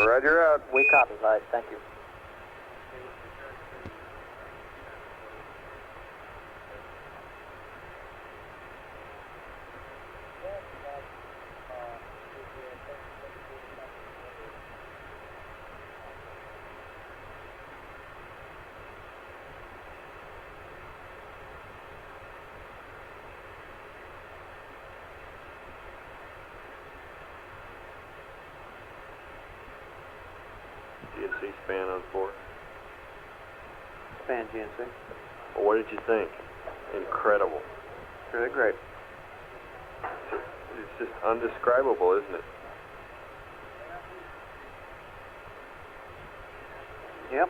Roger out. We copy, Vice. Thank you. GNC span on 4. Span GNC. Well, what did you think? Incredible. Really great. It's just undescribable, isn't it? Yep.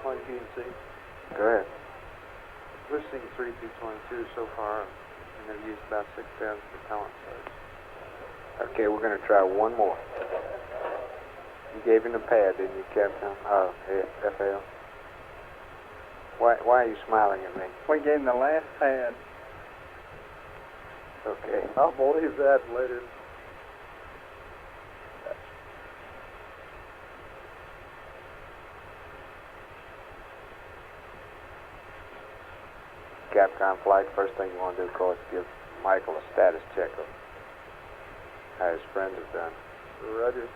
On GNC. Go ahead. We're seeing 3P22 so far, and they've used about 6,000 propellant sites. Okay, we're going to try one more. You gave him the pad, didn't you, Captain? Oh, yeah, FL. Why are you smiling at me? We gave him the last pad. Okay. I'll believe that later. Capcom flight, first thing you want to do, of course, is give Michael a status check of how his friends have done. Roger.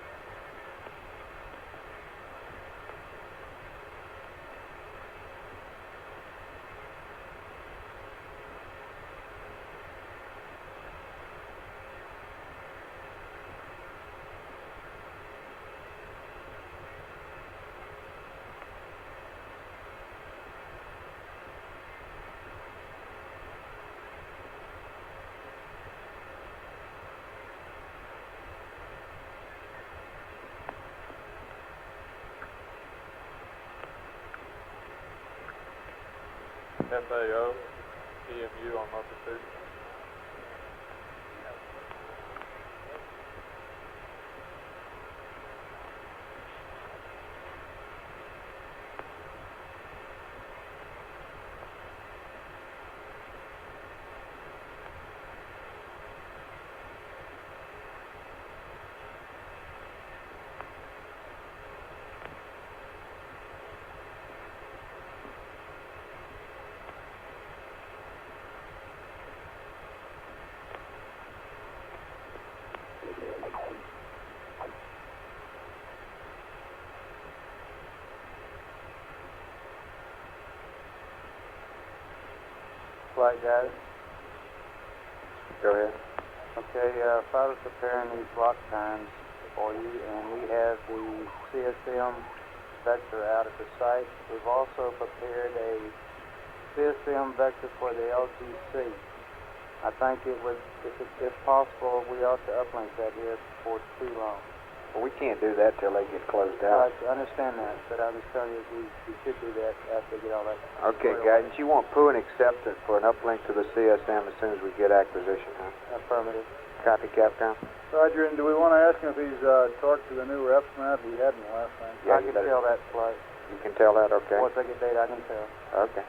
FAO, EMU on Motor 2. Flight guys. Go ahead. Okay, Father's preparing these block times for you, and we have the CSM vector out at the site. We've also prepared a CSM vector for the LGC. I think it would, if possible, we ought to uplink that here before it's too long. Well, we can't do that till they get closed out. I understand that, but I was telling you we should do that after we get all that. Okay, guidance. You want Pooh and accepted for an uplink to the CSM as soon as we get acquisition, huh? Affirmative. Copy, Capcom. Roger, and do we want to ask him if he's torqued to the new reps map? We hadn't last time. Yeah, I can tell that flight. You can tell that, okay? Once I get data, I can tell. Okay.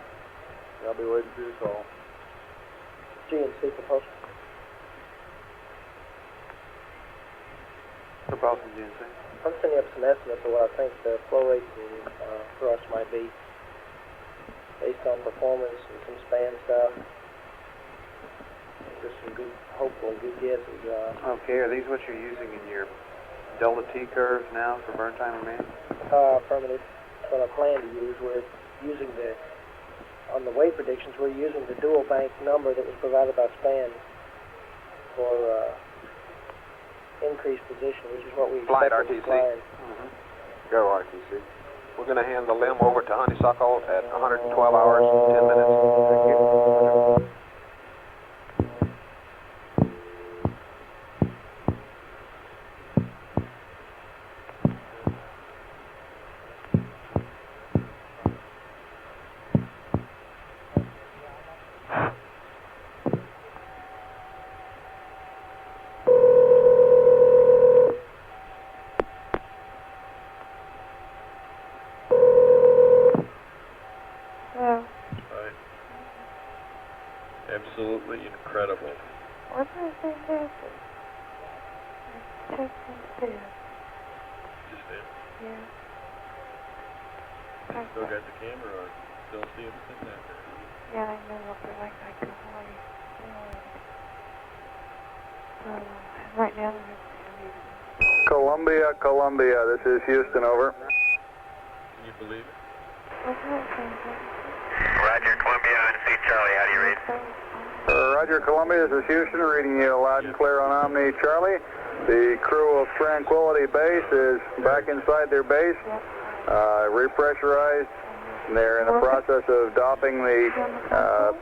I'll be waiting for your call. GNC proposal. Propulsion GNC. I'm sending up some estimates of what I think the flow rate and thrust might be based on performance and some span stuff. Just some good, hopeful, good guesses. Okay, are these what you're using in your delta T curves now for burn time and man? Affirmative. That's what I plan to use. We're using the on the weight predictions, we're using the dual bank number that was provided by SPAN for increased position, which is what we Flight expected RTC. to fly. Go RTC. We're going to hand the limb over to Honeysuckle at 112 hours, 10 minutes. Thank you. Absolutely incredible. What was that happen? I checked upstairs. Just him. Yeah. Still got the camera on. Still see him sitting out there. Yeah, I know, but I can hardly. Right now, Columbia, Columbia, this is Houston, over. Can you believe it? Roger, Columbia and C. Charlie, how do you read? Roger, Columbia, this is Houston, reading you loud and clear on Omni Charlie. The crew of Tranquility Base is back inside their base, repressurized. They're in the process of doffing the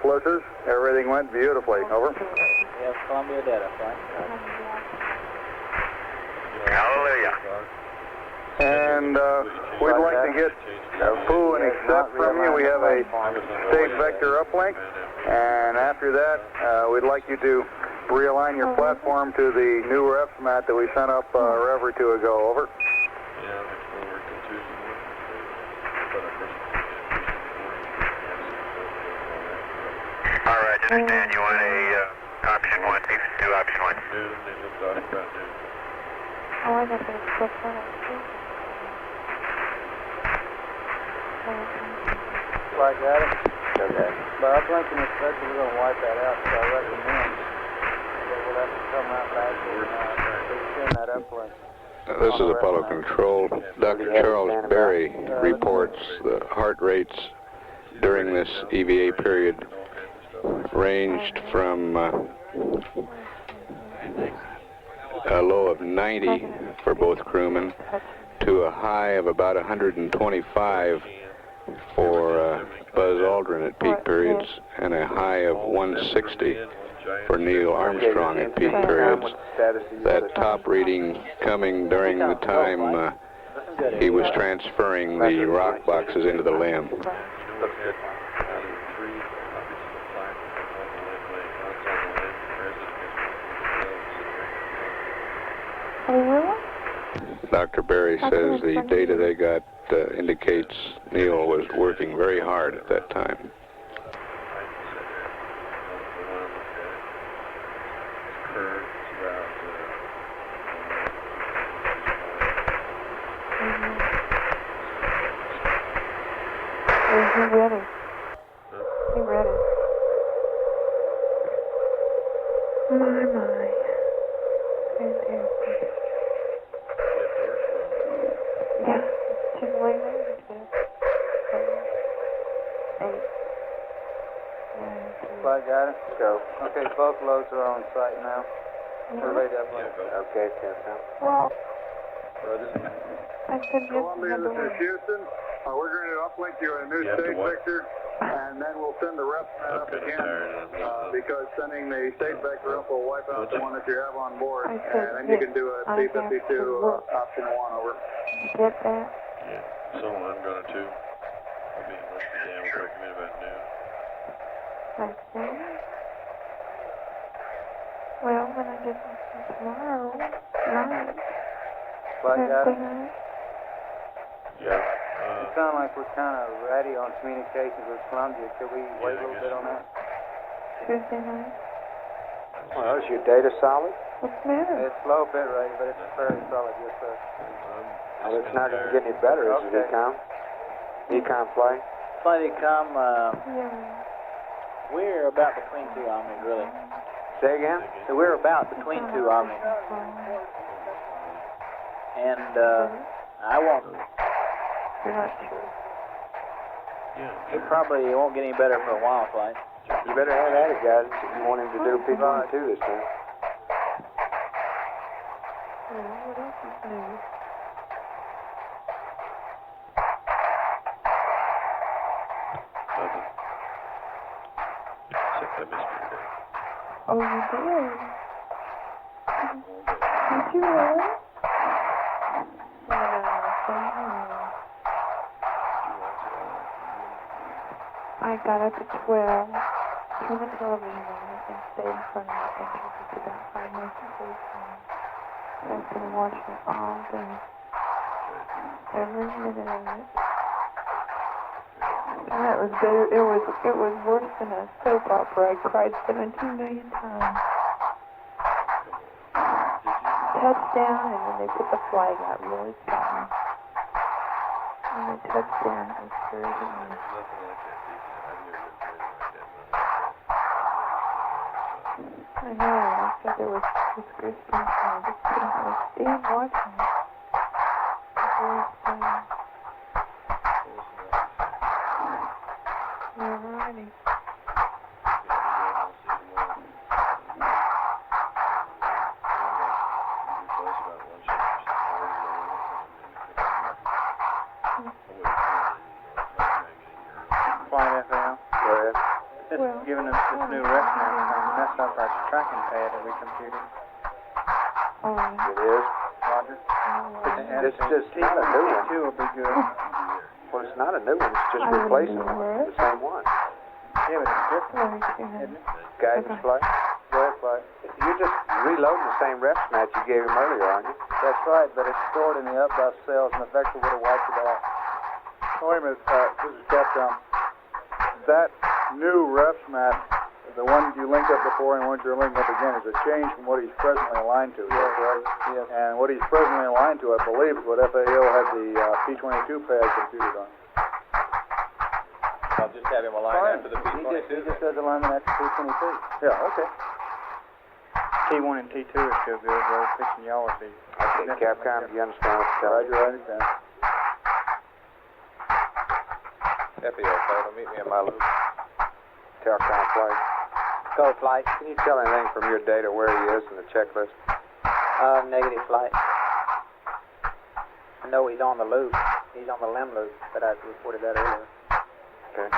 plusses. Everything went beautifully, over. Yes, Columbia data, fine. Hallelujah. And we'd like to get Pooh and accept from you. We have a state vector uplink, and after that, we'd like you to realign your platform to the new refs mat that we sent up a rev or two ago, over. Yeah, we're working Tuesday morning. All right, understand. You want a option 1, 2 option 1. Noon, they looked off about noon. Oh, I got that stuff on it too. Flight data. Okay. But uplink and inspection, we're going to wipe that out, so I recommend that we'll have to come out back and extend that uplink. This is Apollo Control. Dr. Charles Berry reports the heart rates during this EVA period ranged from a low of 90 for both crewmen to a high of about 125 for Buzz Aldrin at peak periods and a high of 160 for Neil Armstrong at peak periods. That top reading coming during the time he was transferring the rock boxes into the LEM. Dr. Berry says the data they got indicates Neil was working very hard at that time. He ready. He ready. My. Fantastic. Yeah, she's way later too. 8. Flight data. Go. Okay, both loads are on site now. We're ready to uplink. Okay, countdown. Well, I said yes Columbia, to the this door. is Houston. We're going to uplink you a new state vector, and then we'll send the ref mat up again, because sending the state vector up will wipe out the one that you have on board, and then you can do a C-52 option 1, over. Get that? Yeah, so I'm going to. I'll be in most of the day. We'll recommend about noon. I see. Well, when I get back tomorrow night, Flight data. Thursday night, Yeah. It sounds like we're kind of ready on communications with Columbia. Could we wait a little bit on that? Tuesday night. Well, is your data solid? What's the matter? It's low bit rate, but it's fairly solid, yes, sir. Well, it's not going to get any better, is it, Ecom? Ecom flight? Flight Ecom, Yeah. we're about between two Omnis, really. Say again? So we're about between two Omnis. And I won't. You're not sure. He probably won't get any better for a while, Flight. You better have at it, guys, if you want him to do P-22 this time. What else is new? Nothing. Except I missed your day. Oh, you did? Did you really? I got up at 12, turned the television on, and stayed in front of it until it was about 5 minutes before it came. I've been watching it all day. Every minute of it. And it was better. It was worse than a soap opera. I cried 17 million times. Touchdown, and then they put the flag out really strong. And the touchdown was very good. I know, I said there was goosebumps and I just couldn't stand watching it. Alrighty. Flight FAL. Go ahead. Just giving us this new ref now, messed up our tracking pad that we computed. It is. Roger. It's just not a new one. T2 will be good. Well, it's not a new one. It's just replacing the same one. Yeah, but it's different, isn't it? Guidance flight. Go ahead, flight. You're just reloading the same ref match you gave him earlier, aren't you? That's right, but it's stored in the up-bus cells, and the vector would have wiped it out. Oh, wait a minute, this is Capcom. That new refs map, the one you linked up before and the one you're linking up again, is a change from what he's presently aligned to. Yes, right. Yes. And what he's presently aligned to, I believe, is what FAO had the P-22 pad computed on. I'll just have him aligned after the P-22. He just does alignment after P-22. Yeah, okay. T1 and T2 are still good, though. Fixing y'all would be. Okay, Capcom, do you understand what you're telling me? Roger, I understand. FAO flight will meet me in my loop. Capcom flight. Go, Flight. Can you tell anything from your data where he is in the checklist? Negative, Flight. I know he's on the loop. He's on the limb loop, but I reported that earlier. Okay.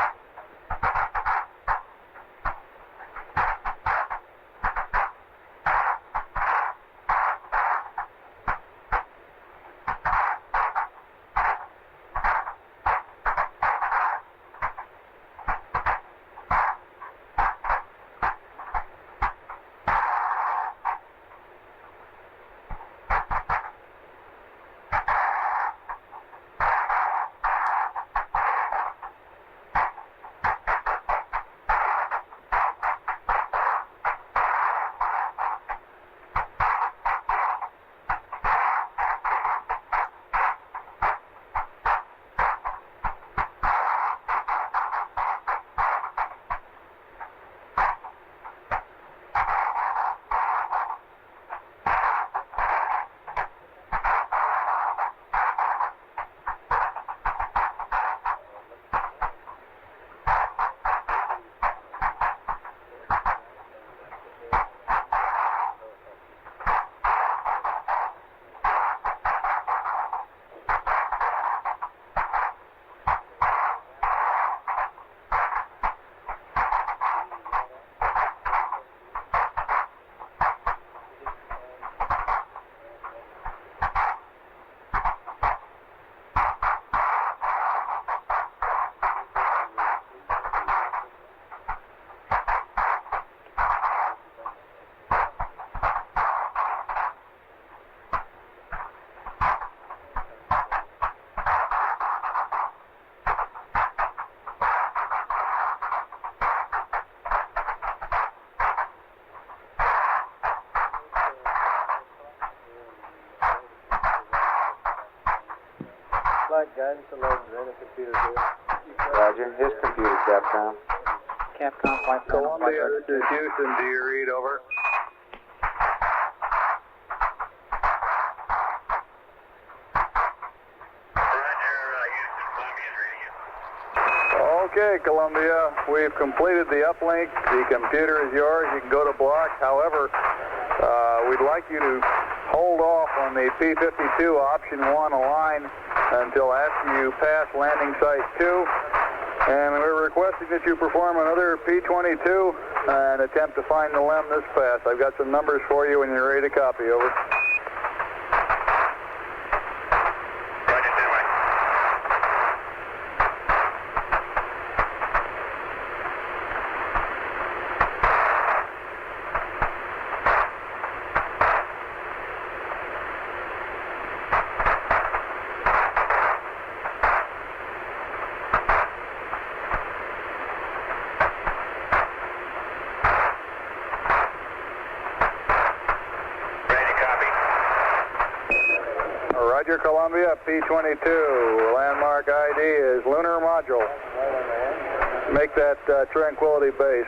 Flight guidance alone, in the computer here. Roger. His computer, Capcom. Capcom Flight Center. Columbia to Houston, do you read over? Okay, Columbia, we've completed the uplink. The computer is yours. You can go to block. However, we'd like you to hold off on the P-52 option 1 align until after you pass landing site 2. And we're requesting that you perform another P-22 and attempt to find the LEM this pass. I've got some numbers for you when you're ready to copy. Over. Roger, Columbia, P-22. Landmark ID is Lunar Module. Make that Tranquility Base.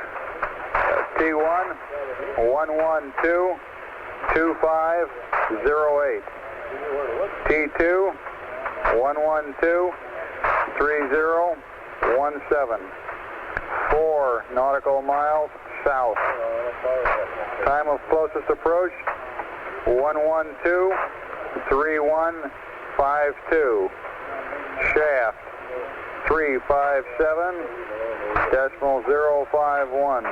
T1 112 2508. T2 112 3017. 4 nautical miles south. Time of closest approach 112 3152. Shaft 357.051.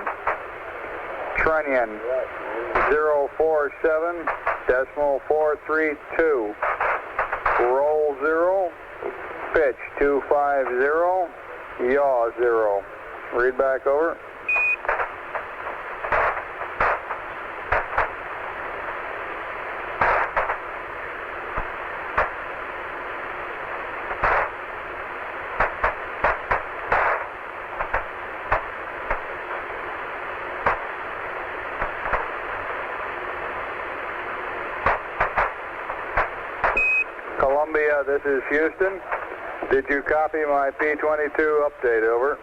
Trunnion 047.432. Roll 0. Pitch 250. Yaw 0. Read back over. Columbia, this is Houston. Did you copy my P-22 update? Over.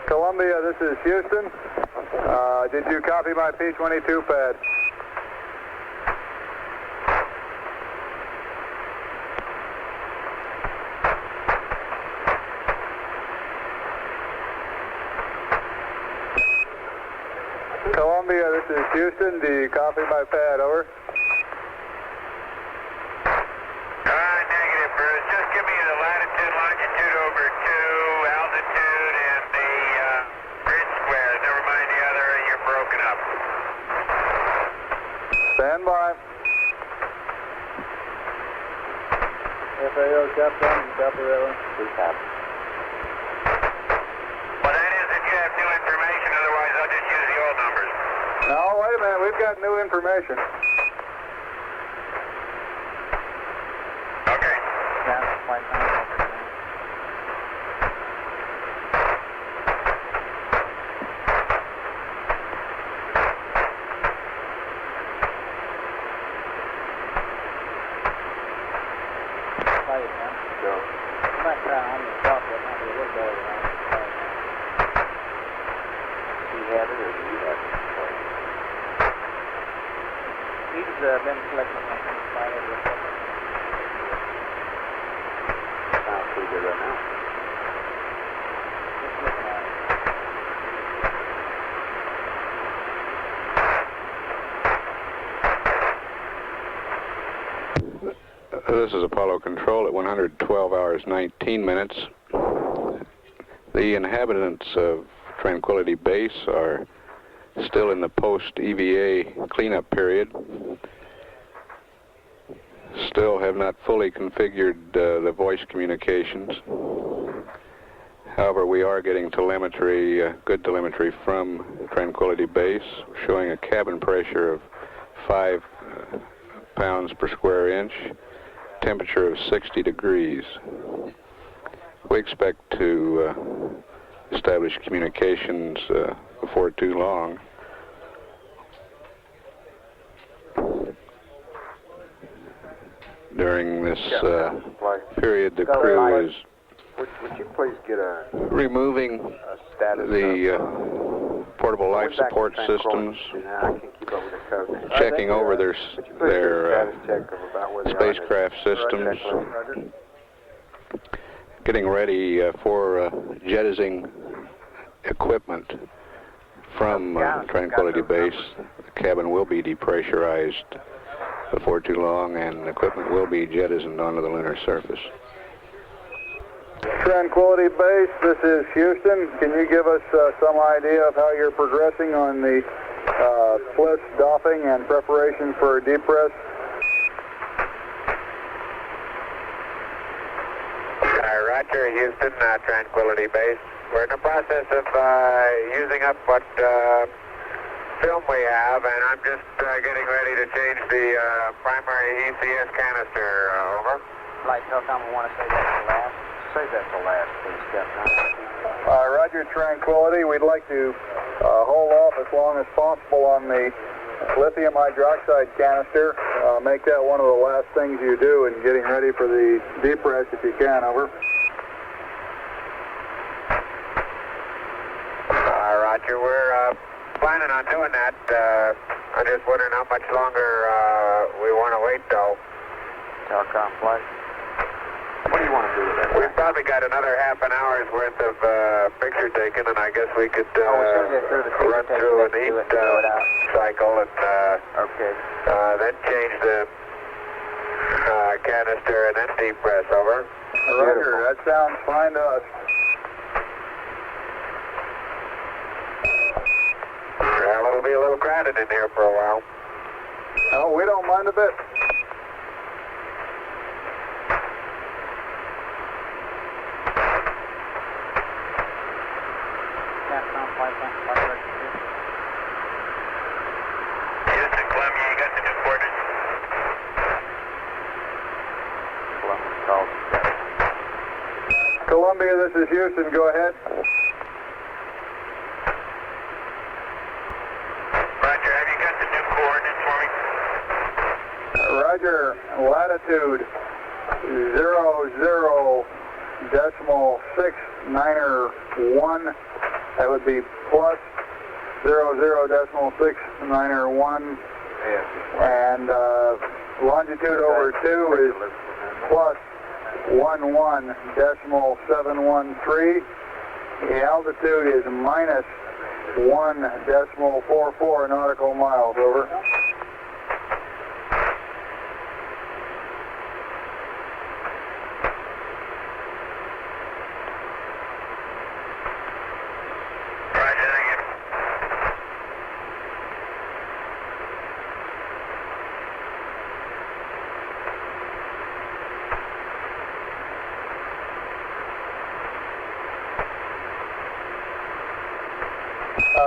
Columbia, this is Houston. Did you copy my P-22 pad? Columbia, this is Houston. Do you copy my pad? Over. Negative, Bruce. Just give me the latitude, longitude over 2, altitude, and the grid square. Never mind the other, you're broken up. Stand by. FAO, Captain, copy that one. Well, that is if you have new information, otherwise I'll just use the old numbers. No, wait a minute. We've got new information. Okay. Yeah, my time. Play it, man. Go. You might try on the top, that might be a little better than Do you have it or do you have it? He's been collecting my things by it. Sounds pretty good right now. Just looking at it. This is Apollo Control at 112 hours 19 minutes. The inhabitants of Tranquility Base are still in the post-EVA cleanup period. Still have not fully configured the voice communications. However, we are getting telemetry, good telemetry from Tranquility Base, showing a cabin pressure of 5 pounds per square inch, temperature of 60 degrees. We expect to establish communications before too long. During this period, the crew is Would you please get a removing status the portable life support systems, I can't keep up with the code. checking over their Status check of about where they are. spacecraft systems, getting ready for jettisoning equipment from Tranquility Base. The cabin will be depressurized before too long, and equipment will be jettisoned onto the lunar surface. Tranquility Base, this is Houston. Can you give us some idea of how you're progressing on the FLIS doffing and preparation for depress? Roger, Houston, Tranquility Base. We're in the process of using up what film we have, and I'm just getting ready to change the primary ECS canister. Over. Flight Telcom, we want to say that's the last. Save that till last, please, Captain. Roger, Tranquility. We'd like to hold off as long as possible on the lithium hydroxide canister. Make that one of the last things you do in getting ready for the depress if you can. Over. Roger, we're planning on doing that. I'm just wondering how much longer we want to wait, though. Telcom flight. What do you want to do with that? We've probably got another half an hour's worth of picture taken, and I guess we could run through an heat cycle and then change the canister and then depress. Over. Roger, that sounds fine to us. Well, it'll be a little crowded in here for a while. Oh, we don't mind a bit. Houston, Columbia, you got the new coordinates? Columbia, this is Houston. Go ahead. Roger, have you got the new coordinates for me? Roger, latitude 00.691. That would be plus 00.691. And longitude over 2 is plus 11.713. The altitude is minus 1.44 nautical miles. Over.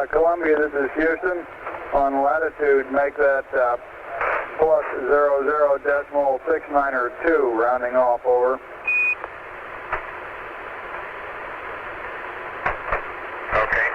Columbia, this is Houston. On latitude, make that plus 00.692, rounding off. Over. Okay.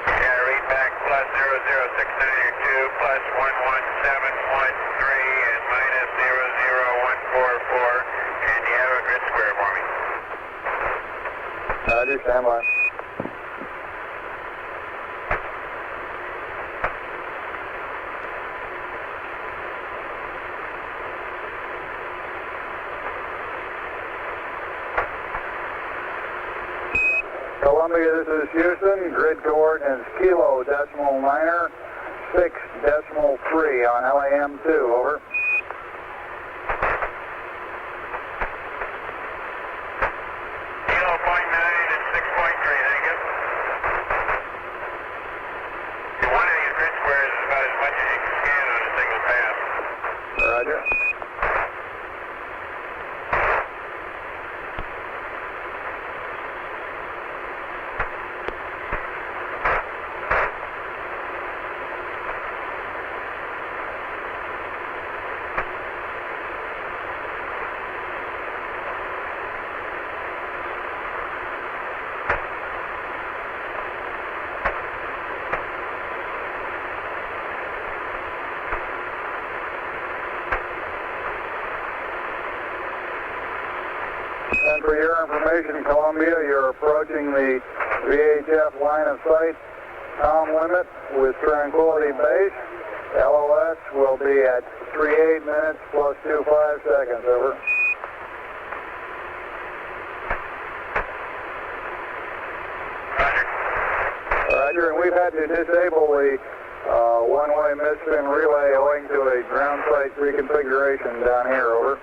Yeah, read back plus 00692 plus 11713 and minus 00144. And you have a grid square for me. Roger, stand by. Columbia, this is Houston. Grid coordinates kilo decimal niner 6.3 on LAM2. Over. Kilo 0.9 and 6.3, thank you. One of these grid squares is about as much as you can scan on a single pass. Roger. for your information, Columbia, you're approaching the VHF line of sight comm limit with Tranquility Base. LOS will be at 38 minutes plus 25 seconds, over. Roger, and we've had to disable the one-way misspin relay owing to a ground site reconfiguration down here, over.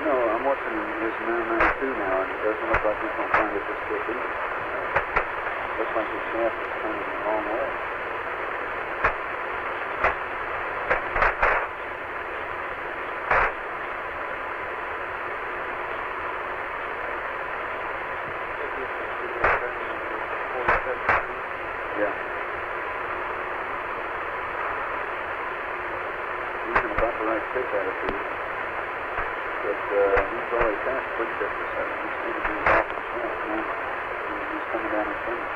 No, I'm watching his 992 now, and it doesn't look like he's going to find it this quick either. Looks like his shaft is coming the wrong way. Yeah. He's going to bump the right kick at it, too. But he's already past 357. He's going to be off the shaft now. He's coming down in front of him.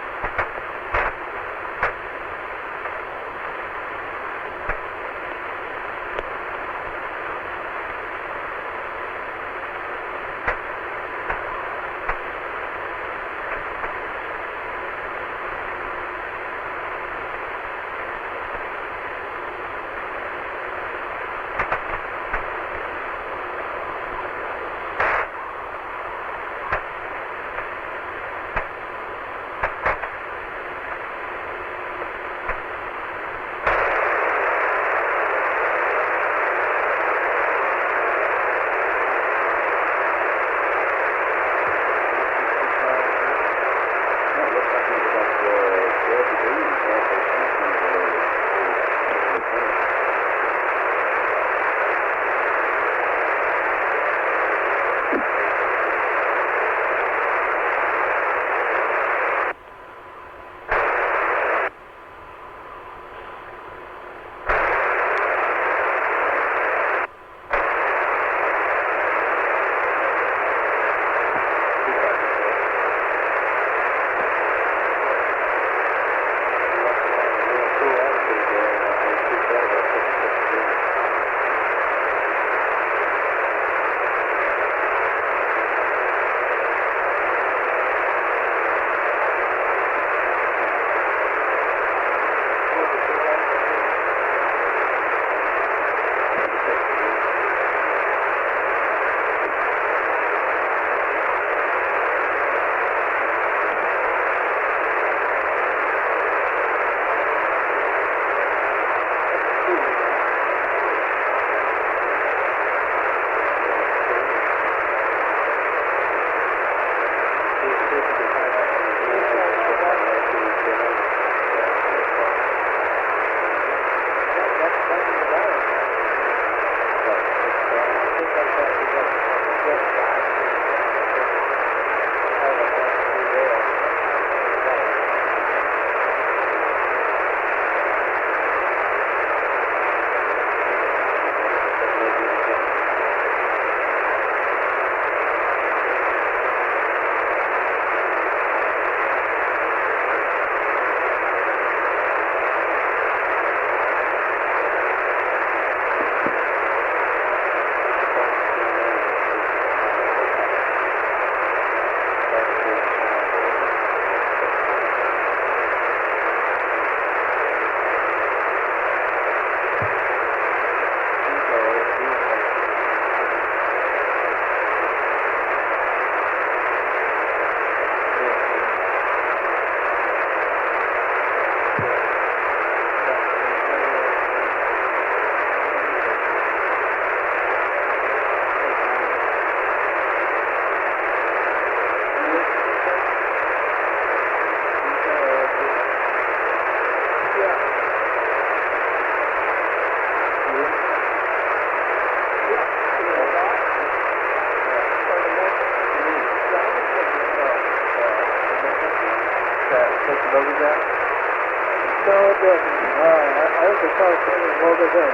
okay, well, good then.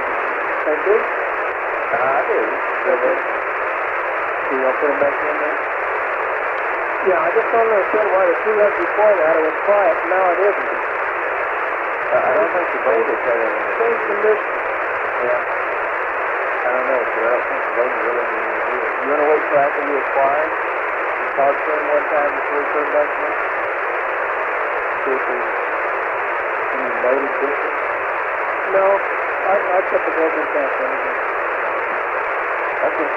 Thank you. I do. Okay. Do you want to put them back in there? Yeah, I just don't understand why the 2 reps before that it was quiet, and now it isn't. I don't think the Vega cut in there. Same condition. Yeah. I don't know, but I don't think the Vega really knew to do it. You want to wait till after we acquire? Talk to him one time before we put him back in? See if there's any noted difference? No, I'll check the broken transfer. Okay.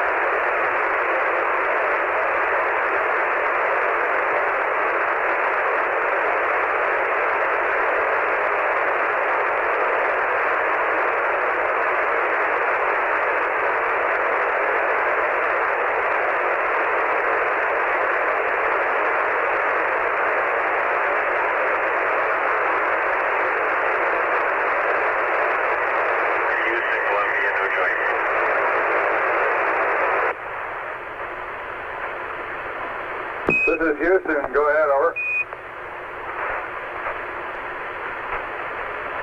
This is Houston. Go ahead, over.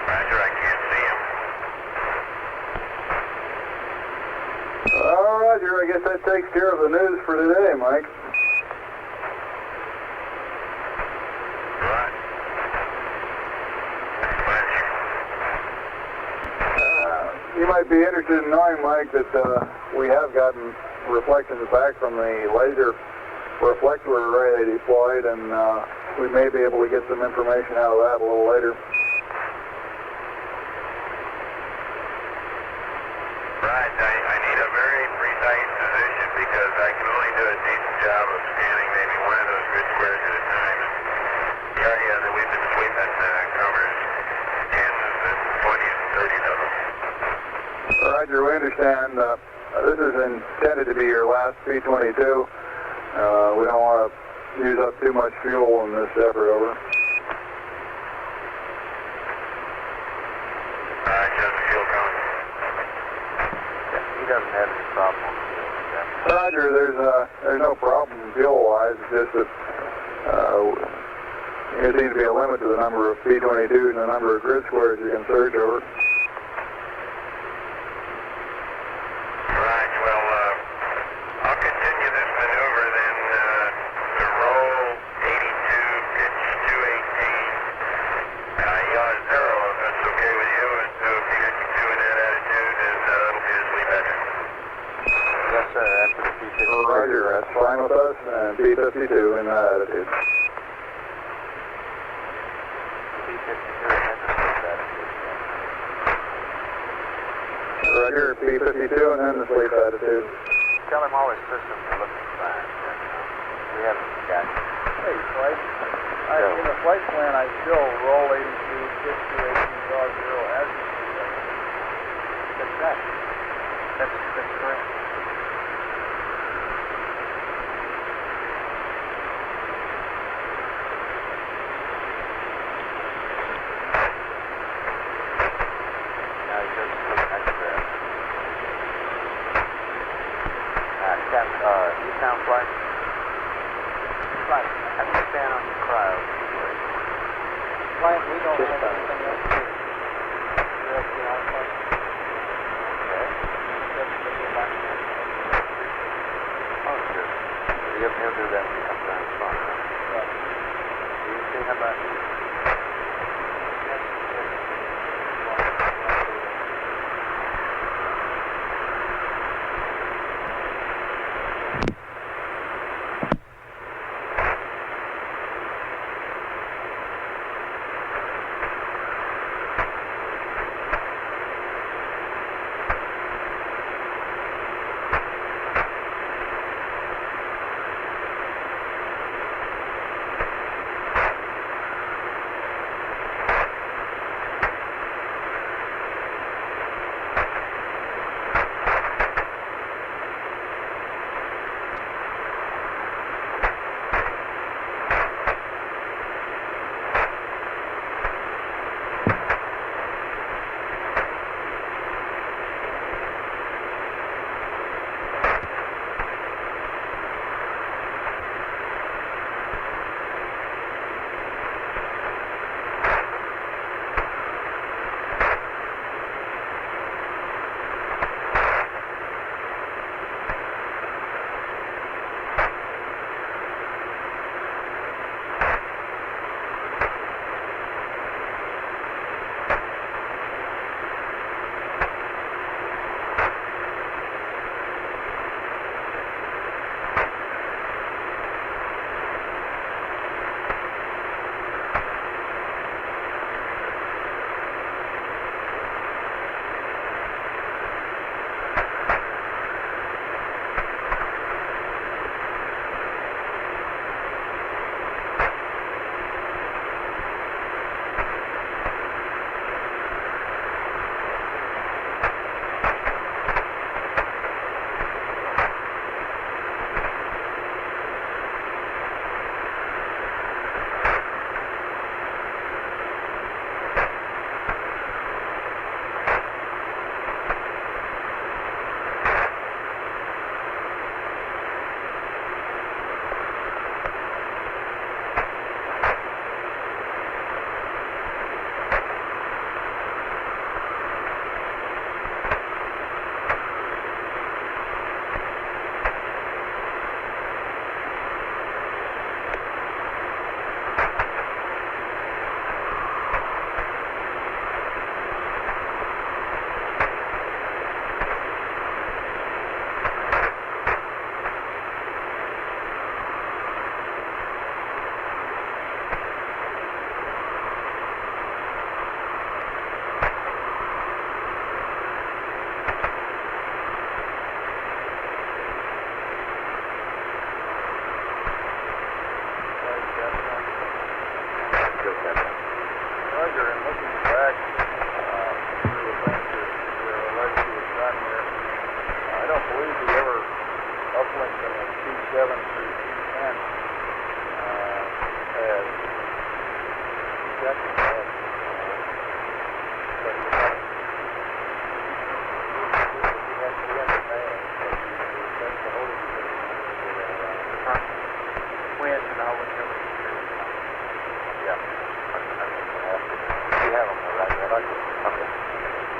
Roger, I can't see him. Roger, I guess that takes care of the news for today, Mike. Right. You might be interested in knowing, Mike, that we have gotten reflections back from the laser reflector array they deployed, and we may be able to get some information out of that a little later. Right, I need a very precise position because I can only do a decent job of scanning maybe one of those grid squares at a time. And the area that we've been sweeping covers tens and 20s and 30s of them. Roger, we understand. This is intended to be your last P-22. We don't want to use up too much fuel in this effort, over. Just the fuel coming. He doesn't have any problem with it. Roger, there's no problem fuel-wise. It's just that there seems to be a limit to the number of P-22s and the number of grid squares you can search over. Right, well, I'll continue this maneuver then to roll 82, pitch 218. Yaw 0, if that's okay with you, and do a P-52 in that attitude, and it'll be the sleep metric. Yes, sir, after the P-52. Roger, that's fine with us, and P-52 in that attitude. P-52 and then the sleep attitude. Roger, P-52 and then the sleep attitude. Tell him all his systems are looking fine. We haven't got it. Hey, flight. In the flight plan, I show roll 82, pitch 218, yaw 0 as you see that. That's right. That's correct. Now he goes to sleep next to that. Eastbound flight. Flight, how do you stand on the cryo situation? Flight, we don't have anything else to do. We're up to our flight. Okay. Oh, sure. He'll do that when he comes down the front. Right. Do you see how about you?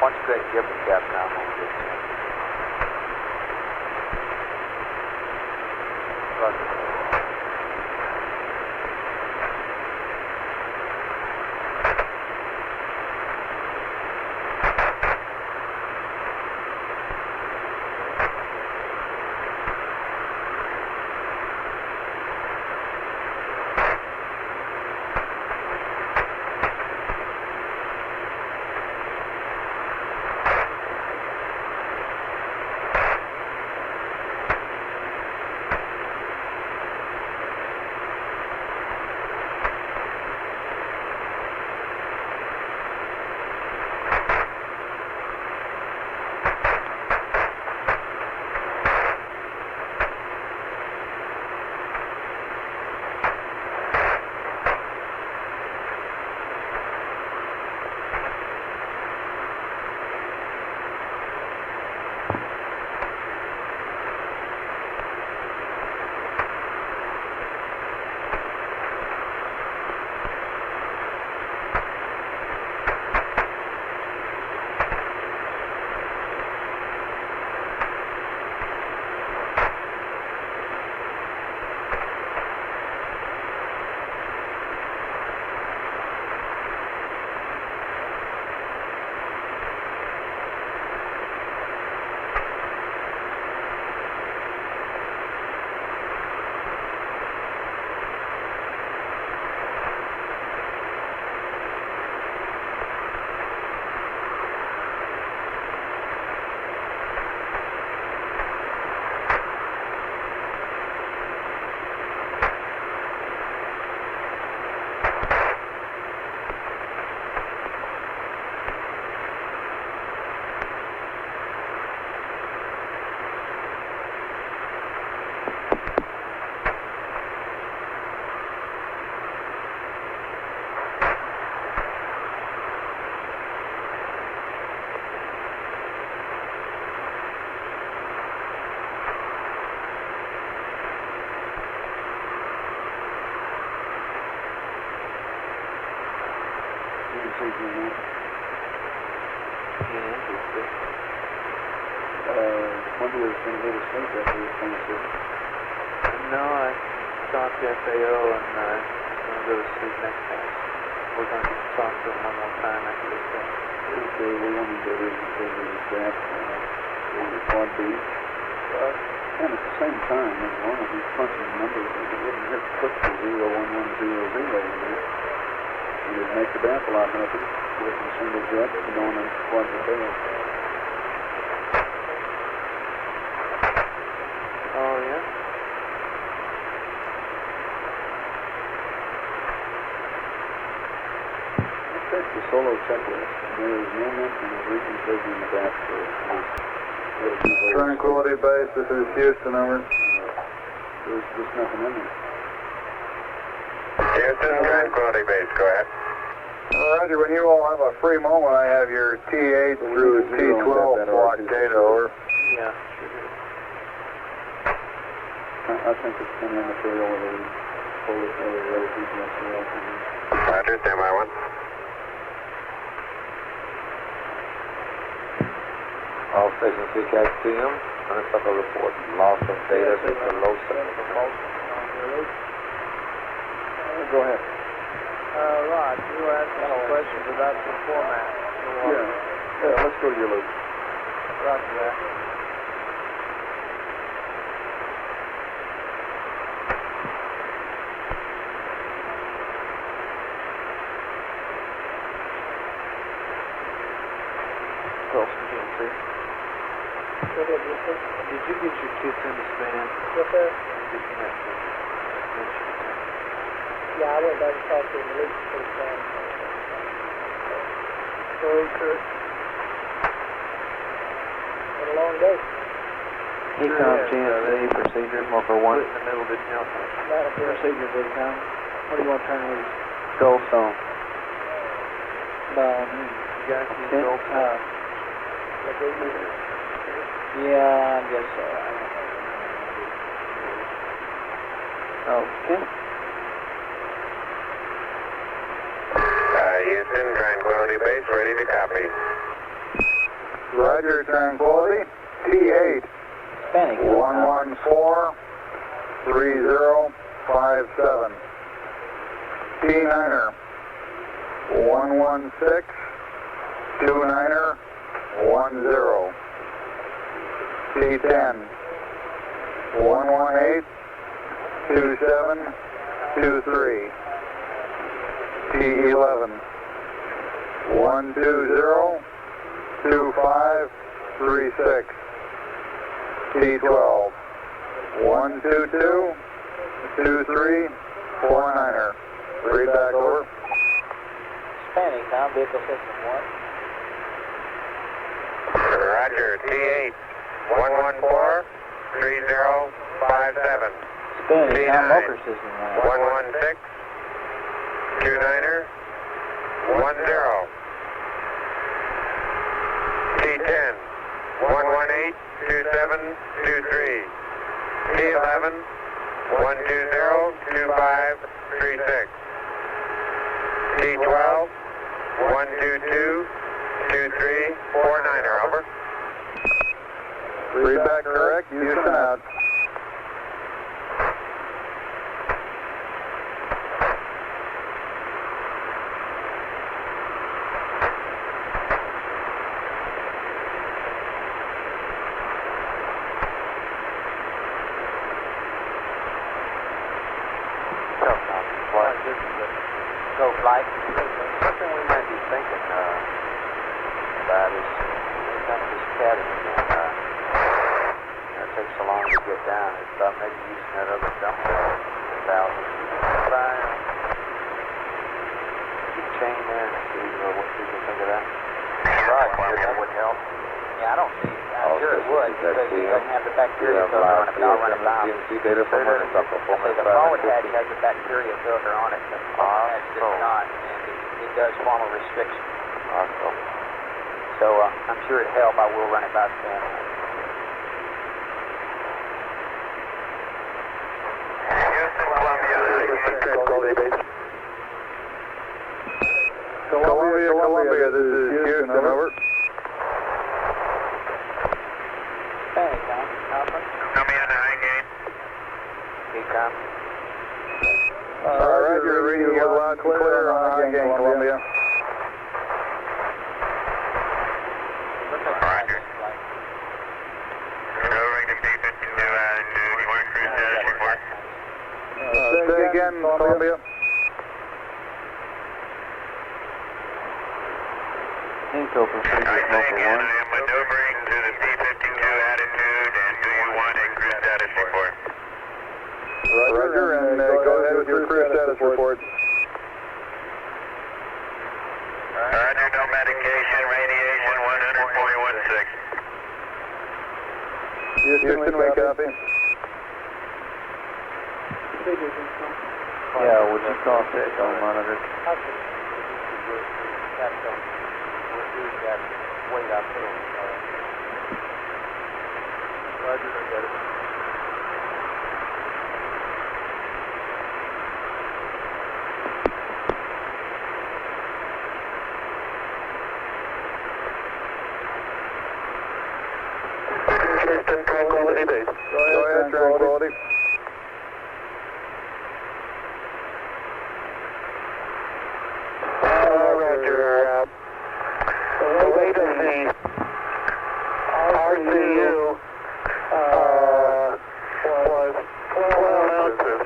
Punch that and give me, Captain. I'm going to get you. Roger. Wonder was going to go to sleep after this thing, sir. No, I talked to FAO and I'm going to go to sleep next time. We're going to talk to him one more time after this thing. Okay, we want to go in and say that it's that on the quad B. And at the same time, as long as he's punching the numbers, it wouldn't hurt to put the 01100 in there. And it'd make the damp a lot happier with a single jet going in quadruped. Oh, yeah? Check the solo checklist. There is no mention of reconfiguring the back Tranquility Base, this is Houston, over. There's just nothing in there. Houston, Tranquility Base, go ahead. Roger, when you all have a free moment, I have your T8 through T12 block data, over. Yeah. I think it's kind of material where they pull it over the road people. Roger, stand by one. All stations CKTM, unacceptable report. Loss of data due to low signal. Go ahead. Rod, you were asking some questions about the format. Yeah, let's go to your loop. Roger that. Wilson, GMC. Did you get your kids in the span? Yes, sir. Did you have to mention it? Yeah, I went back and talked to him. At least for the time. Sorry, Kurt. Been a long day. Econ GMC, procedure, marker 1. In the middle, didn't help. Procedure, Econ. What do you want to turn loose? Goldstone. You guys need Goldstone? Yeah, I guess so. Okay. Houston, Tranquility Base, ready to copy. Roger, Tranquility. T8. Hispanic. 114-3057. T9er. 116-29er. 10. T10. 118-2723. T11. 120-2536. T12. 122-2349er. Read back over. Hispanic, now vehicle system 1. Roger, T8, 114-3057. Hispanic, now Motor system 1. 116-29er, 10. T10, 118-2723. T11, 120-2536. T12, 122-2349er, over. Read back correct. Houston out. Go flight. Something we might be thinking about is when it comes to this cabin, it takes so long to get down. It's about maybe using that other dump 1,000 by keep chain there and see what people think of that. Right, that would help. Yeah, I don't see. I'm sure it would because it doesn't have the bacteria filter on it, but I'll run it by them. data from The forward hatch has a bacteria filter on it, but the forward hatch does not, and it does form a restriction. So I'm sure it'd help. I will run it by Stan. Columbia, this is Houston, over. Hey, Tom. Alpha. Columbia, the high gate. Hey, Tom. Roger, reading you loud and clear on high gain, Columbia. Roger. Covering the P-52 attitude. You want cruise status report? Say again, Columbia. Inco for I say again, I am maneuvering to the P-52 attitude, and do you want a cruise status report? Roger, and go ahead with your cruise status report. Roger, no medication, radiation 100.16. Houston, we copy. Yeah, would you call it on monitor? Wait up there. Roger, I got it. Houston, Tranquility Base. Go ahead, Tranquility. Roger. The weight of the RCU was 12 ounces.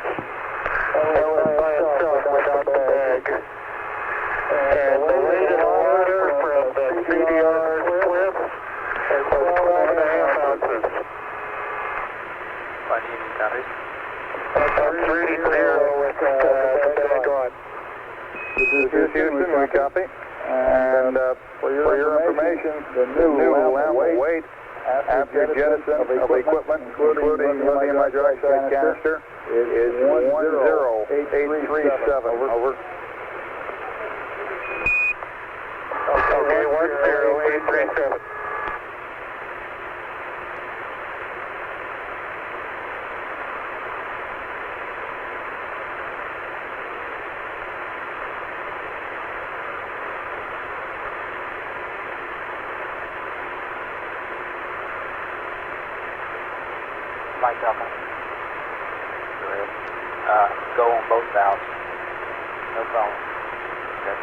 That was by itself without the bag. And the weight of the water from the CDR slip was 12.5 ounces. What do you need, Copies? I'm reading zero with the bag on. This is Houston, we copy. And for your information, the new LAMP weight after jettison of equipment, including lithium hydroxide canister, is 10837. Over. Okay, 10837. Flight Delta. Go ahead. Go on both valves. No problem. Okay.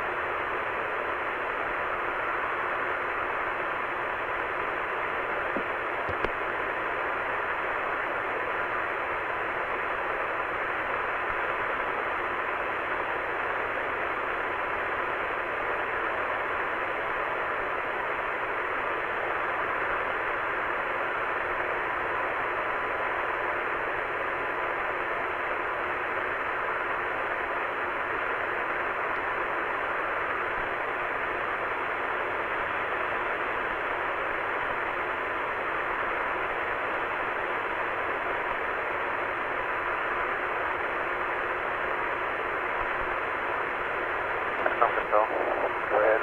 Control. Go ahead.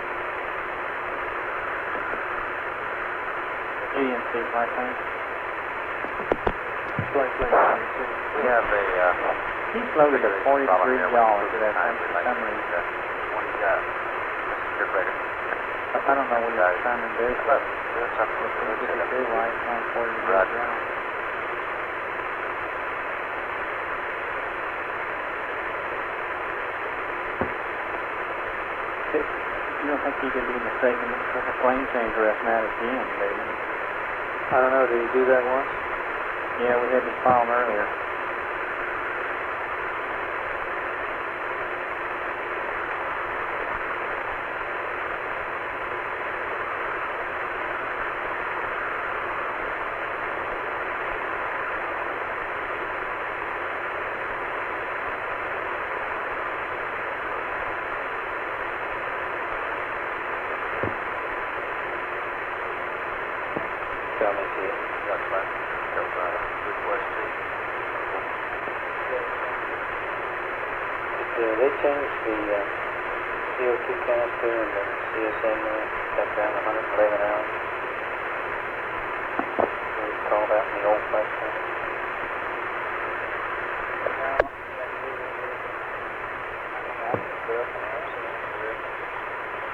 GNC flight plan. We have a He's loaded at 40 degrees yaw to that time for some reason. What do you got? Mr. Breaker. I don't know what he's trying to do, but Doing something with he the could do while he's on 40 degrees yaw. You don't think he could be mistaken for a plane changer asthmatic again, do you? I don't know, did he do that once? Yeah, we had this problem earlier. Tell me, see it. That's right. Good question. They changed the CO2 canister and the CSM got down to 111 hours. They call that in the old flight plan.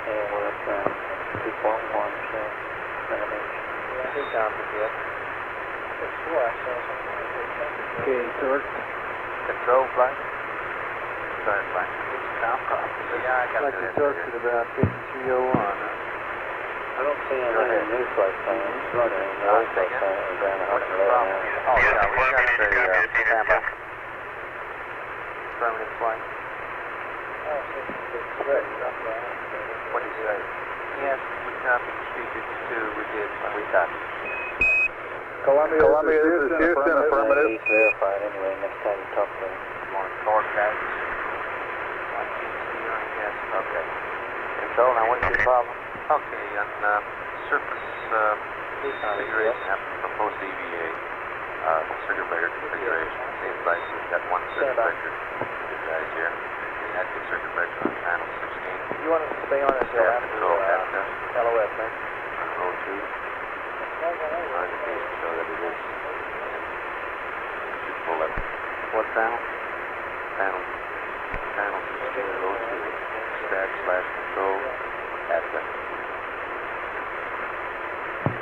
Yeah, we're up around 2.1, so renovation. Good job, yet. Okay, torque. Control flight? Start flight. Yeah, I got like the torque at about 5301. I don't see any new flight plans. The old flight plan was around 111 hours. Oh, yeah, we got the standby. Affirmative flight. What do you say? Yes, we copied speakers too. We did. We copied. Columbia, this is Houston, affirmative. He's verified anyway, next time you talk to him. You want torque guidance? I can't see you on the gas. Okay. Control, now what's your problem? Okay, on surface configuration for post-EVA, circuit breaker configuration. Seems like we've got one circuit breaker. You guys here. Active circuit breaker on panel 16. You want us to stay on this Staff control at LOS, man? on 02. Our indications show that it is. Should pull up. What panel? Panel 16 at 02. Staff/control at the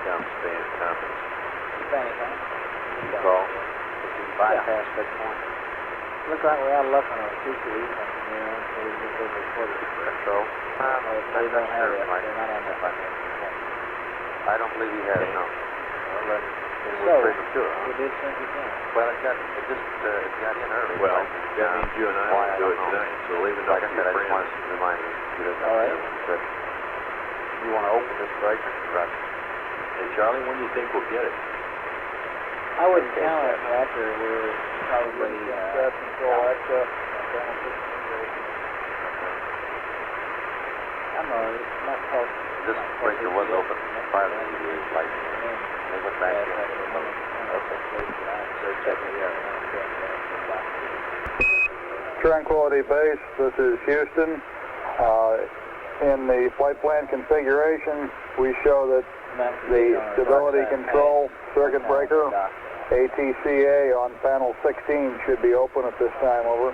downspan compass. Spanish, huh? You call. If you bypass that point. Look like we're out of luck on our CCE coming in, so we just go recorded. Control. They don't have it. They're not on that line. I don't believe he has it, no. Well, then it was premature, huh? We did send it in. Well, it got in early. Well, I think, that means you and I why, will do it don't know. tonight, so leave it Like up I to said, I your just wanted friends. to remind you. All right. But you want to open this breaker? Right. Hey, Charlie, when do you think we'll get it? I wouldn't count it after we're probably control access. I'm not close. This breaker was open prior to the EVA flight. They went back in. They're checking it out. Tranquility Base, this is Houston. In the flight plan configuration, we show that the stability control circuit breaker, ATCA on panel 16 should be open at this time, over.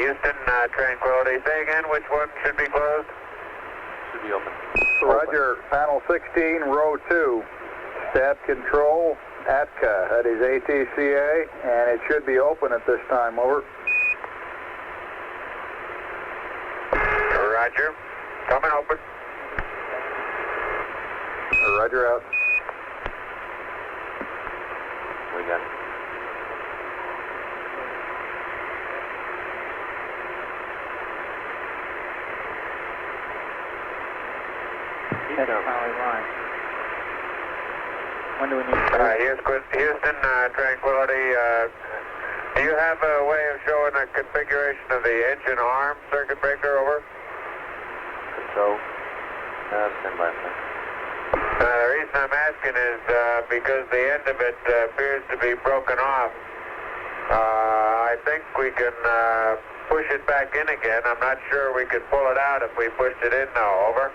Houston, Tranquility. Say again, which one should be closed? Should be open. Roger, panel 16, row 2. Stab control, ATCA, that is ATCA, and it should be open at this time, over. Roger, coming open. Roger, out. We got it. That's probably right. When do we need to Houston, Tranquility, do you have a way of showing a configuration of the engine arm circuit breaker, over? Control. Stand by, please. The reason I'm asking is because the end of it appears to be broken off. I think we can push it back in again. I'm not sure we could pull it out if we pushed it in now, over.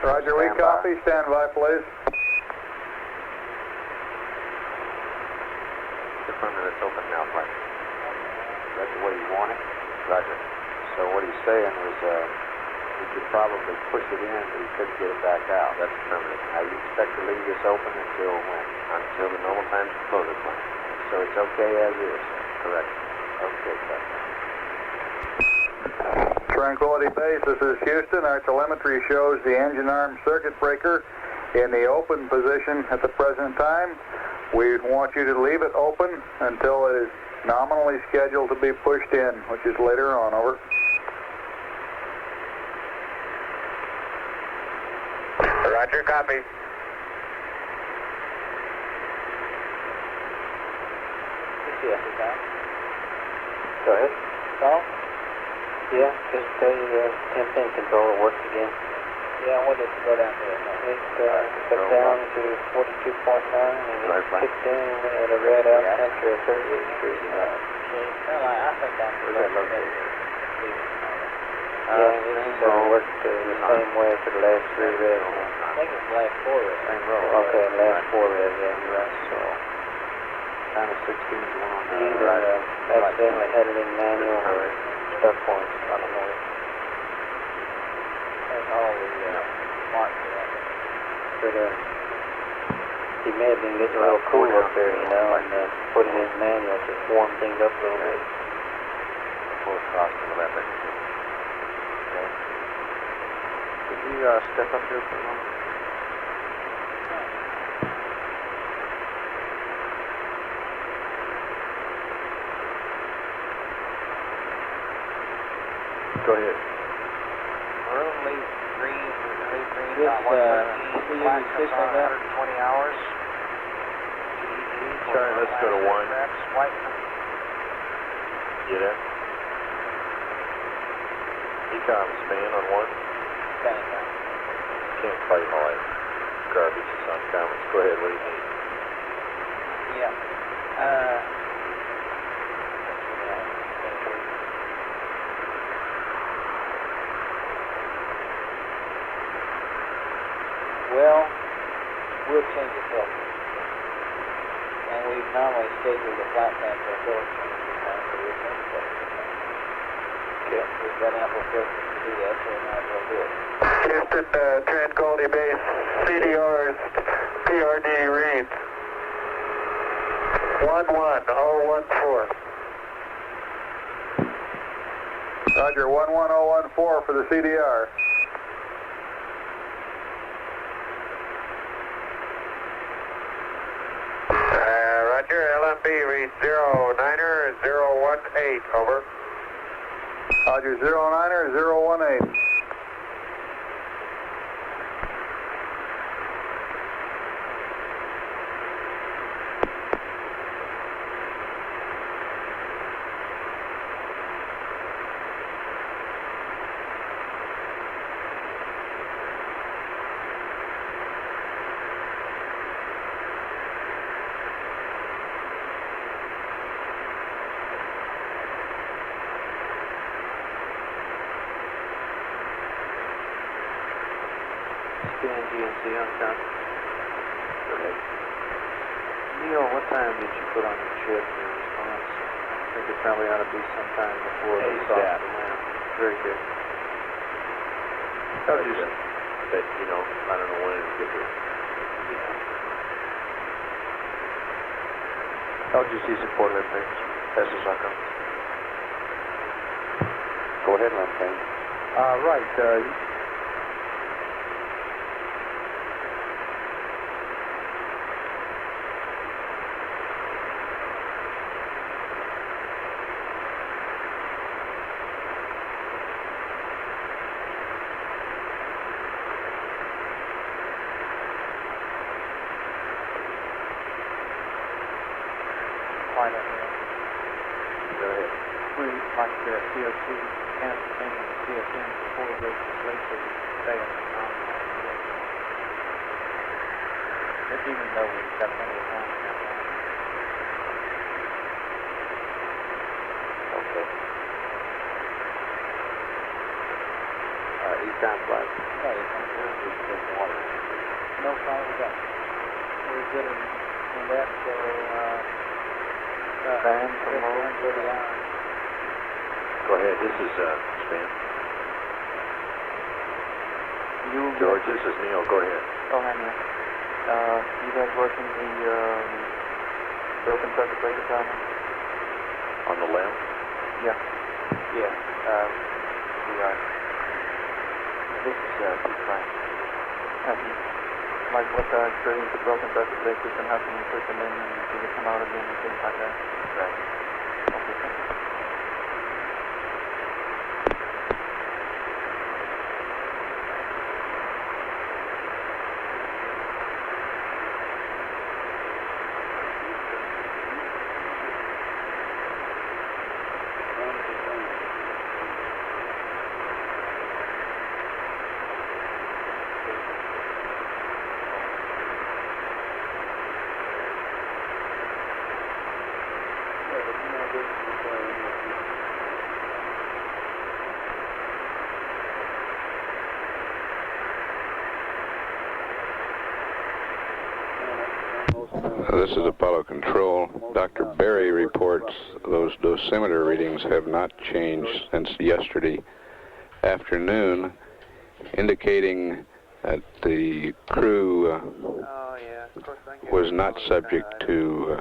Roger, we copy. Stand by, please. Confirm that it's open now, Mike. Is that the way you want it? Roger. So what he's saying is we could probably push it in, but he couldn't get it back out. That's affirmative. Now you expect to leave this open until when? Until the normal time to close it, Mike. So it's okay as is? Correct. Okay, sir. Tranquility Base, this is Houston. Our telemetry shows the engine arm circuit breaker in the open position at the present time. We want you to leave it open until it is nominally scheduled to be pushed in, which is later on, over. Roger, copy. Go ahead. Call? Yeah, just tell you the 10-pin controller works again. Yeah, what did it go down to? It got down to 42.9 and it kicked in at a red out temperature of 38 degrees. I think that's yeah, it worked the same way for the last 3 revs. I think it's last 4 revs. Same row. Okay, last 4 revs, yeah, you're right. So, Kind of 16 is one on the either accidentally had it in manual or stuck points. I don't know. That's all the marks for that. But he may have been getting a little cool up there, you know, and put it in manual to warm things up a little bit. Full cost of that. Okay. Could you step up here for a moment? Go ahead. Room leaves green, about 120 hours. Sorry, let's go to 1. White. Get it? Ecom span on 1. Can't fight all that garbage that's on comments. Go ahead, what do you need? Yeah. Well, we'll change the filter. And we've normally scheduled the flight plan for a filter change this time, so we'll change the filter. Okay. We've got ample filters to do that, so we might as well do it. Houston, Tranquility Base, CDR's PRD reads 11014. Roger, 11014 for the CDR. Roger, LMB reads 09018, over. Roger, 09018. Scan GNC on count. Go ahead. Neil, what time did you put on your chip for response? think it probably ought to be sometime before the ASAP. soft land. Very good. I'll just, but, you know, I don't know when it'll get here. I'll just use the quarterly papers. That's as I come. Go ahead, Lance. Right, find out here. Go ahead. We like the CO2 and the CSM before we go to sleep so we stay on the non-line. Just even though we've got plenty of time in that line. Okay. Eastbound flight. Yeah, it's on water. No problem with that. We're good in that, so, Van from Go ahead. This is, Stan. George, this is Neil. Go ahead. Oh, hang on. You guys working the broken circuit breaker problem? On the left? Yeah. Yeah. We are. This is Pete Frank. Like what's our experience with broken circuit breakers and how can we put them in and do they come out again and things like that? Right. Okay, thank you. This is Apollo Control. Dr. Berry reports those dosimeter readings have not changed since yesterday afternoon, indicating that the crew was not subject to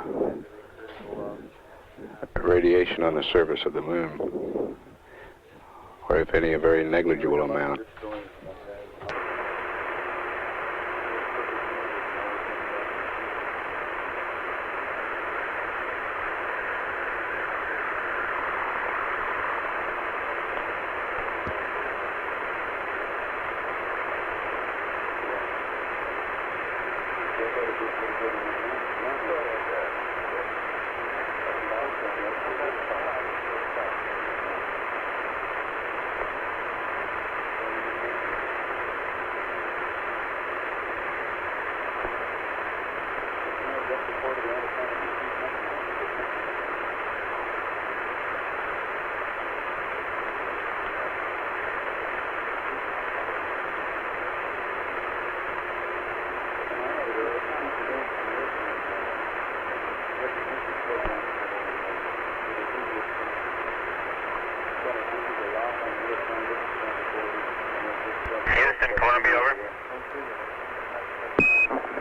radiation on the surface of the moon, or if any, a very negligible amount. Houston, Columbia, over.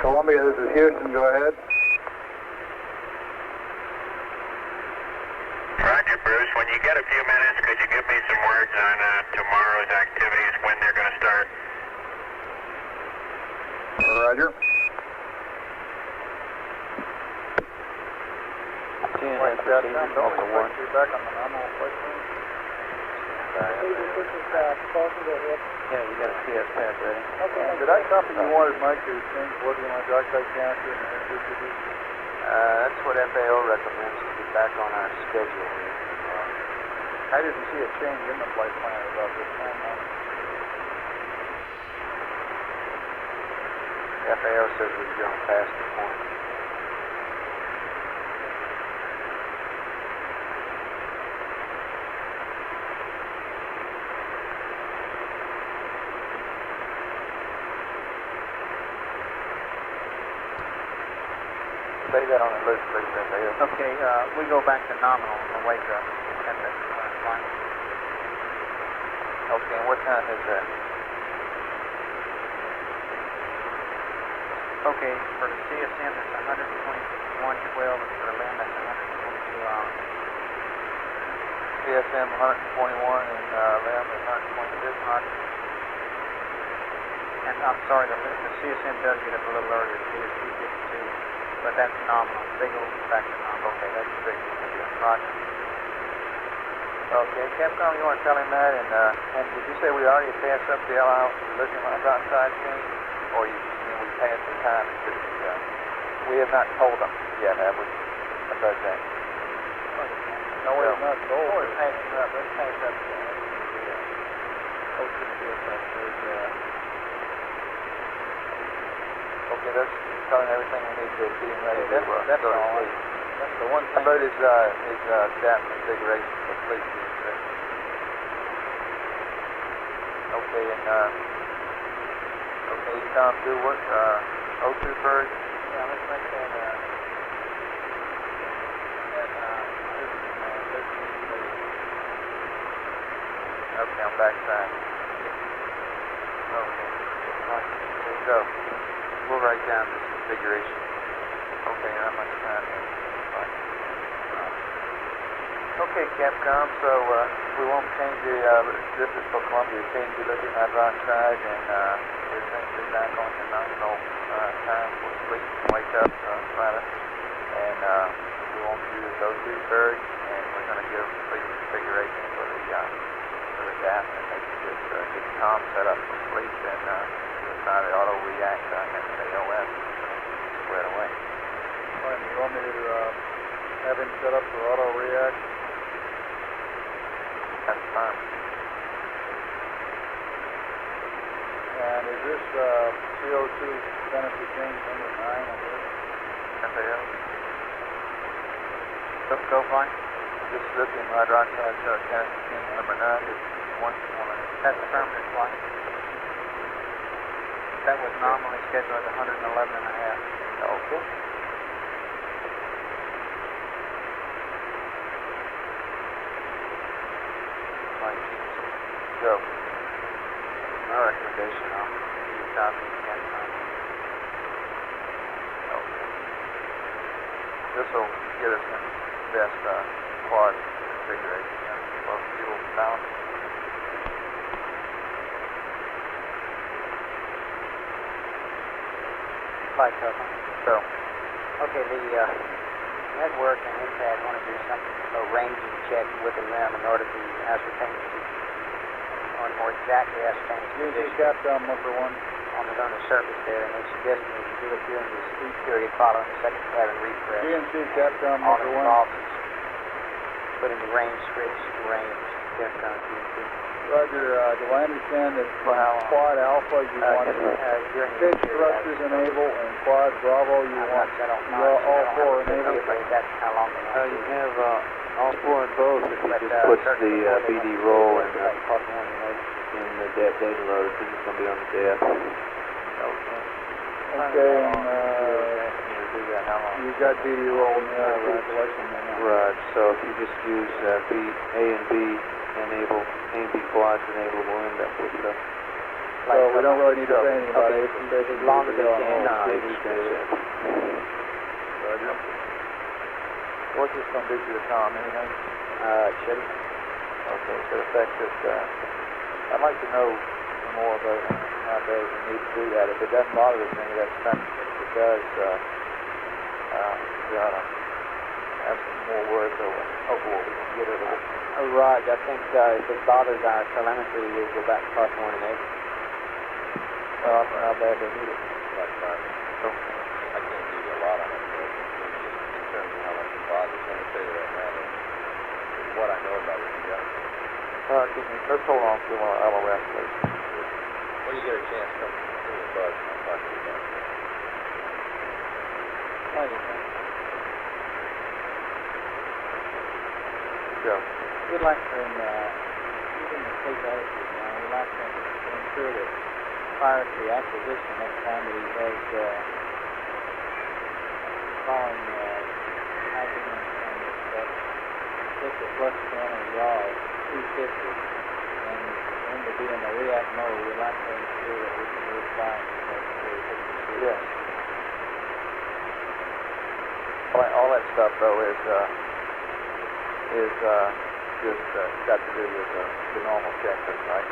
Columbia, this is Houston. Go ahead. Roger, Bruce. When you get a few minutes, could you give me some words on tomorrow's activities, when they're going to start? Roger. Like that, I'm going to work you back on the normal flight plan. Yeah, you got a CS pad ready. Okay. Did I copy you wanted Mike to change blood in my dioxide capture and air distribution? That's what FAO recommends to get back on our schedule here. I didn't see a change in the flight plan about this time. FAO says we've gone past the point. Say that on the list, please, FAO. Okay, we go back to nominal on the wake up at the line. Okay, and what time is that? Okay, for the CSM it's 121.12, and for the LEM that's 122 hours. CSM 121 and LEM is 120 this month. And I'm sorry, the CSM does get up a little earlier, it is 2:52, but that's nominal. They go back to nominal. Okay, that's big. Roger. Okay, Capcom, you want to tell him that? And did you say we already passed up the lithium hydroxide change? Or you mean we passed the time it should be done? We have not told them yet, have we? About that. No, we have not told them. Let's pass up Okay, that's telling everything we need to get him ready. That's all. That's the one How thing. about his DAP configuration for fleet being set? Okay, and okay, Tom, do what? O2 first? Yeah, let's make that, Okay, I'm backside. Okay, here we go. We'll write down this configuration. Okay, how much time is it? Okay, Capcom, so we won't change the, this is for Columbia, change the lithium hydroxide and everything's been back on the nominal time for sleep and wake up, rather. And we won't use those two birds, and we're going to give complete configuration for the DAP, and they can just get the COM set up for sleep, and we'll try to auto react on SAOS squared away. Fine, you want me to have him set up for auto react? That's fine. And is this CO2 benefit change number 9 on this? FAO. Go fine. This lithium hydroxide change number 9 is one. That's permanent flight. That was nominally scheduled at 111 and a half. Okay. Go. My recommendation, I'll give you a copy again. Okay. This will get us in best quad configuration for fuel balance. Flight cover. So, Okay, the network and INTAD want to do something, a ranging check with the LEM in order to ascertain, or more exactly ascertain its GNC position Capcom number 1. on the lunar surface there, and they suggested we can do it during the sleep period following the second cabin refresh. GNC Capcom All number 1. involved is putting the range switch to range Capcom GNC. Roger, do I understand that for Quad Alpha you want during the fixed thrusters enable, and Quad Bravo you want all 4 enabled? That's how long they want You have all 4 in both if you just push the BD roll and in the DAP data loader, because it's going to be on the DAP. Okay, and you've got BD roll in the other selection now. Right, so if you just use A and B enable, A and B quads enable, we'll end up with the... So we don't really need to say anything about it. As long as they can. Roger. what's this going to do to the COM, anything? It should. Okay, so the fact that, I'd like to know more about how bad we need to do that. If it doesn't bother us any, that's fine. If it does, we ought to have some more words over what we can get out of it. Right, I think if it bothers our telemetry, we'll go back to part 1 and 8. Well, how bad they need it. Like that. So, I can't give you a lot on it, but in terms of how much it bothers, let me tell you right now that what I know about it, you got it. let's hold on to our rest, please. When you get a chance, come give me a buzz and I'll talk to you about it. Go. We'd like to, using the state attitude now, we'd like to ensure that prior to acquisition, next time that he has following typing on this stuff. Hit the plus 10 and yaw at 250. And when to be in the react mode, we'd like to ensure that we can reapply it. Yes. All that stuff, though, is just got to do with the normal checklist, right?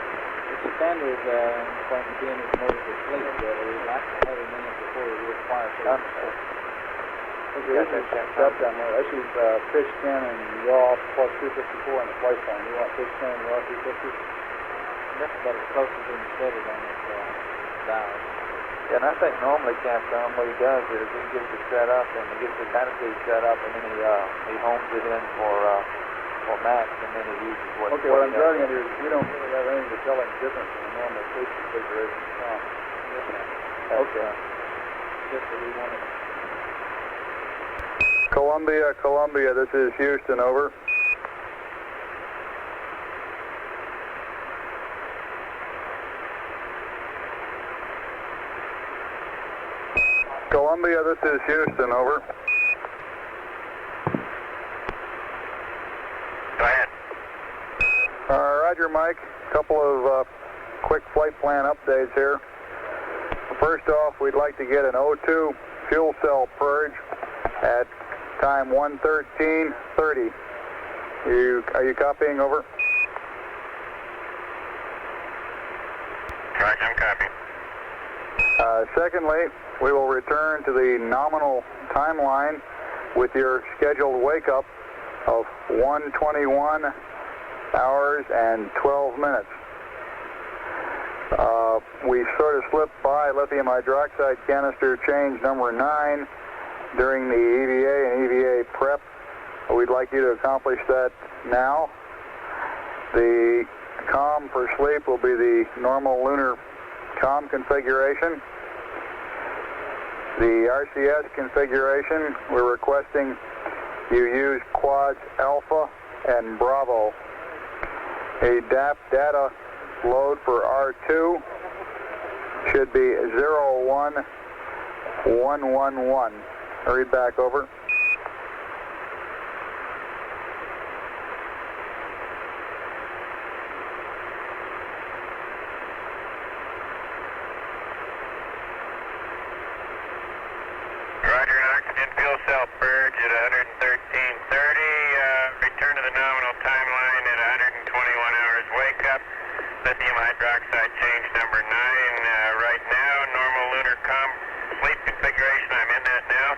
It's a standard when being in mode to sleep, that we'd like to have him in it before we reacquire service. Okay, got that checked down there. I see pitch 10 and yaw plus 254 in the flight plan. You want pitch 10 and yaw 250? That's about as close as we can set it on this dial. Yeah, and I think normally Capcom, what he does is he gets it set up and he gets the canopy set up and then he homes it in for max and then he uses what. Okay, what I'm driving at here is we don't really have anything to tell him different from the normal pitch configuration. Okay. Just that we want to. Columbia, this is Houston, over. Columbia, this is Houston, over. Go ahead. Roger, Mike. A couple of quick flight plan updates here. First off, we'd like to get an O2 fuel cell purge at time 1:13:30. Are you copying, over? Roger, I'm copying. Secondly, we will return to the nominal timeline with your scheduled wake-up of 1:21 hours and 12 minutes. We sort of slipped by lithium hydroxide canister change number 9 during the EVA and EVA prep. We'd like you to accomplish that now. The COM for sleep will be the normal lunar COM configuration. The RCS configuration, we're requesting you use quads Alpha and Bravo. A DAP data load for R2 should be 01111. Read back, over. Roger, an oxygen fuel cell purge at 113:30. Return to the nominal timeline at 121 hours wake up. Lithium hydroxide change number 9 right now. Normal lunar COM sleep configuration. I'm in that now.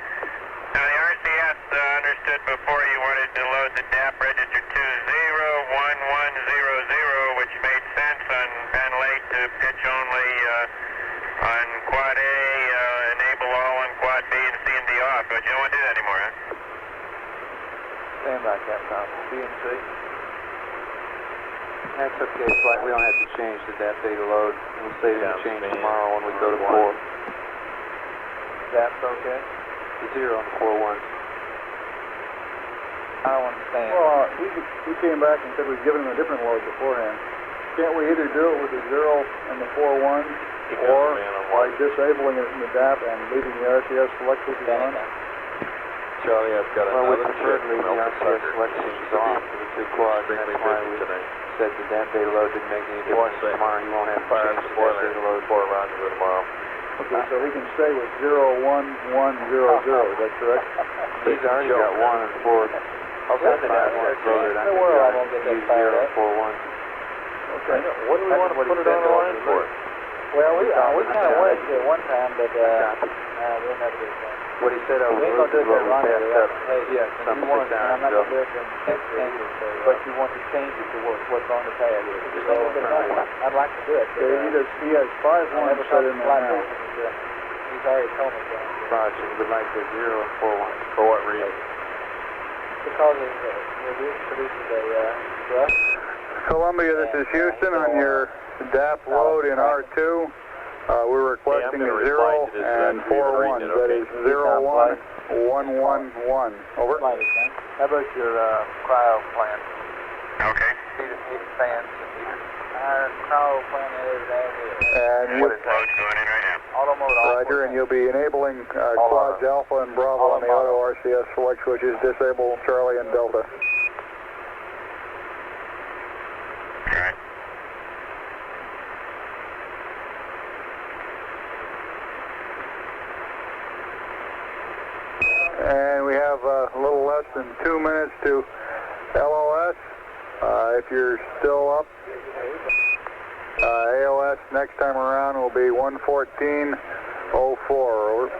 Now the RCS understood before you wanted to load the DAP register 201100, which made sense on ventilate to pitch only on quad A, enable all on quad B and C and D off. But you don't want to do that anymore, huh? Stand by, Capcom. B and C. That's okay, it's like we don't have to change the DAP data load. We'll say it'll change tomorrow when we go to 4. DAP's okay? The 0 on the 4-1s. I don't understand. Well, he came back and said we've given him a different load beforehand. Can't we either do it with the 0 and the 4-1 or by disabling it in the DAP and leaving the RCS select switches on? Charlie, I've got Well, we another prefer to ship leave the from RCS select switches off for the 2 quads, and that's why we said the DAP data load didn't make any difference. Tomorrow you won't have to change the DAP data load. for around you tomorrow. Okay, so he can stay with 01100, is that correct? He's already got 1 and 4. I'll send it out once loaded. I can use 0 and 4-1. Okay. What do we want to put it on the line for? Well, we kind of wanted to at one time, but we'll never do that. What he said over We ain't gonna do it what we right passed away. up Yes, some you 6 want, I'm hours not ago. gonna do it but you want to change it to what's on the pad here. So, I'd like to do it. Okay, he has 5-1 set in there now. He's already told me that. Roger, we would like the 0 and 4-1. For what reason? Because it produces a thrust. Columbia, this is Houston on your DAP load in R2. We're requesting 0 and 4-1. That is 01111. Over. How about your cryo plan? Okay. Heat fans and heaters. Our crawl plan is as is. And you, going in right now. Auto mode off. Roger, and you'll be enabling quads Alpha and Bravo on the auto RCS select switches, disable Charlie and Delta. Alright. And we have a little less than 2 minutes to LOS. If you're still up, AOS next time around will be 1:14:04. Over.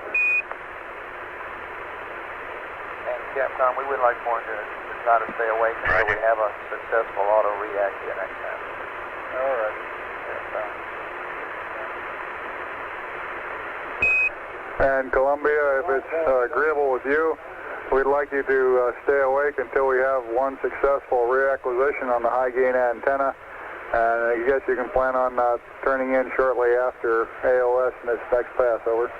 And Capcom, we would like for you to try to stay awake until we have a successful auto react here next time. All right. And Columbia, if it's agreeable with you, we'd like you to stay awake until we have one successful reacquisition on the high gain antenna. And I guess you can plan on turning in shortly after AOS in this next pass. Over.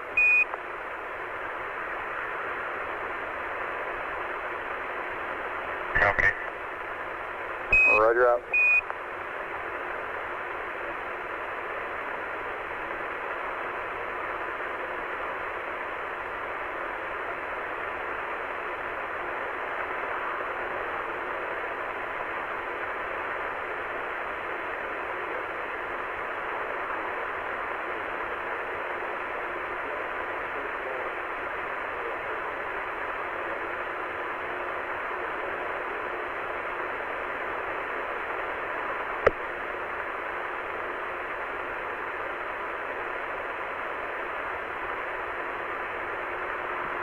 Okay. Roger out.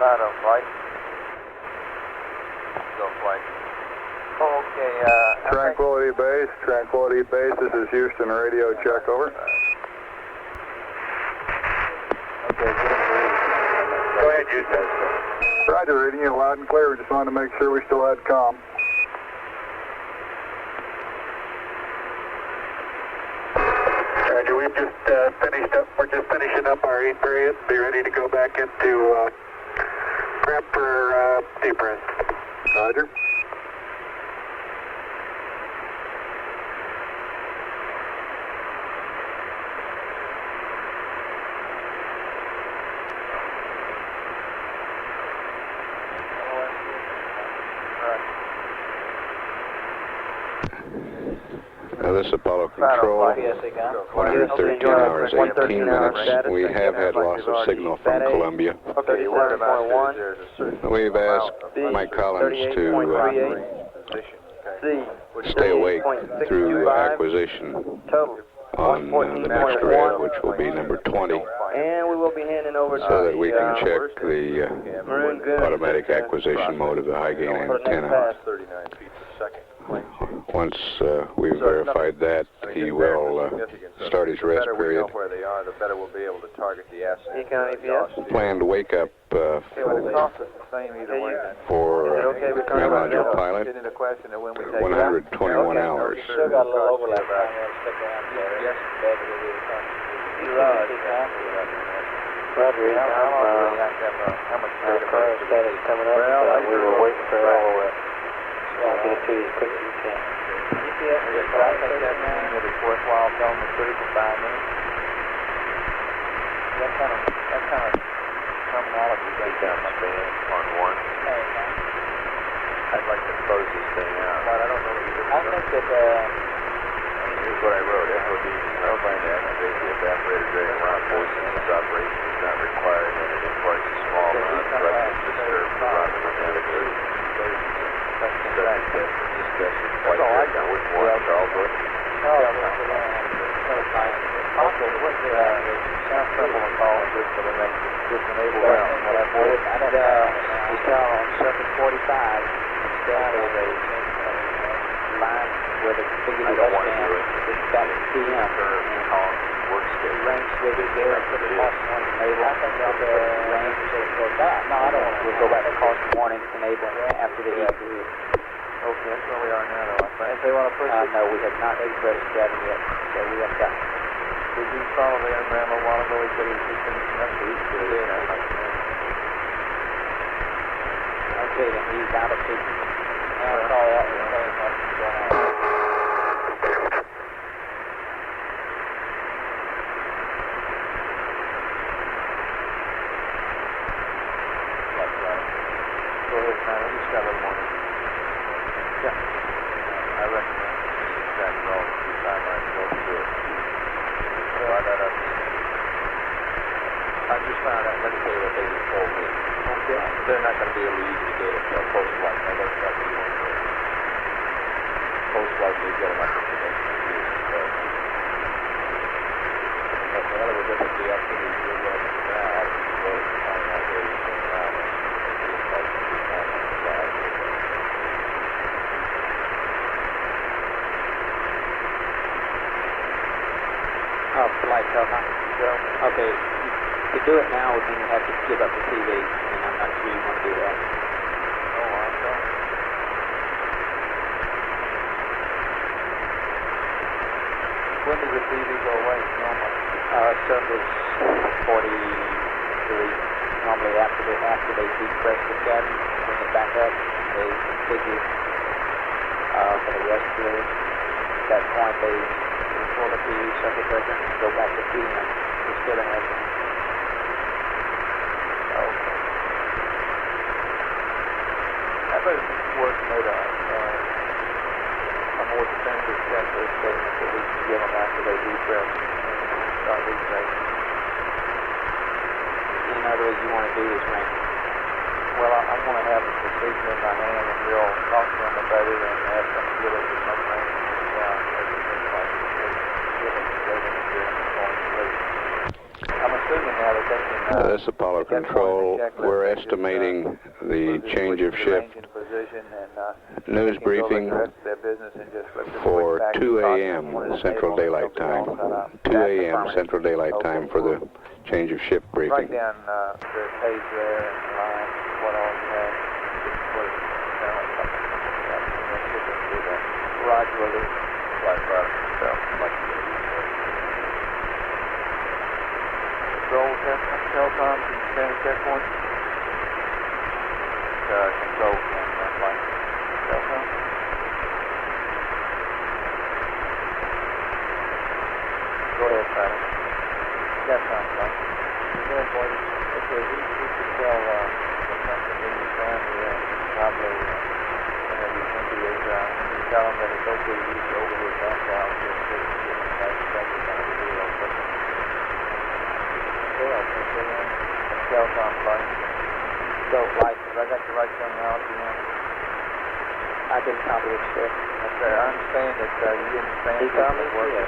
Auto flight. Go flight. Okay, Tranquility Base, this is Houston radio check, over. Go ahead, Houston. Roger, reading you loud and clear. We just wanted to make sure we still had comm. Roger, we've just we're just finishing up our 8 period. Be ready to go back into prep for deep rest. Roger. This is Apollo Control, 113 hours, 18 minutes. We have had loss of signal from Columbia. okay, you worried about We've asked Mike Collins to stay awake through acquisition on the next red, which will be number 20, And we will be handing over so that we can check the automatic acquisition mode of the high gain antenna. 39 feet per second. Once we've verified that, he will start his rest period. Where they are, the better we'll be able to target the asset. Planned wake up It will cost us the same either way. for command module pilot, 121 hours. Still got a little overlap. Yes. Roger, How much current status coming up. Well, We were waiting for LOS. I'll get it to you as quick as you can. GPS, I think that means that it's worthwhile telling the crew for 5 minutes. That kind of terminology right there, my bad. On one. I'd like to close this thing out. But I don't know what you're I think that, here's what I wrote. FOD turbine to activate the evaporator during around forces. This operation is not required and it imparts a small amount of pressure to disturb the rocket navigation. Discussion. That's all I got. Which one, Charles? okay, what's the, Sounds simple and call it just for the next disenable well, round. What I put it. you tell on circuit 45, instead of a line where the figure I don't want to do it. it's got a PM. Work schedule. Range switch there for the caution warning enable. I think that range no, I don't want to. We'll go back to caution warning enable after the E period. Okay, that's where we are now, though, I think. If they want to push it. No, we have not expressed that yet, so we have got. Did you follow the diagram a while ago? He said he was just finishing up the east period. Okay, then he's out of peak. I'll call out and tell him what's going on. Go ahead, man. I just got a little more. Yeah. I recommend that all the time I go through it. I just found out, let me tell you what they just told me. Okay. They're not going to be able to use it to get a post-flight. Now, that's not what you want to do. Post-flight, they get them up to the next year. But in other words, this is the activity you're going to do now. I can go to find out where you're going now. Flight cover. Okay, to do it now would mean you have to give up the TV, and I'm not sure you want to do that. Oh, I don't. When does the TV go away normally? Surface 43. Normally after they depress the cabin, bring it back up, they configure for the rest of that point they pull the TV circuit breaker and go back to feeding them. It's still in action. Okay. How about working at a more definitive checklist statement that we can give them after they depress and start retracing? In other words, you want to do this range. Well, I want to have a precision in my hand and we'll talk to them about it and have them give us as much range as we can. I'm assuming now that they can... This Apollo Control, we're estimating the change of shift news briefing for 2 a.m. Central Daylight Time. 2 a.m. Central Daylight Time for the change of shift briefing. Write down the page there and the line, what all you have. Roger, will do. Right. So, Control, telecom, standard checkpoint. Control, flight. Telecom. Go ahead, Tyler. That sounds fine. Okay, boy. Okay, we could tell something in your family probably whenever you think it is, you tell them that it's okay to use the overhead dump valve to assist in getting back to second down to zero. Telecom flight. So, flight. Have I got the right terminology now? I didn't copy it, sir. Okay, I understand that you didn't stand He told me, work yes.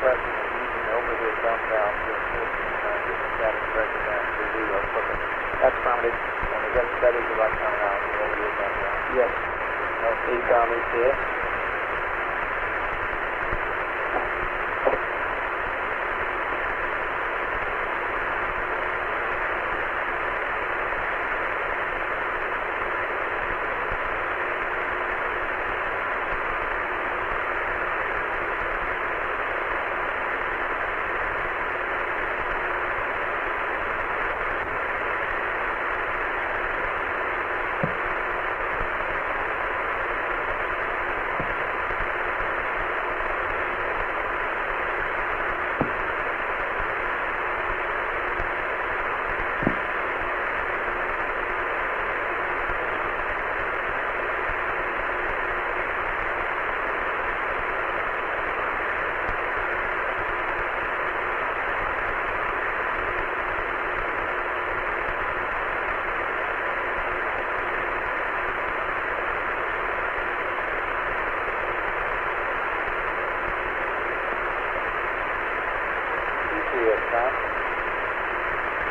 pressing and using the overhead dump valve to assist in getting cabin pressure down to zero. That's affirmative. And that is the right terminology, overhead dump valve. Yes. Okay. He told me, yes.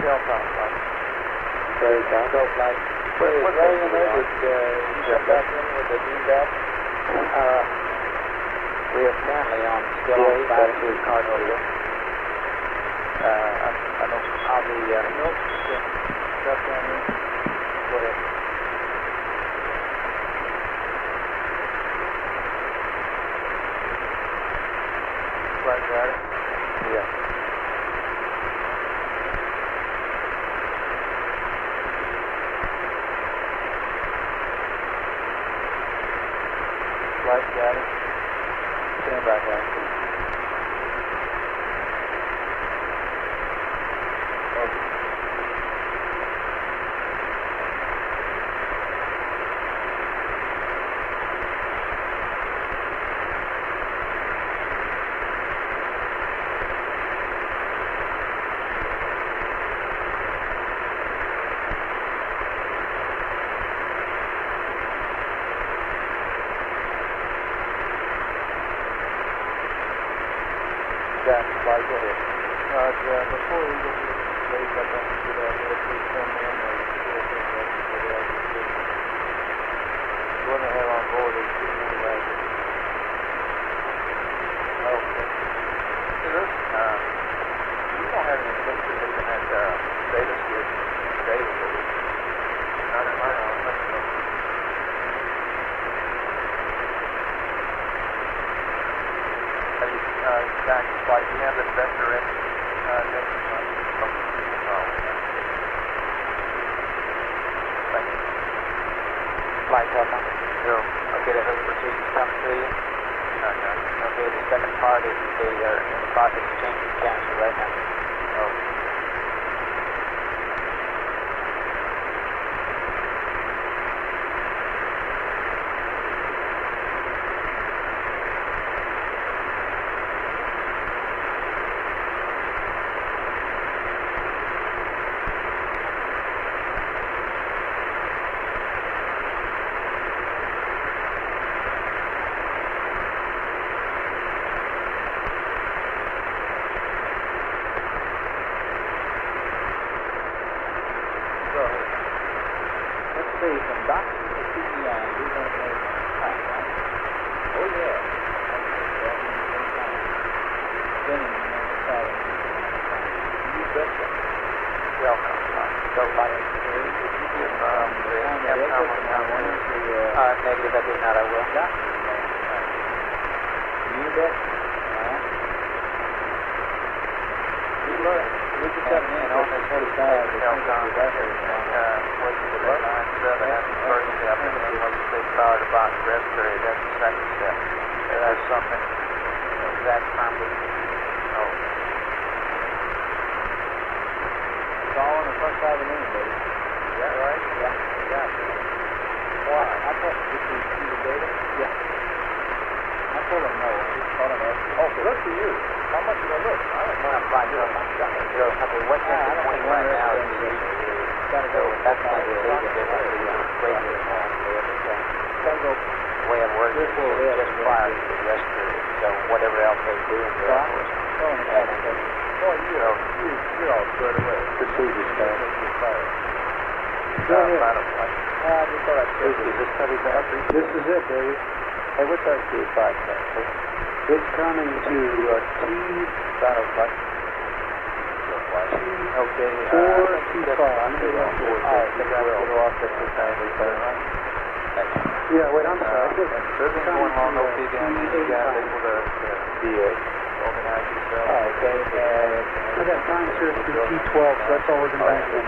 Telecom flight. Very good. Go flight. What Ray in there, did you come back in with the DBAC? We are currently on still on 5-2 Cardinal. I don't... I'll be, Nope. Step down here. Go ahead. Right, got it? Yeah. Right, got it. Stand by, guys. Okay. before we get to the race, I think we should have military come in or citizen races or whatever. The one they have on board is too many races. Okay. Hey, listen, you don't have any pictures leaving that data skid data, do you? Not in my own. Have you got flight? Do you have the vector ready? Next month? Okay. Oh, thank you. Flight Delta. Zero. Okay, the host procedures come to you. Okay. Okay, the second part is they are in the process of changing capture right now. Okay. Let's see, from doctor to CPI, we're going to make time, right? Oh, yeah. Spinning on the side of you betcha. Welcome. Go flight. Did you give the Negative, I did not, I will. You bet. Look at that man on this 45. Was it the line 7? That's the first step, and then when you say power to box respiratory, that's the second step. There's something exact property. Oh. It's all on the front side of the moon, baby. Is that right? Yeah. Yeah. Why? I thought did you see the data? Yeah. I told him no. I just thought I'd ask you. Oh, good for you. How much did I look? I don't know. Flight Delta. Okay, what's in between right now is gotta go. that's going to leave the difference in radio Gotta go. the way it works is just prior to the respiratory. So whatever else they do in the Air Force. Boy, you're all squared away. Procedure staff. Go ahead. I just thought I'd check Is this coming back? This is it, baby. Hey, what's our T5 thing? It's coming to Final flight. Okay, 425. Yeah, wait, I'm sorry. Everything's going along okay down there. You guys able to organize yourself? Okay, I got time here to T12, so that's all we're going to do.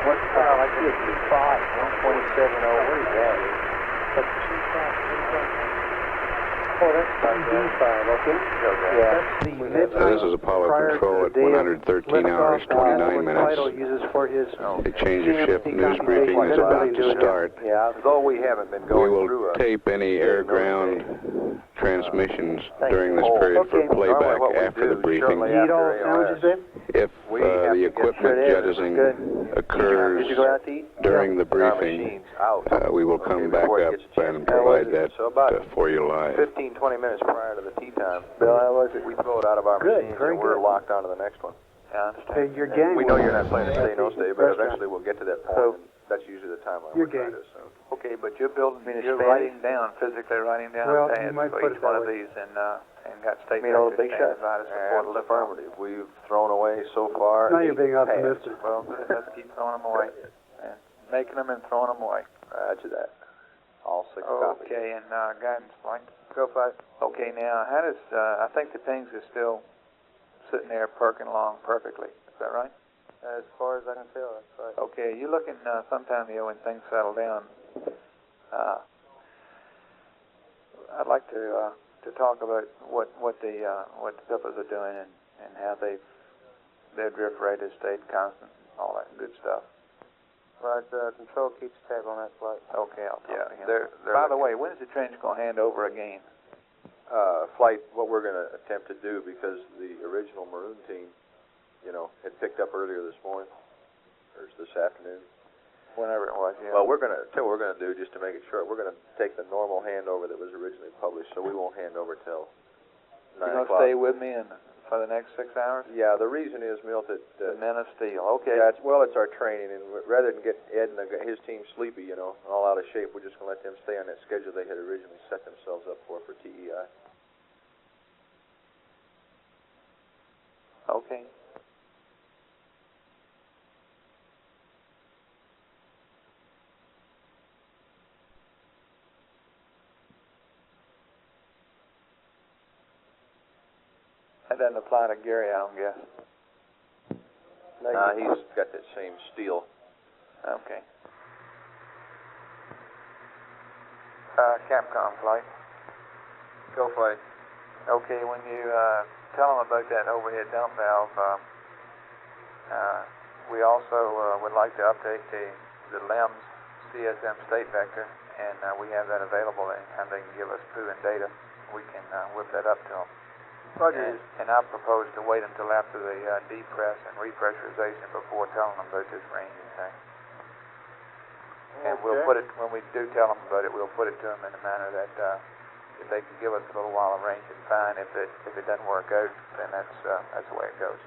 What? I see a T5, 127.0. What is that? That's T5. Oh, that's TD5, okay? Yeah. That's the midnight This is Apollo prior Control to at the day of 113 hours, liftoff. 29 That's what minutes. Vital uses for his The change of ship CMC news briefing is about to start. Yeah. Though we haven't been We going will through tape any air-ground transmissions during this Oh, period for okay. playback Normally what we after the do briefing. shortly Need all after sandwiches, babe? If We have the to get equipment Sure it is. jettisoning Good. occurs Did you go out to eat? during the our briefing, machines out. we will come back before it up gets a chance and to provide that So about for you live. 15, 20 minutes prior to the tea time, Bill, how was it? we throw it out of our Good, machines very and we're good. locked onto the next one. Yeah, I understand. Hey, your gang We know was you're not playing a at stay, no the stay, but restaurant. eventually we'll get to that point, So, and that's usually the timeline your we're trying gang. to assume. Okay, but you're building, you're Spanish? writing down, physically writing down Well, you pads might for put each it that one of way. these and got state mean all the vectors big shots? standby to support That's lift affirmative. We've thrown away so far. Now you're being 8 pads. optimistic. Well, let's keep throwing them away and making them and throwing them away. Roger that. All 6 copies. Okay, and guidance point. Go 5. Okay, now how does I think the things are still sitting there perking along perfectly. Is that right? As far as I can tell, that's right. Okay, you're looking sometime here when things settle down. I'd like to talk about what the Pippas are doing and how their drift rate has stayed constant, all that good stuff. Right, control keeps tab on that flight. Okay, I'll talk to him. They're By the way, when is the trench going to hand over again? Flight, what we're going to attempt to do, because the original Maroon team, had picked up earlier this morning, or this afternoon. Whenever it was, yeah. Well, we're going to do, just to make it short, we're going to take the normal handover that was originally published, so we won't hand over till 9 You're going to o'clock. stay with me and For the next 6 hours? Yeah, the reason is, Milt, that... The men of steel, okay. Yeah, it's our training, and rather than get Ed and his team sleepy, and all out of shape, we're just going to let them stay on that schedule they had originally set themselves up for TEI. Okay. That doesn't apply to Gary, I don't guess. He's got that same steel. Okay. Capcom flight. Go flight. Okay, when you tell them about that overhead dump valve, we also would like to update the LEMS CSM state vector, and we have that available, and they can give us POO and data. We can whip that up to them. Roger. And I propose to wait until after the depress and repressurization before telling them about this ranging thing. And we'll put it, when we do tell them about it, we'll put it to them in a manner that if they can give us a little while of ranging, fine. If it doesn't work out, then that's the way it goes.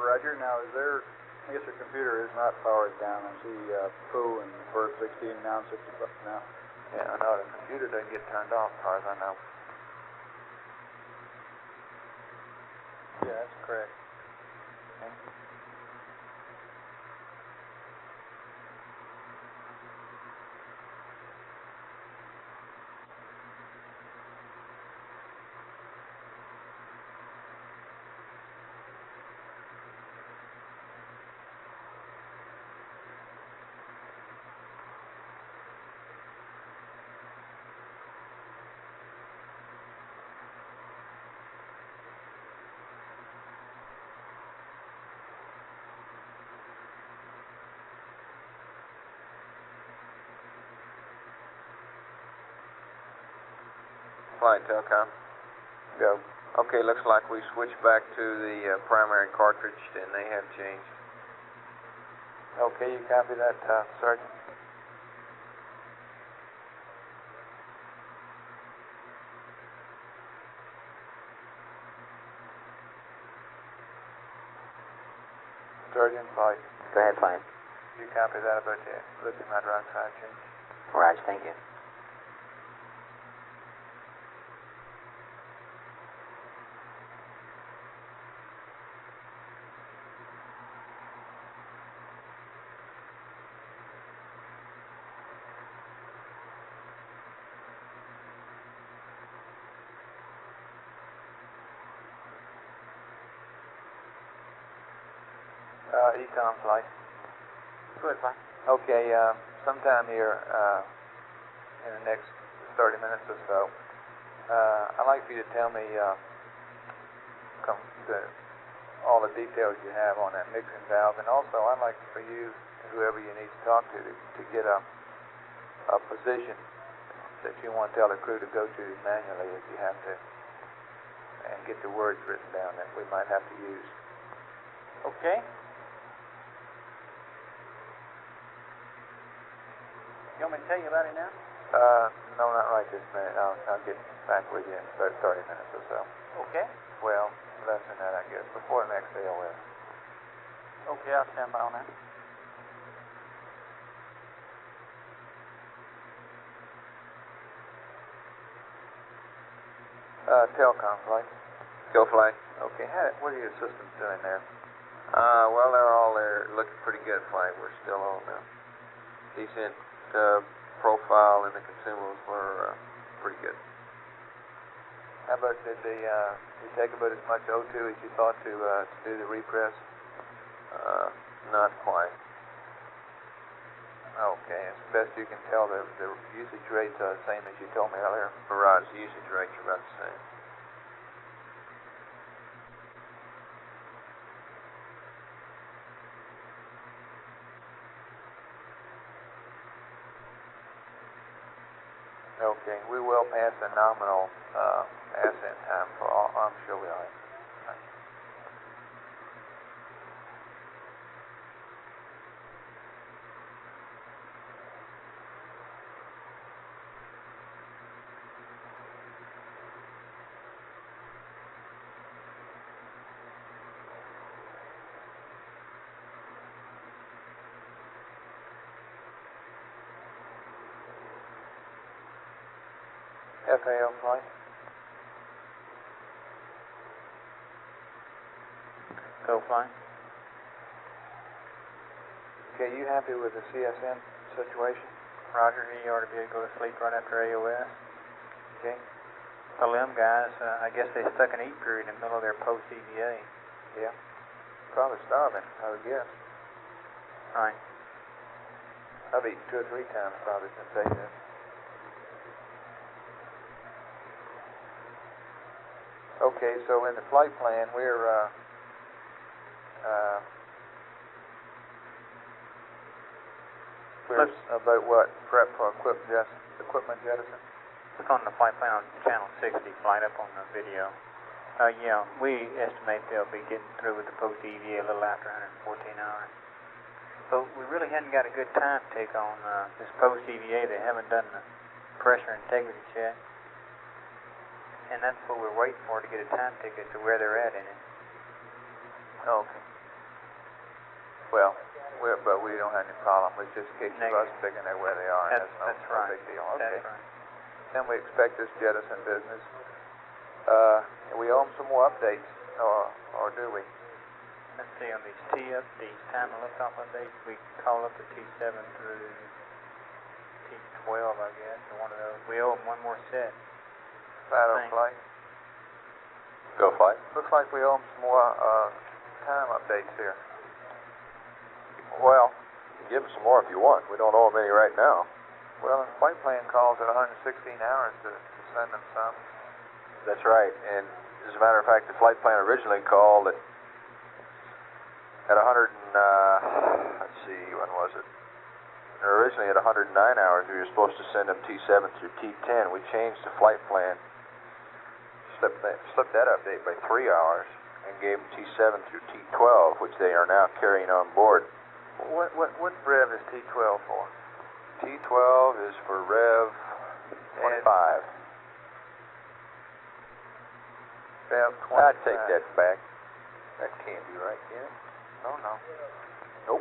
Roger. Now, I guess your computer is not powered down. I see POO and Verb 16 now, 60 bucks now. Yeah, I know. The computer doesn't get turned off as far as I know. Yeah, that's correct. Okay. Flight, Telcom. Go. Okay, looks like we switched back to the primary cartridge, and they have changed. Okay, you copy that, Sergeant? Sergeant, flight. Go ahead, flight. You copy that about the lithium hydroxide change? Roger, thank you. Econ flight. Go ahead, flight. Okay, sometime here in the next 30 minutes or so, I'd like for you to tell me all the details you have on that mixing valve, and also I'd like for you, whoever you need to talk to get a position that you want to tell the crew to go to manually if you have to, and get the words written down that we might have to use. Okay. You want me to tell you about it now? No, not right this minute. I'll get back with you in about 30 minutes or so. Okay. Well, less than that, I guess. Before the next AOS. Okay, I'll stand by on that. Telcom flight. Go flight. Okay, what are your systems doing there? Well, they're all there, looking pretty good, flight. We're still on decent profile, and the consumables were pretty good. How about did you take about as much O2 as you thought to do the repress? Not quite. Okay, as best you can tell, the usage rates are the same as you told me earlier. Mirage usage rates are about the same. Okay, we will pass the nominal ascent time for all. I'm sure we are. FAO flight. Go flight. Okay, you happy with the CSM situation? Roger, he ought to be able to go to sleep right after AOS. Okay. The LIM guys, I guess they stuck an eat period in the middle of their post-EVA. Yeah. Probably starving, I would guess. Right. I've eaten 2 or 3 times probably since they did. Okay, so in the flight plan, we're about what? Prep for equipment jettison? It's on the flight plan on channel 60, flight up on the video. Yeah, we estimate they'll be getting through with the post-EVA a little after 114 hours. So we really hadn't got a good time take on this post-EVA. They haven't done the pressure integrity check. And that's what we're waiting for, to get a time ticket to where they're at in it. Okay. Well, but we don't have any problem. It's just a case of us figuring out where they are. That's no right. big deal. Okay. That's right. Then we expect this jettison business. We owe them some more updates, or do we? Let's see, on these these time and liftoff updates, we call up the T7 through T12, I guess, or one of those. We owe them one more set. Flight or flight? Go flight. Looks like we owe them some more time updates here. Well, you can give them some more if you want. We don't owe them any right now. Well, the flight plan calls at 116 hours to send them some. That's right. And as a matter of fact, the flight plan originally called at 100 and, let's see, when was it? Originally at 109 hours, we were supposed to send them T7 through T10. We changed the flight plan, slipped that update by 3 hours, and gave them T7 through T12, which they are now carrying on board. What rev is T12 for? T12 is for Rev 25. Rev 25. I'd take that back. That can't be right, can it? No. Nope.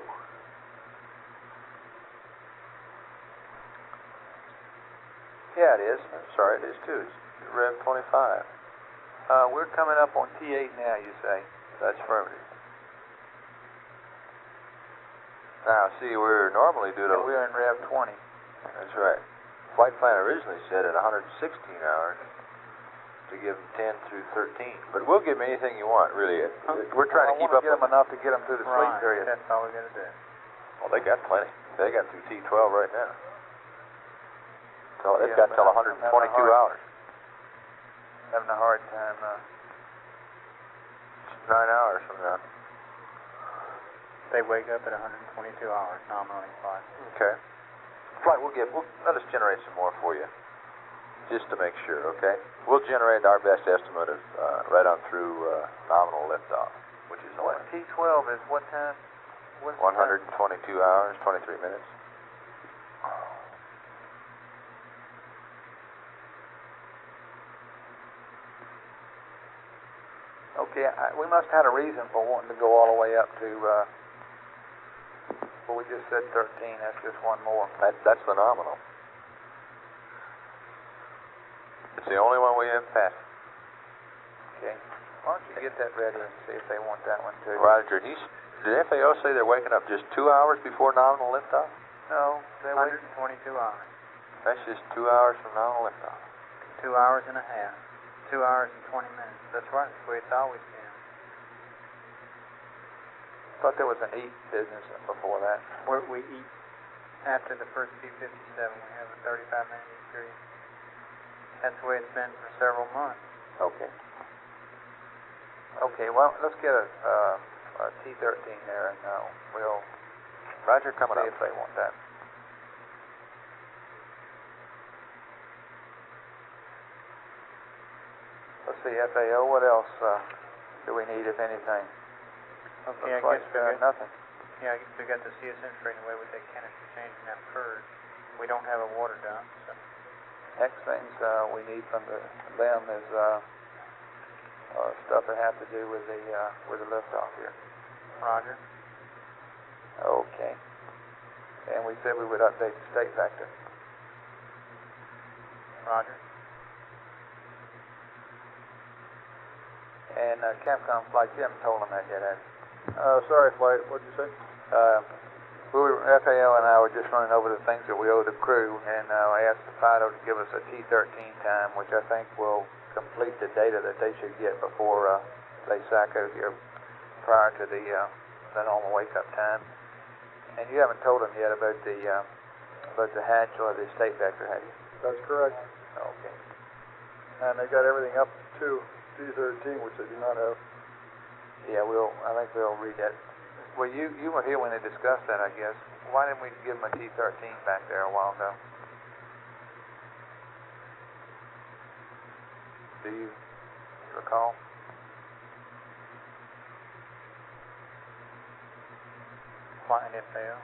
Yeah, it is. I'm sorry, it is too. It's Rev 25. We're coming up on T8 now, you say? That's affirmative. Now, see, we're normally due to... We're in Rev 20. That's right. Flight plan originally said at 116 hours to give them 10 through 13. But we'll give them anything you want, really. We're trying to keep up... I want to get them enough to get them through the sleep period. That's all we got to do. Well, they got plenty. They got through T12 right now. So they've Yeah, got till 122 hours. Having a hard time. 9 hours from now. They wake up at 122 hours, nominally flight. Okay. Flight, let us generate some more for you, just to make sure, okay? We'll generate our best estimate of right on through nominal liftoff, which is What, T12 is what time? 122 hours, 23 minutes. Okay, we must have had a reason for wanting to go all the way up to, well, we just said 13, that's just one more. That's the nominal. It's the only one we have passed. Okay. Why don't you get that ready and see if they want that one too? Roger. Did FAO say they're waking up just 2 hours before nominal liftoff? No, they're 122 hours. That's just 2 hours from nominal liftoff. 2 hours and a half. 2 hours and 20 minutes. That's right. That's the way it's always been. Thought there was an eat business before that. We eat after the first P-57. We have a 35-minute eat period. That's the way it's been for several months. Okay. Okay, well, let's get a T-13 there, and we'll Roger, coming see up. if they want that. Let's see, FAO, what else do we need, if anything? Okay, Looks like nothing. Yeah, I guess we got the CSM straightened away with that canister changing that purge. We don't have a water dump, so... Next things we need from them is stuff that have to do with the liftoff here. Roger. Okay. And we said we would update the state factor. Roger. Capcom flight, you haven't told them that yet, have you? Sorry, Flight, what'd you say? FAO and I were just running over the things that we owe the crew, and I asked the FIDO to give us a T13 time, which I think will complete the data that they should get before they sack out here prior to the normal wake-up time. And you haven't told them yet about the hatch or the state vector, have you? That's correct. Okay. And they got everything up to T13, which they do not have. Yeah, I think we'll read that. Well, you were here when they discussed that, I guess. Why didn't we give them a T13 back there a while ago? Do you recall? Flying FAO.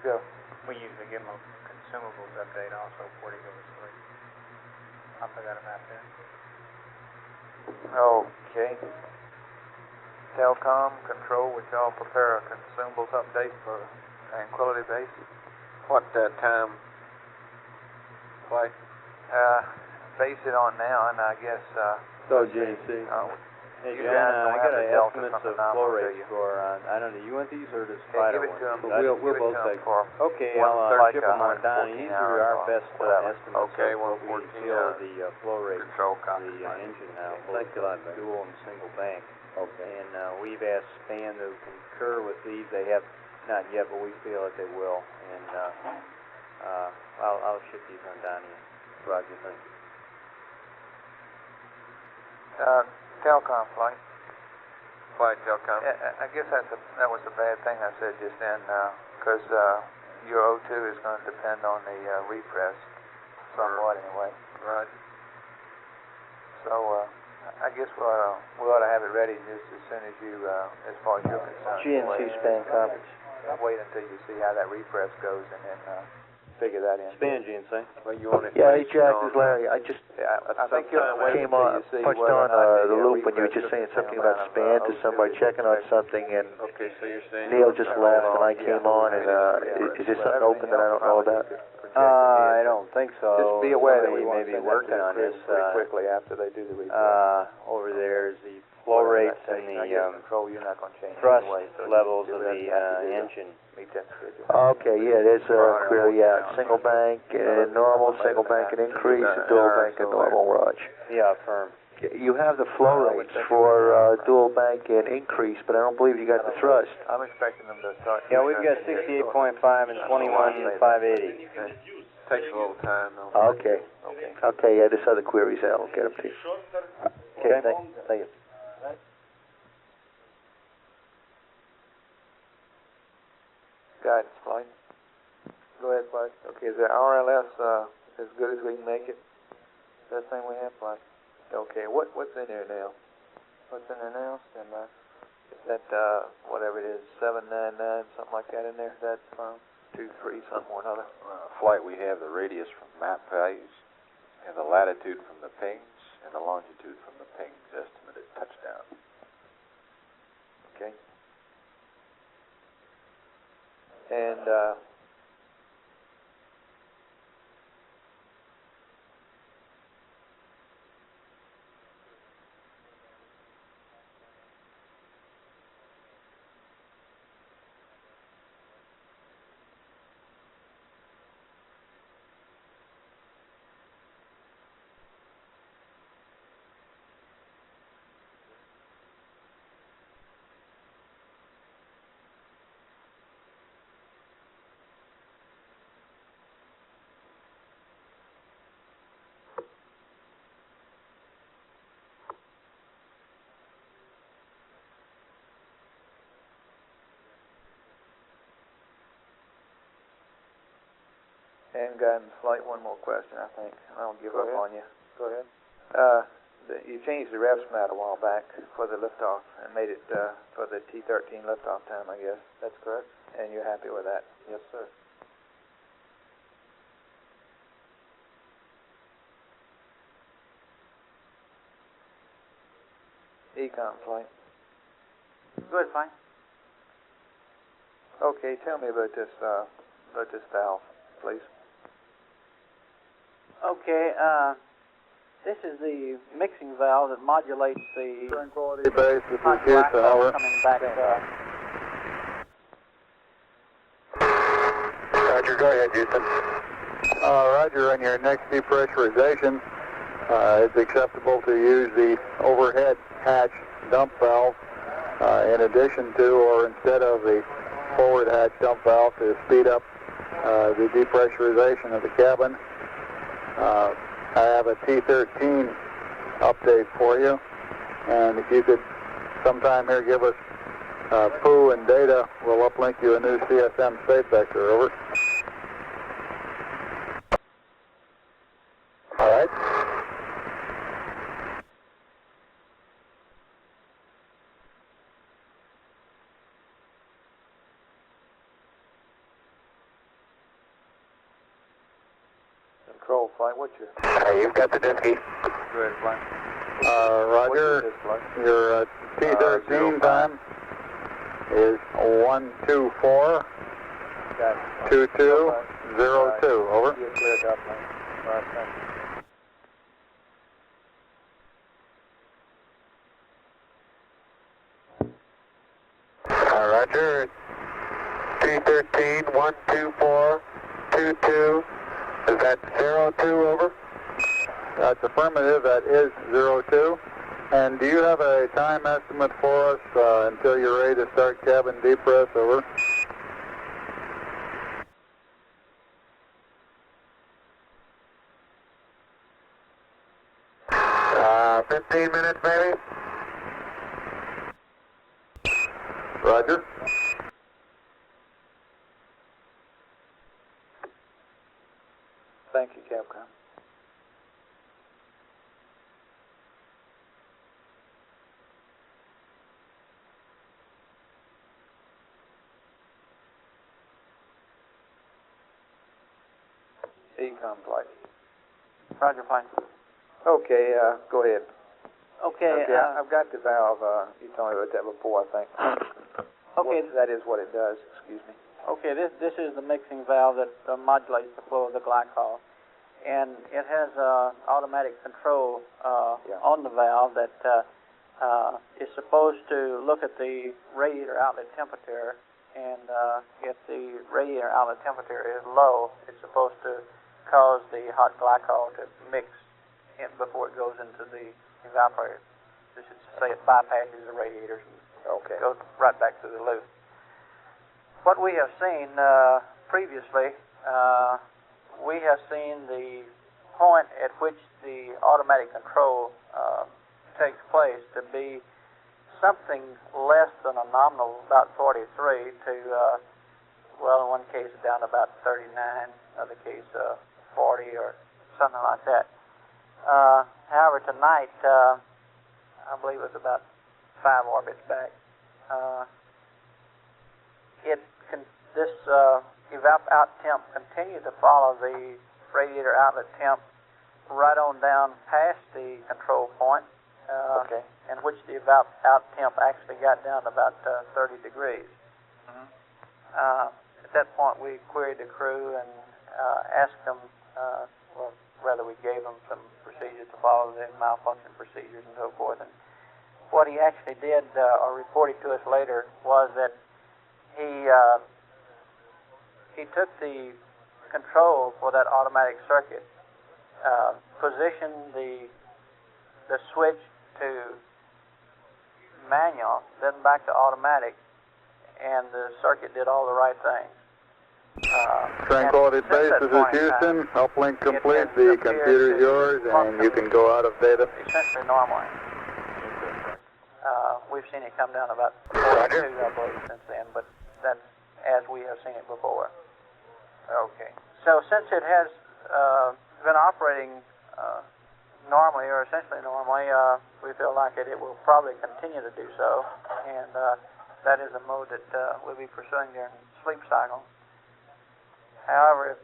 Go. We usually give them a consumables update also before they go to sleep. I forgot about that. Okay. Telcom control, would y'all prepare a consumables update for Tranquility Base? What time? Flight? Base it on now, and I guess, GNC. Hey, you John, guys don't I have got the an Delta estimates from the of flow nominal, do rates you? for, I don't know, you want these or does Okay, FIDO give it want to them. these? We'll Give it both to take them for Okay, one I'll like ship them on down. 114 These hours are our or best whatever. estimates Okay, of what we 114 feel hours. the flow rate Control of copy. the engine now, Thanks a lot, man. dual and single bank. Okay. And we've asked Span to concur with these. They have not yet, but we feel that they will. And I'll ship these on down here. Roger, thank you. Telcom flight. Flight Telcom. I guess that was a bad thing I said just then, because your O2 is going to depend on the repress, somewhat anyway. Right. So I guess we ought to have it ready just as soon as you, as far as you're concerned. GNC span conference. Wait until you see how that repress goes, and then figure that in. Span GNC. Well, you want it Yeah, hey based Jack, on- this is Larry. I just I think you're going to wait came until on, you see punched whether or on not the loop when you were just saying something about span to somebody checking on something, and Okay, so you're saying... Neil just left and I came on, and is there something open that I don't know about? I don't think so. Just be aware that we Somebody want to may be send that working to the on crew this. pretty quickly after they do the repress. Over there is the flow rates and I the guess control you're not going to change thrust anyway, so levels you of do the have to do engine. meet that schedule. Okay, yeah, there's a query, single bank and normal, single bank and increase, and dual bank and normal, Raj. Yeah, firm. You have the flow rates for dual bank and increase, but I don't believe you got the thrust. I'm expecting them to start. Yeah, we've got 68.5 and 21,580. Takes a little time, though. Okay. Okay, yeah, this other queries out. I'll get them to you. Okay, thank you. Guidance flight. Go ahead, flight. Okay, is the RLS as good as we can make it? Best thing we have, flight. Okay, what's in there now? What's in there now? Stand by. Is that whatever it is, 799, something like that in there? Is that 23 something or another? Flight, we have the radius from map values, and the latitude from the pings, and the longitude from the pings estimated touchdown. Okay. And guidance flight, one more question, I think. I don't give up on you. Go ahead. You changed the revs mat a while back for the liftoff and made it for the T13 liftoff time, I guess. That's correct. And you're happy with that? Yes, sir. Econ flight. Good, fine. Okay, tell me about this valve, please. Okay, This is the mixing valve that modulates the Tranquility Base, this is hot Houston, black hole over. coming back. Roger, go ahead, Houston. Roger, on your next depressurization, it's acceptable to use the overhead hatch dump valve in addition to or instead of the forward hatch dump valve to speed up the depressurization of the cabin. I have a T13 update for you, and if you could sometime here give us POO and data, we'll uplink you a new CSM state vector, over. All right. Control flight, what's your... You've got the disky. Go ahead, flight. Roger, your T13 time is 124. Got 2202, over. You're cleared up, man. All right, thank you. Roger. T13, 12422. Is that 02, over? That's affirmative, that is 02. And do you have a time estimate for us until you're ready to start cabin depress, over? 15 minutes, maybe? Roger. Thank you, Capcom. Ecom flight. Roger, fine. Okay, go ahead. Okay. I've got the valve. You told me about that before, I think. Okay. That is what it does. Excuse me. Okay, this is the mixing valve that modulates the flow of the glycol, and it has automatic control on the valve that is supposed to look at the radiator outlet temperature, and if the radiator outlet temperature is low, it's supposed to cause the hot glycol to mix in before it goes into the evaporator. This is to say it bypasses the radiators and goes right back to the loop. What we have seen previously, we have seen the point at which the automatic control takes place to be something less than a nominal, about 43, to, well, in one case down to about 39, other case 40 or something like that. However, tonight, I believe it was about 5 orbits back, this evap out temp continued to follow the radiator outlet temp right on down past the control point, in which the evap out temp actually got down to about 30 degrees. At that point, we queried the crew and asked them, well, rather we gave them some procedures to follow, the malfunction procedures and so forth. And what he actually did, or reported to us later, was that he took the control for that automatic circuit, positioned the switch to manual, then back to automatic, and the circuit did all the right things. Tranquility Base, this is Houston. Uplink complete. The computer is yours, and you can go out of data. Essentially normally. We've seen it come down about 42, I believe, since then, but that's as we have seen it before. Okay. So since it has been operating normally, or essentially normally, we feel like it will probably continue to do so, and that is a mode that we'll be pursuing during sleep cycle. However,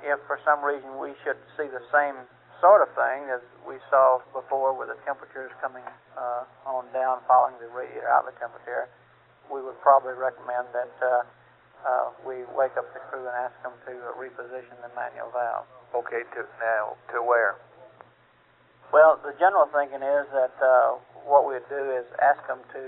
if for some reason we should see the same sort of thing as we saw before with the temperatures coming on down following the radiator outlet temperature, we would probably recommend that we wake up the crew and ask them to reposition the manual valve. Okay, to where? Well, the general thinking is that what we'd do is ask them to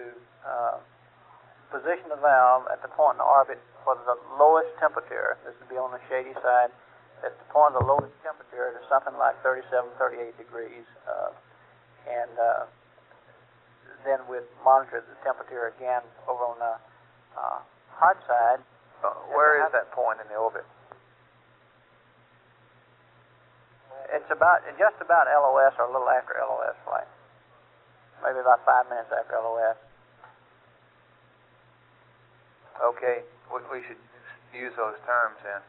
position the valve at the point in the orbit for the lowest temperature. This would be on the shady side. At the point of the lowest temperature to something like 37, 38 degrees. And then we'd monitor the temperature again over on the hot side. Where is that point in the orbit? It's just about LOS or a little after LOS flight. Maybe about 5 minutes after LOS. Okay, we should use those terms then.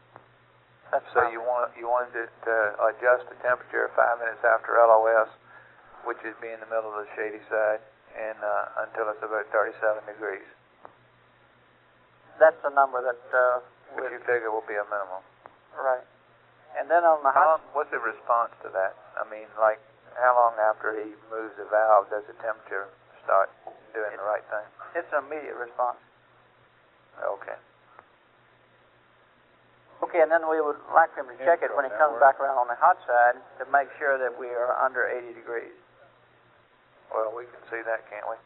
That's so you wanted it to adjust the temperature 5 minutes after LOS, which would be in the middle of the shady side, and until it's about 37 degrees. That's the number that which you figure will be a minimum. Right. And then on the hot... What's the response to that? I mean, like, how long after he moves the valve does the temperature start doing the right thing? It's an immediate response. Okay. Okay, and then we would like him to check it when he comes back around on the hot side to make sure that we are under 80 degrees. Well, we can see that, can't we?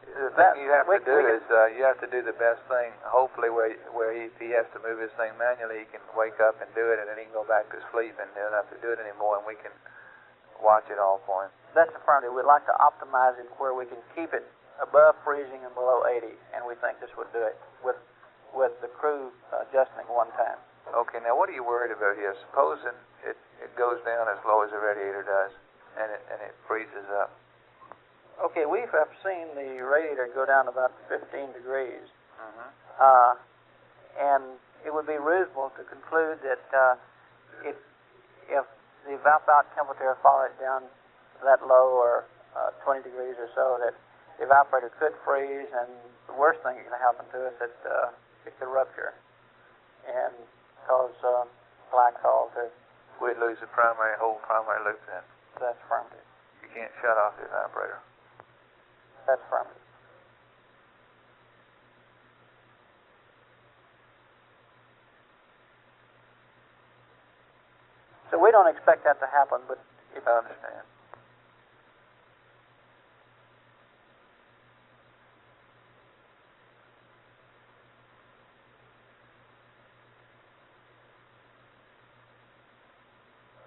The thing you have to do is you have to do the best thing. Hopefully, where if he has to move his thing manually, he can wake up and do it, and then he can go back to sleep and he doesn't have to do it anymore, and we can watch it all for him. That's affirmative. We'd like to optimize it where we can keep it above freezing and below 80, and we think this would do it with the crew adjusting one time. Okay, now what are you worried about here? Supposing it goes down as low as the radiator does, and it freezes up. Okay, we have seen the radiator go down about 15 degrees. And it would be reasonable to conclude that if the evaporator temperature followed down that low, or 20 degrees or so, that the evaporator could freeze, and the worst thing that can happen to us is that it could rupture and cause black hole to... We'd lose the whole primary loop then. That's affirmative. You can't shut off the evaporator. That's affirmative. So we don't expect that to happen, but if I understand.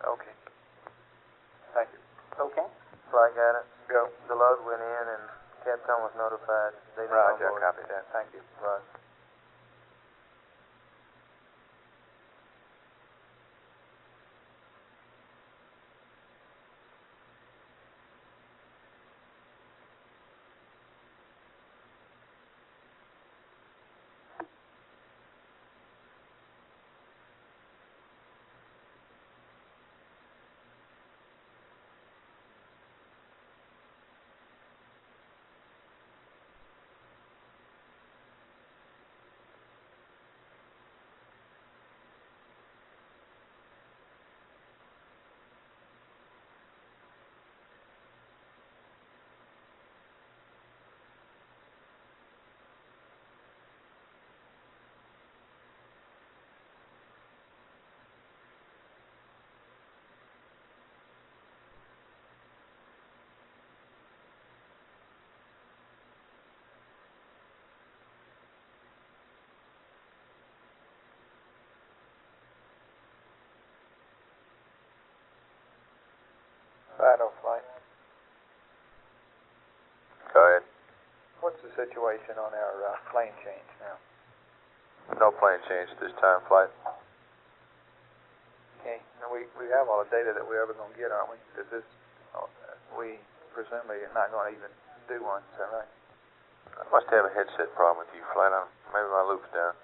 Okay. Thank you. Okay. Flight guidance. Go. The load went in and Capcom was notified. They didn't Roger, on board. copy that. Thank you. Right. Final flight. Go ahead. What's the situation on our plane change now? No plane change at this time, flight. Okay. Now we have all the data that we're ever going to get, aren't we? We presumably are not going to even do one, is that right? I must have a headset problem with you, flight. Maybe my loop's down.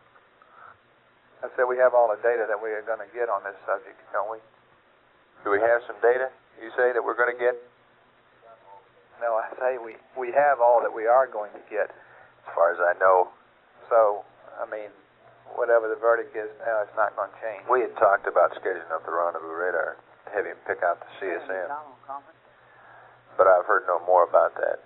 I said we have all the data that we are going to get on this subject, don't we? Do we have some data, you say, that we're going to get? No, I say we have all that we are going to get. As far as I know. So, I mean, whatever the verdict is now, it's not going to change. We had talked about scheduling up the rendezvous radar, have him pick out the CSM. But I've heard no more about that.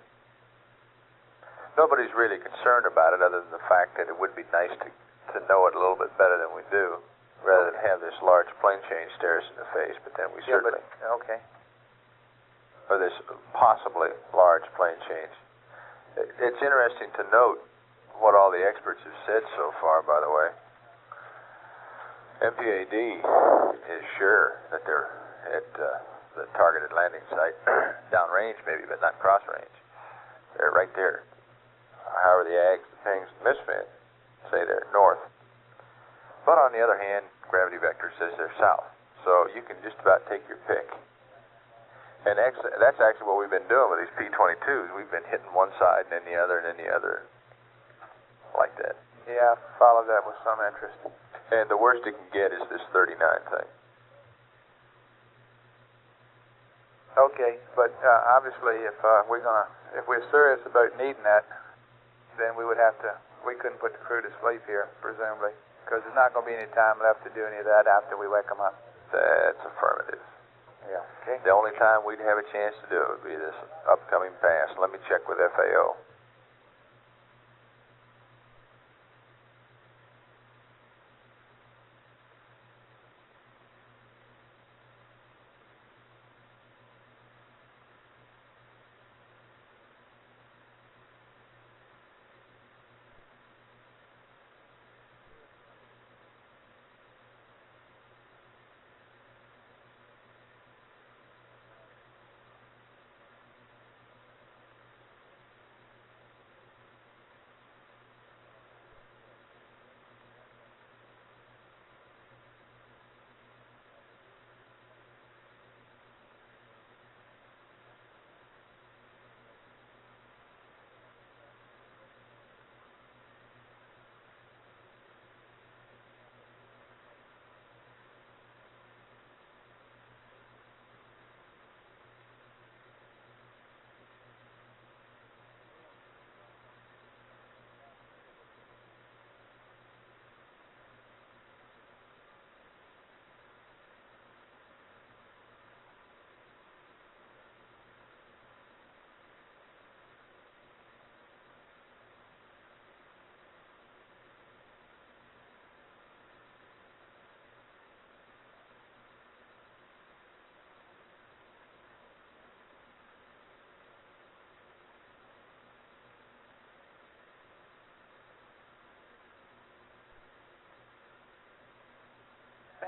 Nobody's really concerned about it, other than the fact that it would be nice to know it a little bit better than we do, rather than have this large plane change stare us in the face. But then we certainly... Okay. or this possibly large plane change. It's interesting to note what all the experts have said so far, by the way. MPAD is sure that they're at the targeted landing site, downrange maybe, but not cross range. They're right there. However, the AGs, the PINGs, the misfit say they're north. But on the other hand, gravity vector says they're south. So you can just about take your pick. And that's actually what we've been doing with these P-22s. We've been hitting one side and then the other and then the other, like that. Yeah, I followed that with some interest. And the worst it can get is this 39 thing. Okay, but obviously, if we're serious about needing that, then we couldn't put the crew to sleep here, presumably, because there's not going to be any time left to do any of that after we wake them up. That's affirmative. Yeah. Okay. The only time we'd have a chance to do it would be this upcoming pass. Let me check with FAO.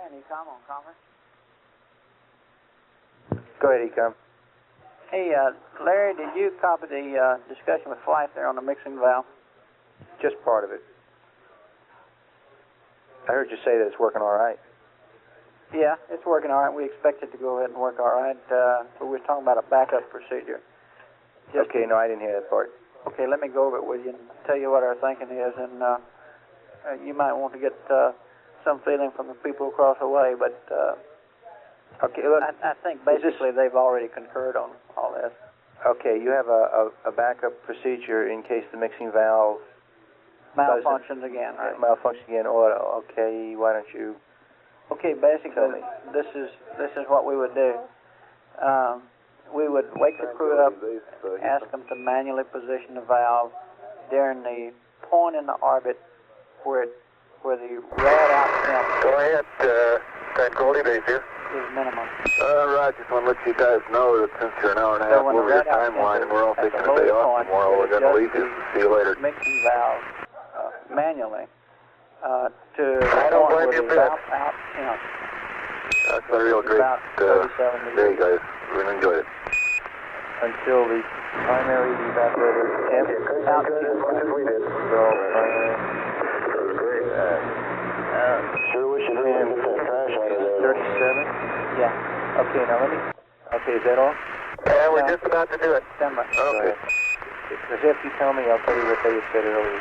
ECOM on conference. Go ahead, ECOM. Hey, Larry, did you copy the discussion with Flight there on the mixing valve? Just part of it. I heard you say that it's working all right. Yeah, it's working all right. We expect it to go ahead and work all right. But we were talking about a backup procedure. Okay, no, I didn't hear that part. Okay, let me go over it with you and tell you what our thinking is, and you might want to get some feeling from the people across the way, but okay, look, I think basically they've already concurred on all this. Okay, you have a backup procedure in case the mixing valve Malfunctions again, right? Malfunctions again. Or okay, why don't you? Okay, basically, this is what we would do. We would wake the crew up, ask them to manually position the valve during the point in the orbit where the rad out temp. Go ahead, Tranquility Base here. Is minimum. Right, just want to let you guys know that since you're an hour and a half over your timeline and we're all fixing to stay off tomorrow, we're going to leave you. See you later. Mixing valve manually to I don't blame you a bit. out temp. That's a real great day, guys. We're going to enjoy it. Until the primary evaporator temp Out temp. So, Sure wish you didn't get that trash out of there. 37? Yeah. Okay, now let me... Okay, is that all? Yeah, we're just about to do it. Stand by. Okay. Because if you tell me, I'll tell you what they had said earlier.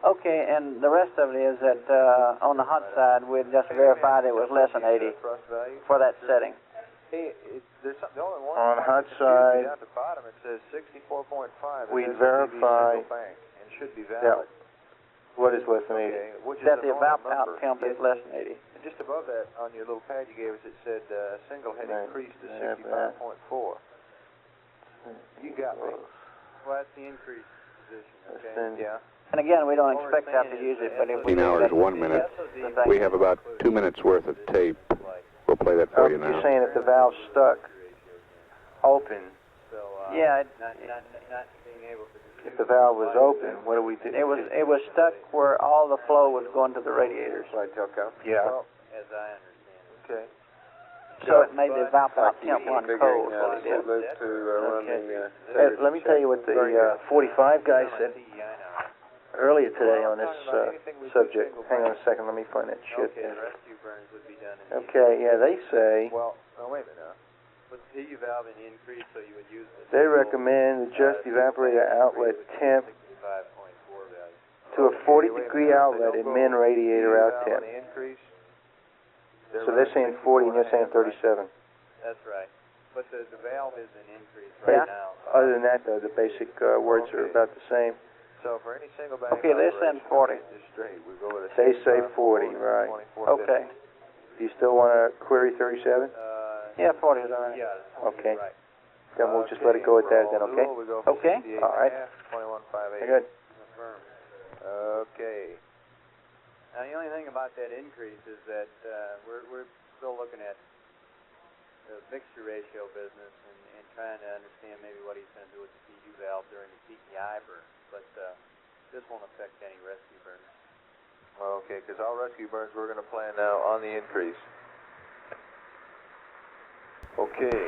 Okay, and the rest of it is that on the hot side, we'd just verified it was less than 80 for that setting. On hot side, Down at the bottom it says 64.5. we'd verify and should be that valid. what is less than 80. Okay, which is That the the valve normal out number. temp is less than 80. And just above that, on your little pad you gave us, it said single had Right. increased to Yeah, 65.4. You got me. Well, that's the increased position, okay? Then, Yeah. And again, we don't expect to have to use it, but if we 15 do, hours, that's 1 minute. the thing. We have about 2 minutes worth of tape. We'll play that for you you're now. saying if the valve's stuck, open, So, Yeah, not being able to. if the valve was open, what do we do? it was stuck where all the flow was going to the radiators. Slide telecom. Yeah. Well, as I understand it. Okay. So it made the valve out Like temp run figuring, cold, what it did. loop to run Okay. the... Hey, let me tell you what the 45 guy said earlier today on this subject. Hang on a second, let me find that shit. Okay, rescue burns would be done in Okay, yeah, they say Well, oh, wait a minute now. Was the PU valve in increase, so you would use the they recommend adjust evaporator outlet temp 65.4 value. to a 40-degree outlet and min radiator out temp. Increase. So they're saying 40 and you're saying 37. That's right. But the valve is in increase Yeah. right now. Other than that, though, the basic words are about the same. So for any single bag Okay, they're saying 40. straight, we go with a They say 40, right. Okay. Do you still want to query 37? Yeah, 40 is all right. Yeah. Okay. Right. Then we'll just let it go at that then, okay? We go for Okay. 68 All right. 21.58. Very good. Confirmed. Okay. Now the only thing about that increase is that we're still looking at the mixture ratio business and trying to understand maybe what he's going to do with the PU valve during the PEI burn. But this won't affect any rescue burns. Okay, because all rescue burns we're going to plan now on the increase. Okay.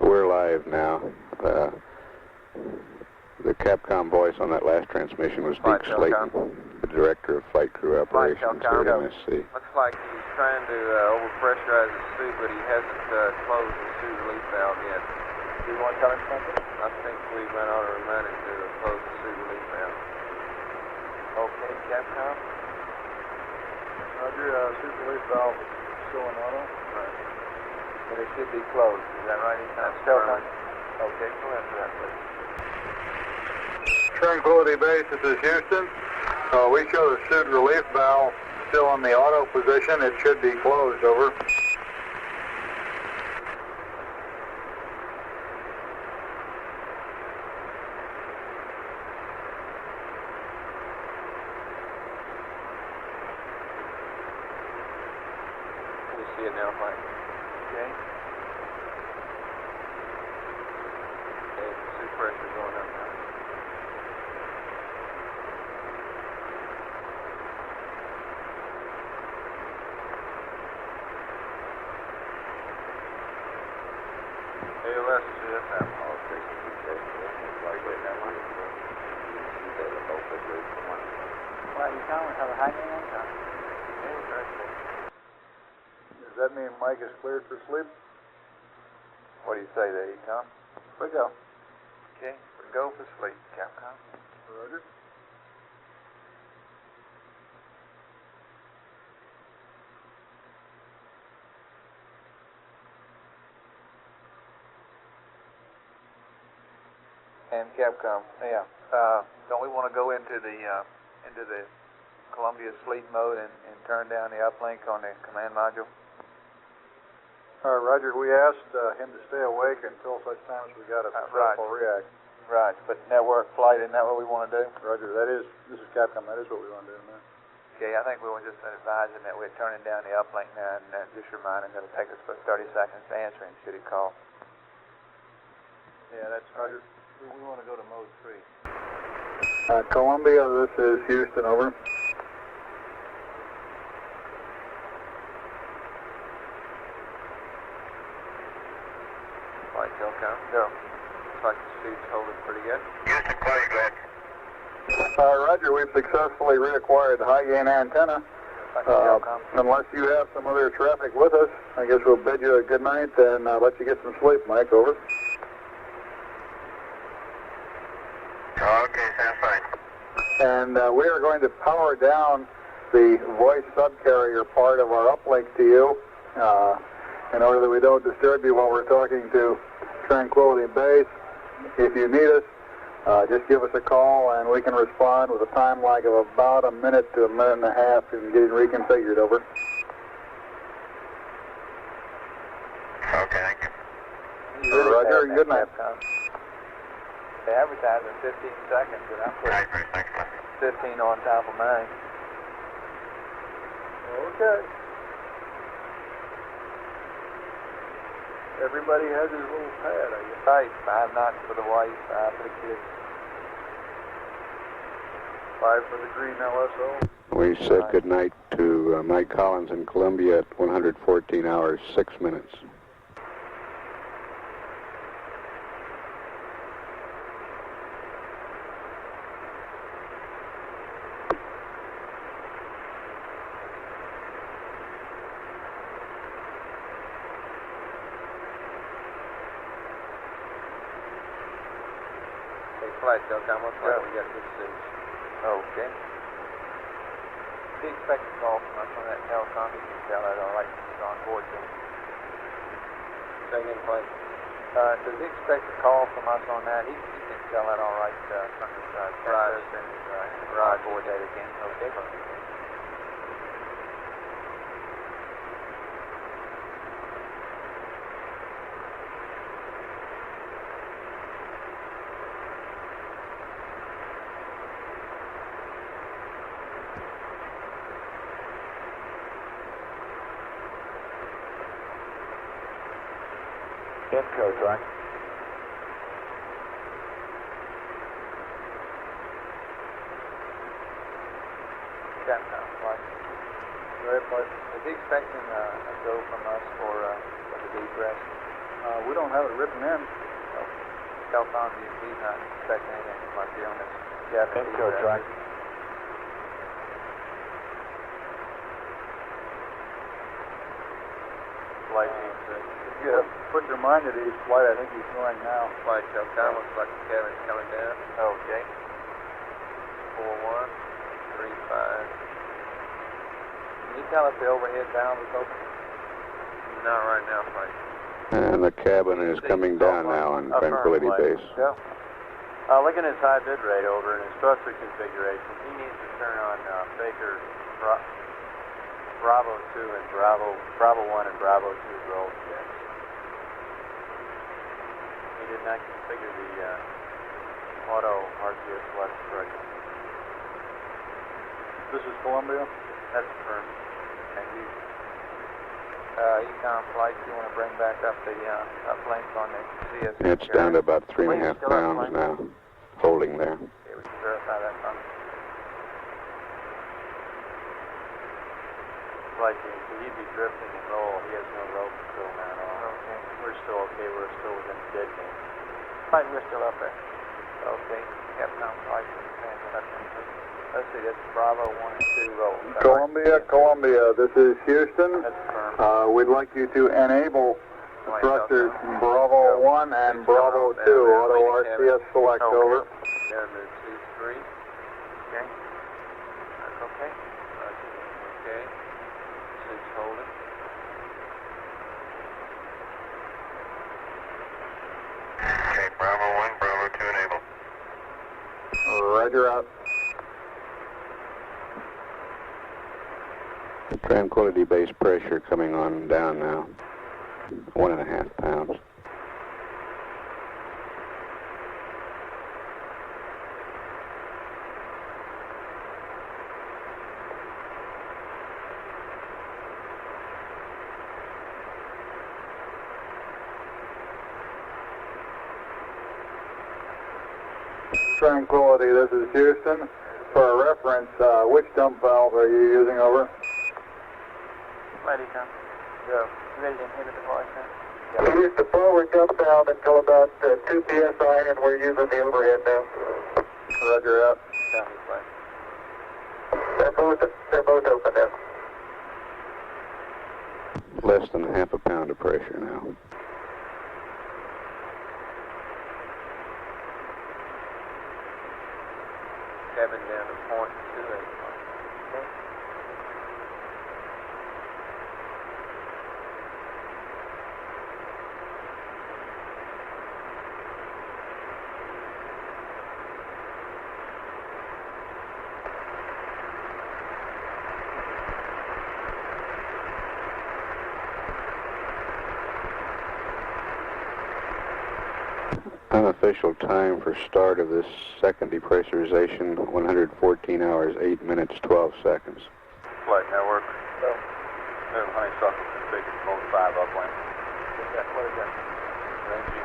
We're live now. The Capcom voice on that last transmission was Flight Deke Slayton, the Director of Flight Crew Operations here at MSC. Looks like he's trying to overpressurize the suit, but he hasn't closed the suit release valve yet. Do you want to tell him something? I think we went on to remind him to close the suit release valve. Okay, Capcom? Roger, suit release valve is still in auto. Right. But it should be closed, is that right? That's Capcom. Okay, go ahead for that, please. Tranquility Base, this is Houston. We show the suit relief valve still in the auto position. It should be closed, over. We see it now, Mike. Okay. Okay, suit pressure going up now. ALS is just that. All stations be checked. Likely that one. Well, you can't have a high gain on. Does that mean Mike is cleared for sleep? What do you say there, Tom? We go. Okay, we go for sleep, Capcom. Roger. And Capcom, yeah. Don't we want to go into the Columbia sleep mode and turn down the uplink on the command module? Roger, we asked him to stay awake until such time as we got a successful react. Right, but network flight, isn't that what we want to do? Roger, this is Capcom, that is what we want to do now. Okay, I think we will just advise him that we're turning down the uplink now and just remind him that it'll take us about 30 seconds to answer him should he call. Yeah, that's Roger. We want to go to mode 3. Columbia, this is Houston, over. Flight telecom, go. Looks like the suit's holding pretty good. Houston, clear, good. Roger, we've successfully reacquired the high gain antenna. Unless you have some other traffic with us, I guess we'll bid you a good night and let you get some sleep, Mike, over. Okay, sounds fine. And we are going to power down the voice subcarrier part of our uplink to you in order that we don't disturb you while we're talking to Tranquility Base. If you need us, just give us a call and we can respond with a time lag of about a minute to a minute and a half in getting reconfigured, over. Okay, thank you. Roger, and good night. They advertise in 15 seconds, and I'm putting Right, thanks, man. 15 on top of mine. Okay. Everybody has his little pad, I guess. Right, 5 knots for the wife, 5 for the kids. 5 for the green LSO. We said goodnight to Mike Collins in Columbia at 114 hours, 6 minutes. Flight Delta, what flight we got this stage? Okay. He expects a call from us on that telecom. You can tell that all right. He's on board then. Second flight. Does he expect a call from us on that? He can tell that all right from his sensors and his on board data again. Okay. Code, right? Is he expecting a go from us for the deep rest? We don't have it written in. Telecom, he's not expecting anything from us here on this. Yeah, Code, right? Flight team, Yeah, put your mind at each flight. I think he's going now. Flight Telecom, looks like the cabin's coming down. Okay. 4135. Can you tell if the overhead valve is open? Not right now, Mike. And the cabin is coming down now on Tranquility Base. Yeah. Looking at his high bit rate over in his thruster configuration, he needs to turn on Baker Bravo 2 and Bravo 1 and Bravo 2 roll checks. He did not configure the auto RTS select correctly. This is Columbia. That's confirmed. And you, Econ flight, you want to bring back up the uplink on the CS? It's down to about 3.5 pounds now, holding there. Okay, we can verify that from Flight team, so he'd be drifting and roll. He has no roll control now at all. Okay. We're still okay. We're still within the dead game. Flight, we're still up there. Okay. Capcom flight, let's see, that's Bravo 1 and 2 roll. Columbia, Columbia, this is Houston. That's confirmed. We'd like you to enable the thrusters from Bravo 1 and Bravo 2, auto RCS select, over. Down to 2-3. Okay. That's okay. Okay. 6 holding. Okay, Bravo 1, Bravo 2 enable. Roger out. Tranquility Base pressure coming on down now, 1.5 pounds. Tranquility, this is Houston. For a reference, which dump valve are you using, over? Ready, Tom. Go. Ready to inhibit the voice now? We used the forward dump valve until about 2 psi, and we're using the overhead now. Roger out. Copy, flight. They're both open now. Less than 0.5 pound of pressure now. Cabin down to 0.28. Okay. Unofficial time for start of this second depressurization, 114 hours, 8 minutes, 12 seconds. Flight network. No, honeysuckle configured, mode 5 uplink. What is that? Ranging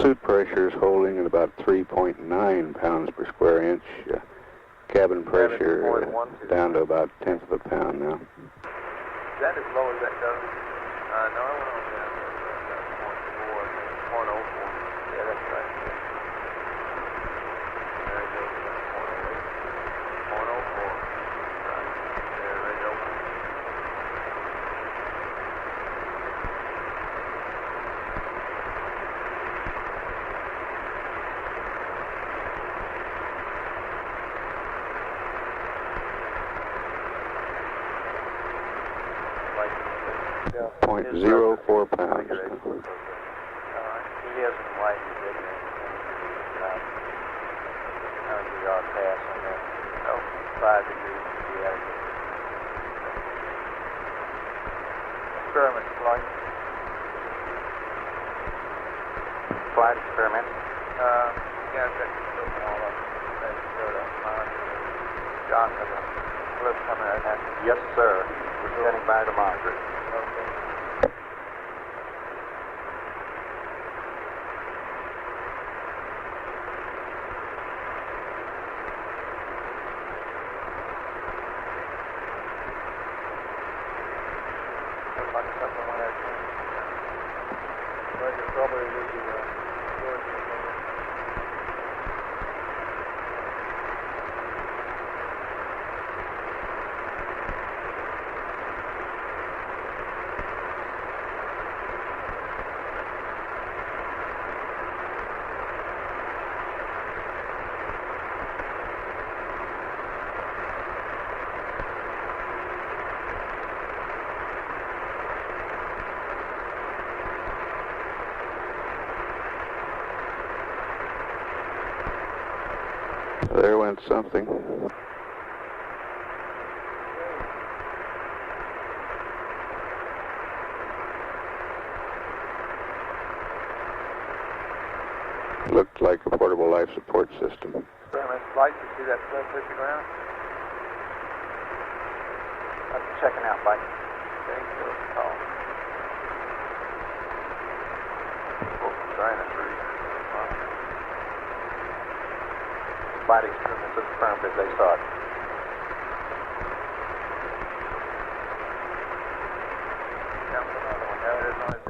Suit pressure is holding at about 3.9 pounds per square inch. Cabin pressure down to about 1/10 of a pound now. Is that as low as that goes? No, I went on down to 0.04. Yeah, that's right. There it goes, 0.08. 0.04. Right. There, ready to open. Yeah. 0.04 pounds. He has some light in it. Our pass on that. 5 degrees would be adequate. Experiment flight. Flight experiment. Yeah, I've got to open all up. John has a flip coming right now. Yes, sir. We're standing by to monitor it. Okay. Looks like something went out there. Well, you're probably losing storage. There went something. Looked like a portable life support system. Experiment flight, you see that flip hit the ground? I'm checking out, Mike. Okay, so it's called. Sorry, that's pretty. Flight experiments confirmed as they saw it.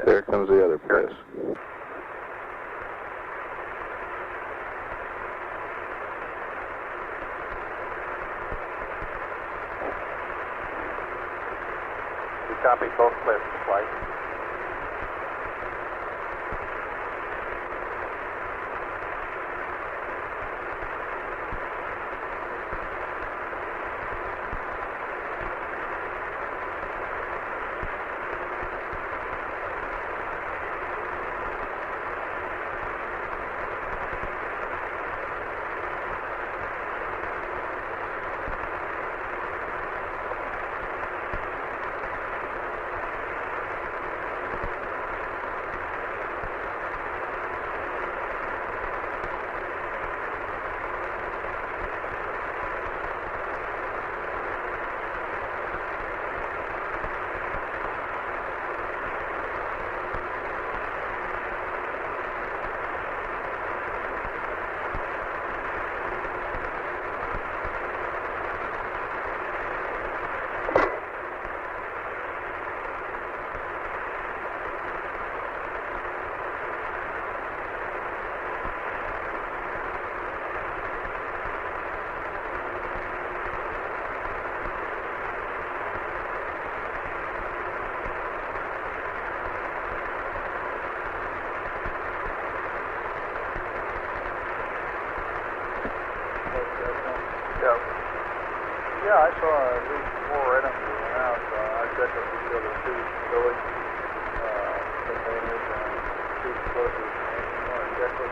There comes the other press. We copied both clips, Flight. Yeah, I saw at least 4 right under the house. I checked with each other, 2 Billy containers and 2 explosives. You want to check with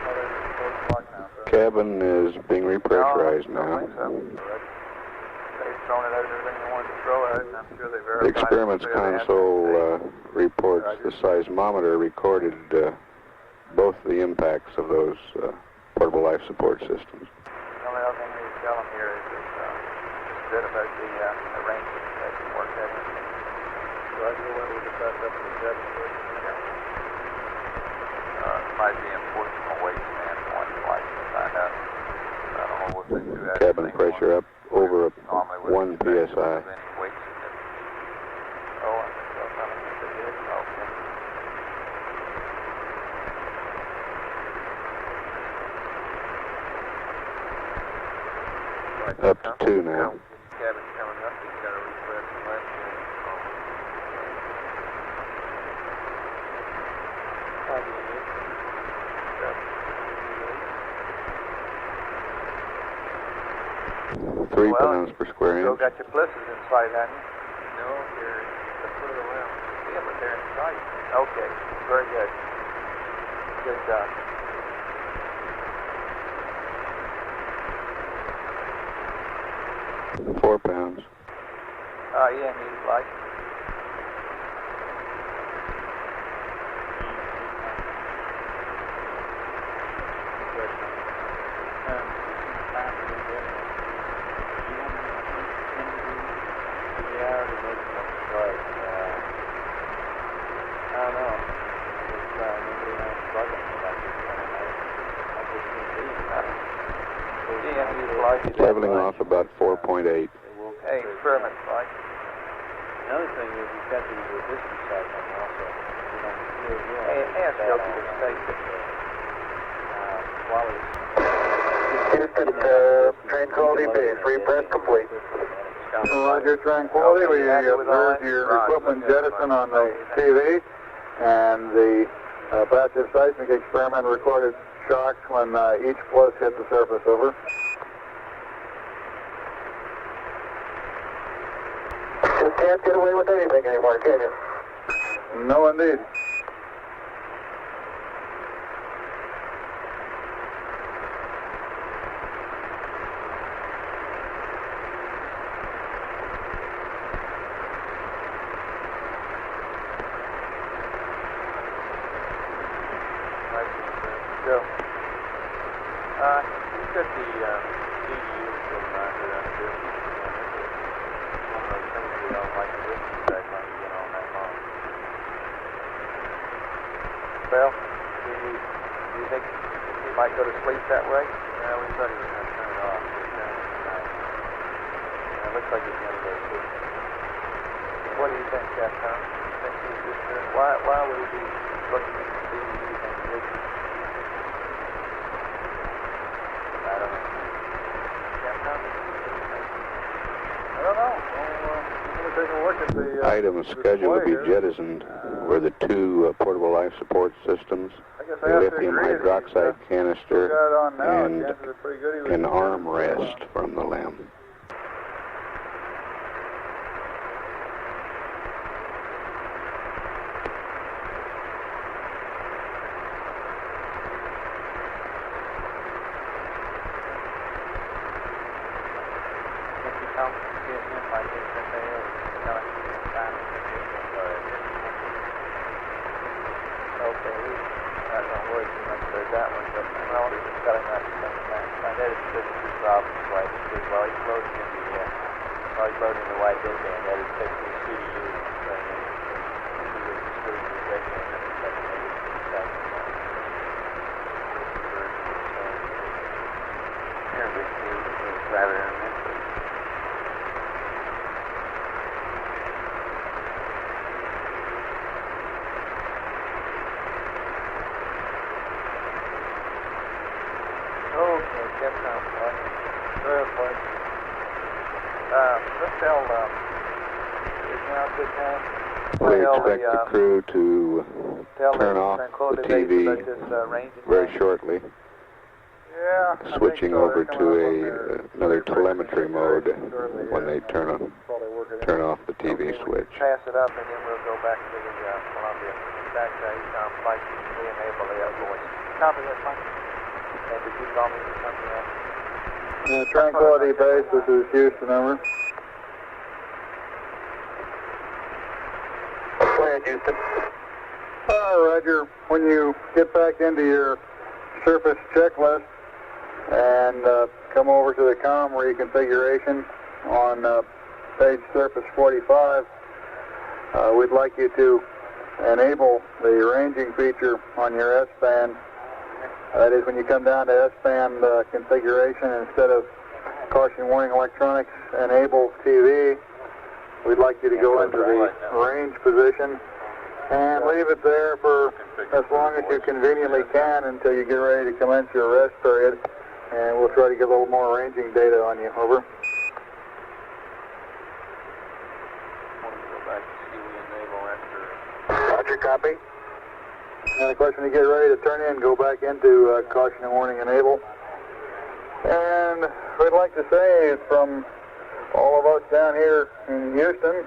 other lockdown? Cabin is being repressurized now. They've thrown it at everything they wanted to throw at it, and I'm sure they verified The experiments console reports the seismometer recorded both the impacts of those portable life support systems. The only other thing we tell them here is just good about the arrangement that can work that in. So I go in with the back up to the cabin first. Might be important from a weight standpoint, like to find out. I don't know what they do. Cabin pressure up over 1 psi. Any weight significant. Oh, I think so. I think they did. Okay. Up to 2 now. Cabin coming up. He's got to refresh the left here. 3 pounds per square You still inch. got your blisters in sight, haven't you? No, they're at the foot of the rim. Yeah, but they're in sight. Okay, very good. Good job. 4 pounds. Yeah, need light. Leveling off about 4.8. Hey, experiment light. Another thing is you've got the distance cycling also. Ask Yogi to stay. Houston, Tranquility Base, repress complete. Roger, Tranquility. We observed your equipment jettison on the TV, and the passive seismic experiment recorded shocks when each plus hit the surface. Over. You can't get away with anything anymore, can you? No, indeed. Go. You've got the CDU from around here on the one of those things we don't like to listen to that when you get on that long. Well, do you think you might go to sleep that way? Yeah, we thought he was going to turn it off. It looks like he's going to go to sleep. What do you think, Captain? Think he's just why would he be looking at the CDU and listening? I don't know. I don't know. We're going to take a look at the Items scheduled to be jettisoned were the 2 portable life support systems, the lithium hydroxide canister, and an arm rest from the LEM. We expect the crew to turn off the TV very shortly. Yeah, switching over to another telemetry mode when they turn off the TV switch. Pass it up, and then we'll go back to the Columbia. Back to ECOM flight to re-enable the voice. Copy that, Mike. And did you call me for something else? Tranquility Base, this is Houston, over. Go ahead, Houston. Roger. When you get back into your surface checklist and come over to the comm reconfiguration on page surface 45, we'd like you to enable the ranging feature on your S-band. That is, when you come down to S-band configuration, instead of caution warning electronics, enable TV, we'd like you to go into the range position and leave it there for as long as you conveniently can until you get ready to commence your rest period, and we'll try to get a little more ranging data on you. Over. Roger, copy. And of course, when you get ready to turn in, go back into caution and warning enable. And we'd like to say from all of us down here in Houston,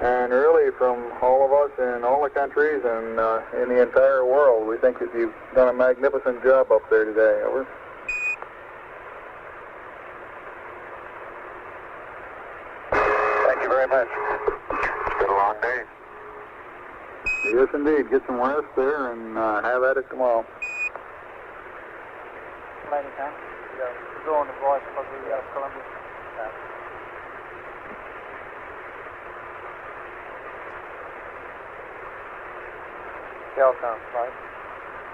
and really from all of us in all the countries and in the entire world, we think that you've done a magnificent job up there today. Over. Thank you very much. It's been a long day. Yes, indeed. Get some rest there and have at it tomorrow. Lady time. Go on the voice for the Columbia. Telcom flight.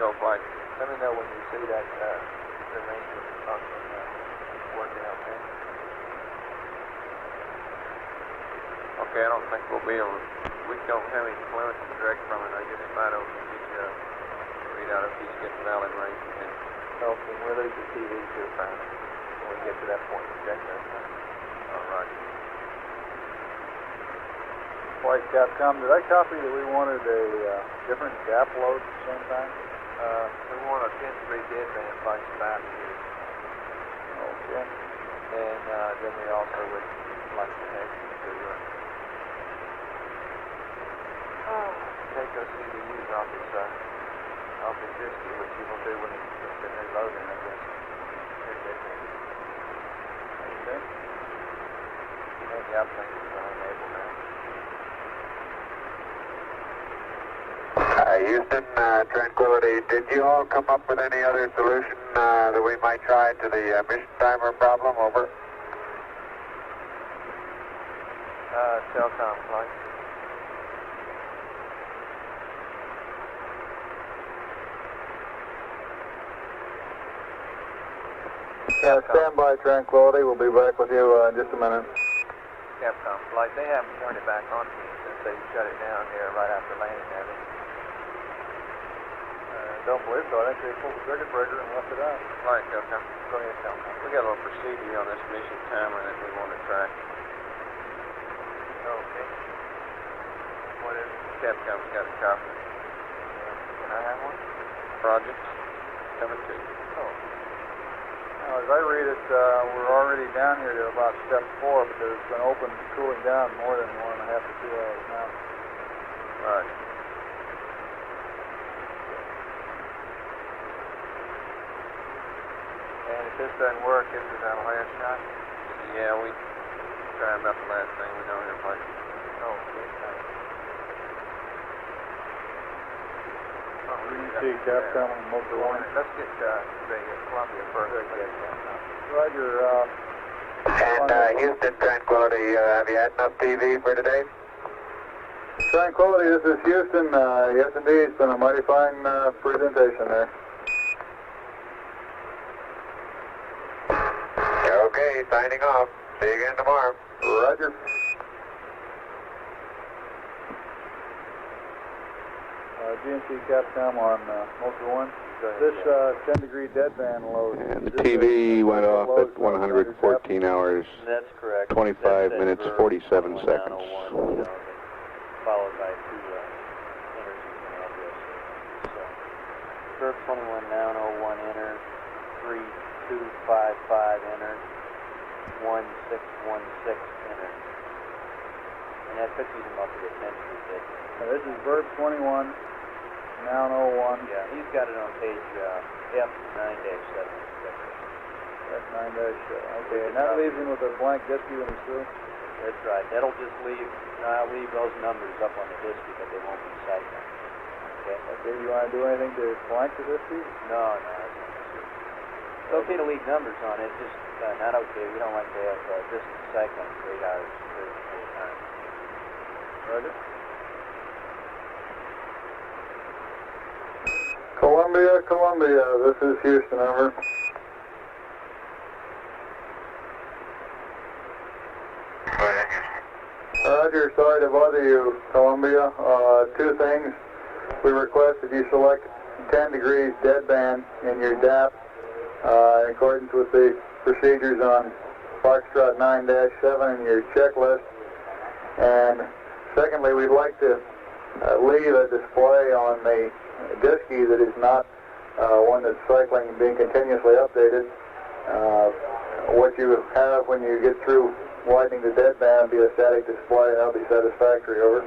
Go flight. Let me know when you see that the arrangement function working out there. Okay, I don't think we'll be able to. We don't have any telemetry direct from it. I guess it might open the readout if he's getting valid range. Okay, we'll leave the TV to the front when we get to that point to check that. All right. Flight Capcom, did I copy that we wanted a different gap load at the same time? We want a 10-degree deadband flight back here. Okay. And then we also would like to take take those CDUs off his disky, which you will do when he's getting his loading, I guess. Okay. And the uplink is going to enable now. Houston, Tranquility, did you all come up with any other solution that we might try to the mission timer problem? Over. Telcom flight. Stand by, Tranquility. We'll be back with you in just a minute. Capcom flight. They haven't turned it back on since they shut it down here right after landing, have they? Don't believe so. I think they pulled the circuit breaker and left it out. Right, Capcom. Go ahead, Telcom. We got a little procedure on this mission timer that we want to track. Okay. What is it? Capcom's got a copy. Can I have one? Project coming to you. Oh. Now, as I read it, we're already down here to about step 4, but there's been open cooling down more than 1.5 to 2 hours now. Right. And if this doesn't work, this is our last shot? Yeah, we try about the last thing we know here, Mike. Oh, okay. See Capcom on Motor 1. Let's get the Columbia first. Roger. And Houston, Tranquility, have you had enough TV for today? Tranquility, this is Houston. Yes, indeed. It's been a mighty fine presentation there. Okay, signing off. See you again tomorrow. Roger. GNC Capcom on Motor 1. This 10-degree deadband load. And the TV went off at 114 hours. That's correct. 25 minutes, 47 seconds. Followed by 2 enters and addresses. So, curve 21 down, 01 enter, 3 enter, 1616 enter. And that took you up to the 10th. Now, this is verb 21, noun 01. Yeah, he's got it on page F9-7. That's 9-7. Okay, and that leaves him with a blank diskey when he's through? That's right. That'll just leave, I'll leave those numbers up on the diskey, but they won't be cycling. Okay? Okay, do you want to do anything to blank the diskey? No, it's okay to leave numbers on it, just not okay. We don't like to have disc cycling for 8 hours at a time. Roger. Columbia, this is Houston, over. Roger, sorry to bother you, Columbia. Two things. We request that you select 10 degrees deadband in your DAP in accordance with the procedures on Foxtrot 9-7 in your checklist. And secondly, we'd like to leave a display on the diskey that is not one that's cycling and being continuously updated. What you have when you get through widening the deadband be a static display, and that'll be satisfactory, over.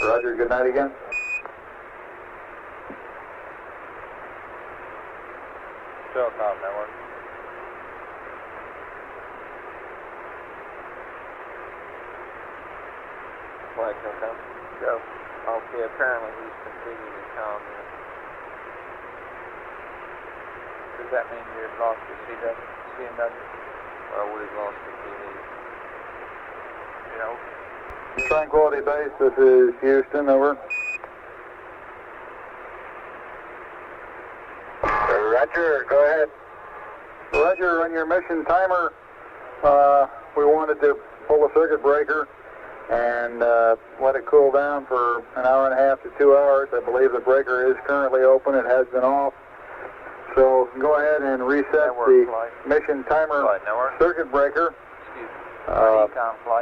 Roger, good night again. Telecom network. Flight telecom. Go. Okay, apparently he's continuing to comment. Does that mean you've lost the CNW? Well, we've lost the TV. Yeah. Tranquility Base, this is Houston, over. Roger, go ahead. Roger, on your mission timer, we wanted to pull a circuit breaker and let it cool down for an hour and a half to 2 hours. I believe the breaker is currently open. It has been off. So go ahead and reset the mission timer circuit breaker.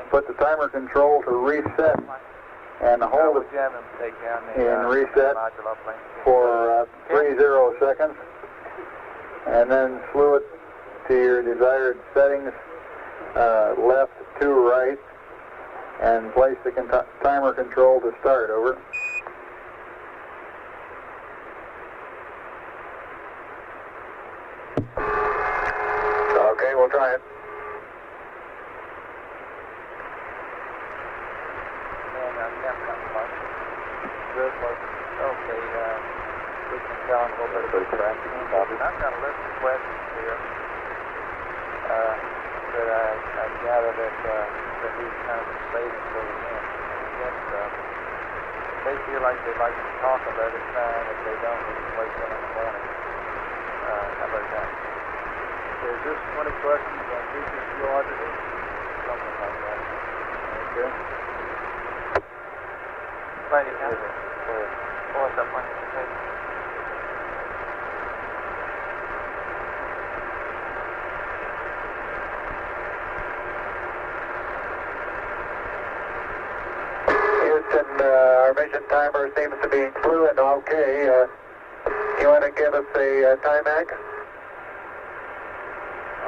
Put the timer control to reset and hold it in reset for 30 seconds. And then slew it to your desired settings, left to right, and place the timer control to start, over. Okay, we'll try it. Okay, we can tell him a little bit about tracking. I've got a list of questions here that I gather that he's kind of saving for the end. I guess they feel like they'd like to talk about it fine. If they don't, we can wait till in the morning. How about that? There's just 20 questions on features geology, something like that. Okay. Write it down. Pull us up on your page. Houston, our mission timer seems to be fluid. Okay. You want to give us a timex?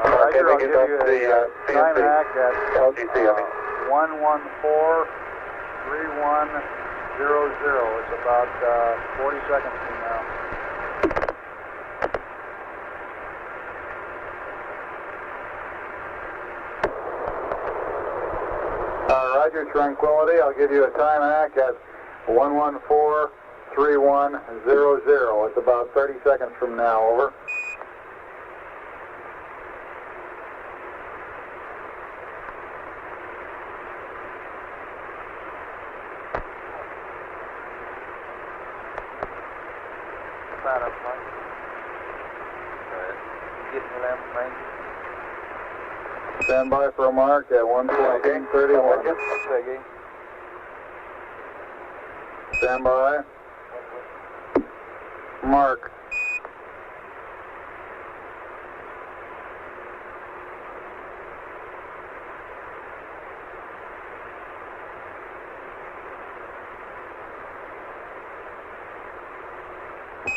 Roger, I'll give you a timex at LGC, 1143100. It's about 40 seconds from now. Roger, Tranquility. I'll give you a timex at 1143100. It's about 30 seconds from now, over. Stand by for a mark at 11431. Stand by. Mark.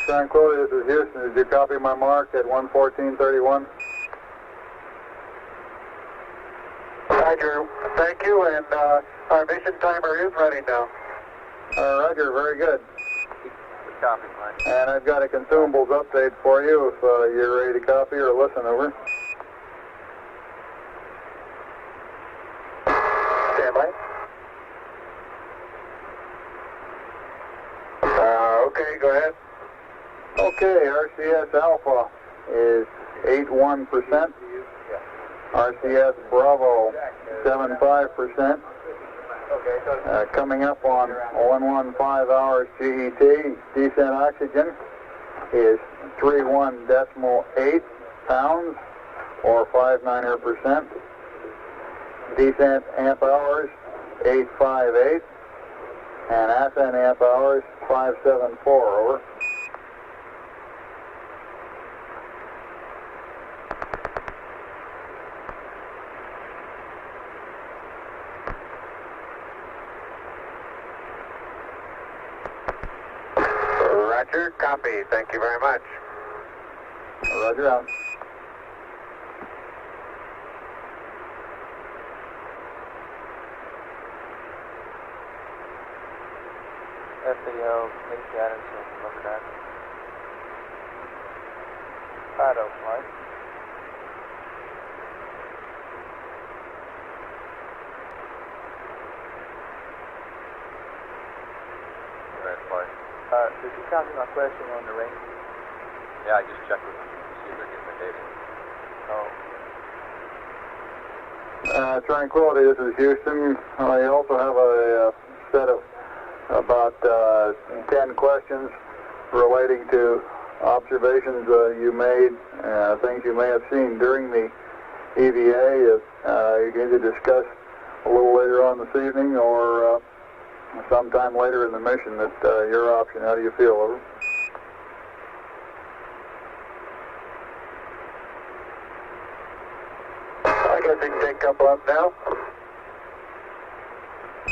Tranquility, this is Houston. Did you copy my mark at 1:14:31? Roger, thank you, and our mission timer is running now. Roger, very good. Copy, Mike. And I've got a consumables update for you if you're ready to copy or listen, over. Stand by. Okay, go ahead. Okay, RCS Alpha is 81%. RCS Bravo, 75%. Coming up on 115 hours GET, descent oxygen is 31.8 pounds, or 59%. Descent amp hours, 858. And ascent amp hours, 574, over. Roger, copy. Thank you very much. Roger out. FAO, Nick Addison, look at that. Fido flight. Red flight. Did you copy my question on the range? Yeah, I just checked with them to see if they're getting the data. Oh. Tranquility, this is Houston. I also have a set of about 10 questions relating to observations you made, things you may have seen during the EVA. You can either discuss a little later on this evening or sometime later in the mission. That's your option. How do you feel, over? I guess we can take a couple up now.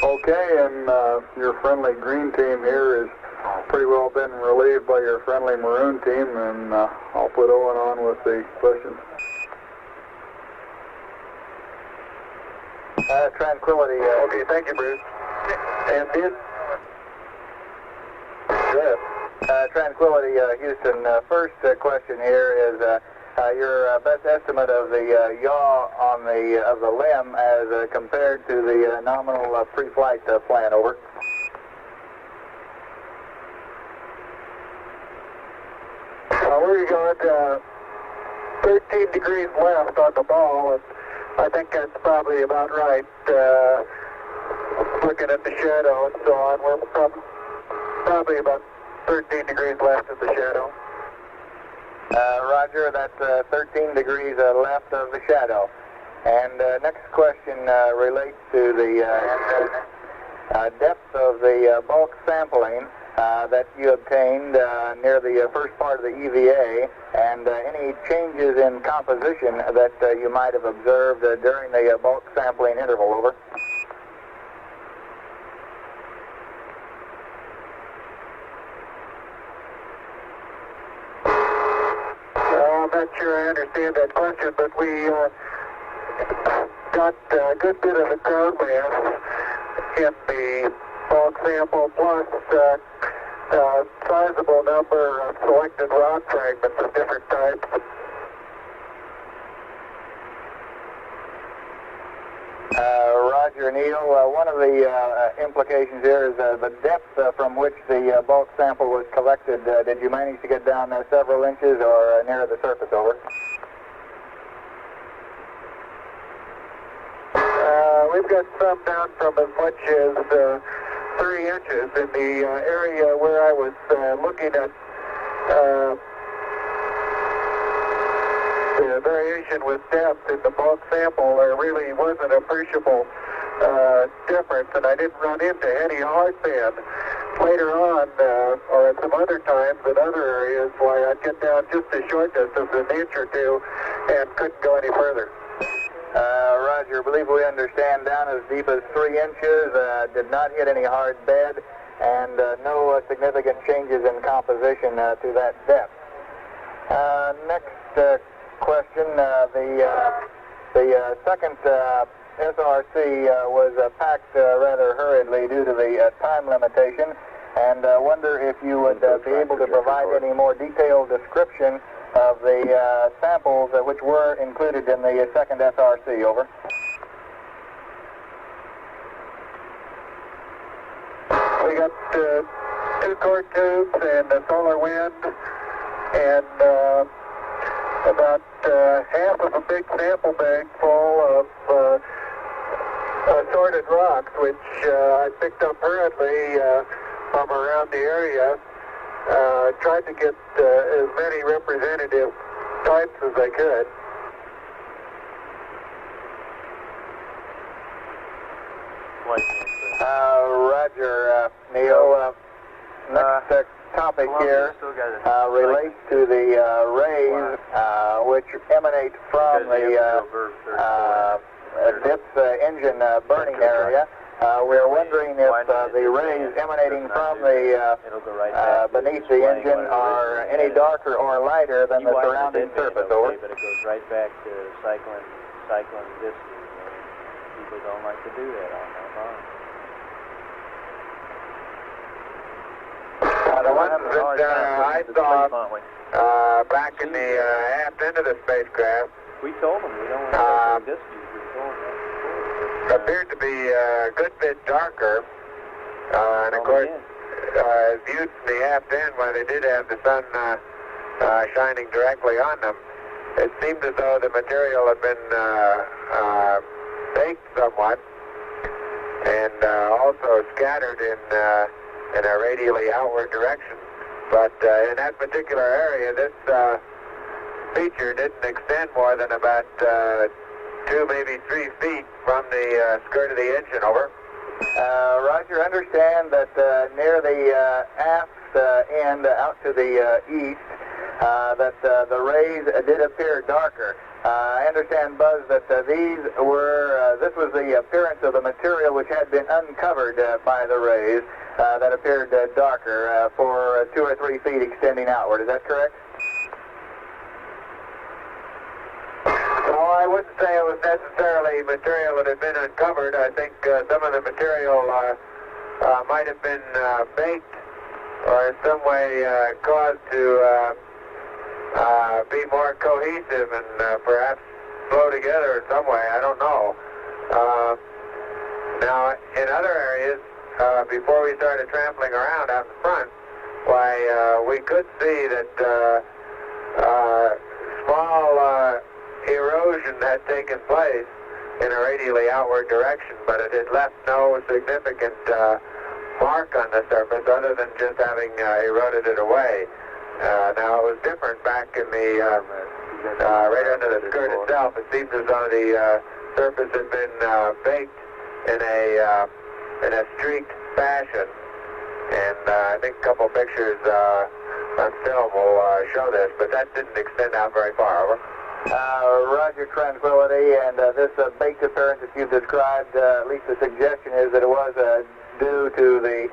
Okay, and your friendly green team here has pretty well been relieved by your friendly maroon team, and I'll put Owen on with the questions. Tranquility. Okay, thank you, Bruce. And this? Good. Tranquility, Houston. First question here is your best estimate of the yaw on the limb as compared to the nominal pre-flight plan, over. We're going 13 degrees left on the ball, and I think that's probably about right. Looking at the shadow and so on, we're probably about 13 degrees left of the shadow. Roger, that's 13 degrees left of the shadow. And next question relates to the depth of the bulk sampling that you obtained near the first part of the EVA, and any changes in composition that you might have observed during the bulk sampling interval, over. I'm not sure I understand that question, but we got a good bit of the ground mass in the bulk sample, plus a sizable number of selected rock fragments of different types. Roger, Neil. One of the implications here is the depth from which the bulk sample was collected. Did you manage to get down several inches or near the surface, over? We've got some down from as much as 3 inches in the area where I was looking at the variation with depth in the bulk sample. There really wasn't appreciable difference, and I didn't run into any hard band. Later on, or at some other times in other areas, why I'd get down just a short distance, an inch or two, and couldn't go any further. Roger, I believe we understand down as deep as 3 inches, did not hit any hard bed. and no significant changes in composition to that depth. Next question, the second SRC was packed rather hurriedly due to the time limitation, and wonder if you would be able to provide any more detailed description of the samples which were included in the second SRC. Over. We got 2 core tubes and a solar wind, and about half of a big sample bag full of assorted rocks, which I picked up hurriedly from around the area. Tried to get as many representative types as I could. Roger, Neil. Next topic here relates to the rays which emanate from the DIP's engine burning area. We're wondering if the rays emanating from the beneath the engine are any darker or lighter than the surrounding surface. Over. But it goes right back to cycling distance. People don't like to do that on that line. The ones that I saw back in the aft end of the spacecraft, we told them we don't want to take distance. We told them that. Appeared to be a good bit darker, and of course, viewed from the aft end, while they did have the sun shining directly on them, it seemed as though the material had been baked somewhat, and also scattered in a radially outward direction. But in that particular area, this feature didn't extend more than about 2, maybe 3 feet from the skirt of the engine. Over. Roger, understand that near the aft end out to the east, that the rays did appear darker. I understand, Buzz, that this was the appearance of the material which had been uncovered by the rays that appeared darker for 2 or 3 feet extending outward. Is that correct? Well, I wouldn't say it was necessarily material that had been uncovered. I think some of the material might have been baked or in some way caused to be more cohesive and perhaps flow together in some way. I don't know. Now, in other areas, before we started trampling around out in front, why, we could see that small erosion had taken place in a radially outward direction, but it had left no significant mark on the surface other than just having eroded it away. Now, it was different back in the, right under the skirt itself. It seems as though the surface had been baked in a streaked fashion, and I think a couple pictures on film will show this, but that didn't extend out very far. Over. Roger, Tranquility, and this baked appearance that you've described, at least the suggestion is that it was due to the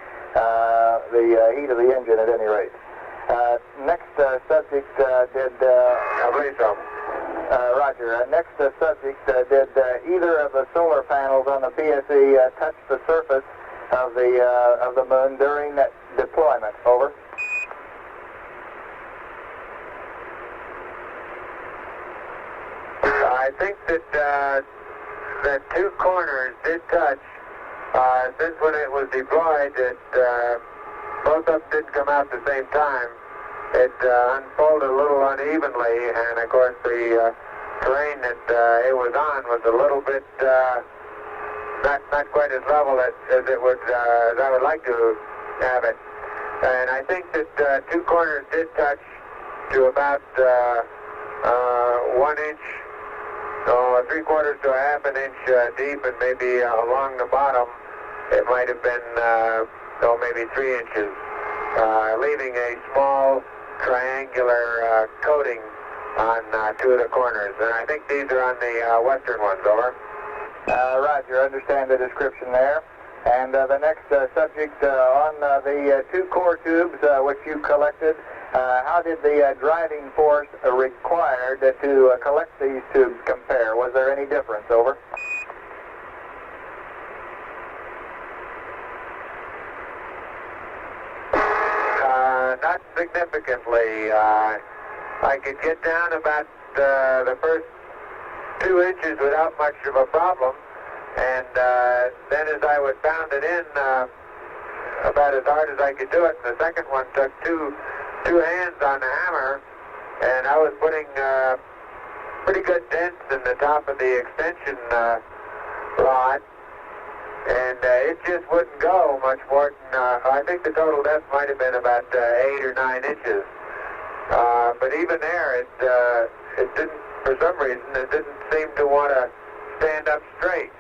heat of the engine at any rate. Next subject, did... I believe so. Roger. Next subject, did either of the solar panels on the PSE touch the surface of the moon during that deployment? Over. I think that the 2 corners did touch. Since when it was deployed, both of them didn't come out at the same time. It unfolded a little unevenly, and of course the terrain that it was on was a little bit not quite as level as it would as I would like to have it. And I think that 2 corners did touch to about 1 inch, so 3/4 to a half an inch deep, and maybe along the bottom it might have been maybe 3 inches, leaving a small triangular coating on 2 of the corners. And I think these are on the western ones. Over. Roger, understand the description there. And the next subject on the two core tubes which you collected, how did the driving force required to collect these tubes compare? Was there any difference? Over. Not significantly. I could get down about the first 2 inches without much of a problem, and then as I would pound it in about as hard as I could do it, the second one took two hands on the hammer, and I was putting pretty good dents in the top of the extension rod, and it just wouldn't go much more than, I think the total depth might have been about 8 or 9 inches. But even there, it didn't, for some reason, it didn't seem to want to stand up straight.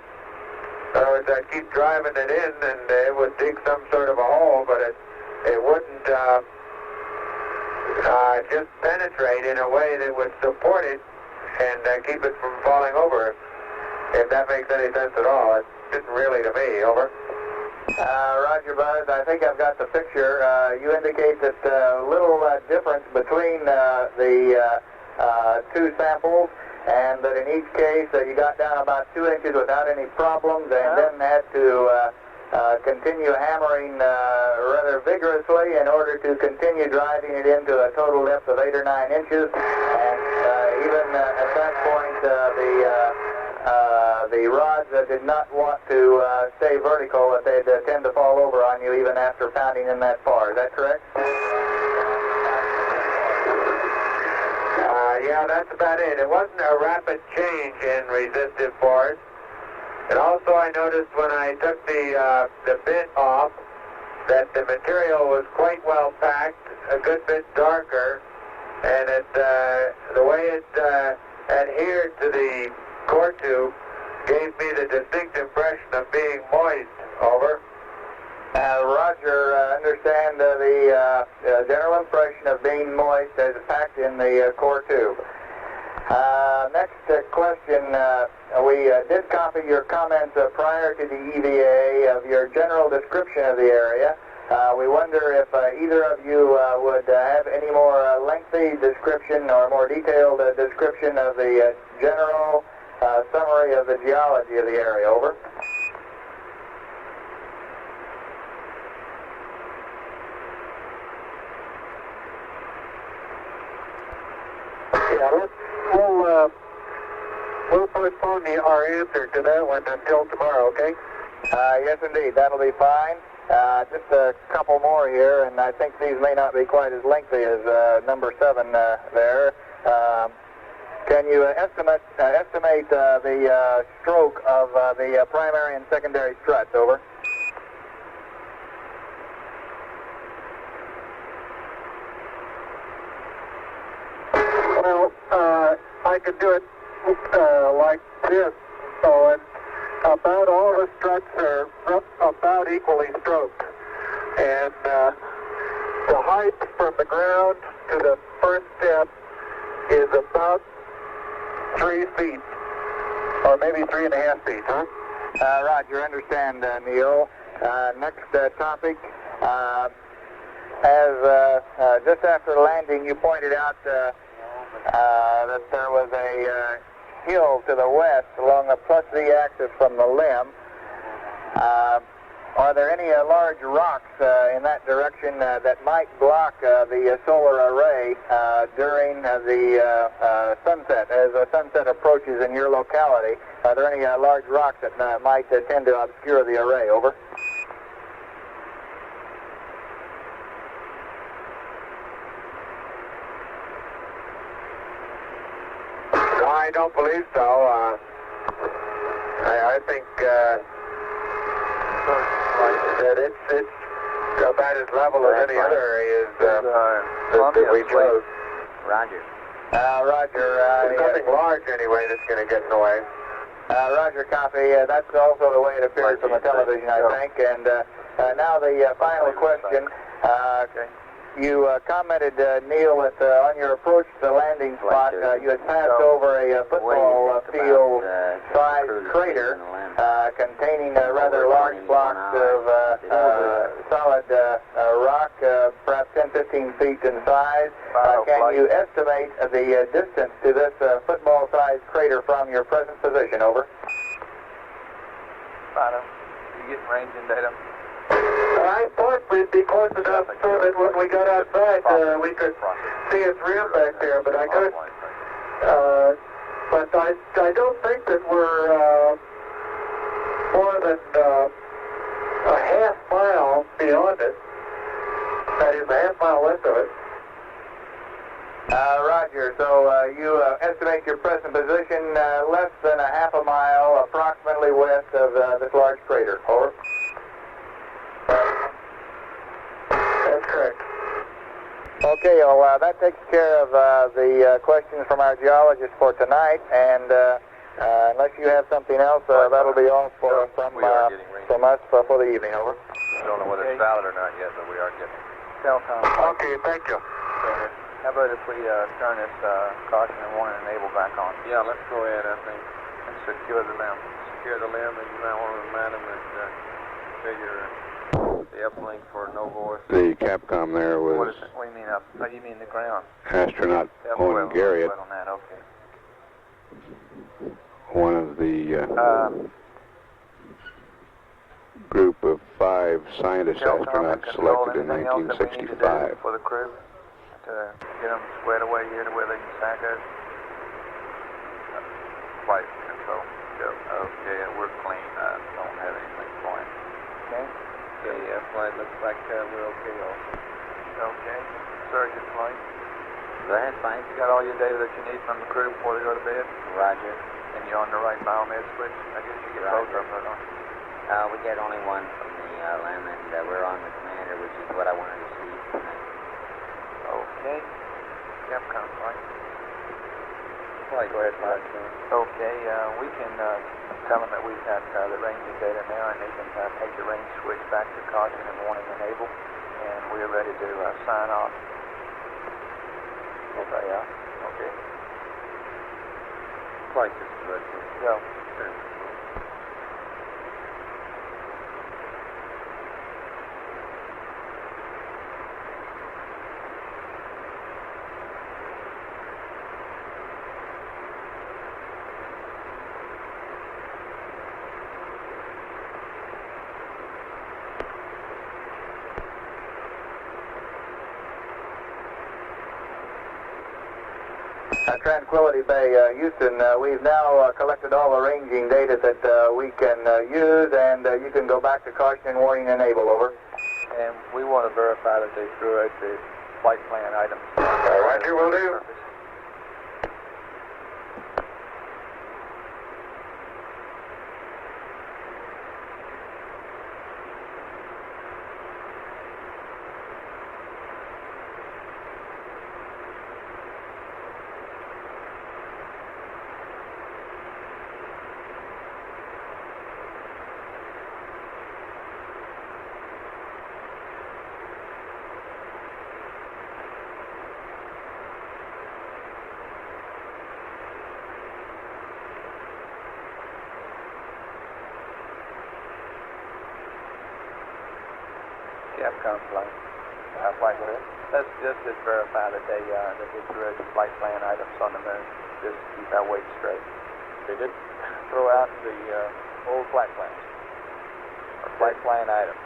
In other words, I'd keep driving it in, and it would dig some sort of a hole, but it wouldn't just penetrate in a way that would support it and keep it from falling over, if that makes any sense at all. It didn't really to me. Over. Roger, Buzz. I think I've got the picture. You indicate that little difference between the two samples, and that in each case you got down about 2 inches without any problems, and then had to continue hammering rather vigorously in order to continue driving it into a total depth of 8 or 9 inches. And even at that point, the rods did not want to stay vertical, that they'd tend to fall over on you even after pounding in that far. Is that correct? Yeah, that's about it. It wasn't a rapid change in resistive force. And also I noticed when I took the bit off that the material was quite well packed, a good bit darker, and the way it adhered to the core tube gave me the distinct impression of being moist. Over. Roger, understand the general impression of being moist as packed in the core tube. Next question, we did copy your comments prior to the EVA of your general description of the area. We wonder if either of you would have any more lengthy description or more detailed description of the general summary of the geology of the area. Over. Yeah, we'll postpone our answer to that one until tomorrow, okay? Yes, indeed. That'll be fine. Just a couple more here, and I think these may not be quite as lengthy as number 7 there. Can you estimate the stroke of the primary and secondary struts? Over. Well, I could do it like this, so about all the struts are about equally stroked, and the height from the ground to the first step is about 3 feet, or maybe 3.5 feet, huh? Roger, understand, Neil. Next topic. As just after landing, you pointed out that there was a hill to the west along the plus Z-axis from the limb. Are there any large rocks in that direction that might block the solar array during the sunset, as the sunset approaches in your locality? Are there any large rocks that might tend to obscure the array? Over. I don't believe so. I think that it's about as level as any other areas that we chose. Roger. Roger. There's nothing large anyway that's going to get in the way. Roger, copy. That's also the way it appears from the television, I think. And now the final question. You commented, Neil, that on your approach to the landing spot, you had passed over a football field-sized crater. containing rather large blocks of solid rock, perhaps 10-15 feet in size. Can you estimate the distance to this football-sized crater from your present position? Over. Bottom. You getting ranging data? I thought we'd be close enough so that when we got outside, we could see its rim back there, but I couldn't. But I don't think that we're more than a half mile beyond it. That is, a half mile west of it. Roger. So you estimate your present position less than a half a mile, approximately west of this large crater. Over. That's correct. Okay, well, that takes care of the questions from our geologist for tonight, and unless you have something else, that'll be all from us for the evening. Over. Don't know whether it's valid or not yet, but we are getting. Telcom. Okay, thank you. How about if we turn this caution and warning enable back on? Yeah, let's go ahead, I think. And secure the limb. Secure the limb, and you might want to remind them that figure the uplink for no voice. The Capcom there What was is it? What do you mean up? Oh, you mean the ground? astronaut Owen Garriott, On that, okay. one of the group of 5 scientist astronauts selected in anything else that we need to do 1965. for the crew to get them squared away here to where they can sack us? Flight control. Go. Okay, we're clean. Don't have anything for him. Okay. Okay, yeah, flight looks like we're okay also. Okay. Surgeon flight. Go ahead, fine. You got all your data that you need from the crew before they go to bed? Roger. And you're on the right biomed switch? I guess you get both of them, don't you? We get only one from the LM, and we're on the commander, which is what I wanted to see tonight. Okay. Capcom flight. Flight, go ahead, flight. Okay, we can tell them that we've got the ranging data now, and they can take the range switch back to caution and warning enable, and we're ready to sign off. Okay, yeah. Okay. Flight is good. Go. Tranquility Bay, Houston, we've now collected all the ranging data that we can use, and you can go back to caution and warning enable. Over. And we want to verify that they threw out the flight plan items. Roger, will do. Capcom flight. Flight with it. Let's just verify that they threw out the flight plan items on the moon. Just keep our weight straight. They did throw out the old flight plans. Or flight plan items.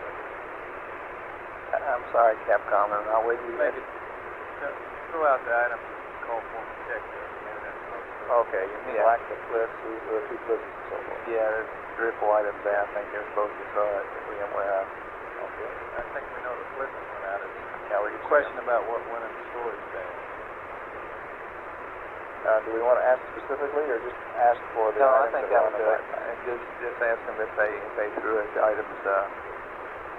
I'm sorry, Capcom, I'm not with you. Maybe throw out the items called for check. Okay, you mean like the cliffs, the 2 cliffs and so forth? Yeah, there's 3 or 4 items there. I think they're supposed to throw at the VMware house. Okay. I think we know the cliffs went out. Yeah, we It's a question about what went in the storage bay. Do we want to ask specifically, or just ask for the items? No, I think that would do it. Just ask them if they threw out the items,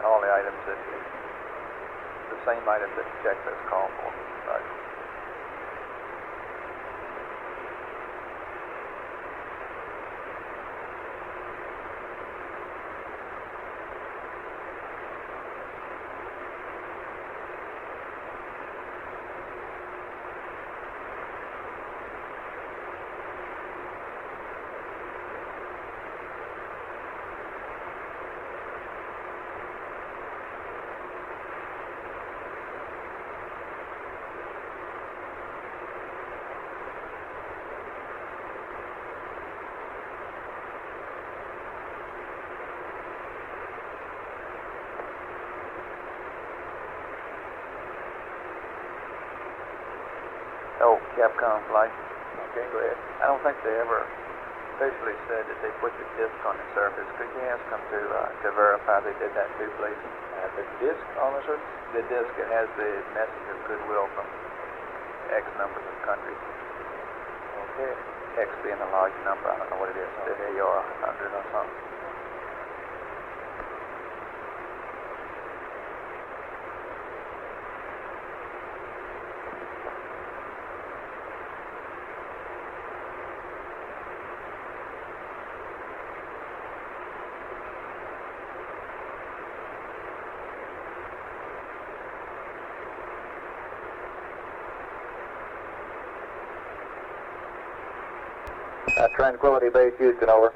all the items that, the same items that the checklist called for. Right. Oh, Capcom flight. Okay, go ahead. I don't think they ever officially said that they put the disc on the surface. Could you ask them to verify they did that too, please? The disc on the surface? The disc, it has the message of goodwill from X numbers of countries. Okay. X being a large number, I don't know what it is. The AR 100 or something. Tranquility Base, Houston, over.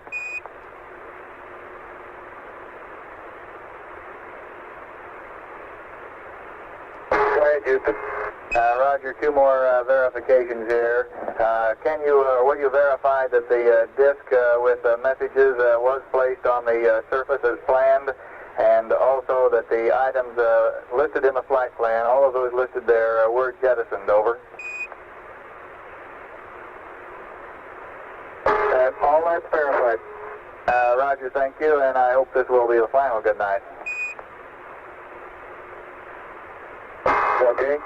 Go ahead, Houston. Roger, two more verifications here. Will you verify that the disc with messages was placed on the surface as planned, and also that the items listed in the flight plan, all of those listed there, were jettisoned, over? All that's verified. Roger, thank you, and I hope this will be the final good night. Okay.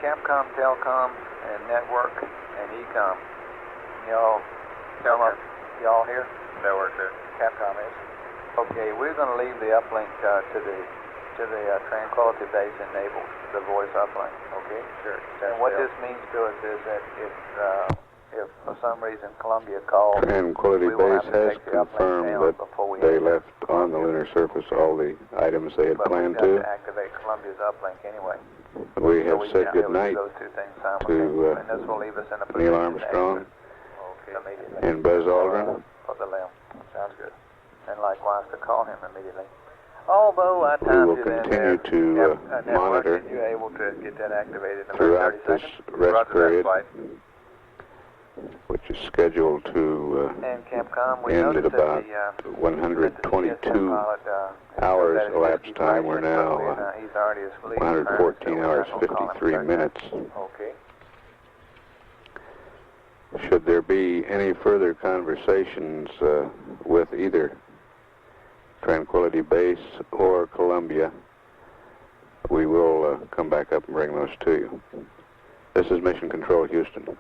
Capcom, Telcom, and Network, and Ecom. Y'all here? Network there. Capcom is. Okay, we're going to leave the uplink to the Tranquility Base enabled, the voice uplink. Okay, sure. And what this means to us is that if for some reason Columbia calls, Tranquility Base has confirmed that they left on the lunar surface all the items they had planned to. But we've got to activate Columbia's uplink anyway. We have said goodnight to and this will leave us in a Neil Armstrong immediately. and Buzz Aldrin. For the limb. Sounds good. And likewise to call him immediately. Although I We timed will you in continue there, to monitor you're able to get that activated in throughout about 30 this seconds. rest period, which is scheduled to and Capcom, we end at noticed about that the 122 pilot, hours that elapsed time. We're now he's already asleep. 114 hours, 53 minutes. Okay. Should there be any further conversations with either Tranquility Base or Columbia, we will come back up and bring those to you. This is Mission Control, Houston.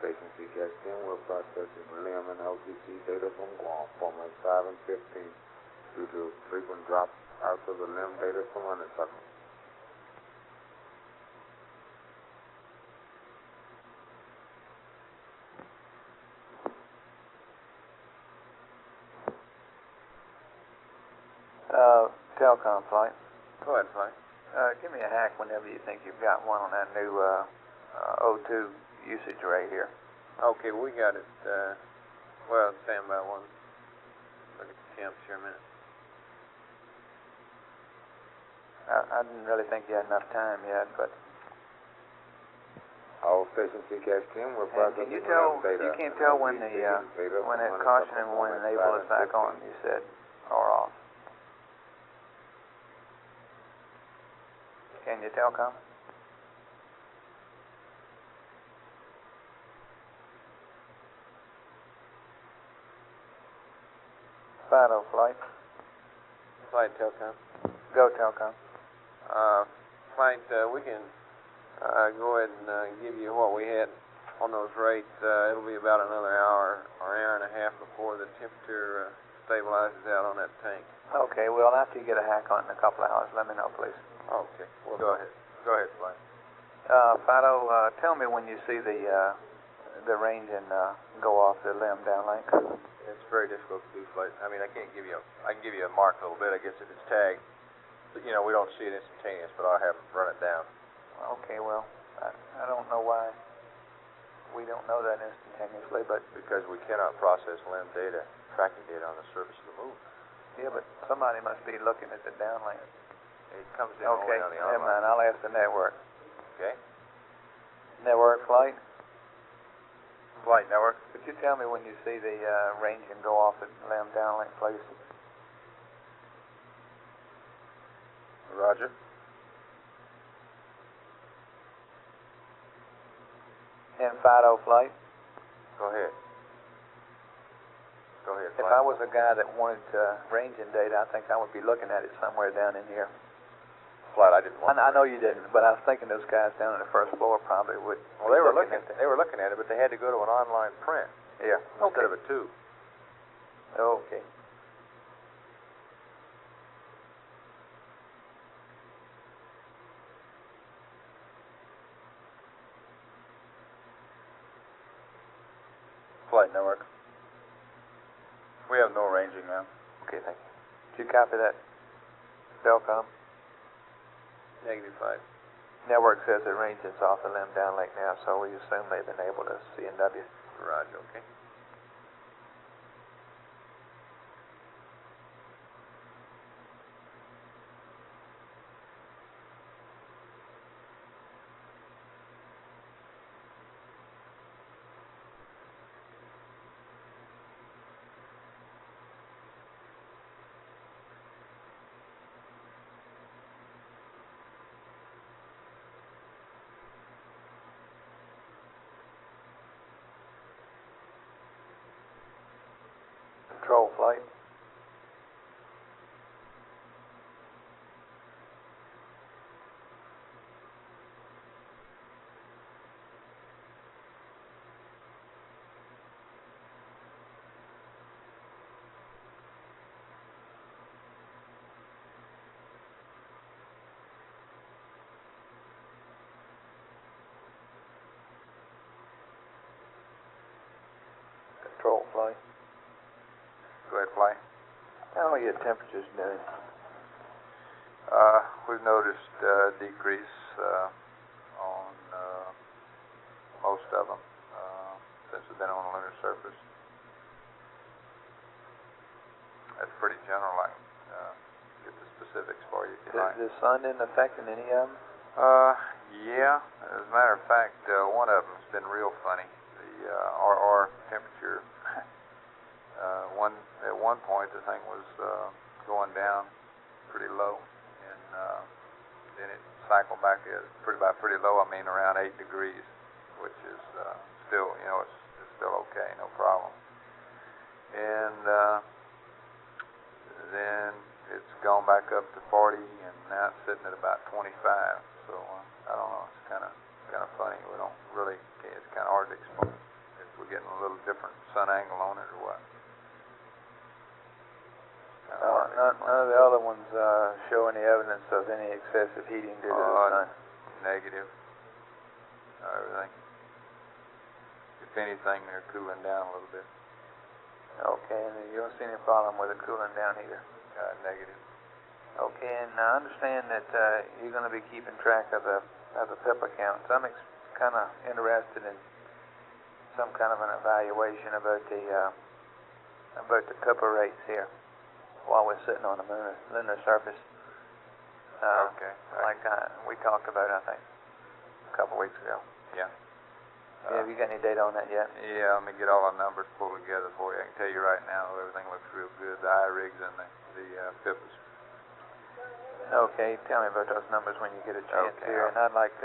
Station CCX-10, we're processing LIM and LTC data from Guam, format 5 and 15, due to frequent drops out of the LIM data from honeysuckle. Telcom flight. Go ahead, flight. Give me a hack whenever you think you've got one on that new O2 usage rate here. Okay, we got it. Well, stand by one. Look at the temperature a minute. I didn't really think you had enough time yet, but... All stations CCAS Team, we're processing Can you tell, data. you can't tell when the, when it caution and when enable is back on, you said, or off. Can you Telcom? Fido flight. Flight Telcom. Go Telcom. Flight, we can go ahead and give you what we had on those rates. It'll be about another hour or hour and a half before the temperature stabilizes out on that tank. Okay, well, after you get a hack on it in a couple of hours, let me know, please. Okay, well, go ahead. Go ahead, Flight. Fido, tell me when you see the range and go off the limb downlink. It's very difficult to do, Flight. I mean, I can give you a mark a little bit, I guess, if it's tagged. But, you know, we don't see it instantaneous, but I'll have them run it down. Okay, well, I don't know why we don't know that instantaneously, but... Because we cannot process limb data, tracking data on the surface of the moon. Yeah, but somebody must be looking at the downlink. It comes in only on the never online. mind, I'll ask the network. Okay? Network flight? Flight network. Could you tell me when you see the range and go off the limb downlink, please? Roger. And Fido flight? Go ahead. Go ahead, If Flight. I was a guy that wanted ranging data, I think I would be looking at it somewhere down in here. Flight, I didn't want I know you didn't, but I was thinking those guys down on the first floor probably would. Well, they were looking at it, but they had to go to an online print. Yeah. Instead of a tube. Okay. Flight network. We have no ranging now. Okay, thank you. Did you copy that, Telcom? Negative, Flight. Network says the range is off the limb downlink now, so we assume they've enabled a CNW. Roger, okay. Control flight. Control flight. Go ahead, Flight. How are your temperatures doing? We've noticed decrease on most of them since we've been on the lunar surface. That's pretty general. I can get the specifics for you if you like. The sun isn't affecting any of them? Yeah. As a matter of fact, one of them's been real funny. The RR temperature. At one point, the thing was going down pretty low, and then it cycled back at pretty low. I mean, around 8 degrees, which is still, you know, it's still okay, no problem. And then it's gone back up to 40, and now it's sitting at about 25. So I don't know. It's kind of funny. We don't really. It's kind of hard to explain if we're getting a little different sun angle on it or what. None of the other ones show any evidence of any excessive heating due to the sun? Negative. Everything. If anything, they're cooling down a little bit. Okay, and you don't see any problem with it cooling down either? Negative. Okay, and I understand that you're going to be keeping track of the PIP accounts. I'm kind of interested in some kind of an evaluation about the PIPA rates here while we're sitting on the lunar surface. Okay. Like we talked about, I think, a couple weeks ago. Yeah. Have you got any data on that yet? Yeah, let me get all our numbers pulled together for you. I can tell you right now, everything looks real good. The I-rigs and the PIPAs. Okay, tell me about those numbers when you get a chance here. And I'd like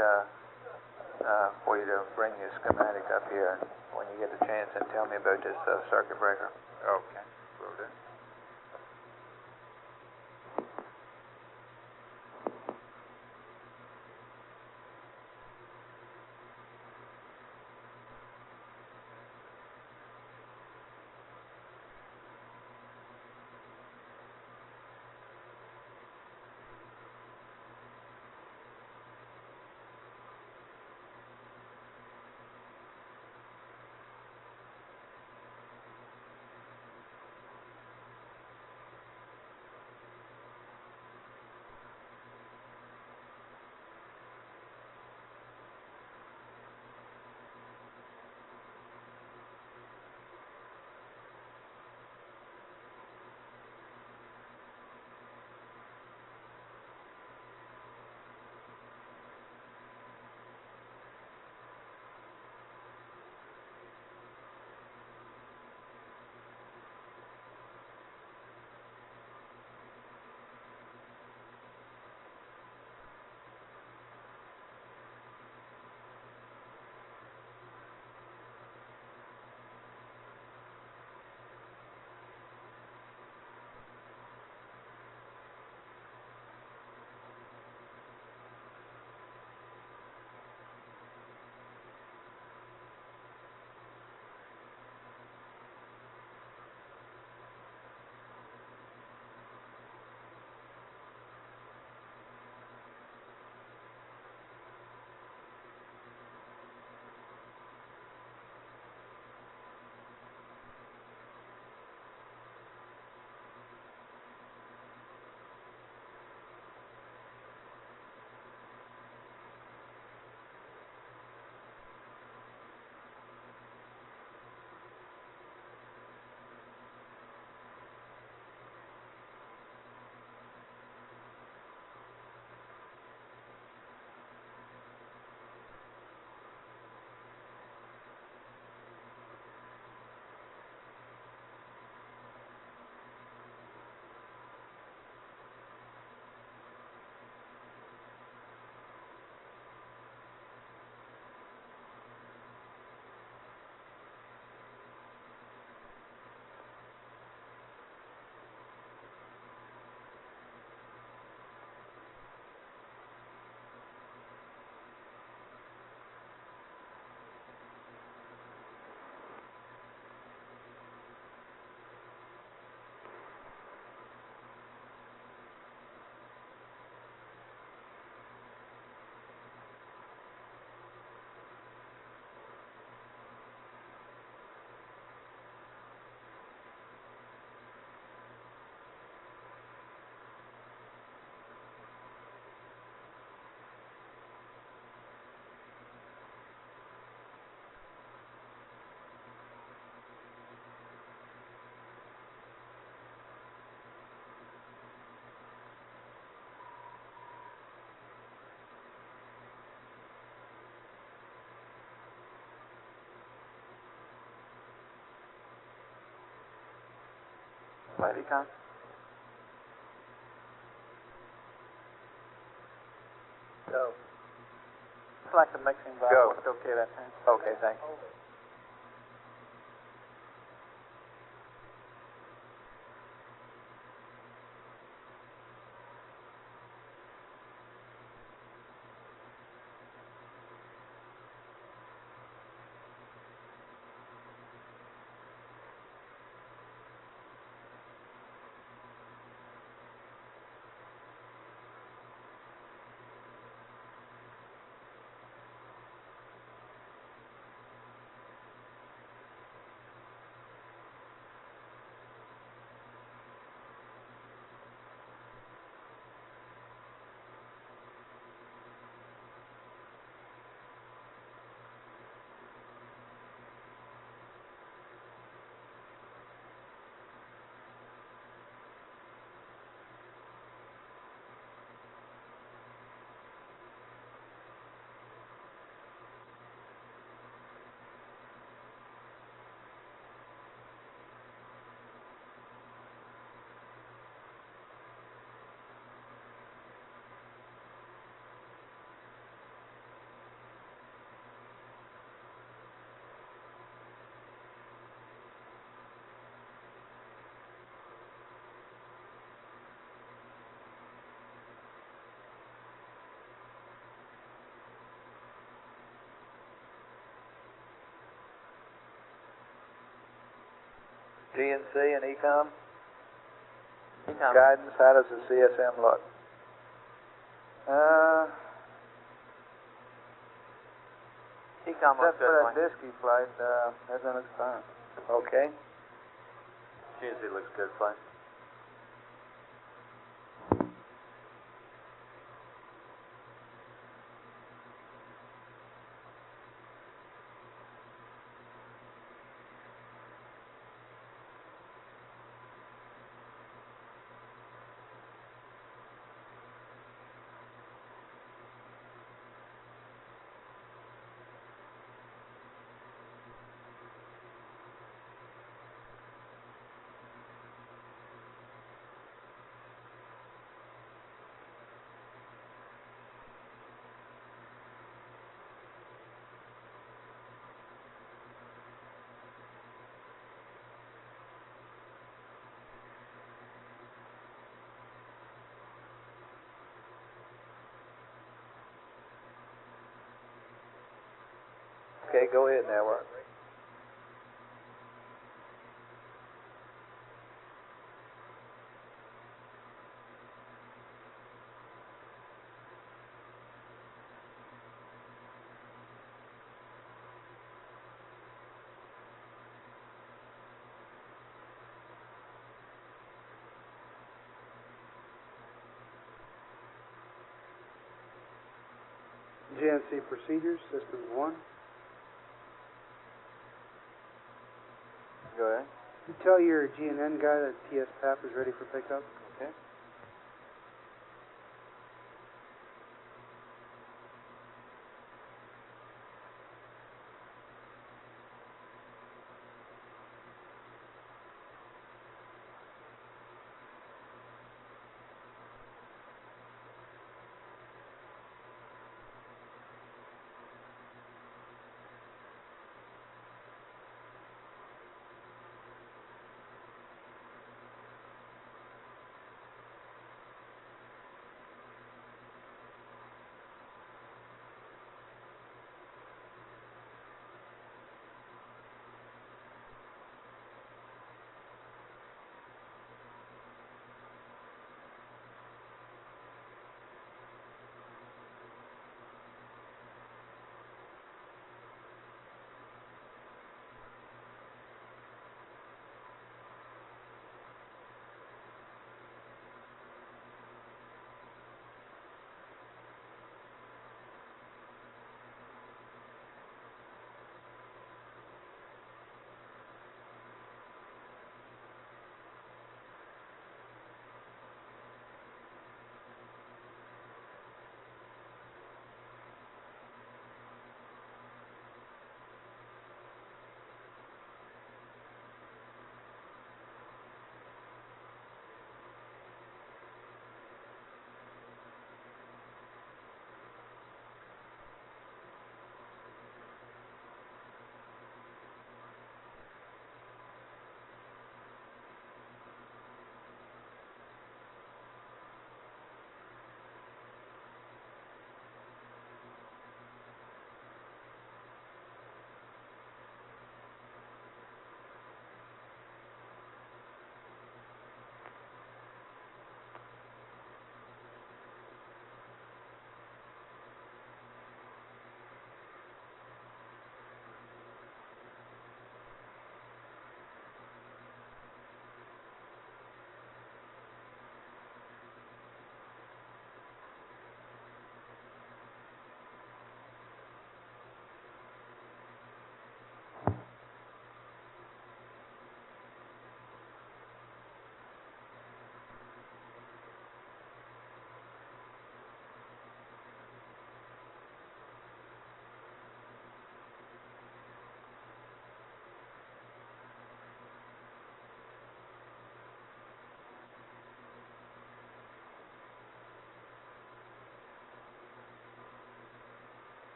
for you to bring your schematic up here when you get a chance and tell me about this circuit breaker. Okay, will do. Lady come? Go. It's like the mixing valve. Go. It's okay that time. Okay, thanks. GNC and ECOM? ECOM. Guidance, how does the CSM look? ECOM looks Except for good, that fine. disky flight, everything looks fine. Okay. GNC looks good, fine. Okay, go ahead now, Mark. GNC procedures, system 1. Go ahead. You tell your GNN guy that TS PAP is ready for pickup. Okay.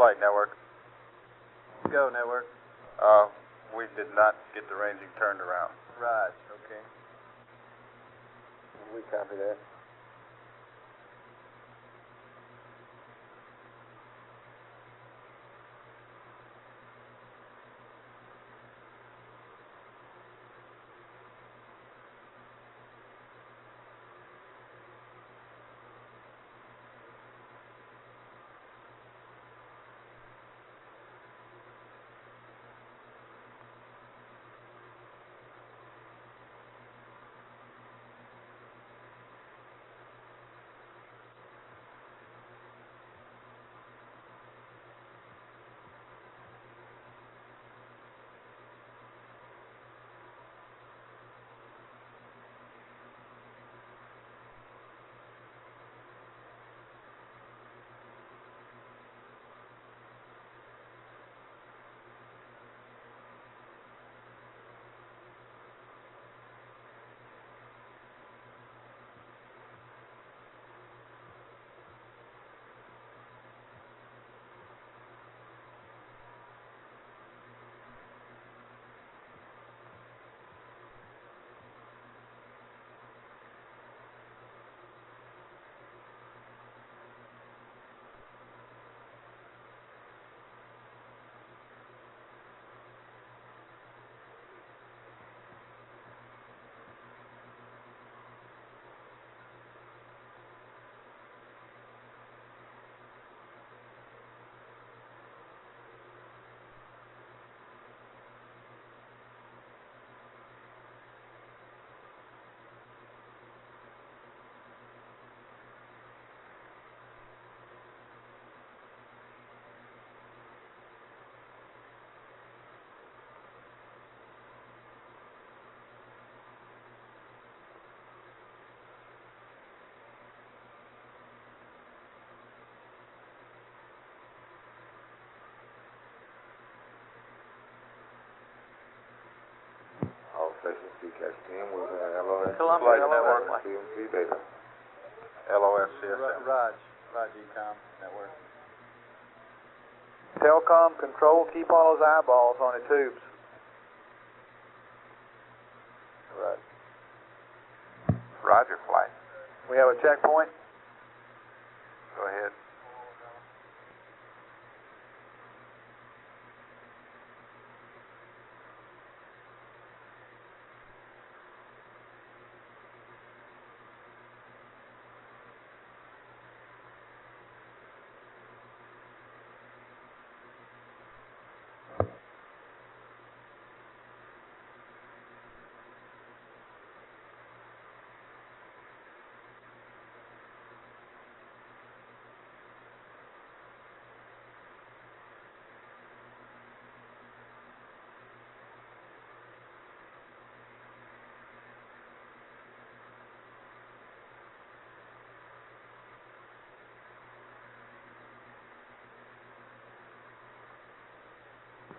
flight, network. Go, network. We did not get the ranging turned around. Raj, okay. We copy that. Station CCAS team with LOS. Columbia, network. CMC data. LOS, CSM. Raj Ecom, network. Telcom control, keep all those eyeballs on the tubes. Right. Roger, flight. We have a checkpoint. Go ahead.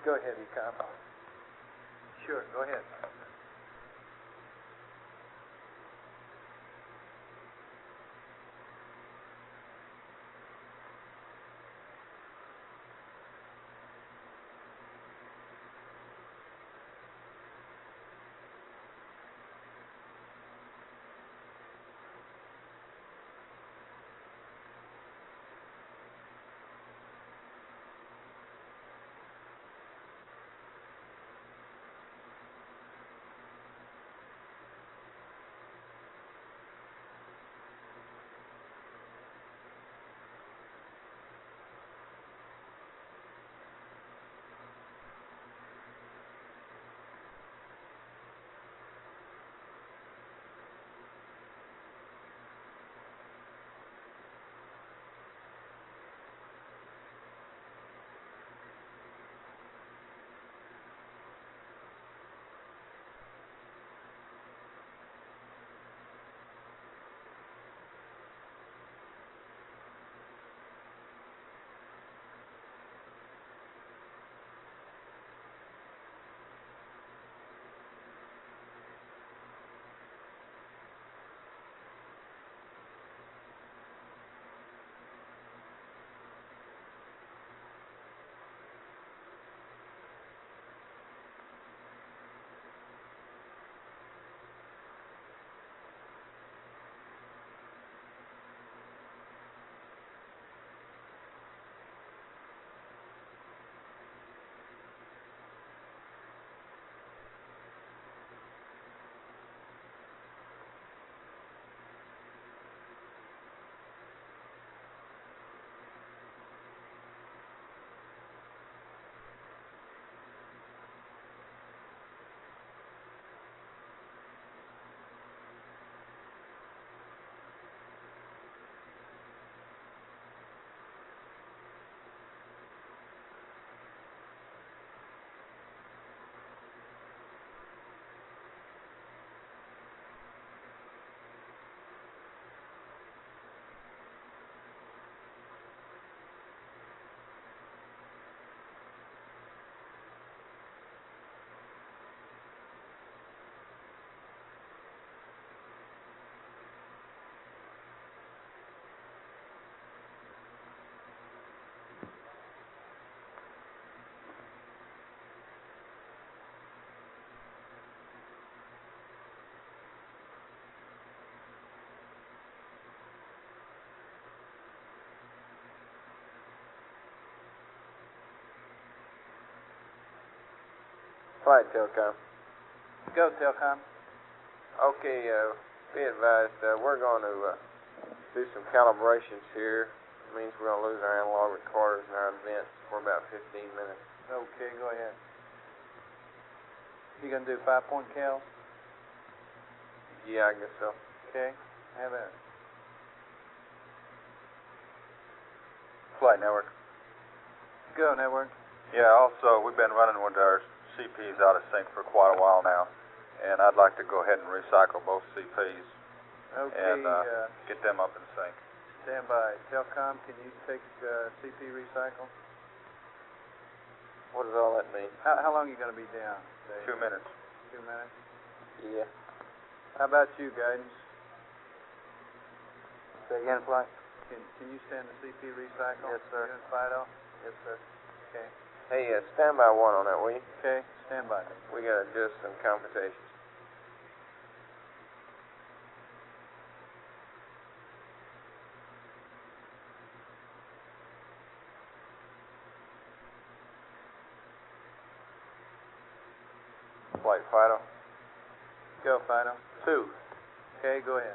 Go ahead, Ecom. Sure, go ahead. Flight Telcom. Go, Telcom. Okay, be advised, we're going to do some calibrations here. It means we're going to lose our analog recorders and our events for about 15 minutes. Okay, go ahead. You gonna do 5-point cal? Yeah, I guess so. Okay, have at it. Flight network. Go, network. Yeah, also, we've been running with our CPs out of sync for quite a while now, and I'd like to go ahead and recycle both CPs Okay, and get them up in sync. stand by. Telcom, can you take CP recycle? What does all that mean? How long are you gonna be down, Dave? 2 minutes. 2 minutes? Yeah. How about you, guidance? Say again, Flight? Can you stand the CP recycle? Yes, sir. You and Fido? Yes, sir. Okay. Hey, stand by one on that, will you? Okay, stand by. We got to adjust some computations. Flight Fido. Go, Fido. 2. Okay, go ahead.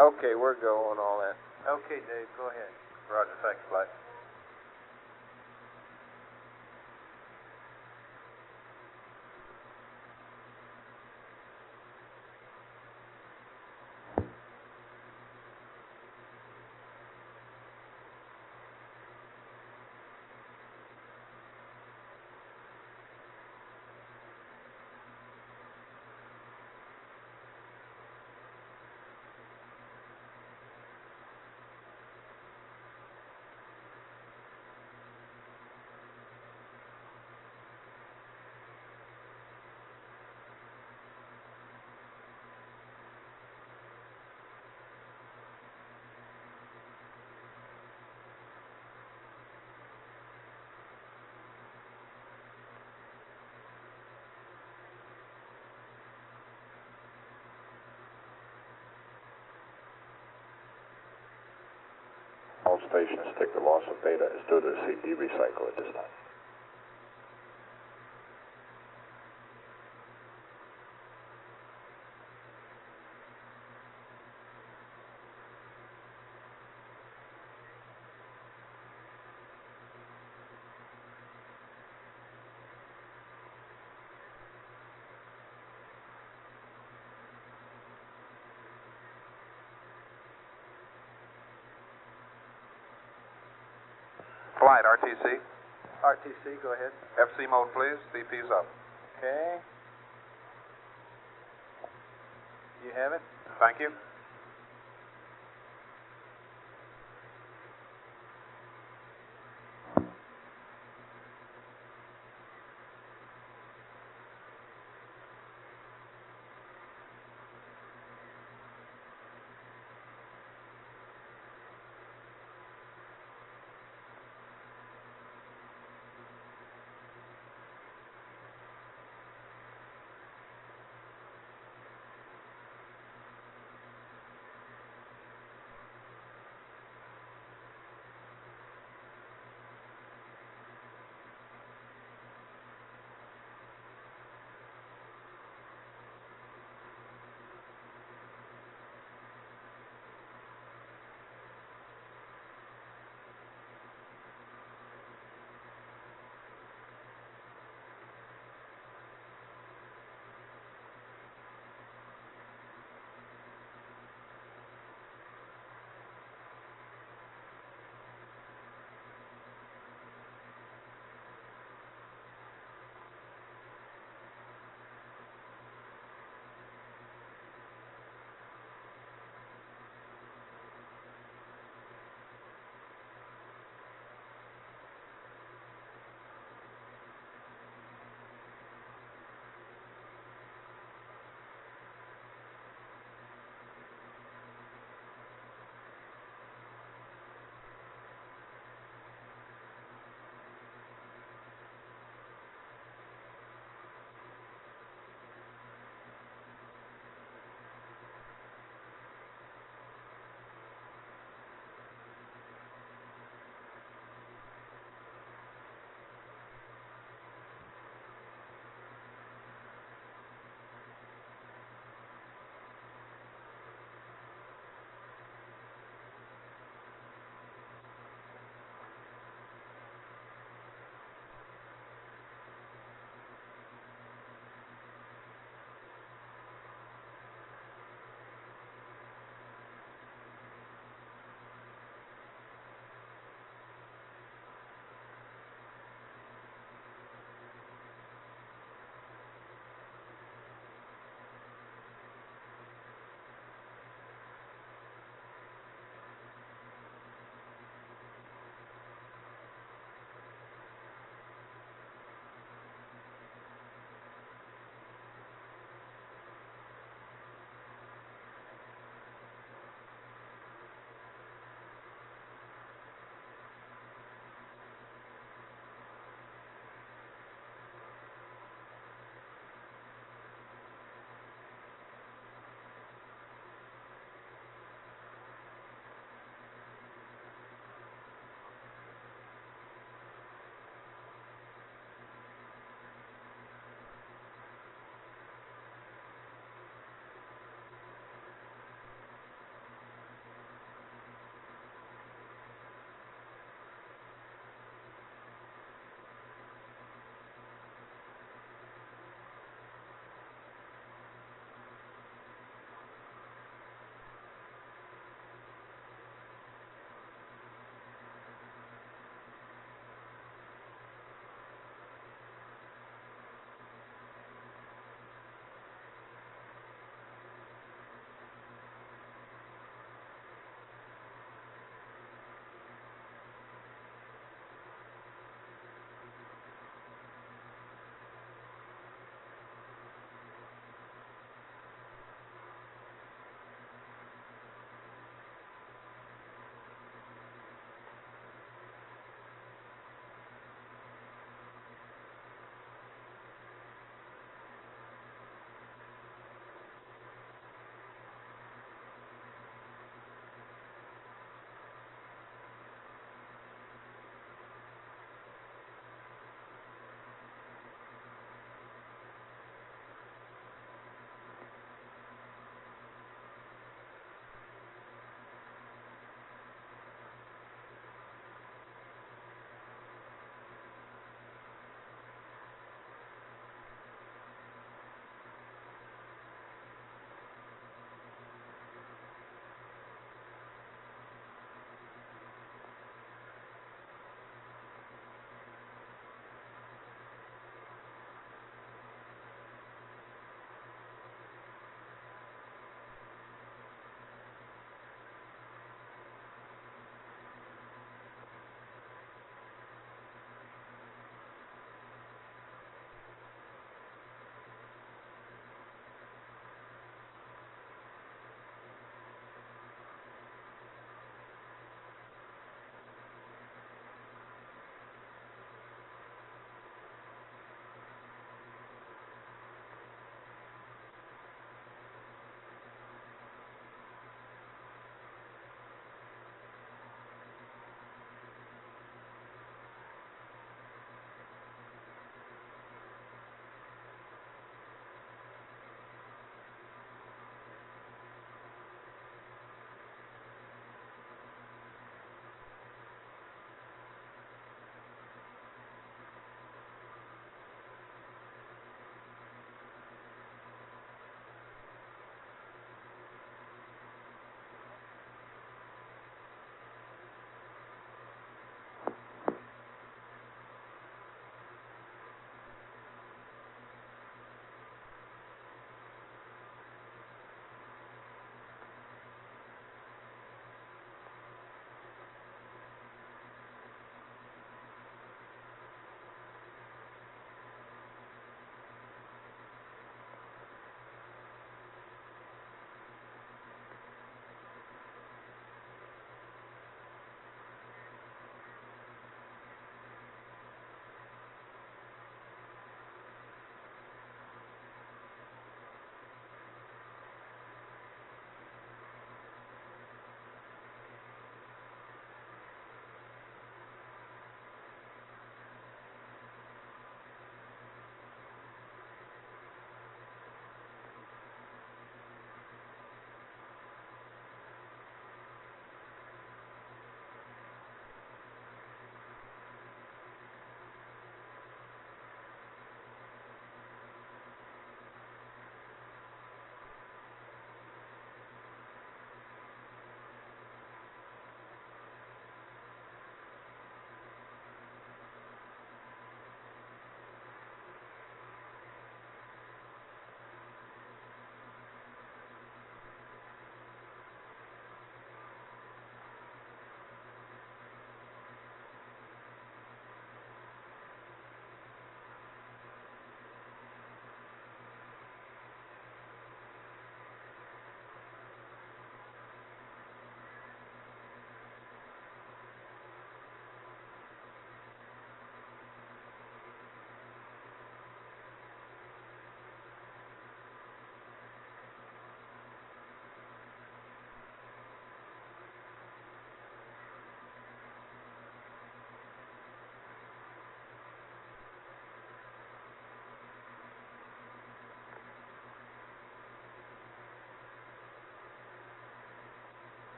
Okay, we're go on all that. Okay, Dave, go ahead. Roger, thanks, Flight. All stations take the loss of beta as due to the CP recycle at this time. Flight, RTC. RTC, go ahead. FC mode, please. CP's up. Okay. You have it? Thank you.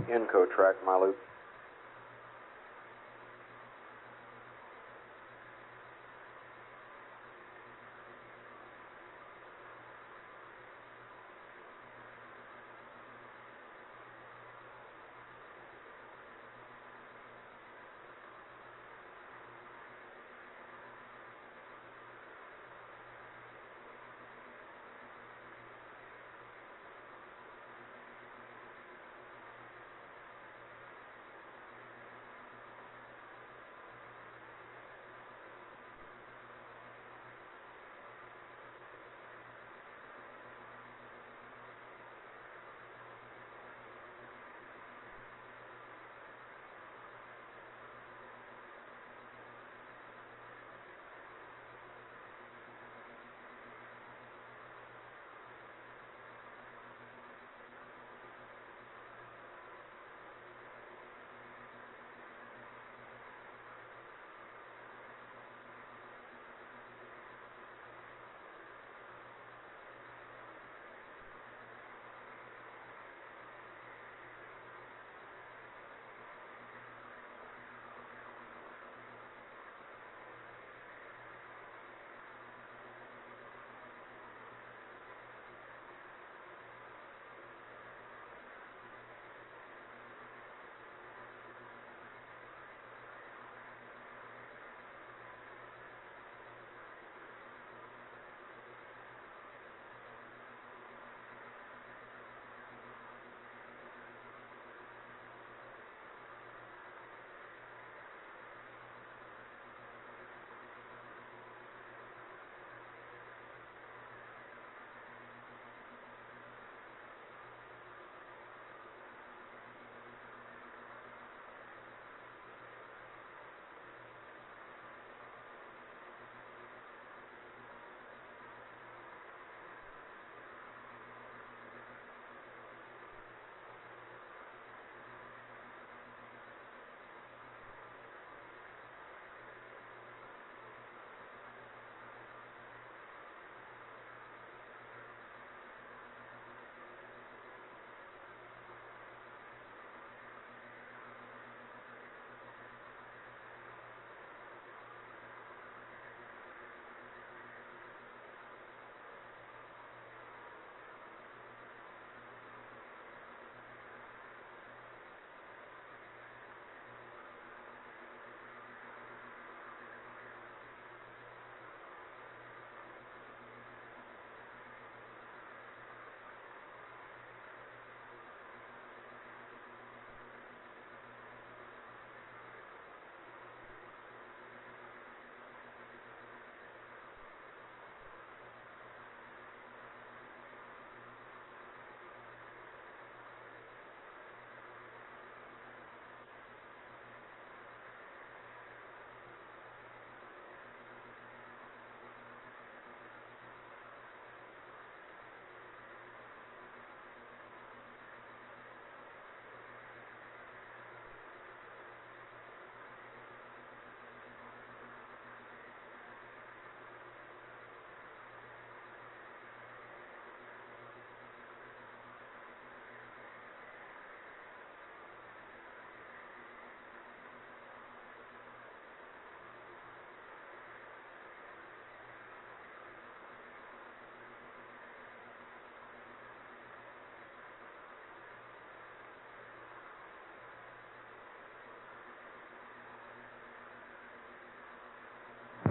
Inco track, my loop.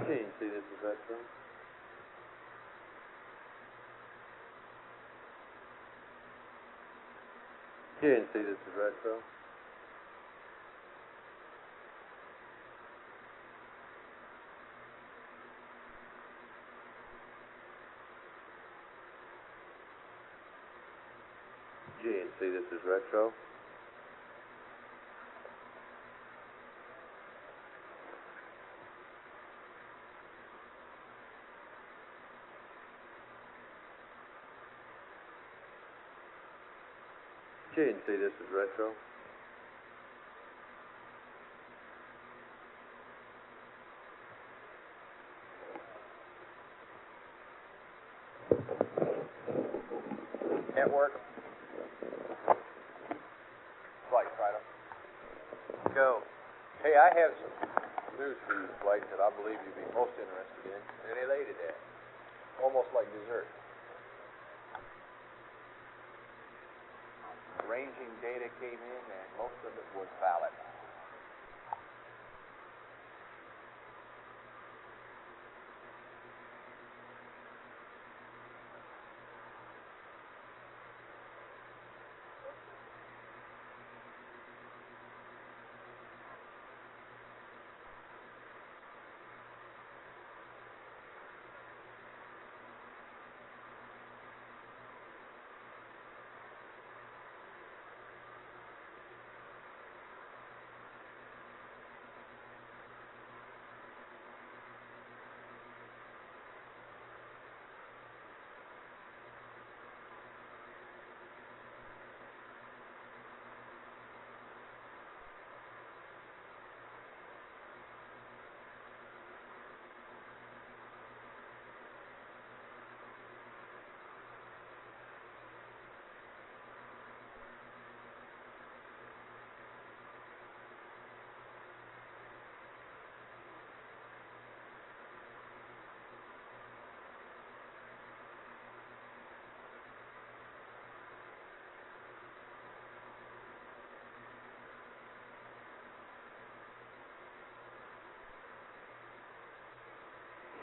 KNC, this is Retro. KNC, this is Retro. GNC, this is Retro. GNC, this is Retro. Network. Flight. go. Hey, I have some news for you, Flight, that I believe you'd be most interested in, and elated at. Almost like dessert. Ranging data came in, and most of it was valid.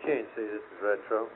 Can't see this is retro.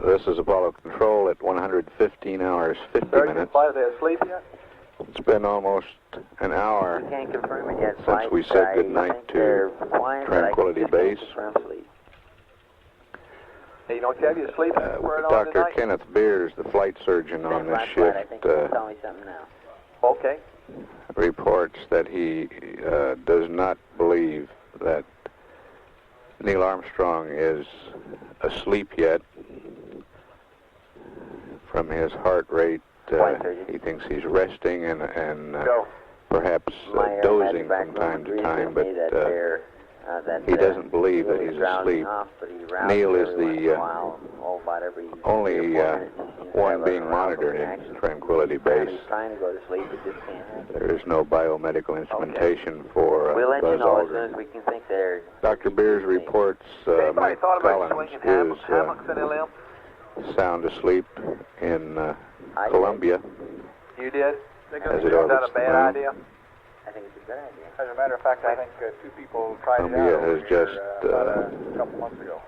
This is Apollo Control at 115 hours, 50 minutes. Are they asleep yet? It's been almost an hour You can't confirm it yet. since we said goodnight to Tranquility Base. Hey, you don't have you asleep for Dr. Kenneth Beers, the flight surgeon on this shift, Tell me something now. Okay. reports that he does not believe that Neil Armstrong is asleep yet. From his heart rate, he thinks he's resting and perhaps dozing from time to time, but he doesn't believe that he's asleep. Neil is the only one being monitored in Tranquility Base. There is no biomedical instrumentation for We'll let you Buzz know as soon Aldrin. as we can think there. Dr. Beers reports Mike Collins hammocks in a limb? is sound asleep in Columbia. You did? As it Is that orbits a the bad moon. idea? I think it's a good idea. As a matter of fact, I think two people tried it Columbia out has over here, just about a couple months ago.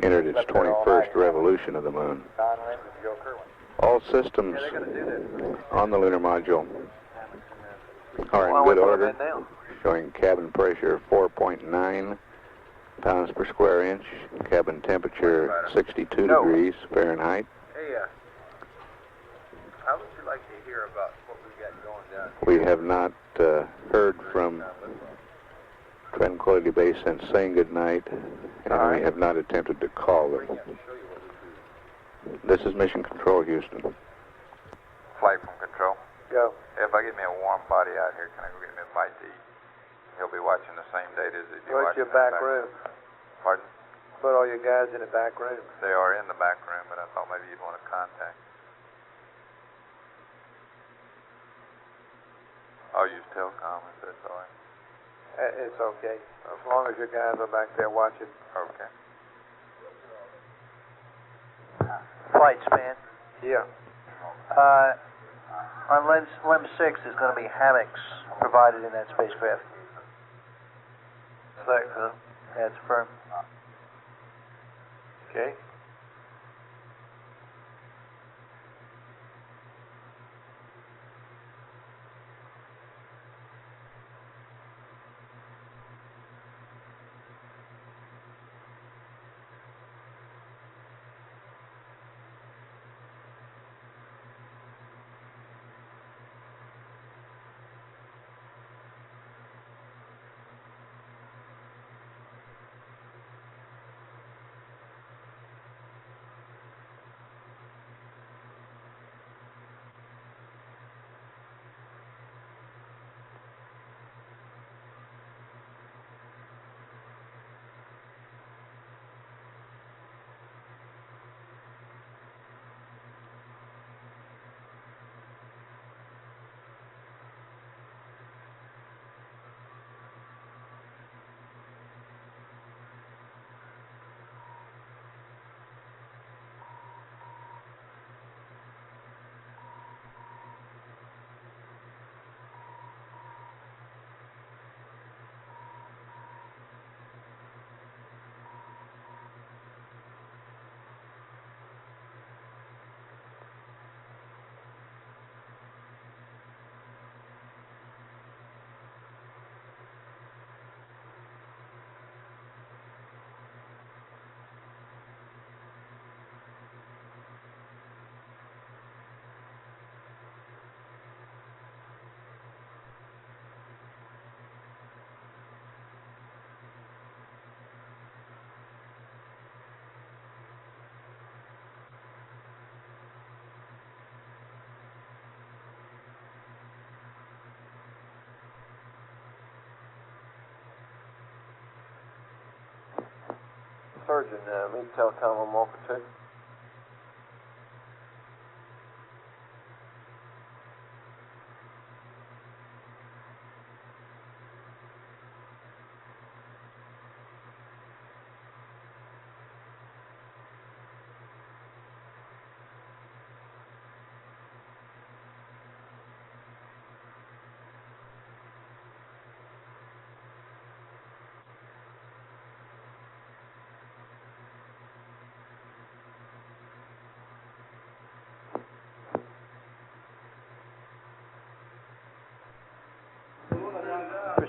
entered its 21st revolution of the moon. Don Lynn and Joe Kerwin. All systems Yeah, they're going to do this. on the lunar module are in good order, Now. showing cabin pressure 4.9 pounds per square inch, cabin temperature 62 degrees Fahrenheit. Hey, how would you like to hear about what we've got going down here? We have not heard from Tranquility Base since saying goodnight, and we have not attempted to call them. This is Mission Control, Houston. Flight from Control. Go. If I get me a warm body out here, can I go get me a bite to eat? He'll be watching the same date as he'll be Where's watching your back room? Pardon? Put all your guys in the back room. They are in the back room, but I thought maybe you'd want to contact. I'll use telecom if that's all right. It's okay, as long as your guys are back there watching. Okay. Flight span. Yeah. On limb 6, there's going to be hammocks provided in that spacecraft. That's firm. Okay. Surgeon, meet telecom on Walker 2.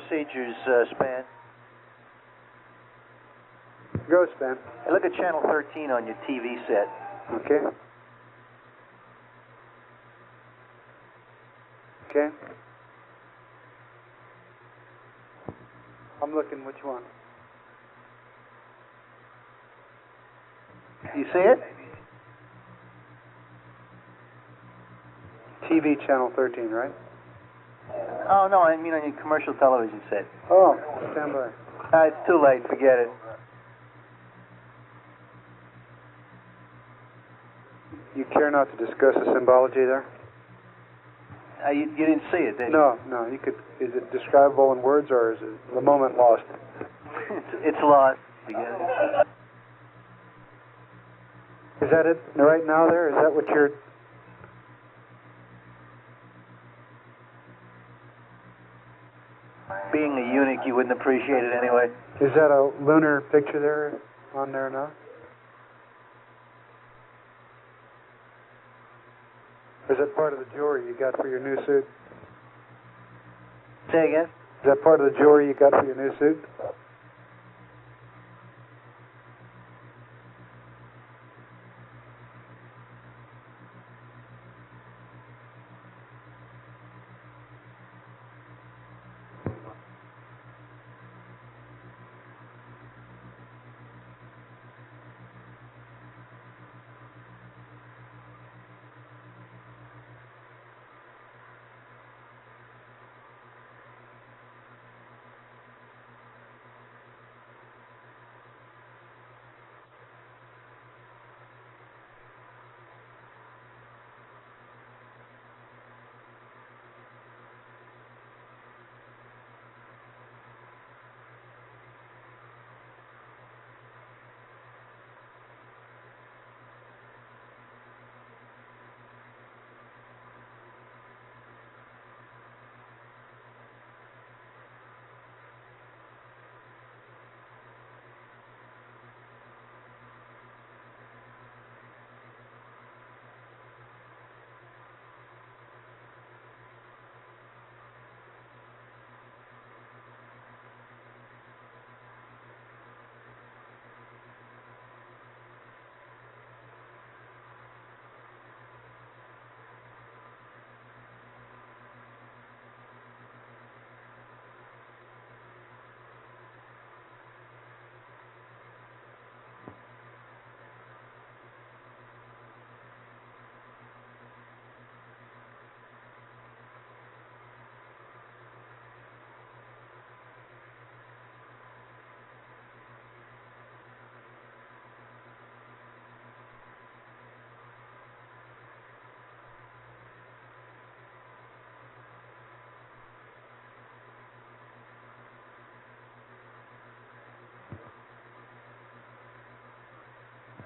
procedures, Span. Go, Span. Hey, look at channel 13 on your TV set. Okay. Okay. I'm looking, which one? You see it? TV channel 13, right? Oh, no, I mean on your commercial television set. Oh, stand by. It's too late, forget it. You care not to discuss the symbology there? You didn't see it, did you? No, no. You could. Is it describable in words, or is it the moment lost? It's lost. Forget it. Is that it right now? There is that what you're? Being a eunuch, you wouldn't appreciate it anyway. Is that a lunar picture there on there now? Or is that part of the jewelry you got for your new suit? Say again? Is that part of the jewelry you got for your new suit?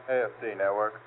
AFC network.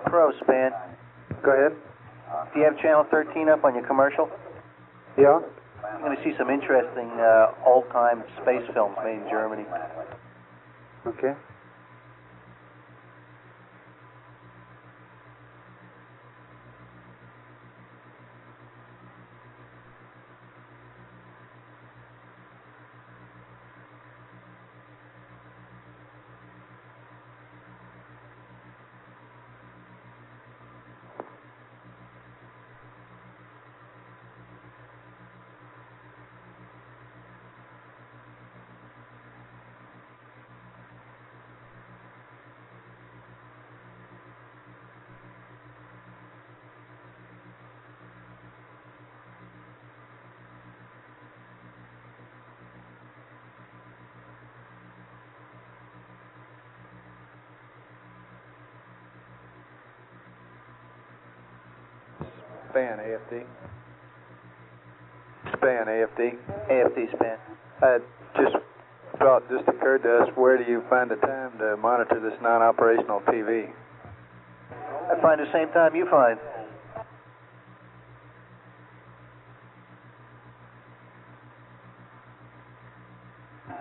Pro, Span. Go ahead. Do you have channel 13 up on your commercial? Yeah. You're going to see some interesting old-time space films made in Germany. Okay. span, AFD. Span, AFD. AFD span. Just occurred to us, where do you find the time to monitor this non-operational PV? I find the same time you find.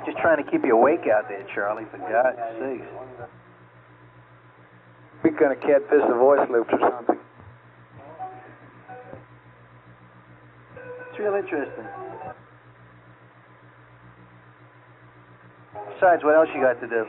Just trying to keep you awake out there, Charlie, for God's sakes. We kind of catfish the voice loops or something. It's real interesting. Besides, what else you got to do?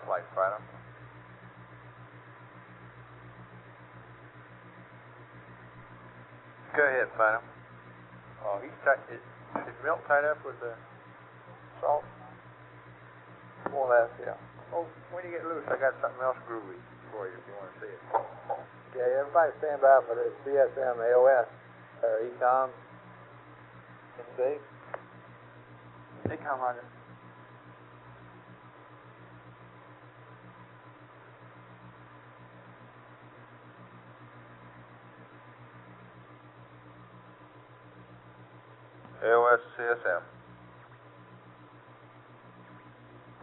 Flight fighter. Go ahead, fighter. Oh, he's tight. Is milk tied up with the salt? More or less, yeah. Oh, when you get loose, I got something else groovy for you if you want to see it. Okay, everybody stand by for the CSM AOS, or ECOM. Can you see? ECOM, Roger. AOS CSM.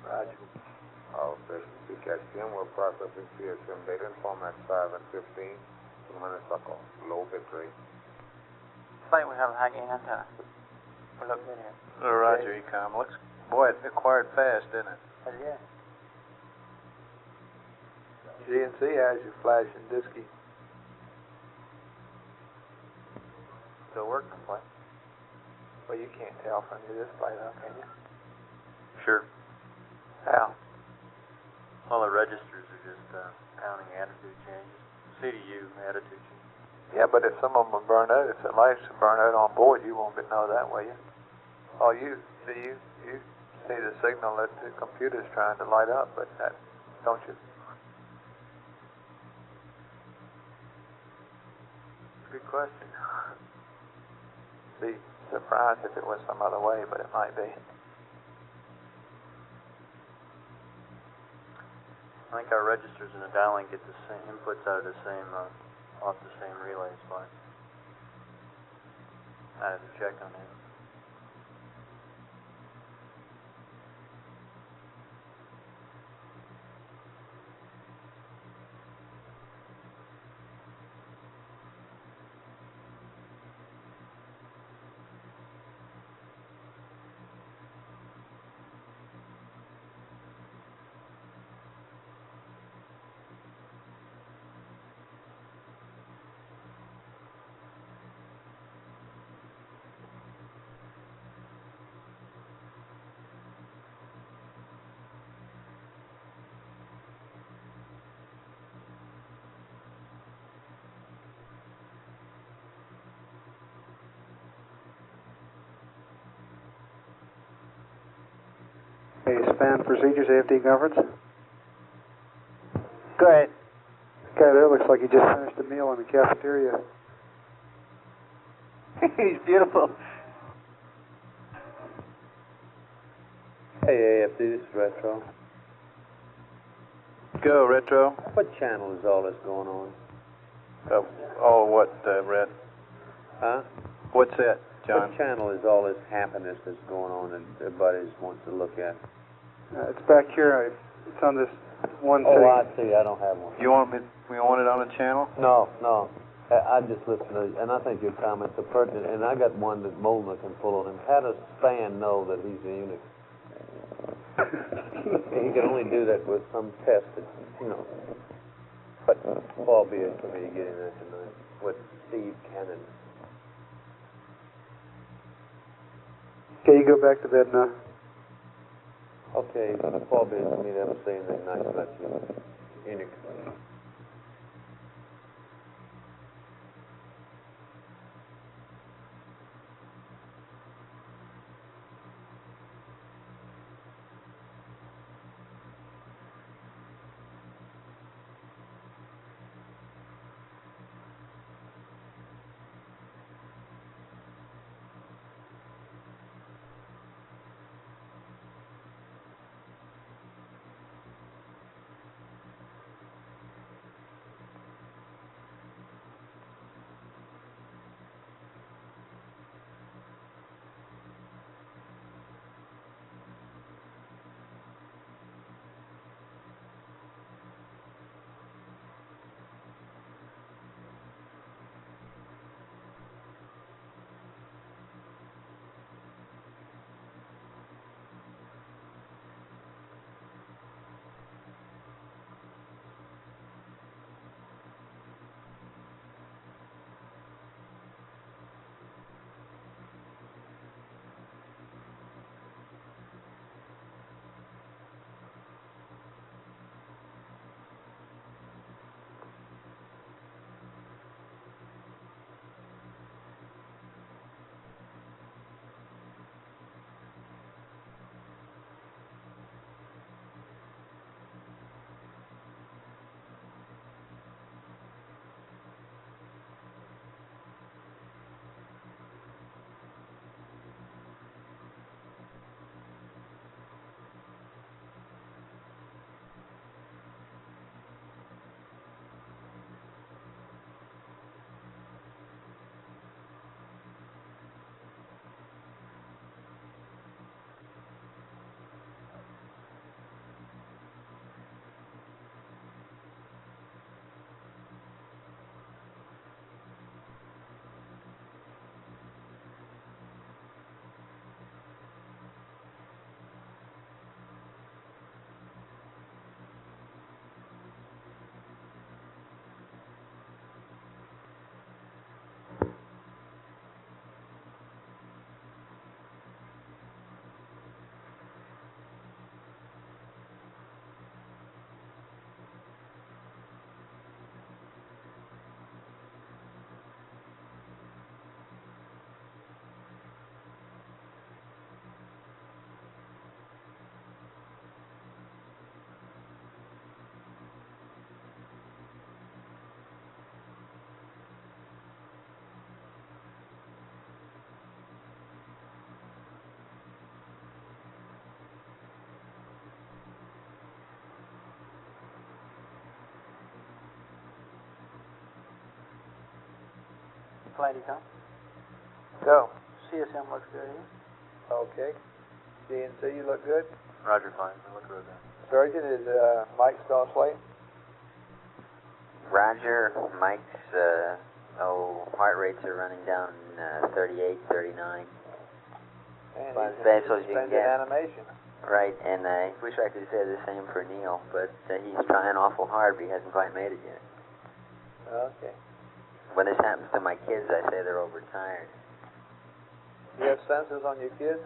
Roger. All sessions CCASM. We're processing CSM data in formats 5 and 15. 200 cycle. Low bit rate. I think we have a hanging antenna. We're looking in here. Oh, Roger, ECOM. Boy, it acquired fast, didn't it? Yeah. GNC has you flashing disky. Still working, play. Well, you can't tell from your display, though, can you? Sure. How? Well, the registers are just counting attitude changes. CDU attitude changes. Yeah, but if some of them are burned out, if the lights are burned out on board, you won't know that, will you? Oh, you see the signal that the computer's trying to light up, but that, don't you? Good question. Be surprised if it was some other way, but it might be. I think our registers and the dialing get the same inputs out of the same, off the same relay spot. I have to check on that. Hey, span procedures, AFD conference. Go ahead. Guy there looks like he just finished a meal in the cafeteria. He's beautiful. Hey, AFD, this is Retro. Go, Retro. What channel is all this going on? What, Red? Huh? What's that, John? What channel is all this happiness that's going on and everybody wants to look at? It's back here. It's on this one Oh, thing. I see. I don't have one. We want it on the channel? No. I just listened to, and I think your comments are pertinent, and I got one that Molnar can pull on him. How does Span know that he's a eunuch? He can only do that with some test that, but far be it for me to get in there tonight with Steve Cannon. Okay, you go back to bed now. Okay, far be it for me to ever say anything nice about you, eunuch. Flight Econ. Go. CSM looks good here. Okay. DNC, you look good? Roger, fine. I look good then. Surgeon, is Mike still asleep? Roger, Mike's heart rates are running down 38, 39. And But he's that's what you can suspended get. animation. Right, and I wish I could say the same for Neil, but he's trying awful hard, but he hasn't quite made it yet. Okay. When this happens to my kids, I say they're overtired. You have sensors on your kids?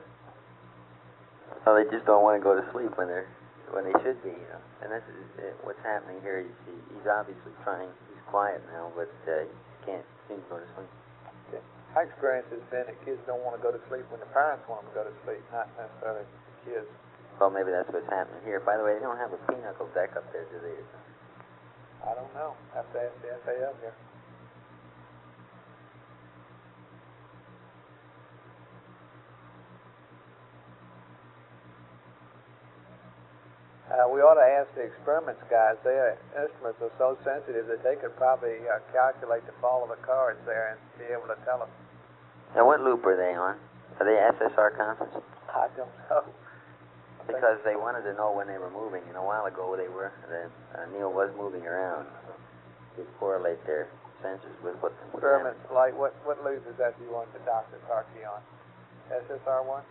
Well, they just don't want to go to sleep when they should be, you know. And that's what's happening here. He's obviously trying. He's quiet now, but he can't seem to go to sleep. Okay. My experience has been that kids don't want to go to sleep when the parents want them to go to sleep, not necessarily the kids. Well, maybe that's what's happening here. By the way, they don't have a pinochle deck up there, do they? I don't know. Have to ask the FAO here. We ought to ask the experiments guys. Their instruments are so sensitive that they could probably calculate the fall of the cards there and be able to tell us. Now, what loop are they on? Are they SSR conference? I don't know. Because they wanted to know when they were moving, and a while ago Neil was moving around. To correlate their sensors with what experiments like what loop is that you want the doctor to talk to you on? SSR1?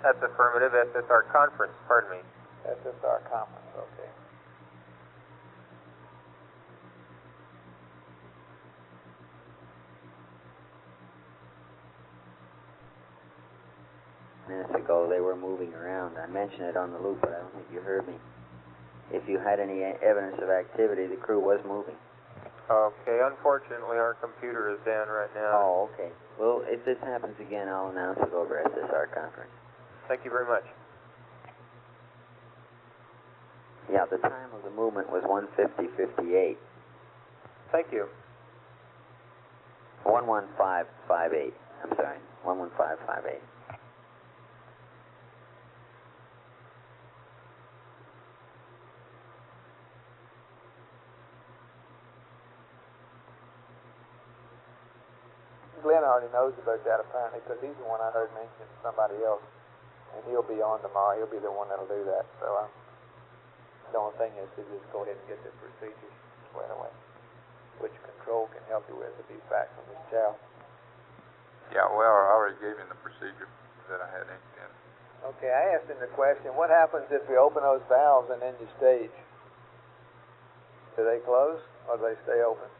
That's affirmative. SSR conference, pardon me. SSR conference, okay. Minutes ago, they were moving around. I mentioned it on the loop, but I don't think you heard me. If you had any evidence of activity, the crew was moving. Okay, unfortunately, our computer is down right now. Oh, okay. Well, if this happens again, I'll announce it over SSR conference. Thank you very much. Yeah, the time of the movement was 1:50:58. Thank you. 11558. I'm sorry, 11558. Glenn already knows about that apparently because he's the one I heard mention somebody else, and he'll be on tomorrow. He'll be the one that'll do that. So the only thing is to just go ahead and get the procedures squared away, which control can help you with if he's back from his chow. Yeah, well, I already gave him the procedure that I had inked in. Okay, I asked him the question, what happens if we open those valves and end the stage? Do they close or do they stay open?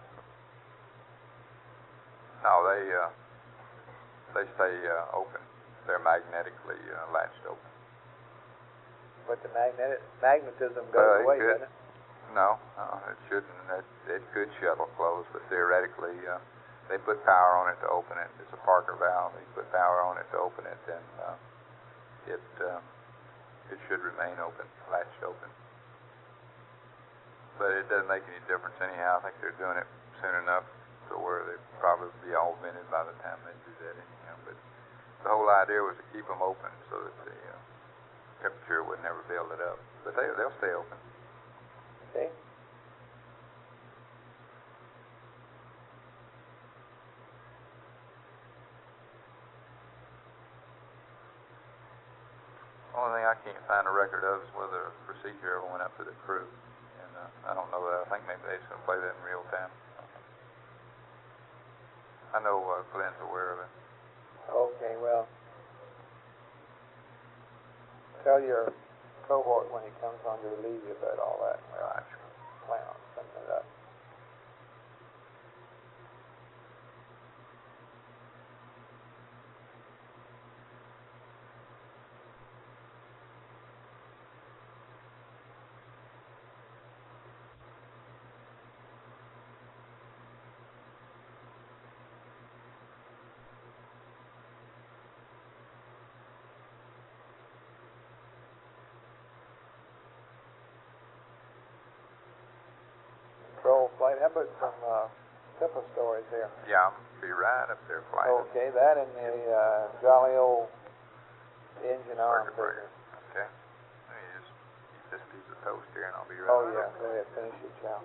No, they stay open. They're magnetically latched open. But the magnetism goes away, doesn't it? No, it shouldn't. It could shuttle close, but theoretically, they put power on it to open it. It's a Parker valve. They put power on it to open it, and it should remain open, latched open. But it doesn't make any difference anyhow. I think they're doing it soon enough to where they'll probably be all vented by the time they do that anyhow. But the whole idea was to keep them open so that the temperature would never build it up. But they'll stay open. Okay. Only thing I can't find a record of is whether a procedure ever went up to the crew. And I don't know that. I think maybe they're just going to play that in real time. I know Glenn's aware of it. Okay, well, tell your cohort when he comes on to relieve you about all that. Well, I plan on sending it up. Control flight. How about some simple stories here? Yeah, I'm be right up there flying. Okay, that and the jolly old engine arm business. Okay. Let me just eat this piece of toast here and I'll be right Oh, back. yeah. Go ahead. Finish your chow.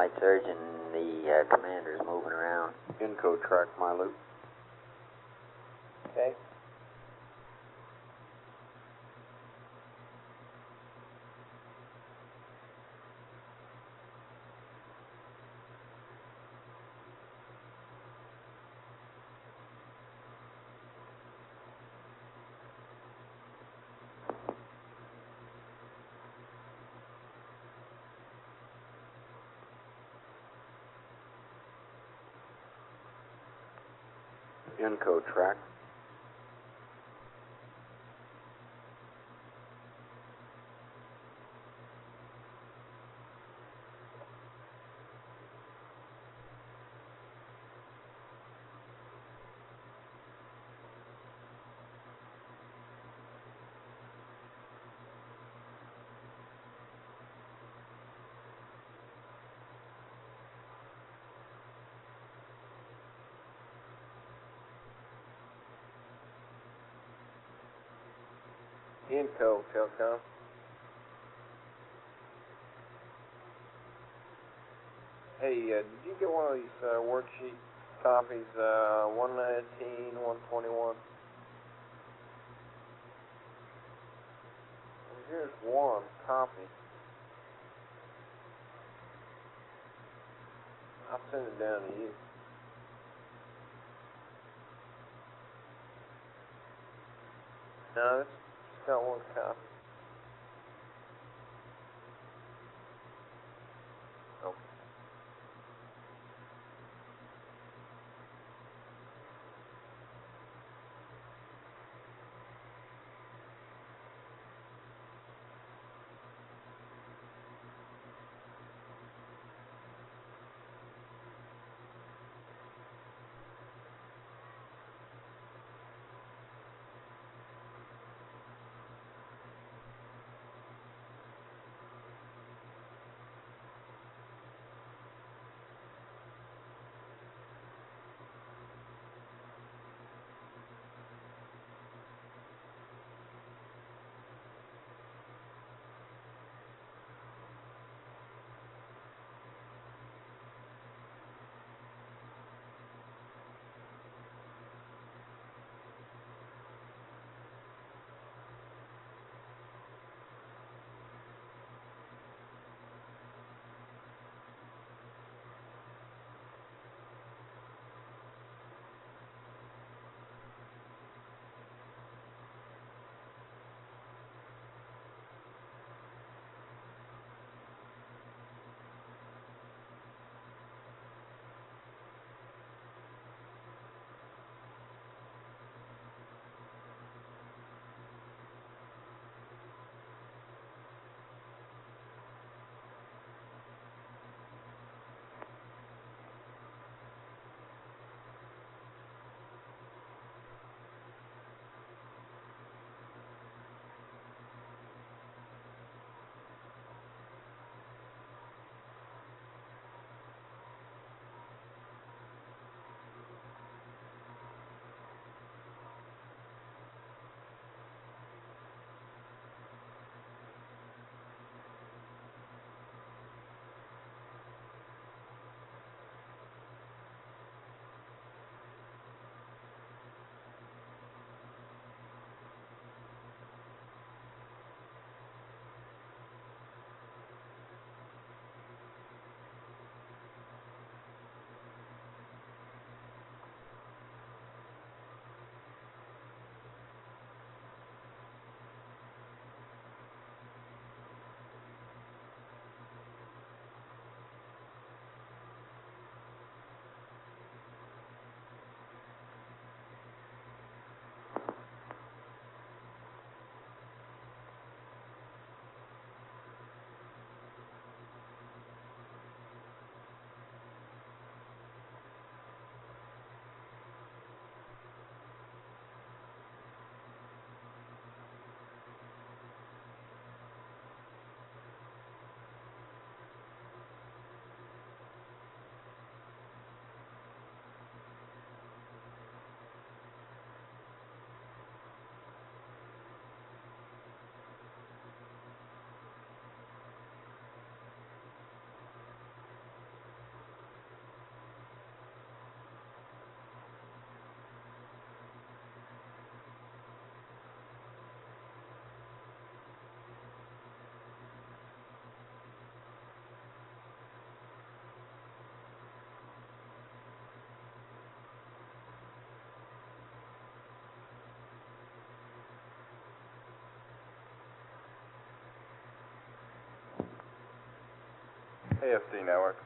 flight surgeon, the commander's moving around. Inco track my loop. Okay. Inco track. Inco, Telcom. Hey, did you get one of these worksheet copies, 119, 121? Here's one copy. I'll send it down to you. No, it's got one copy. Okay. AFD network.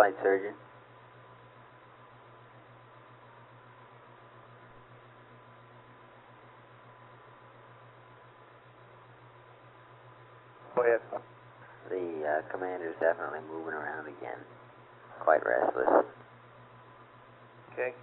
flight surgeon. Go ahead. The commander's definitely moving around again. Quite restless. Okay.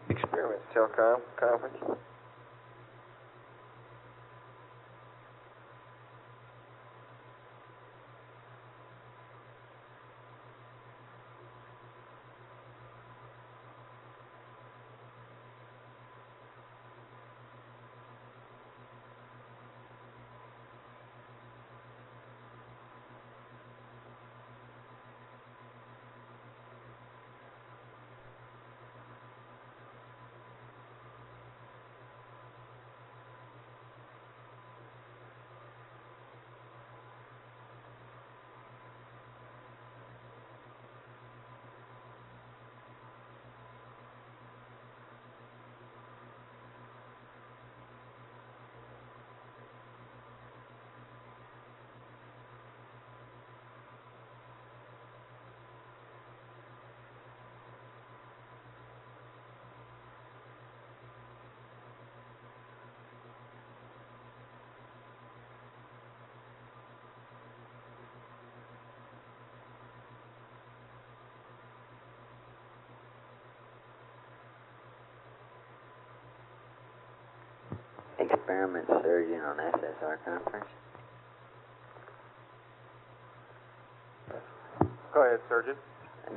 Experiments telecom conference. Experiment surgeon on SSR conference. Go ahead, Surgeon.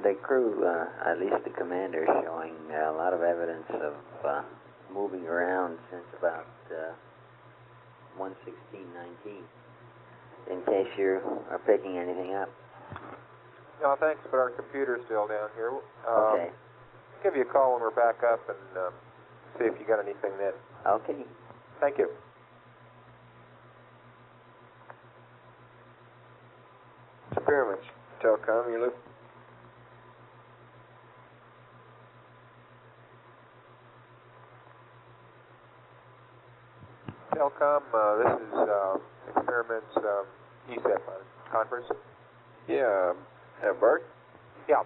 The crew, at least the commander, is showing a lot of evidence of moving around since about 1:16:19. In case you are picking anything up. No, thanks, but our computer's still down here. Okay. Give you a call when we're back up and see if you got anything then. Okay. Thank you. Experiments telecom, you look. Telcom, this is Experiments ESEP conference. Yeah, Bert? Yeah.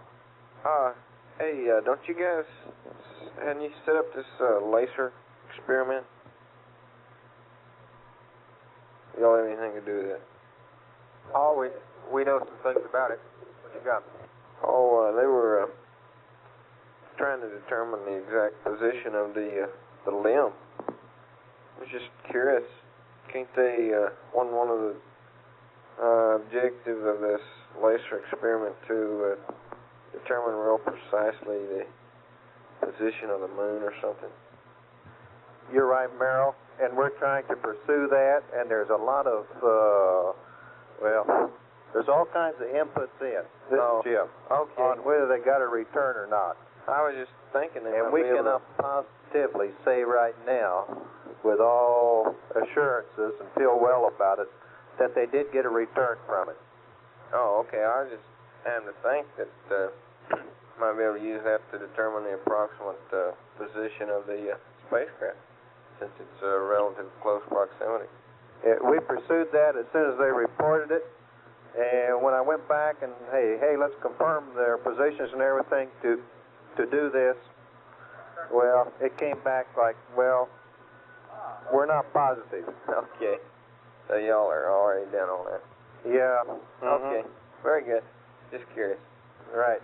Hey, don't you guys, hadn't you set up this laser experiment? Y'all have anything to do with that? Oh, we know some things about it. What you got? Oh, they were trying to determine the exact position of the limb. I was just curious. Can't they, one of the objectives of this laser experiment to determine real precisely the position of the moon or something? You're right, Merrill, and we're trying to pursue that, and there's a lot of, there's all kinds of inputs in. This is Jim. Okay. On whether they got a return or not. I was just thinking they And might we be able cannot positively say right now, with all assurances and feel well about it, that they did get a return from it. Oh, okay. I was just having to think that might be able to use that to determine the approximate position of the spacecraft, since it's a relative close proximity. We pursued that as soon as they reported it, and when I went back and, hey, let's confirm their positions and everything to do this, well, it came back like, well, we're not positive. Okay. So y'all are already done on that. Yeah. Okay. Very good. Just curious. Right.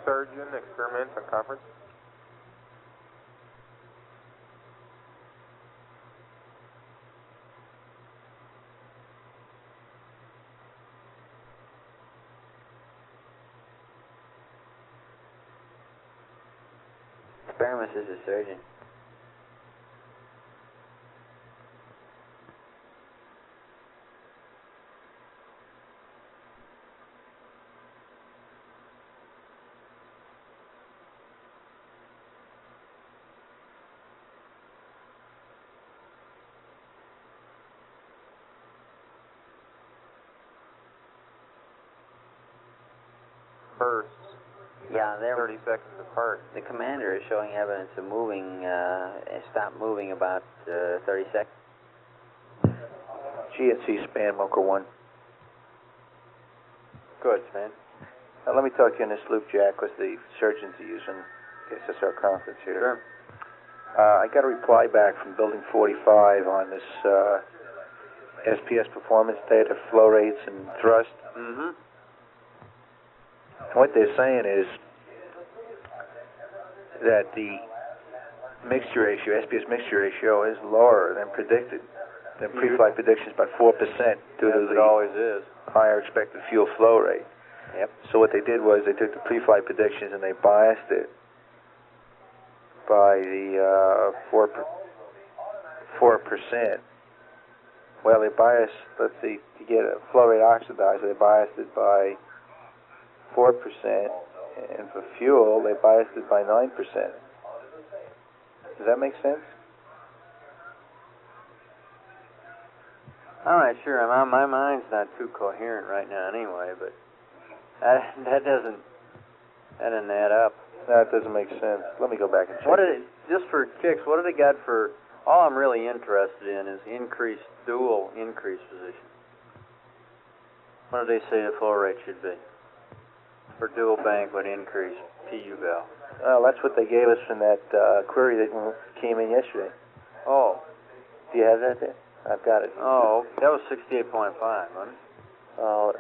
surgeon experiments on conference? Experiments is a surgeon. Bursts. Yeah, they're 30 seconds apart. The commander is showing evidence of moving, stop moving about 30 seconds. GNC span, Mocha 1. Good, man. Let me talk to you on this loop, Jack, because the surgeons are using the SSR conference here. Sure. I got a reply back from Building 45 on this SPS performance data, flow rates, and thrust. Mm-hmm. And what they're saying is that the mixture ratio, SPS mixture ratio, is lower than predicted, than pre-flight predictions by 4% due to It the always is. higher expected fuel flow rate. Yep. So what they did was they took the pre-flight predictions and they biased it by the 4%. Well, they biased, let's see, to get a flow rate oxidizer, they biased it by 4%, and for fuel, they biased it by 9%. Does that make sense? I'm not sure. My mind's not too coherent right now anyway, but that doesn't add up. That doesn't make sense. Let me go back and check. What did it, just for kicks, what do they got for, all I'm really interested in is dual increase position. What do they say the flow rate should be for dual bank with increase PU valve? Oh, that's what they gave us from that query that came in yesterday. Oh. Do you have that there? I've got it. Oh, that was 68.5, wasn't it? Oh,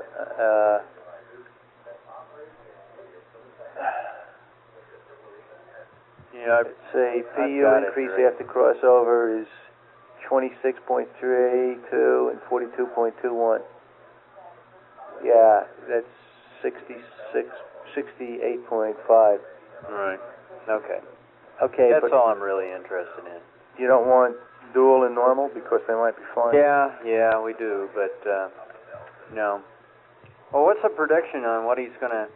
yeah, I'd say PU increase after crossover is 26.32 and 42.21. Yeah, that's 68.5. Right. Okay. Okay, that's but all I'm really interested in. You don't want dual and normal because they might be flying? Yeah, we do, but no. Well, what's the prediction on what he's going to...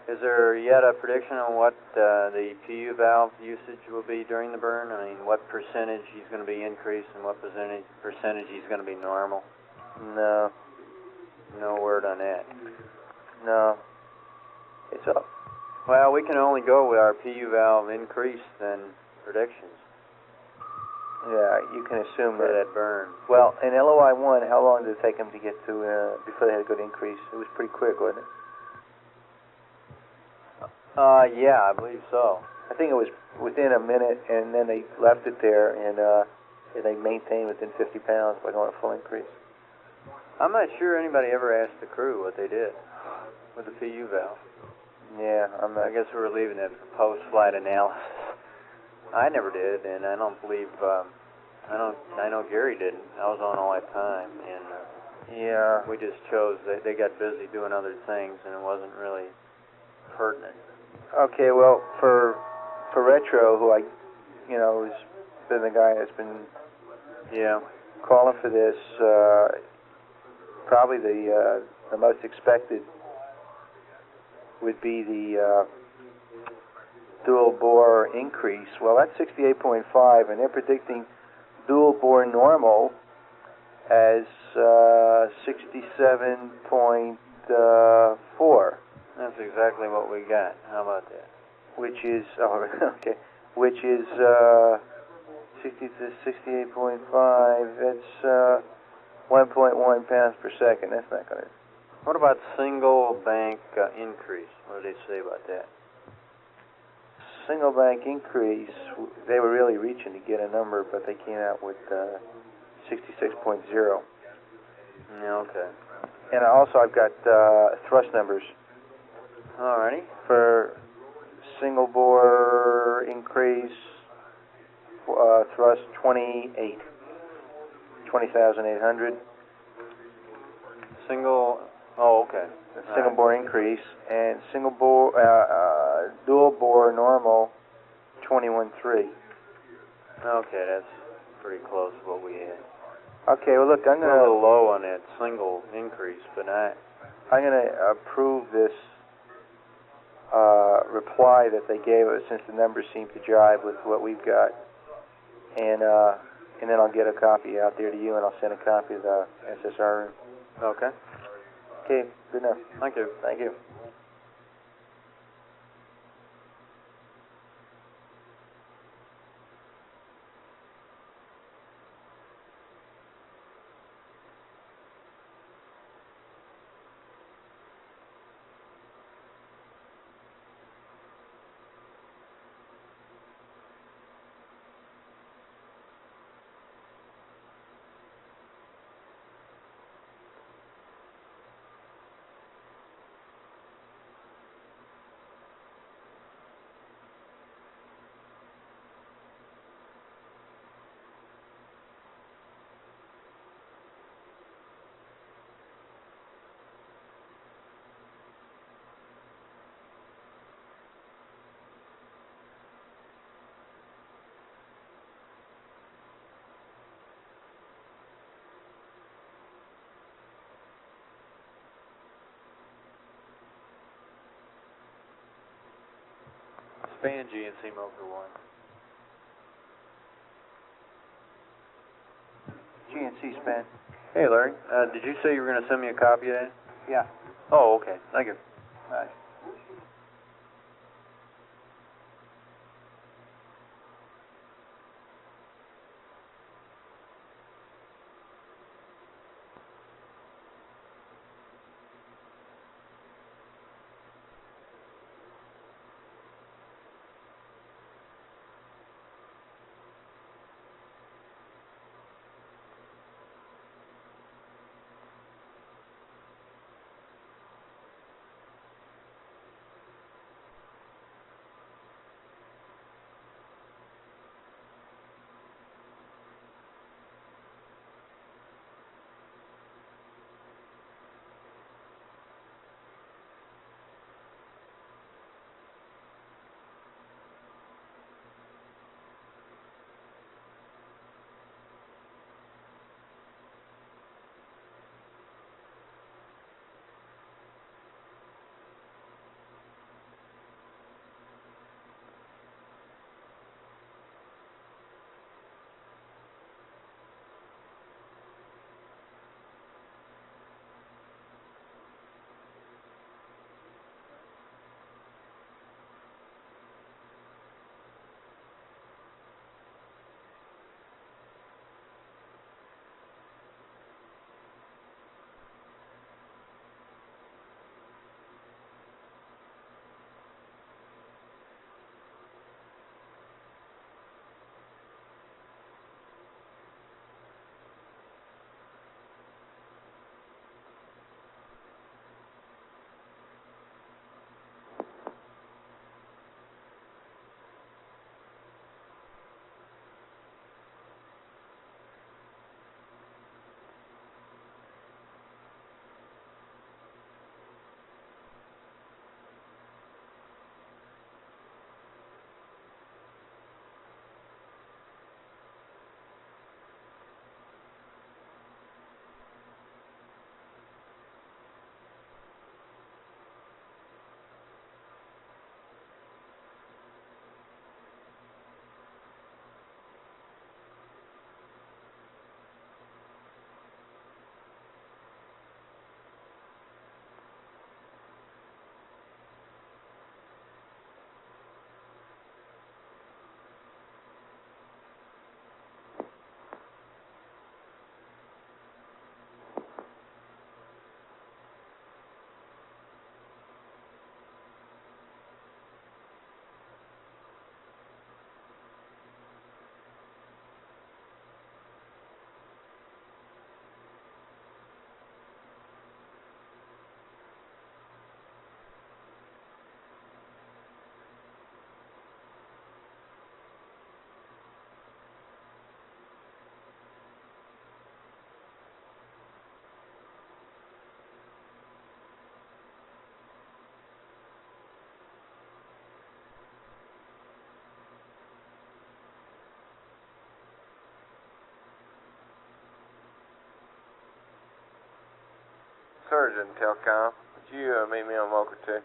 Is there yet a prediction on what the PU valve usage will be during the burn? I mean, what percentage he's going to be increased and what percentage he's going to be normal? No. No word on that. No. It's up. Well, we can only go with our PU valve increase than predictions. Yeah, you can assume for that burn. Well, in LOI 1, how long did it take them to get to, before they had a good increase? It was pretty quick, wasn't it? Yeah, I believe so. I think it was within a minute, and then they left it there, and they maintained within 50 pounds by going a full increase. I'm not sure anybody ever asked the crew what they did with the PU valve. Yeah, I'm not. I guess we were leaving it for post-flight analysis. I never did, and I don't believe, I know Gary didn't. I was on all that time, and yeah, we just chose, they got busy doing other things, and it wasn't really pertinent. Okay, well, for Retro, who has been the guy that's been calling for this, probably the most expected would be the dual bore increase. Well, that's 68.5, and they're predicting dual bore normal as 67.4. That's exactly what we got. How about that? Which is, okay, which is 60 to 68.5. That's 1.1 pounds per second. That's not going to... What about single bank increase? What do they say about that? Single bank increase, they were really reaching to get a number, but they came out with 66.0. Yeah, okay. And also I've got thrust numbers. Alrighty. For single bore increase, thrust 20,800. Single, oh, okay. Single bore increase, and single bore, dual bore normal 21.3. Okay, that's pretty close to what we had. Okay, well look, I'm We're a little low on that single increase, but I'm gonna approve this reply that they gave us, since the numbers seem to jive with what we've got, and then I'll get a copy out there to you, and I'll send a copy of the SSR. Okay. Okay, good enough. Thank you. Thank you. Span GNC motor 1. GNC span. Hey, Larry. Did you say you were going to send me a copy of that? Yeah. Oh, okay. Thank you. Bye. Surgeon, Telcom. Would you meet me on Mocha 2?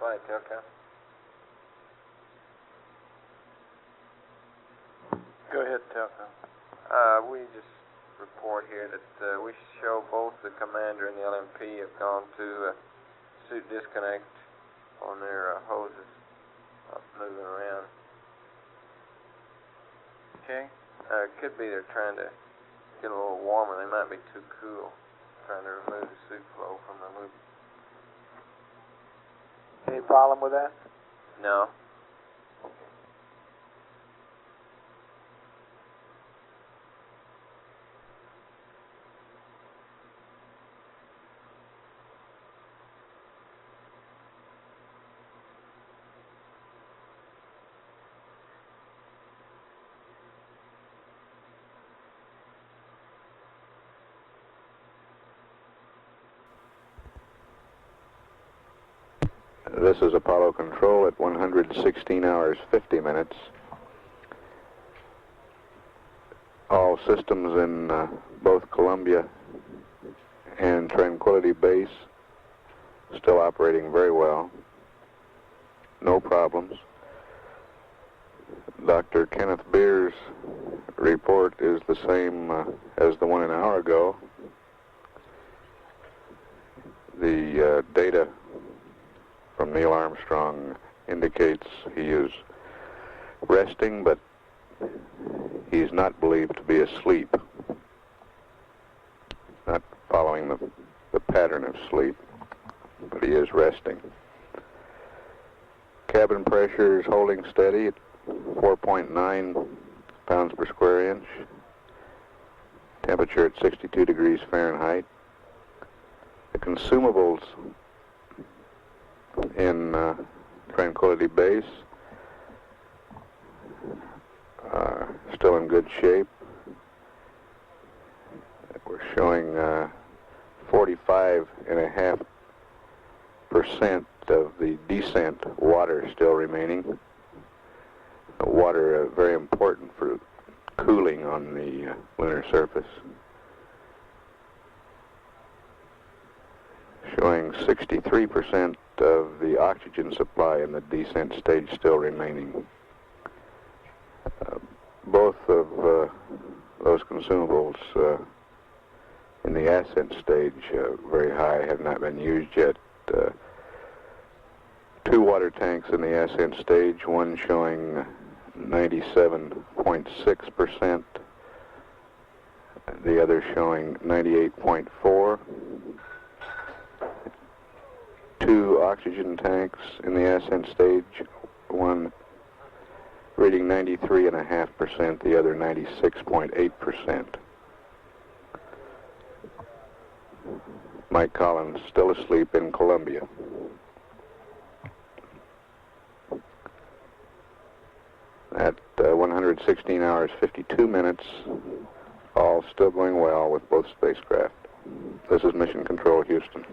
Fine, Telcom. Go ahead, Telcom. We just report here that we show both the commander and the LMP have gone to suit disconnect on their hoses moving around. Okay. It could be they're trying to get a little warmer. They might be too cool. Trying to remove the suit flow from the loop. Any problem with that? No. This is Apollo Control at 116 hours 50 minutes. All systems in both Columbia and Tranquility Base still operating very well. No problems. Dr. Kenneth Beer's report is the same as the one an hour ago. The data from Neil Armstrong indicates he is resting, but he's not believed to be asleep, not following the pattern of sleep, but he is resting. Cabin pressure is holding steady at 4.9 pounds per square inch. Temperature at 62 degrees Fahrenheit. The consumables in Tranquility Base are still in good shape. We're showing 45.5% of the descent water still remaining. Water very important for cooling on the lunar surface. Showing 63% of the oxygen supply in the descent stage still remaining. Both of those consumables in the ascent stage, very high, have not been used yet. 2 water tanks in the ascent stage, one showing 97.6% the other showing 98.4. 2 oxygen tanks in the ascent stage, one reading 93.5%, the other 96.8%. Mike Collins still asleep in Columbia. At 116 hours 52 minutes, all still going well with both spacecraft. This is Mission Control, Houston.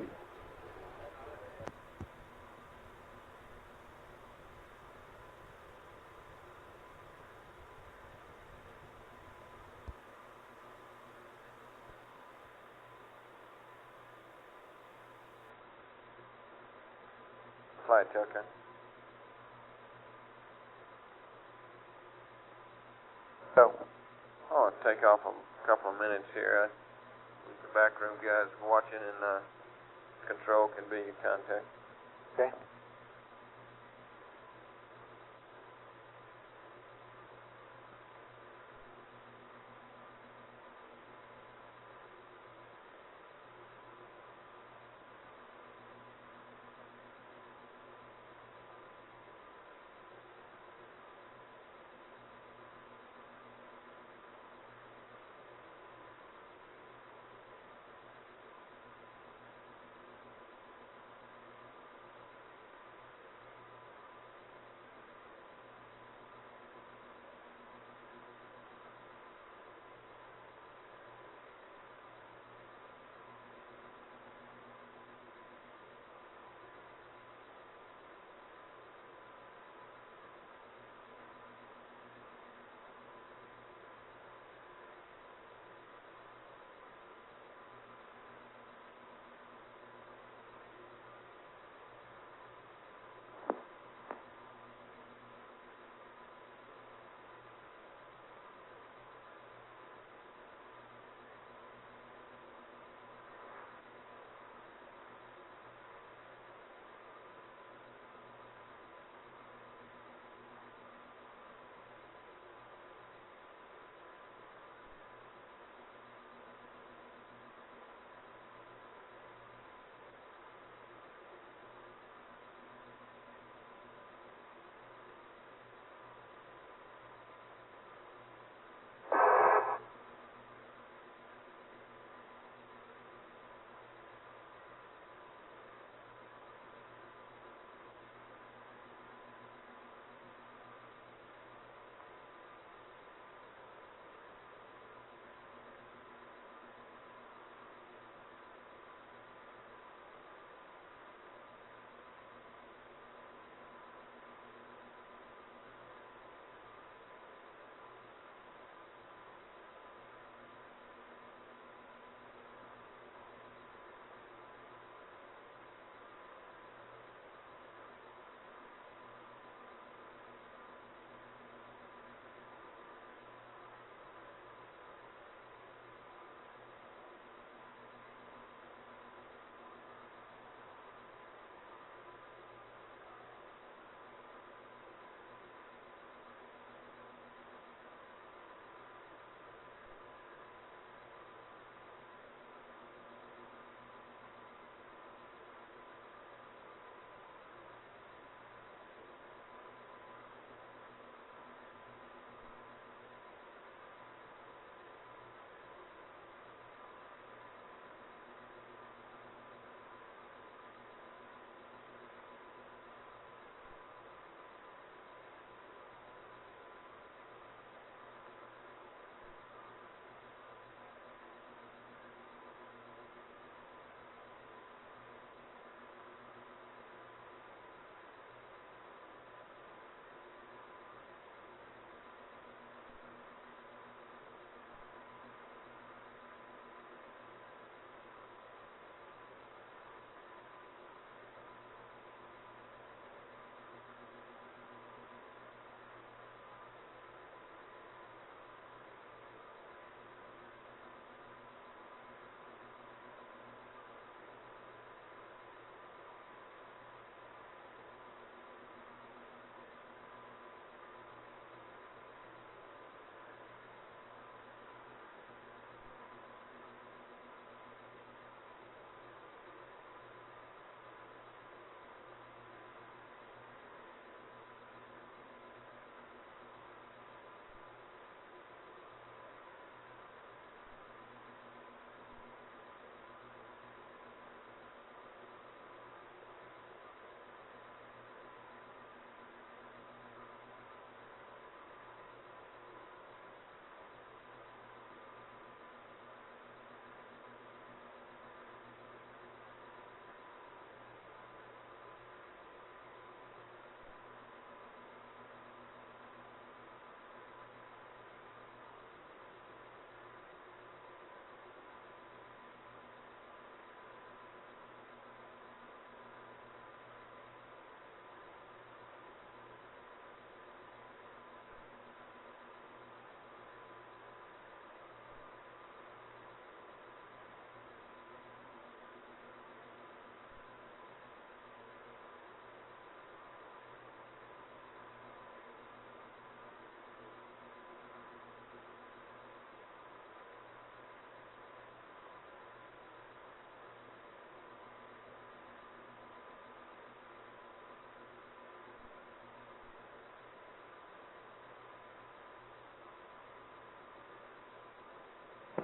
Flight, okay. So, I'll take off a couple of minutes here. The backroom guys watching and control can be your contact. okay.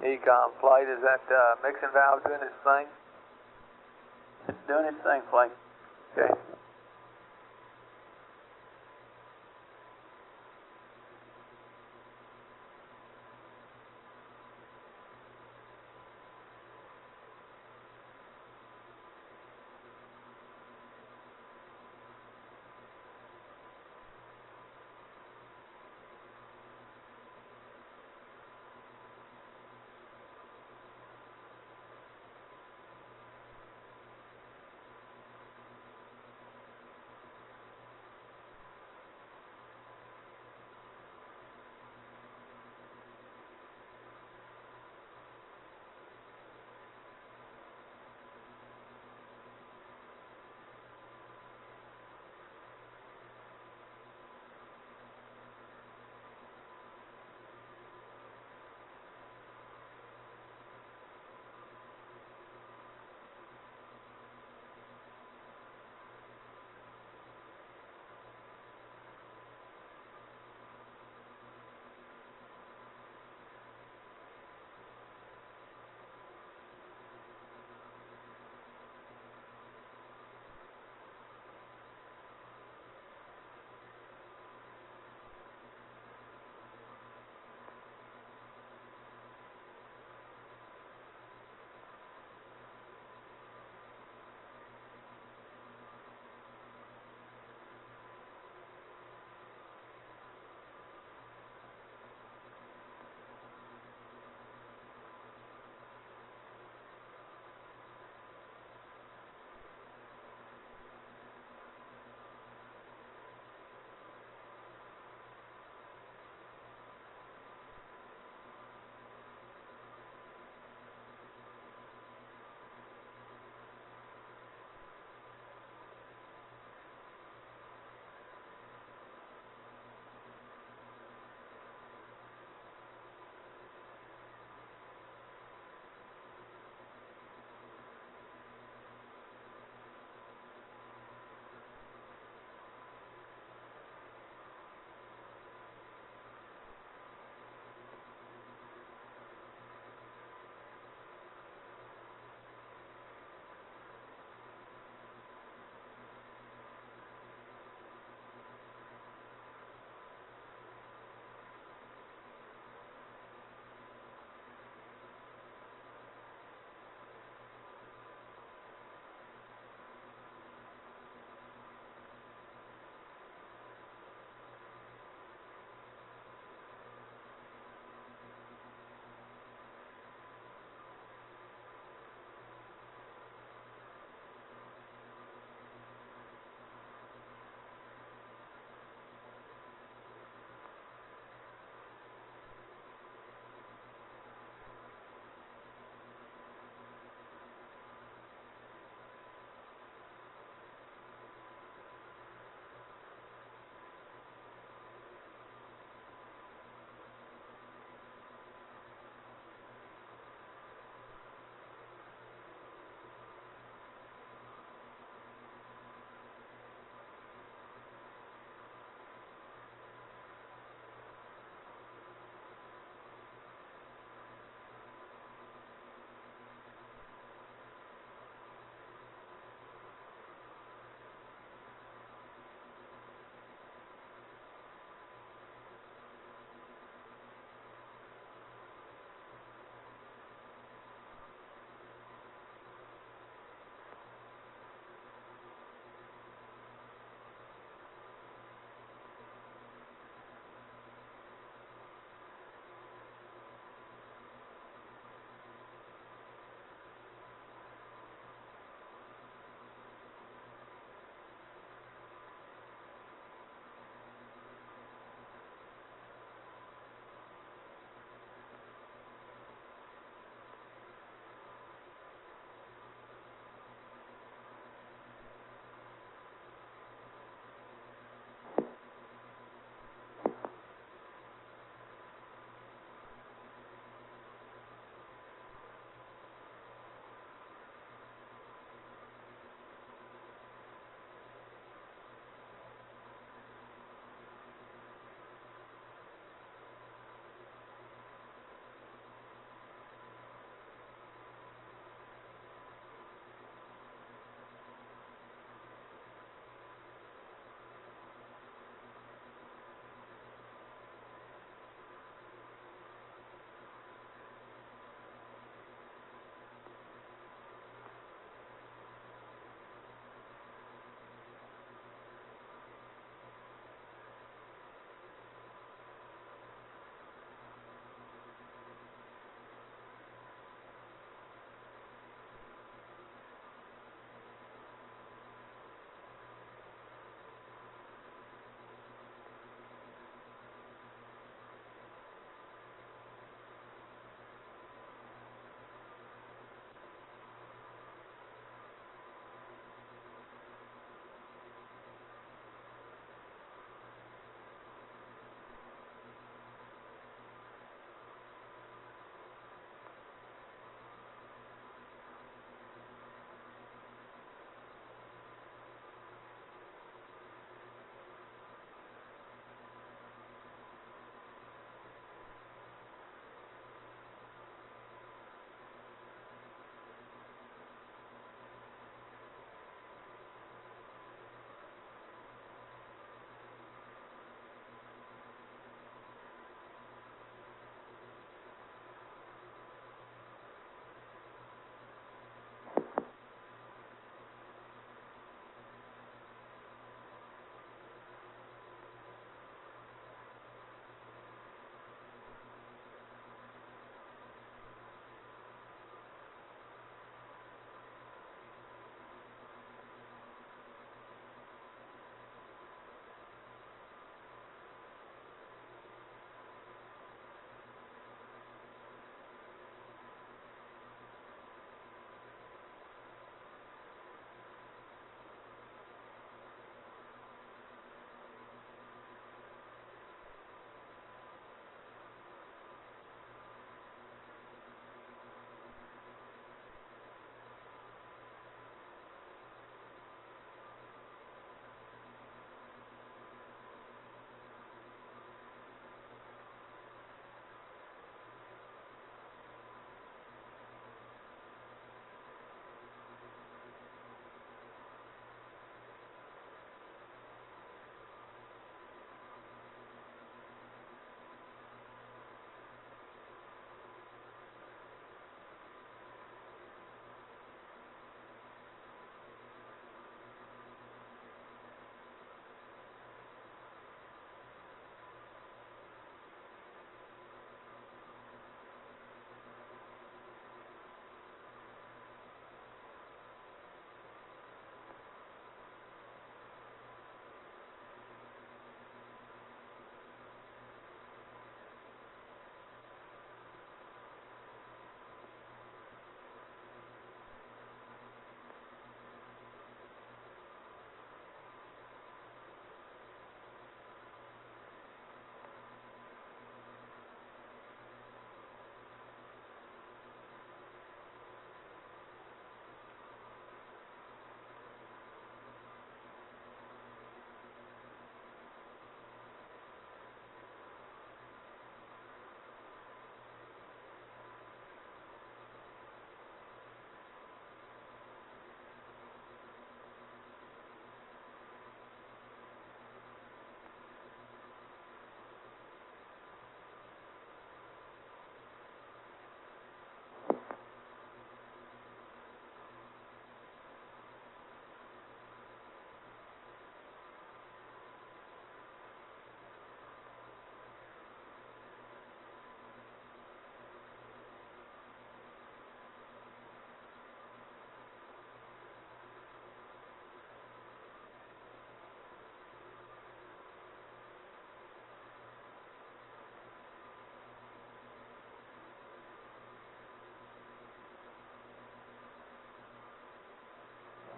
Ecom flight, is that mixing valve doing its thing? It's doing its thing, Flake. Okay.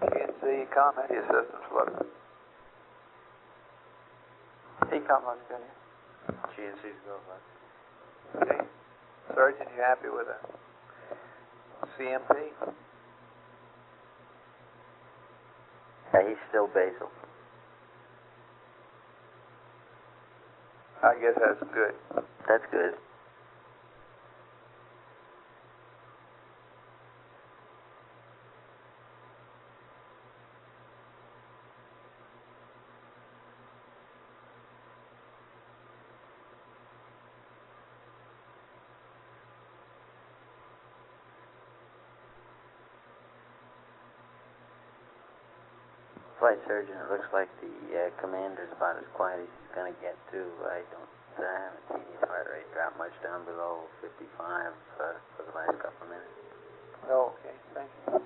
GNC, comment. Your system's flooded. Ecom looks good here. GNC's go flood. Okay. Surgeon, you happy with a CMP? Yeah, he's still basal. I guess that's good. That's good. Flight surgeon, it looks like the commander's about as quiet as he's going to get, too. I haven't seen his heart rate drop much down below 55 for the last couple of minutes. Oh, okay. Thank you.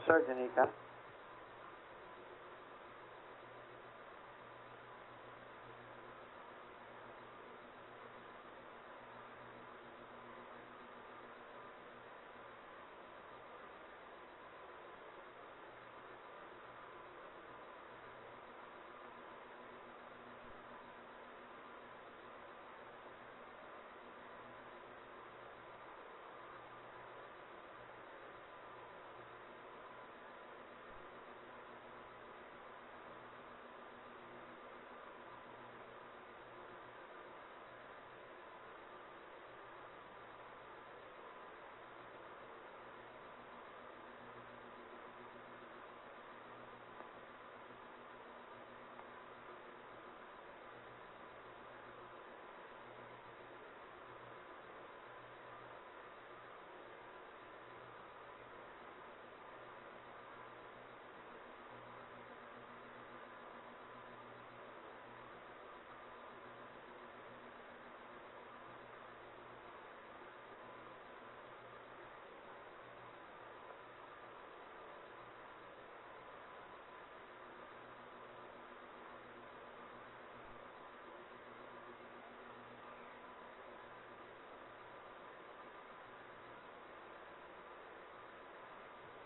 Surgeon, Ecom.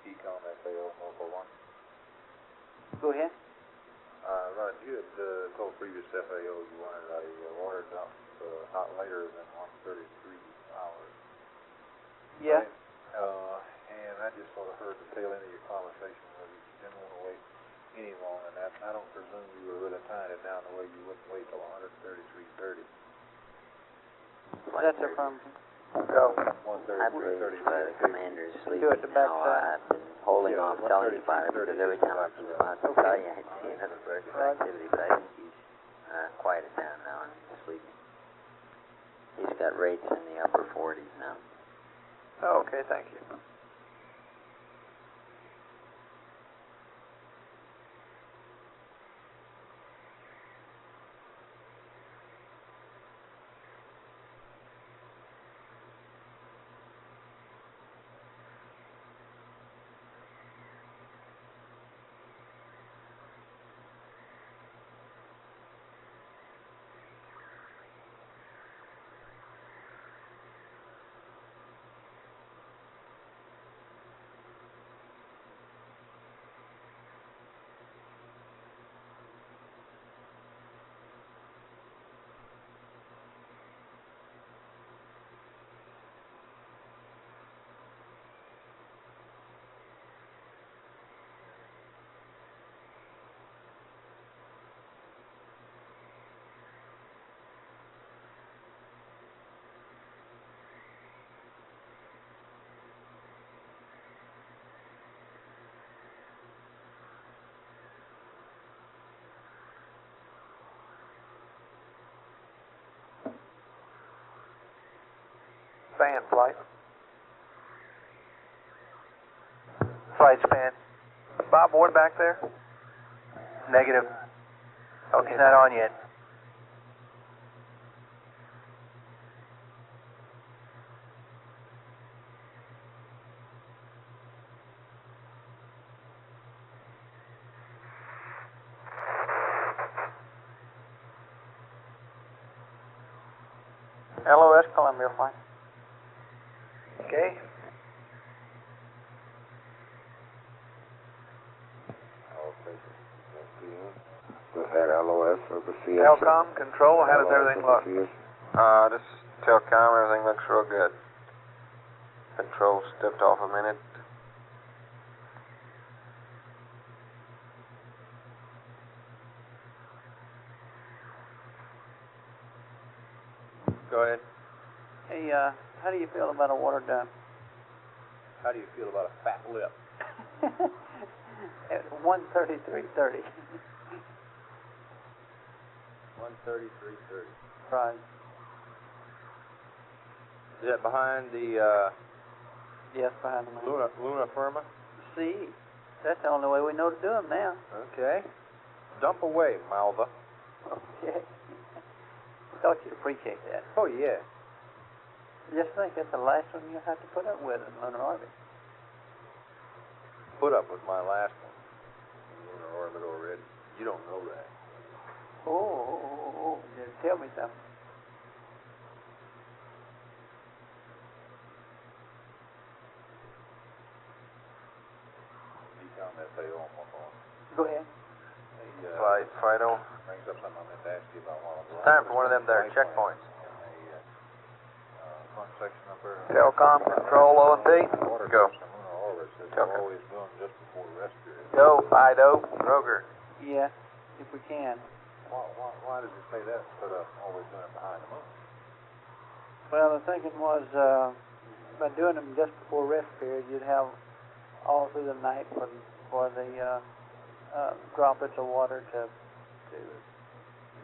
Ecom FAO Local 1. Go ahead. Rod, you had told previous FAO you wanted a water dump not later than 1:33 hours. Yeah. Right? And I just sort of heard the tail end of your conversation where you didn't want to wait any longer than that. I don't presume you were really tying it down the way you wouldn't wait till 133:30. That's a problem. Go. I believe the commander's sleeping Do it the back now. side. I've been holding off telling you about it because every time I was about to tell you I'd see another burst of activity, but I think he's quieted down now and he's sleeping. He's got rates in the upper 40s now. Oh, okay, thank you. span, Flight. Flight span. Bob Ward back there? Negative. Okay, he's not on yet. LOS Columbia Flight. Okay. Had LOS of the CS. Telcom, control, how does everything look? This is Telcom, everything looks real good. Control stepped off a minute. Go ahead. Hey, how do you feel about a water dump? How do you feel about a fat lip? At 133.30. 133.30. Right. Is that behind the Yes, behind the moon. Luna Firma? See, that's the only way we know to do them now. Okay. Dump away, Malva. Okay. Thought you'd appreciate that. Oh, yeah. Just think that's the last one you have to put up with in lunar orbit. Put up with my last one. Lunar orbit already. You don't know that. Oh, just tell me something. You tell me that they on one more. Go ahead. Flight Fido. Brings up something I meant to ask you about while ago. It's time for one of them there checkpoints. Front section up there. Telcom, control, O&P. Go. Lunar orbit says Telcom. they're always doing just before rest period. Go, Fido. Roger. Yeah, if we can. Why does it say that instead of always doing it behind the moon? Well, the thinking was by doing them just before rest period, you'd have all through the night for the droplets of water to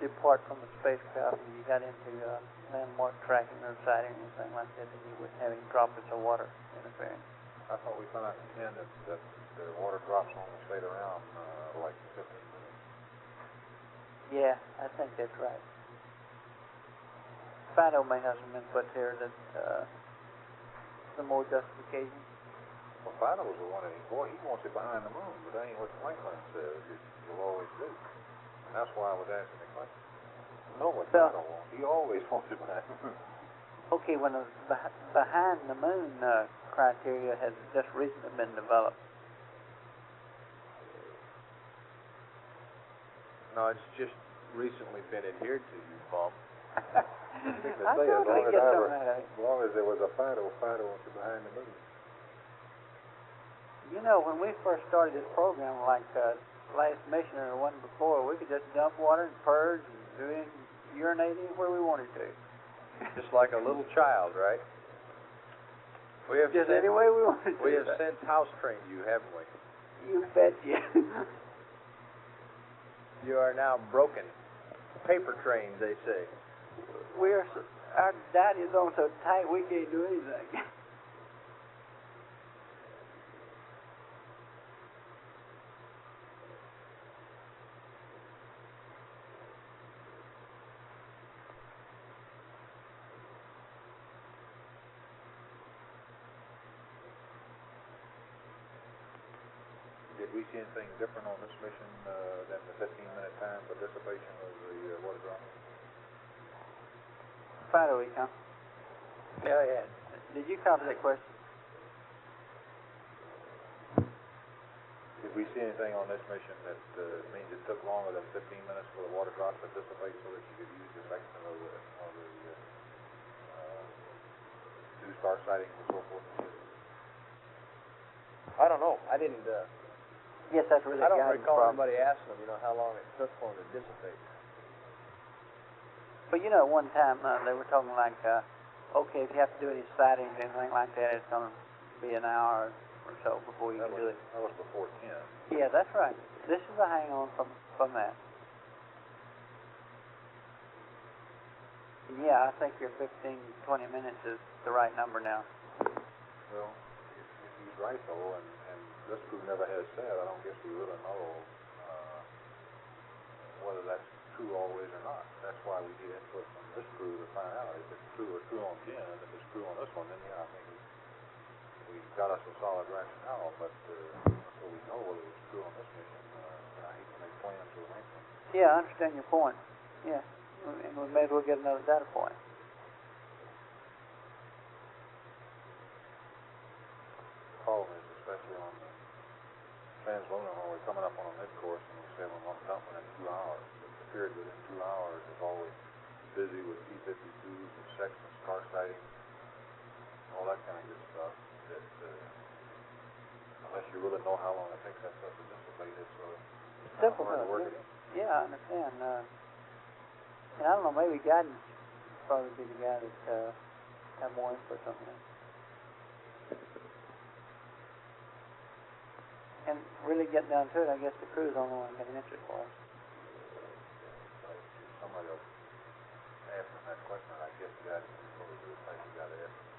depart from the spacecraft, and you got into landmark tracking or sighting or anything like that, and you wouldn't have any droplets of water interfering. I thought we found out in 10 that the water drops only stayed around like 15 minutes. Yeah, I think that's right. Fido may have some input here that some more justification. Well, Fido was the one that he wants it behind the moon, but that ain't what Franklin says you'll always do. And that's why I was asking the question. No, what Fido wants. He always wants it behind the moon. Okay, when the behind the moon criteria has just recently been developed. No, it's just recently been adhered to, you bum. I think they say as long as there was a Fido wants it behind the moon. You know, when we first started this program, like last mission or the one before, we could just dump water and purge and urinate anywhere we wanted to. Just like a little child, right? We have just any way we wanted to. We have since house trained you, haven't we? You bet you. You are now broken. Paper trained, they say. Our diet is on so tight we can't do anything. Did we see anything different on this mission than the 15-minute time participation of the water drop? Fido, huh? Yeah. Did you copy that question? Did we see anything on this mission that means it took longer than 15 minutes for the water drop to participate so that you could use the section of the do star sightings and so forth? I don't know. I didn't. Yes, that's really. I don't recall anybody asking them, how long it took for them to dissipate. But at one time they were talking like, okay, if you have to do any sightings or anything like that, it's going to be an hour or so before you can do it. That was before 10. Yeah, that's right. This is a hang on from that. Yeah, I think your 15, 20 minutes is the right number now. Well, if he's right though, and this crew never has said, I don't guess we really know whether that's true always or not. That's why we get input from this crew to find out if it's true or true on Ken, and if it's true on this one, then yeah, I think we got us a solid rationale, but until we know whether it's true on this mission, I hate to make plans with Lincoln. Yeah, I understand your point. Yeah, and we may as well get another data point. Problem is, especially on the translunar, when we're coming up on a mid-course and we say we're going to dump within 2 hours, the period within 2 hours is always busy with P-52s and sections, star sighting, all that kind of good stuff. That unless you really know how long it takes that stuff to dissipate, it's simple hard to work it in. Yeah, I understand. And I don't know, maybe guidance would probably be the guy that have more input on that. And really getting down to it, I guess the crew's the only one that can answer it for us. Somebody will ask him that question, I guess the guy that's supposed to replace the guy that asked him.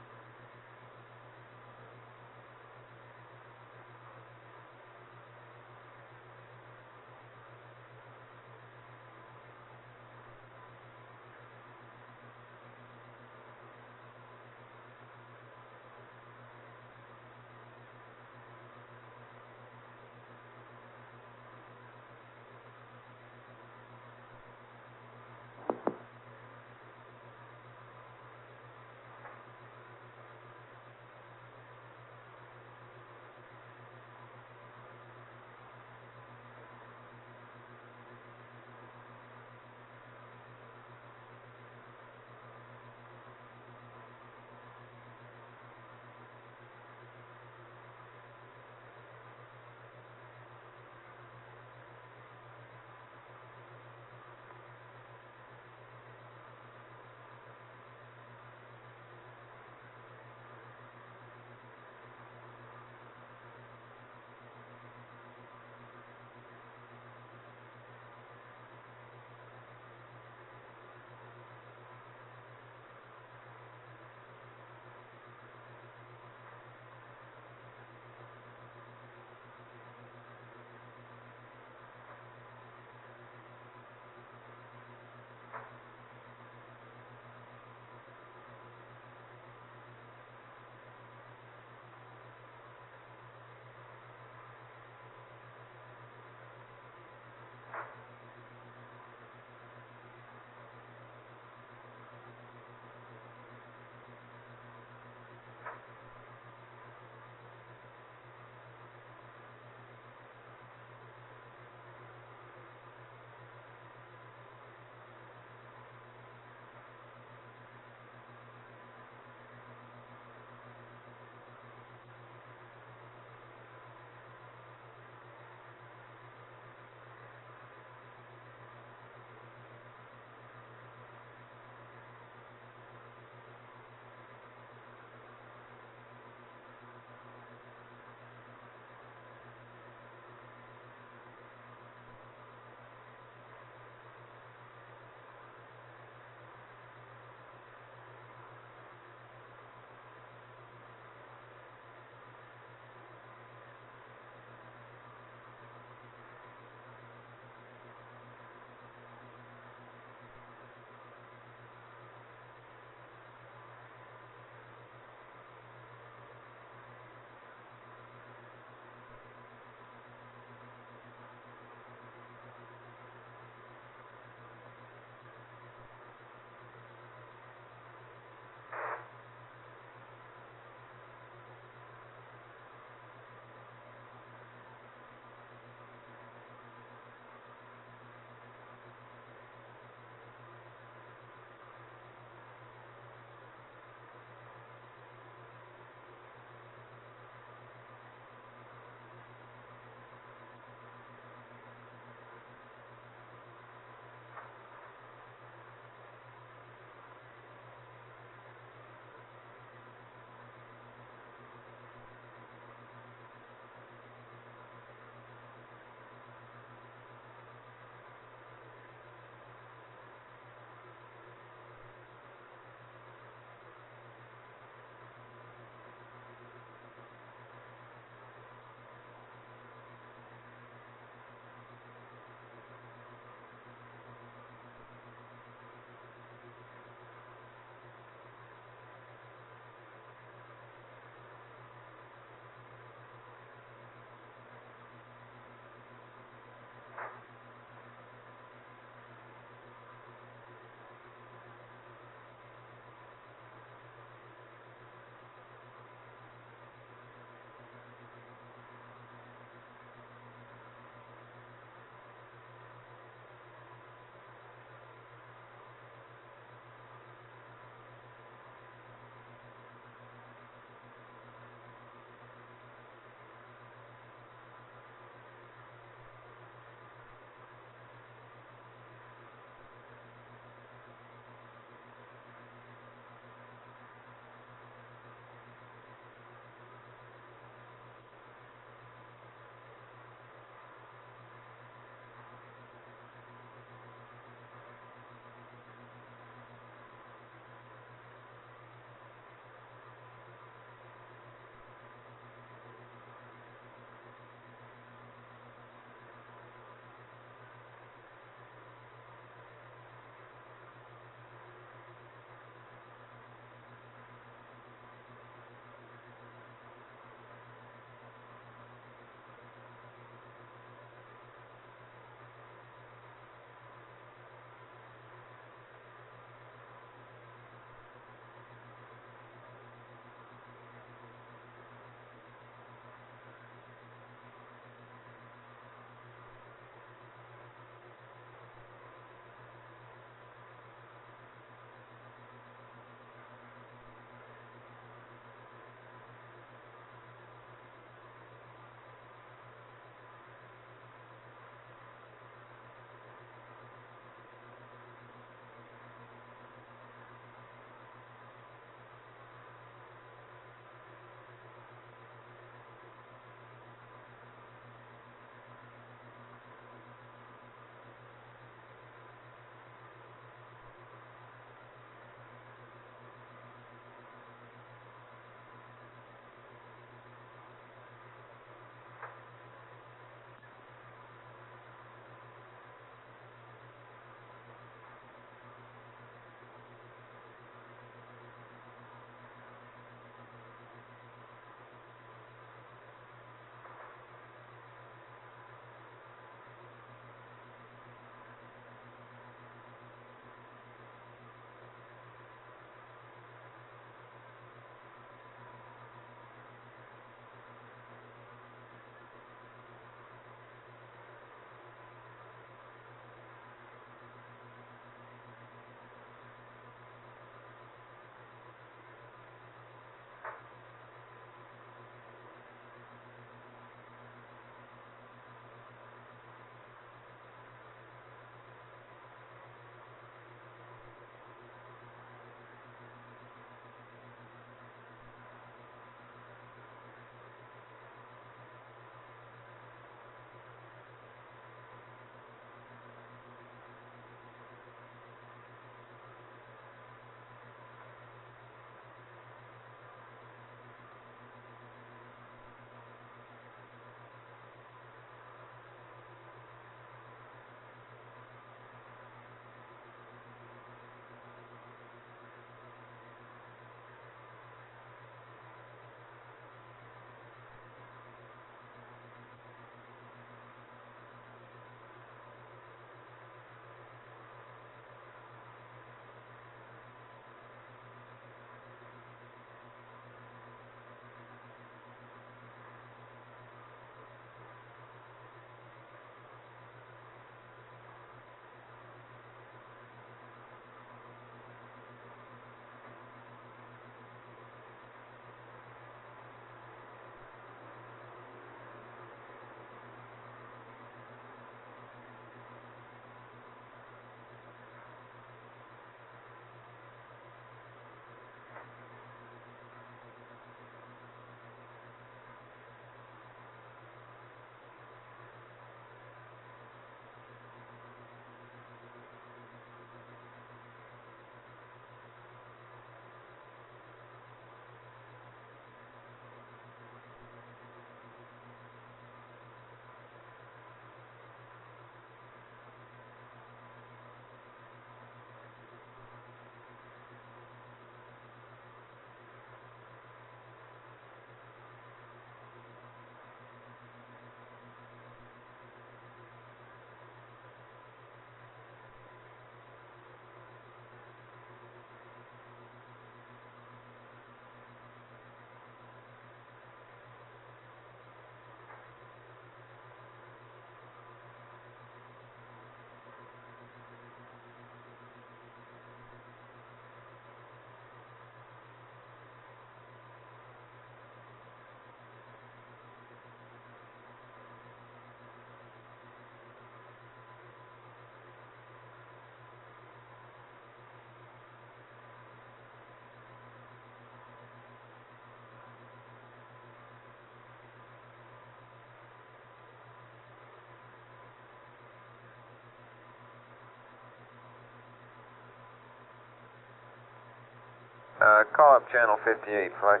Call up channel 58, flight.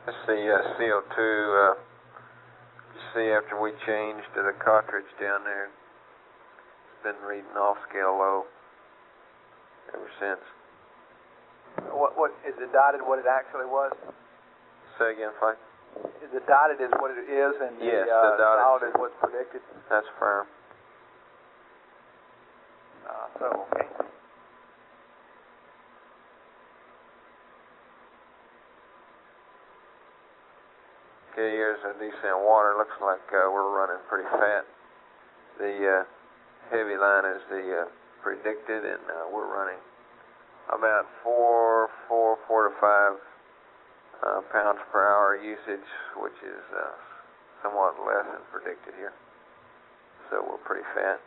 Let's see, CO2, you see after we changed the cartridge down there, it's been reading off scale low ever since. What is it dotted what it actually was? Say again, Flight? Is it dotted is what it is and yes, the dotted solid is what's predicted? That's firm. So, okay. Okay, here's a decent water. Looks like we're running pretty fat. The heavy line is the predicted, and we're running about 4 to 5 pounds per hour usage, which is somewhat less than predicted here. So we're pretty fat.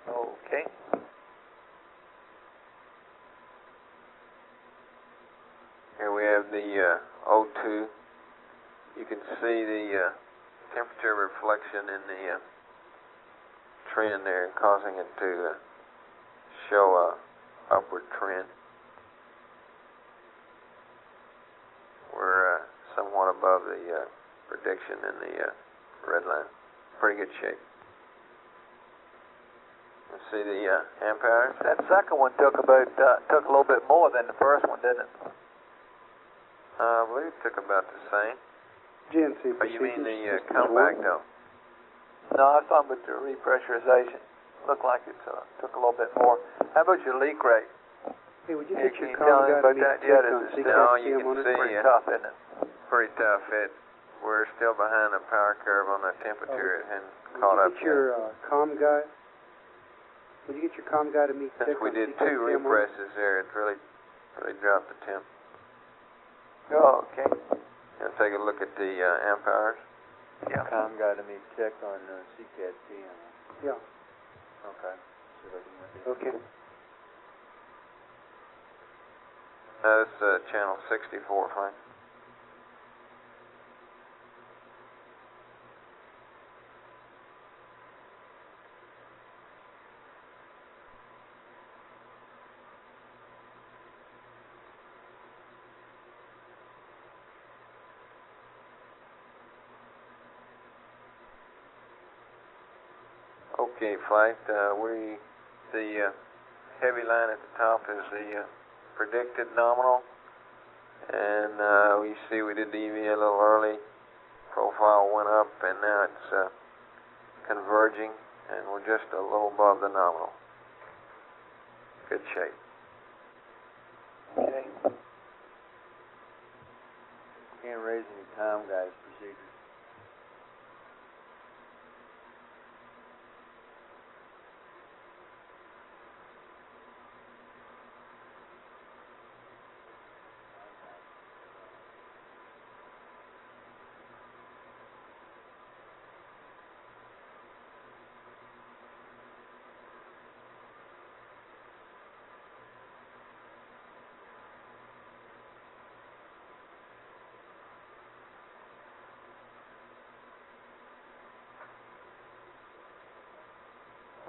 Okay. Here we have the O2. You can see the temperature reflection in the trend there, causing it to show a upward trend. We're somewhat above the prediction in the red line. Pretty good shape. Let's see the amp hours. That second one took a little bit more than the first one, didn't it? I believe it took about the same. GNC But you mean the comeback though? No, I was talking about the repressurization. Looked like it took a little bit more. How about your leak rate? Hey, would you Can get your you tell comm me guy to about meet that check yet? on Is it secret No, you STM can on it? see pretty tough, isn't it? Pretty tough. We're still behind the power curve on the temperature. It hadn't caught up Would you get your comm guy? Would you get your comm guy to meet Since check we on did secret 2 STM on it? represses there, it really dropped the temp. Oh, okay. Now take a look at the amp hours. Yeah. Comm guy to meet check on CCAT TM. Yeah. Okay. See if I can get Okay. That's channel 64, fine. Okay, flight. The heavy line at the top is the predicted nominal, and you see we did the EVA a little early. Profile went up, and now it's converging, and we're just a little above the nominal. Good shape. Okay. Can't raise any comm guys procedures.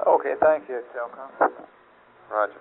Okay, thank you, Telcom. Roger.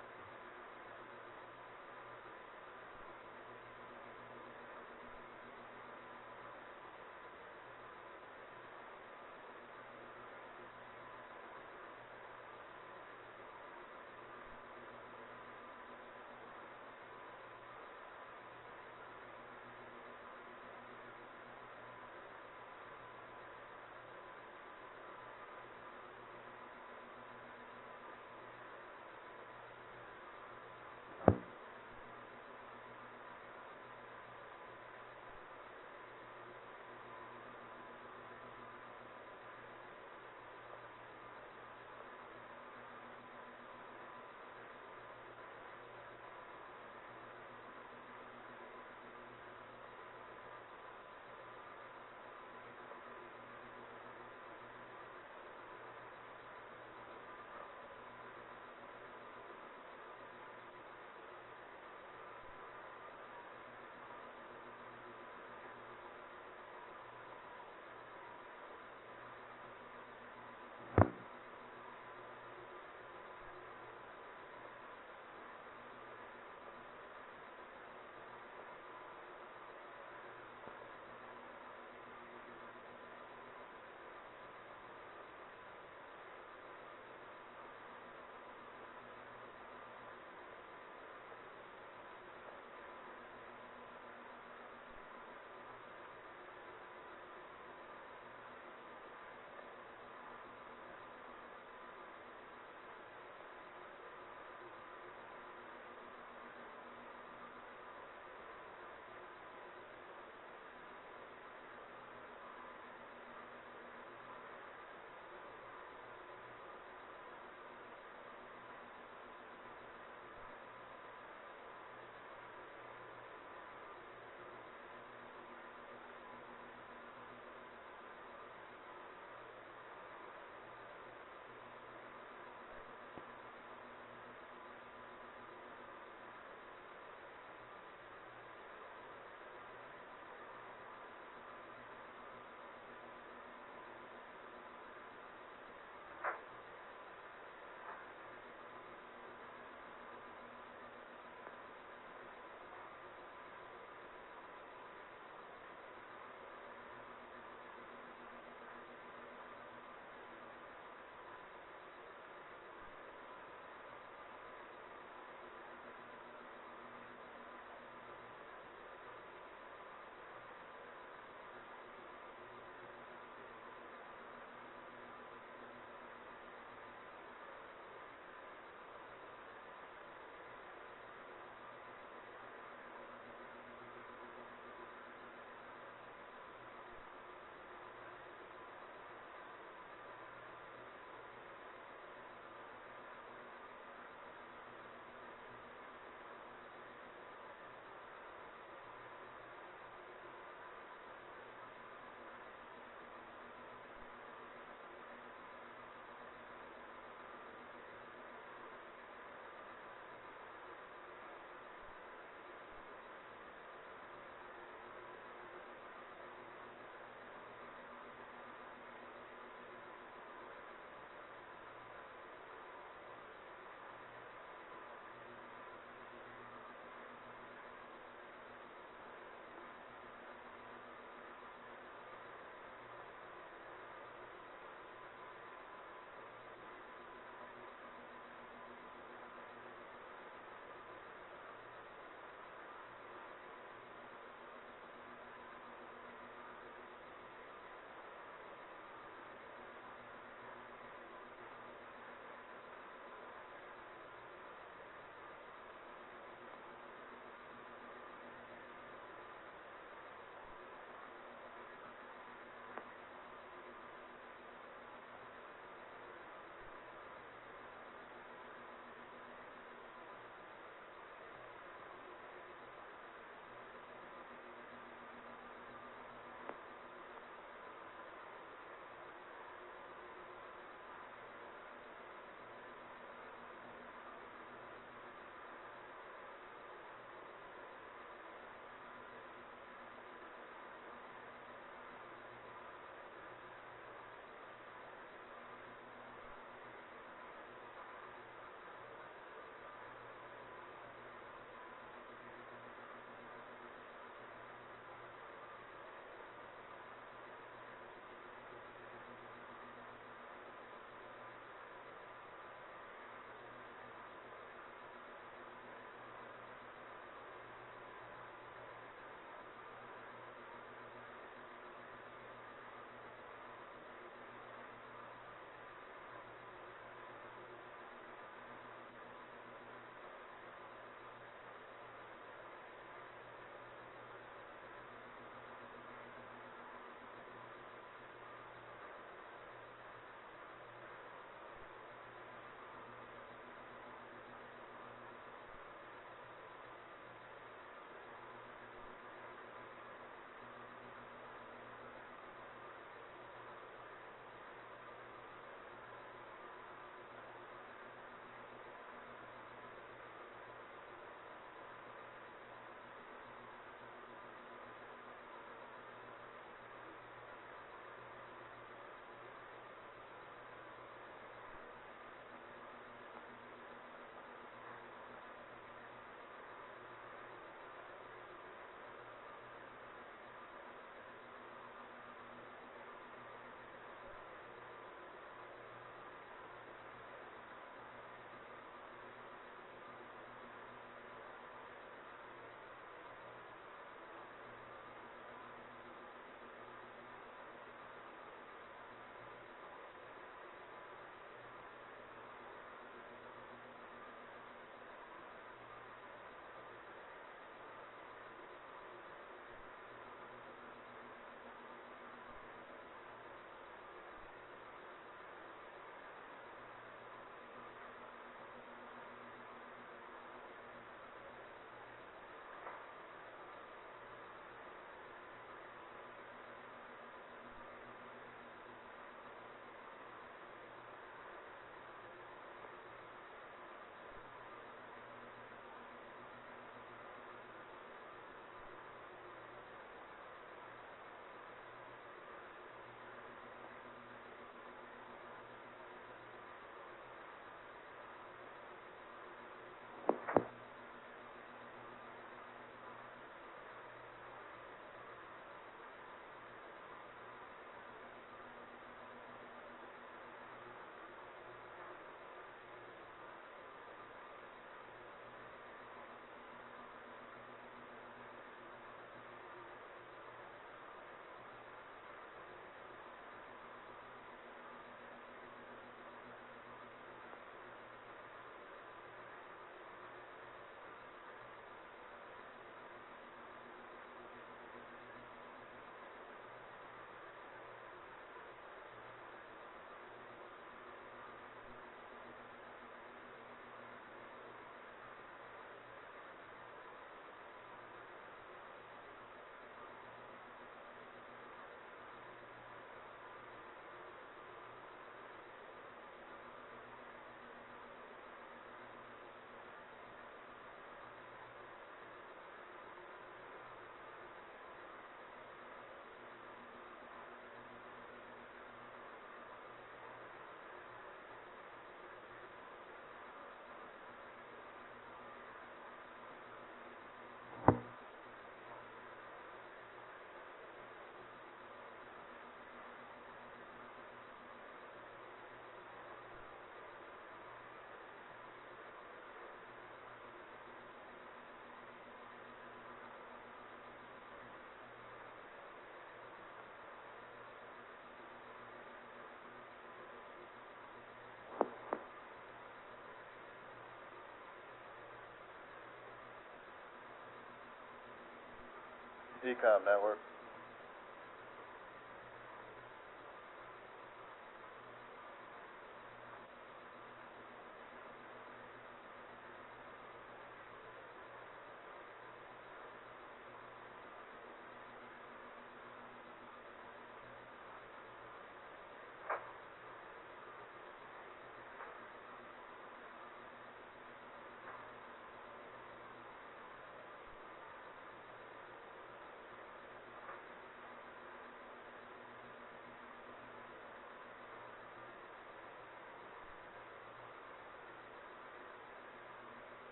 Ecom network.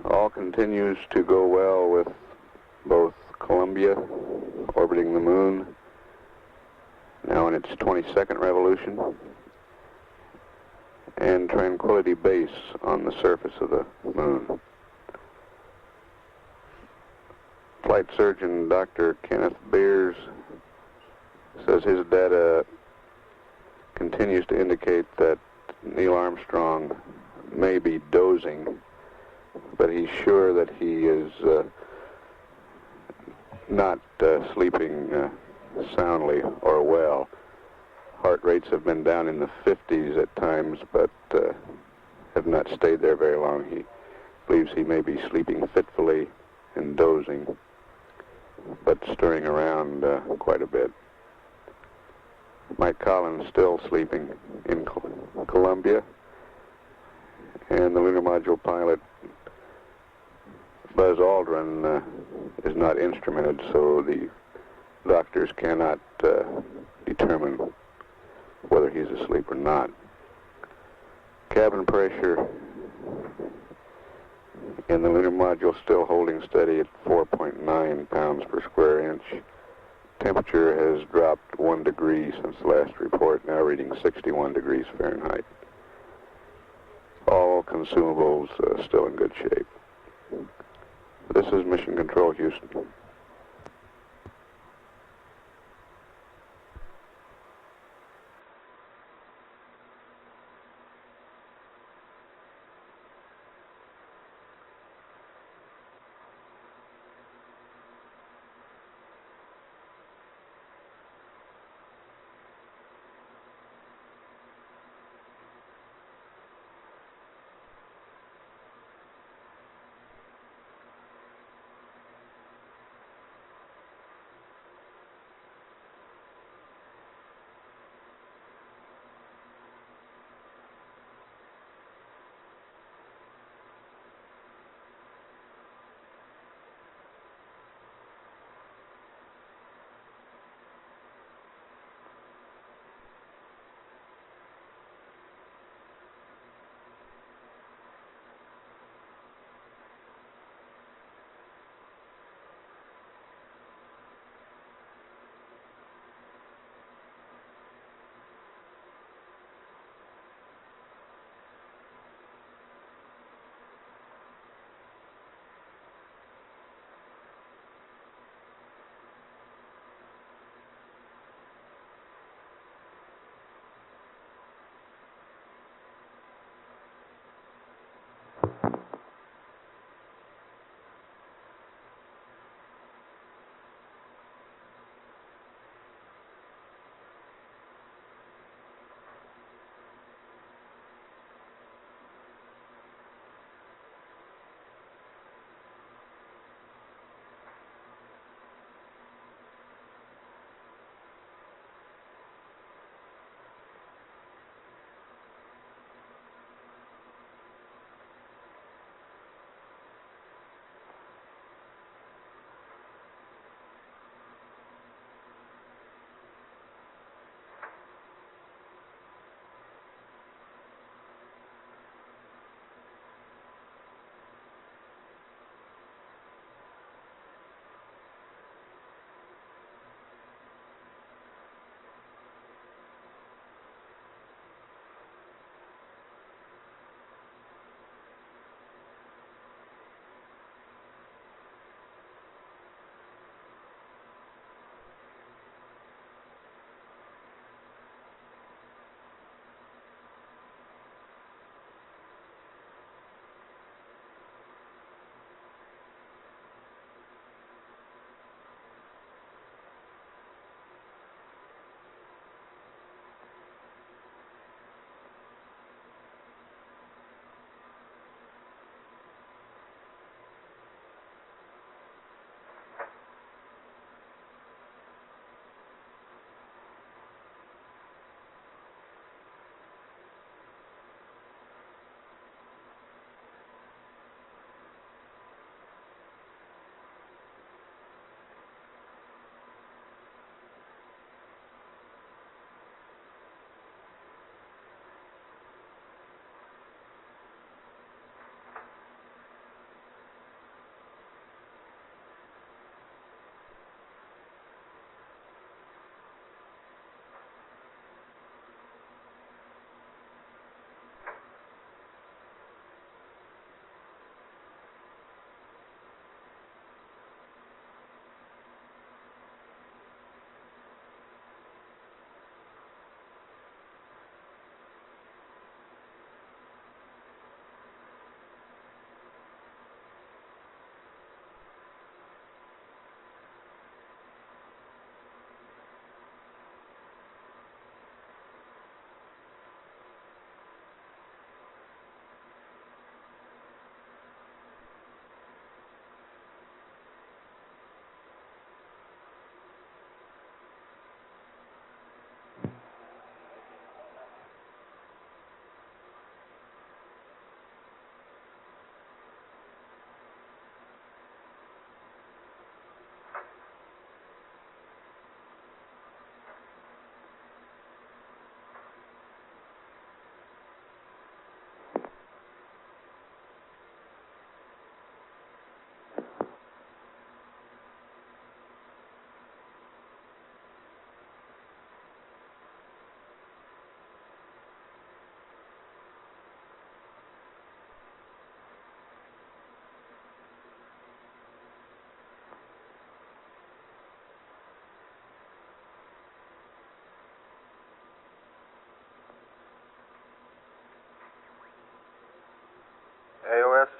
All continues to go well with both Columbia orbiting the moon, now in its 22nd revolution, and Tranquility Base on the surface of the moon. Flight surgeon Dr. Kenneth Beers says his data continues to indicate that Neil Armstrong may be dozing, but he's sure that he is not sleeping soundly or well. Heart rates have been down in the 50s at times, but have not stayed there very long. He believes he may be sleeping fitfully and dozing, but stirring around quite a bit. Mike Collins still sleeping in Columbia, and the lunar module pilot Buzz Aldrin is not instrumented, so the doctors cannot determine whether he's asleep or not. Cabin pressure in the lunar module still holding steady at 4.9 pounds per square inch. Temperature has dropped 1 degree since the last report, now reading 61 degrees Fahrenheit. All consumables still in good shape. This is Mission Control, Houston.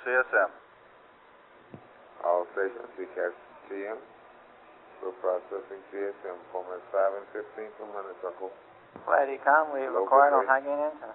CSM. All stations, CCAS TM. We're processing CSM, formats 5 and 15 from honeysuckle. Flight Econ, we Local required on base. high gain antenna.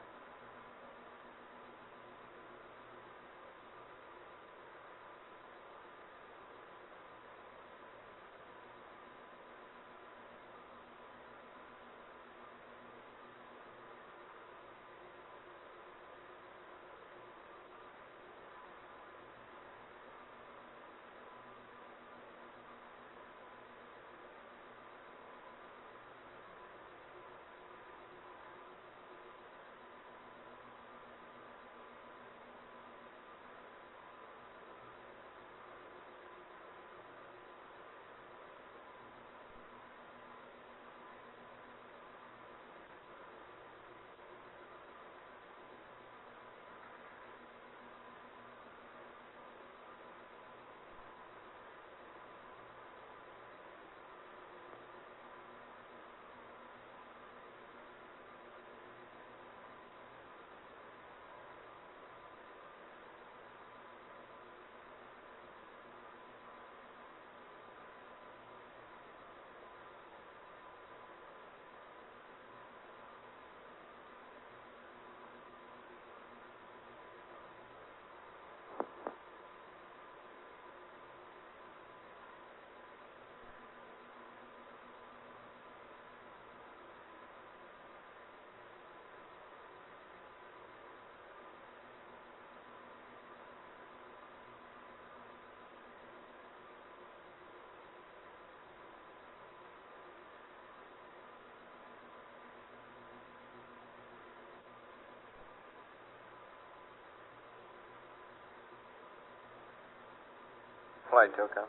Flight Telcom.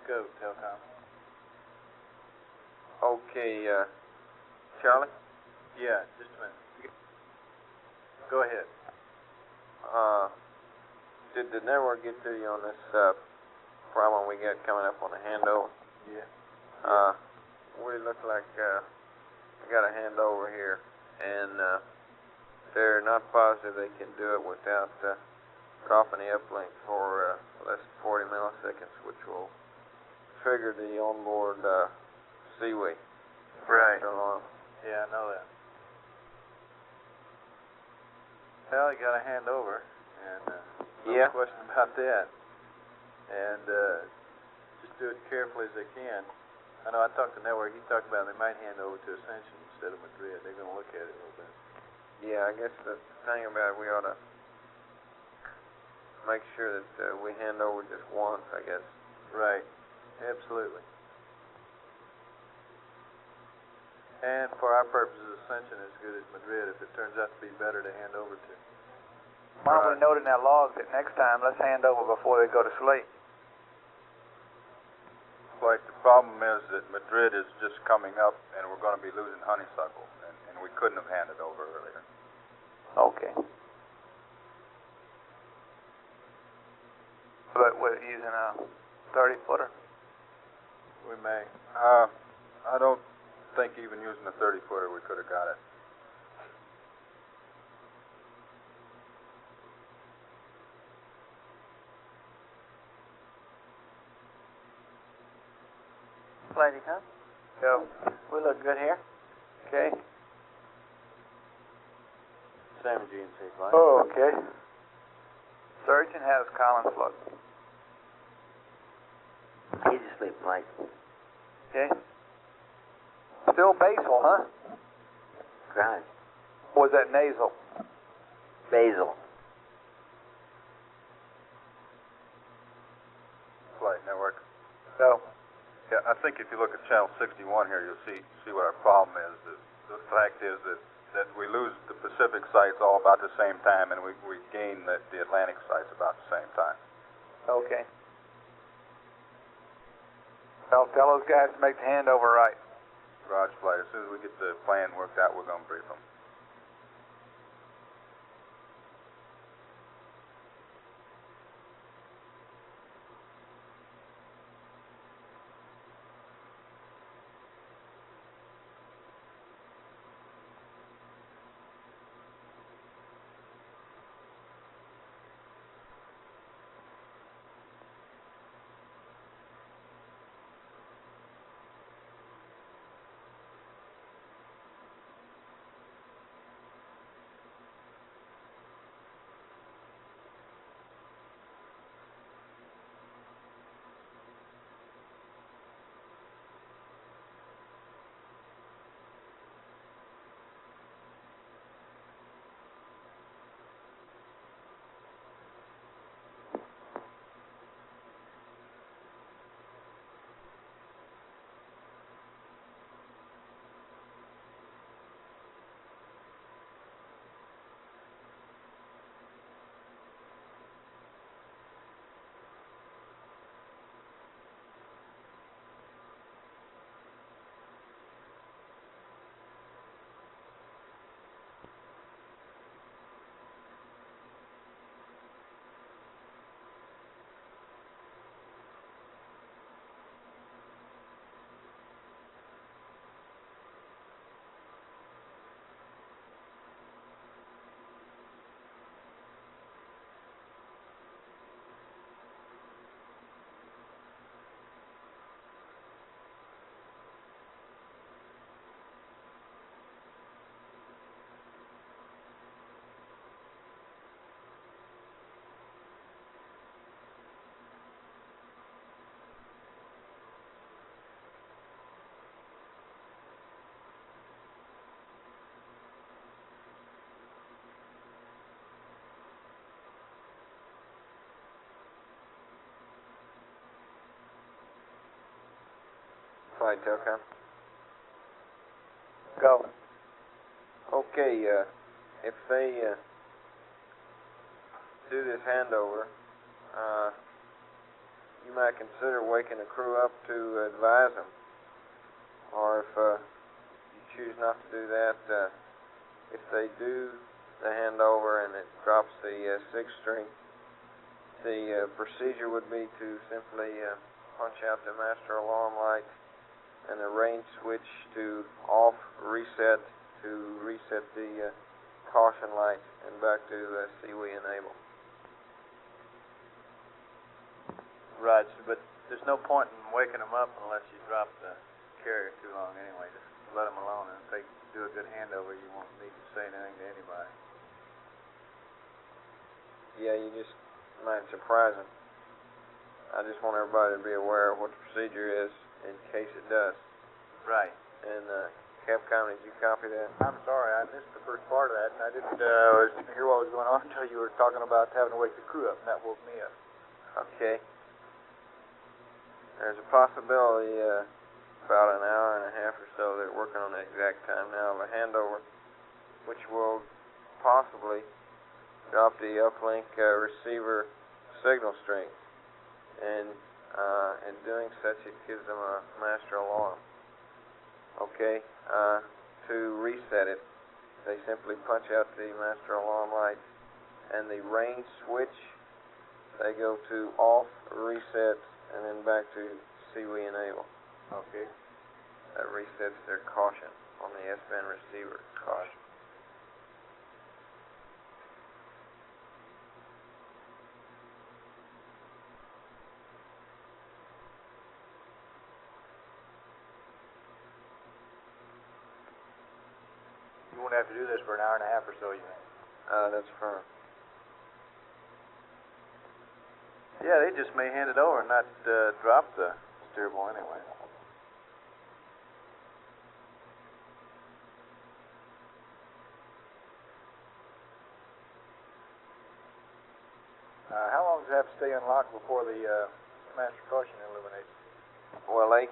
Go, Telcom. Okay, Charlie? Yeah, just a minute. Go ahead. Did the network get to you on this problem we got coming up on the handover? Yeah. We look like we got a handover here, and they're not positive they can do it without dropping the uplink for less than 40 milliseconds, which will trigger the onboard seaway. Right. Alarm. Yeah, I know that. Well, you got to hand over, and no question about that. And just do it carefully as they can. I know I talked to Network, he talked about they might hand over to Ascension instead of Madrid. They're going to look at it a little bit. Yeah, I guess the thing about it, we ought to make sure that we hand over just once, I guess. Right. Absolutely. And for our purposes, Ascension is as good as Madrid. If it turns out to be better to hand over to. Why don't we note in our logs that next time, let's hand over before they go to sleep? Like the problem is that Madrid is just coming up, and we're going to be losing Honeysuckle, and we couldn't have handed over earlier. Okay. But we're using a 30-footer? We may. I don't think even using a 30-footer we could have got it. Lady, huh? Go. We look good here. Okay. Same GNC flight. Oh, okay. Surgeon has Collins float. He's asleep, Mike. Okay. Still basal, huh? Right. Or was that nasal? Basil. Flight Network. Go. Yeah, I think if you look at channel 61 here, you'll see what our problem is. The fact is that we lose the Pacific sites all about the same time, and we gain the Atlantic sites about the same time. Okay. Well, tell those guys to make the handover right. Roger, Flight. As soon as we get the plan worked out, we're going to brief them. flight telecom. Go. Okay, if they do this handover, you might consider waking the crew up to advise them. Or if you choose not to do that, if they do the handover and it drops the SIG string, the procedure would be to simply punch out the master alarm light and the range switch to off, reset to reset the caution light, and back to CWE enable. Right, but there's no point in waking them up unless you drop the carrier too long anyway. Just let them alone, and if they do a good handover, you won't need to say anything to anybody. Yeah, you just might surprise them. I just want everybody to be aware of what the procedure is in case it does. Right. And Capcom, did you copy that? I'm sorry, I missed the first part of that, and I didn't hear what was going on until you were talking about having to wake the crew up, and that woke me up. Okay. There's a possibility, about an hour and a half or so, they're working on the exact time now of a handover, which will possibly drop the uplink receiver signal string. And in doing such, it gives them a master alarm. Okay, to reset it, they simply punch out the master alarm light, and the range switch, they go to off, reset, and then back to CWE enable. Okay. That resets their caution on the S-band receiver. Caution. You won't have to do this for an hour and a half or so, you think? That's firm. Yeah, they just may hand it over and not drop the steerable anyway. How long does it have to stay unlocked before the master caution illuminates? Well, they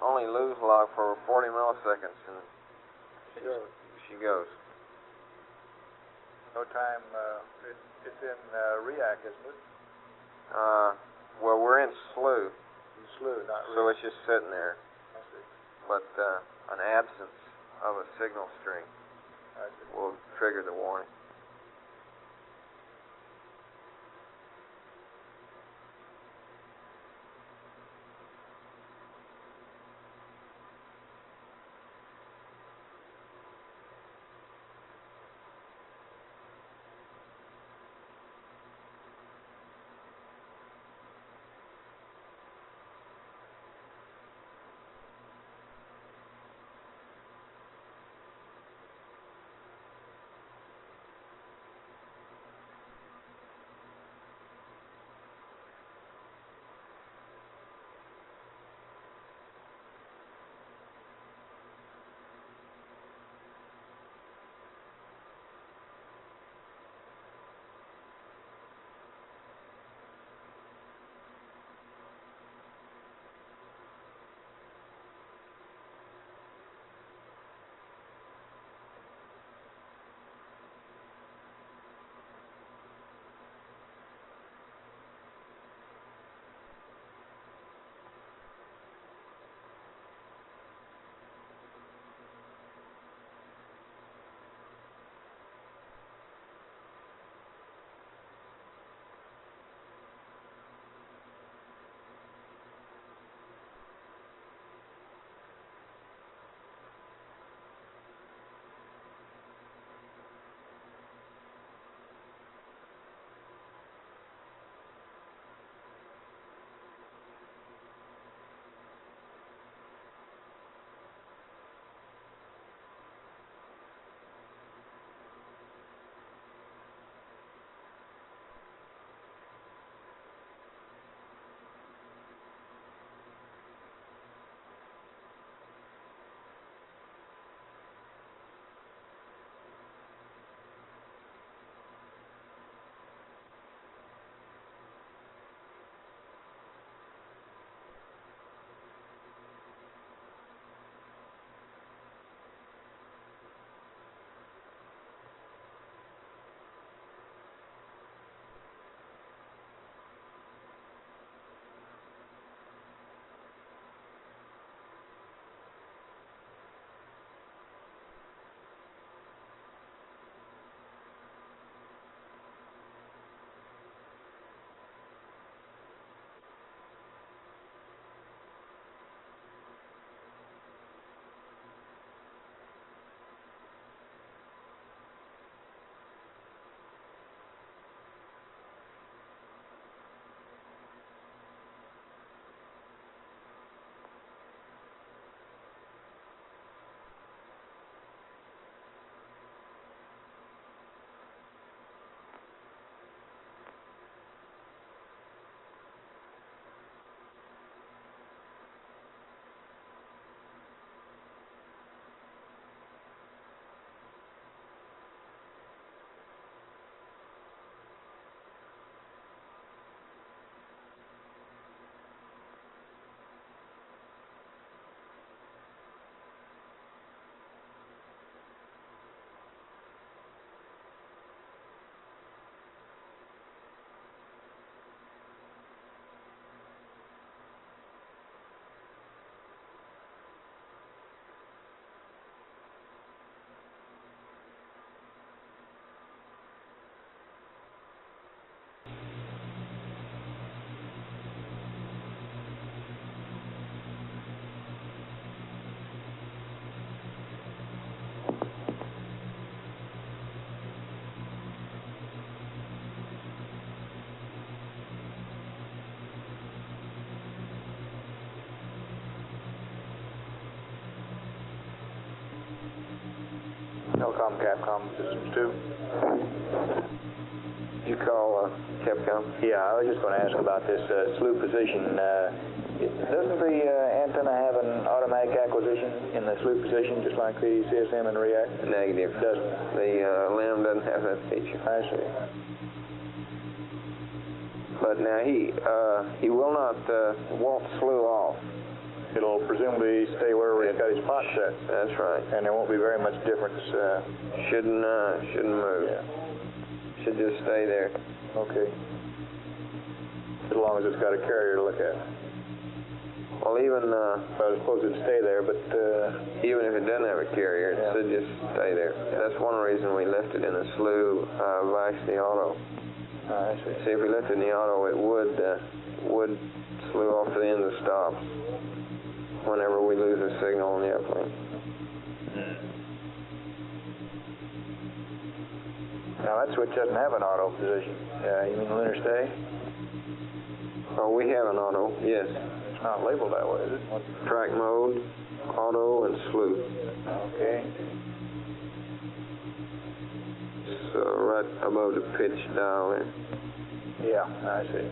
only lose lock for 40 milliseconds, and she goes. No time, it's in REAC, isn't it? Well, we're in slew. In slew, not REAC. So it's just sitting there. I see. But an absence of a signal string will trigger the warning. Telcom, Capcom Systems 2. Did you call Capcom? Yeah, I was just going to ask about this slew position. Doesn't the antenna have an automatic acquisition in the slew position, just like the CSM and React? Negative. Doesn't. The LIM doesn't have that feature. I see. But now he will not won't slew off. It'll presumably stay wherever he's got his pot set. That's right. And there won't be very much difference. Shouldn't move. Yeah. Should just stay there. Okay. As long as it's got a carrier to look at. Well, even I suppose it'd stay there, but even if it doesn't have a carrier, it should just stay there. That's one reason we left it in a slew vice the auto. I see. See, if we left it in the auto, it would slew off to the end of the stop whenever we lose a signal on the uplink. Now that switch doesn't have an auto position. You mean lunar stay? Oh, we have an auto, yes. It's not labeled that way, is it? Track mode, auto, and slew. Okay. So right above the pitch dial there. Yeah, I see.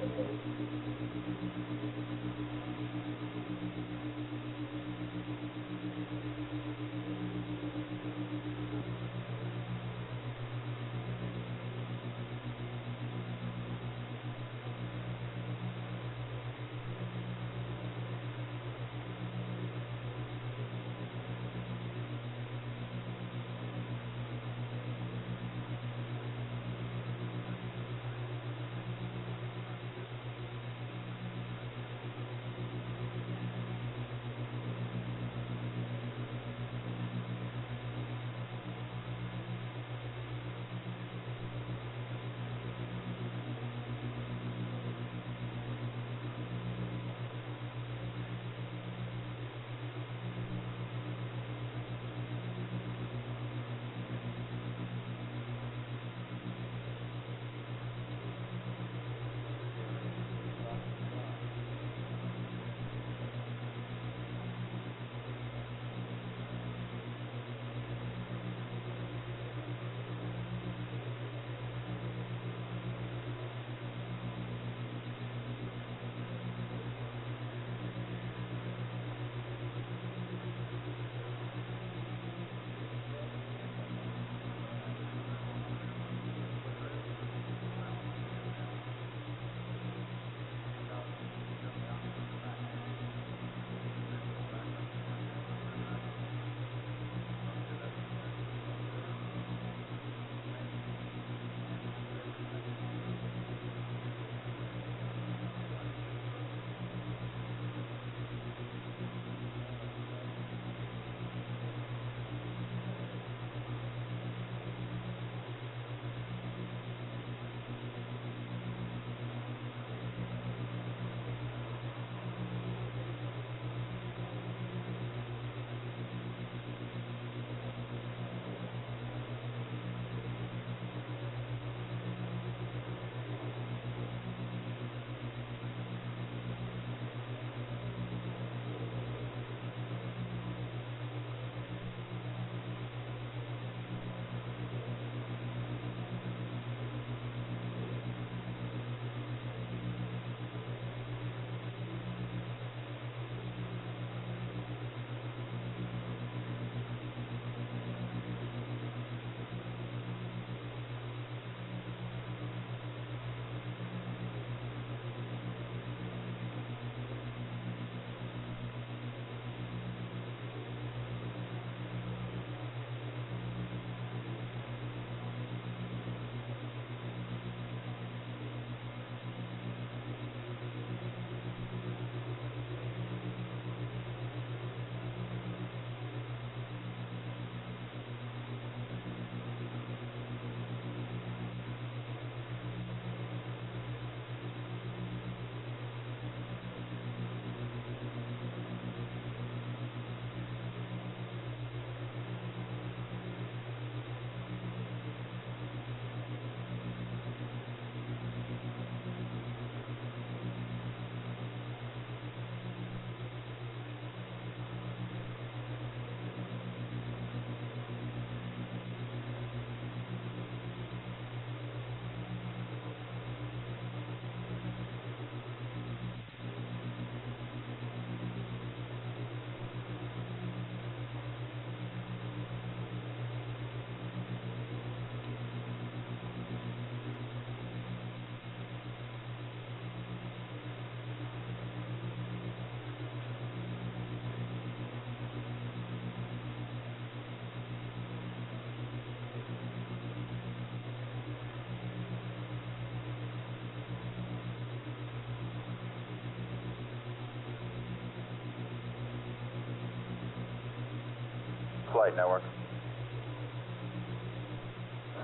flight network.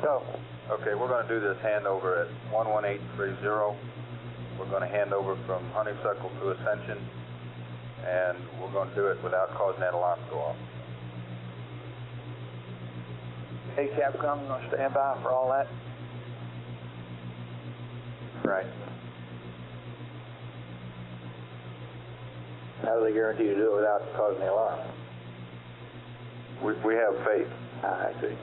Go. Okay, we're going to do this handover at 11830. We're going to hand over from Honeysuckle to Ascension, and we're going to do it without causing that alarm to go off. Hey, Capcom, you going to stand by for all that? Right. How do they guarantee you to do it without causing the alarm? We have faith. I see.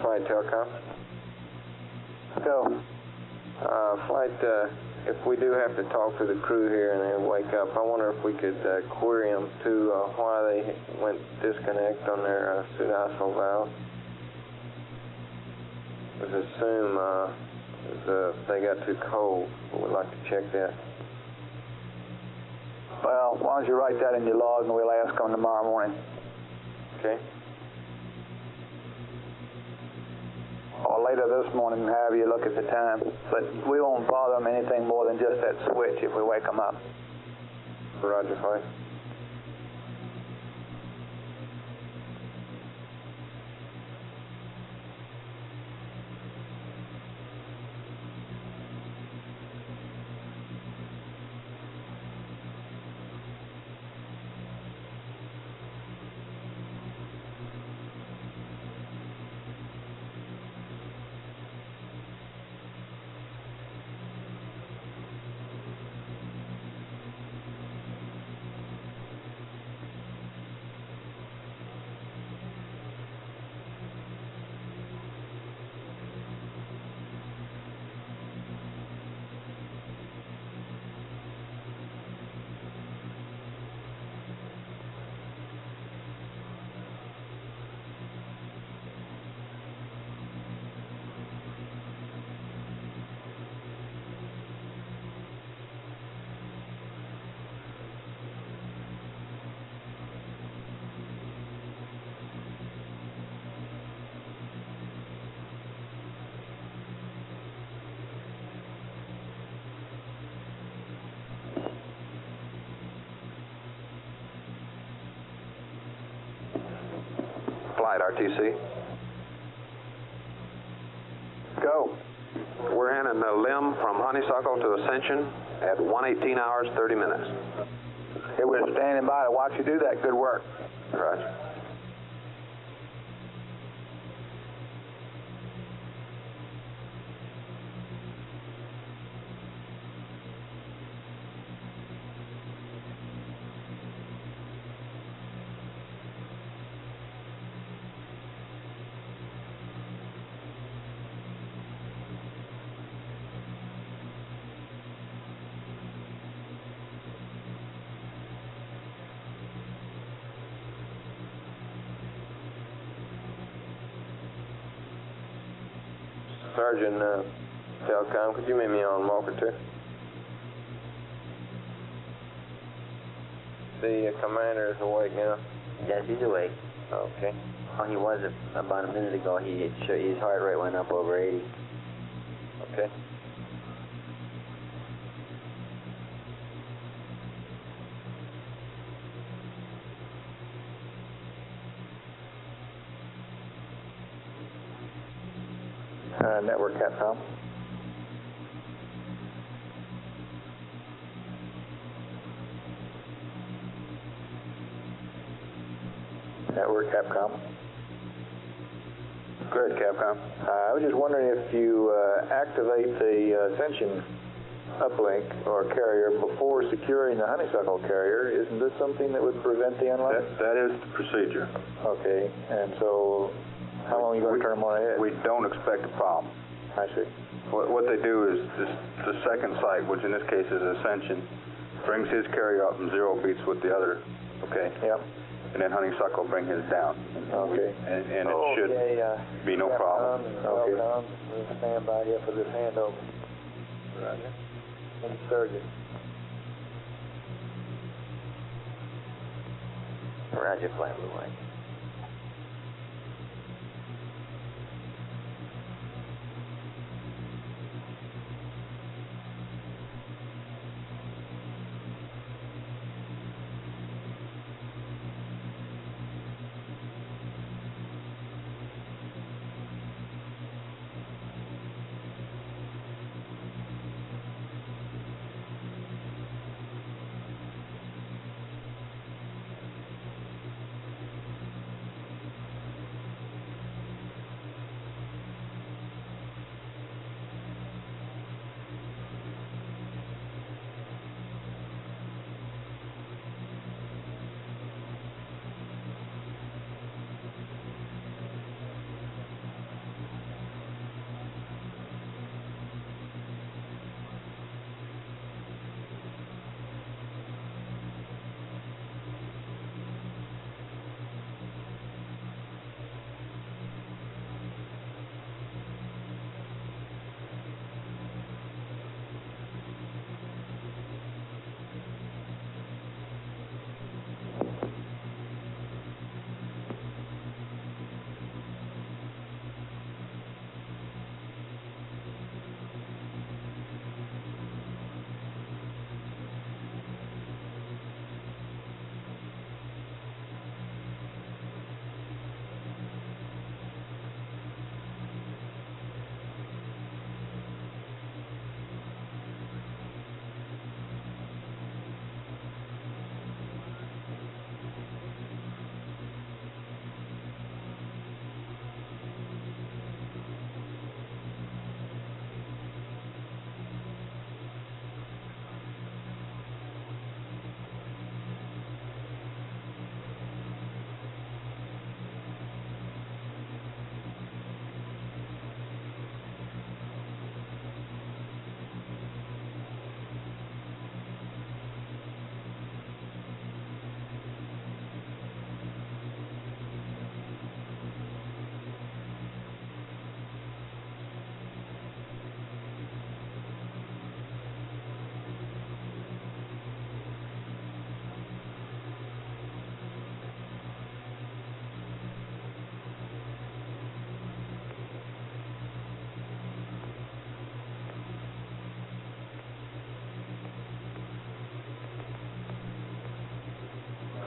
Flight Telecom. Go. Flight, if we do have to talk to the crew here and they wake up, I wonder if we could query them to why they went disconnect on their pseudo-ISO valve. Let's assume they got too cold, but we'd like to check that. Well, why don't you write that in your log and we'll ask them tomorrow morning. Okay. Or later this morning, have you look at the time. But we won't bother them anything more than just that switch if we wake them up. Roger, fine. flight, RTC. Go. We're handing the limb from Honeysuckle to Ascension at 1:18 hours, 30 minutes. Okay, we're standing by to watch you do that. Good work. Roger. Sergeant, Telcom, could you meet me on Walker 2? The commander is awake now? Yes, he's awake. Okay. Oh, he was about a minute ago. His heart rate went up over 80. Okay. Network Capcom. Network Capcom. Great, Capcom. I was just wondering if you activate the Ascension uplink or carrier before securing the Honeysuckle carrier, isn't this something that would prevent the unlock? That is the procedure. Okay, and so how long are you going to turn them on ahead? We don't expect a problem. I see. What they do is the second site, which in this case is Ascension, brings his carrier up and 0 beats with the other, okay? Yep. And then Honeysuckle bring his down. Okay. And it should be no problem. Okay. We'll stand by here for this handover. Roger. Insurgent. Roger, flight blue white.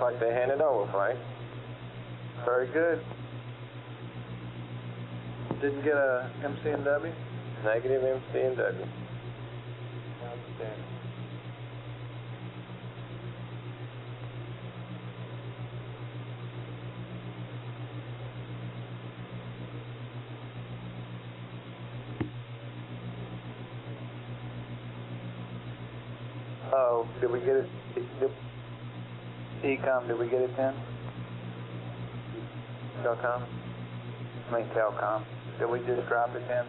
Like they handed over, right? Very good. Didn't get a MC&W? Negative MC&W. Outstanding. Oh, did we get it? Ecom, did we get it then? Telcom? Telcom. Did we just drop it then?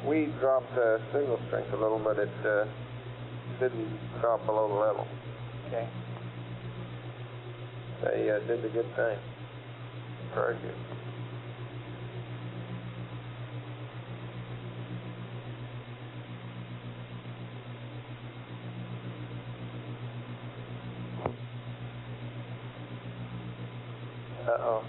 We dropped signal strength a little, but it didn't drop below the level. Okay. They did the good thing. Very good. Uh-oh.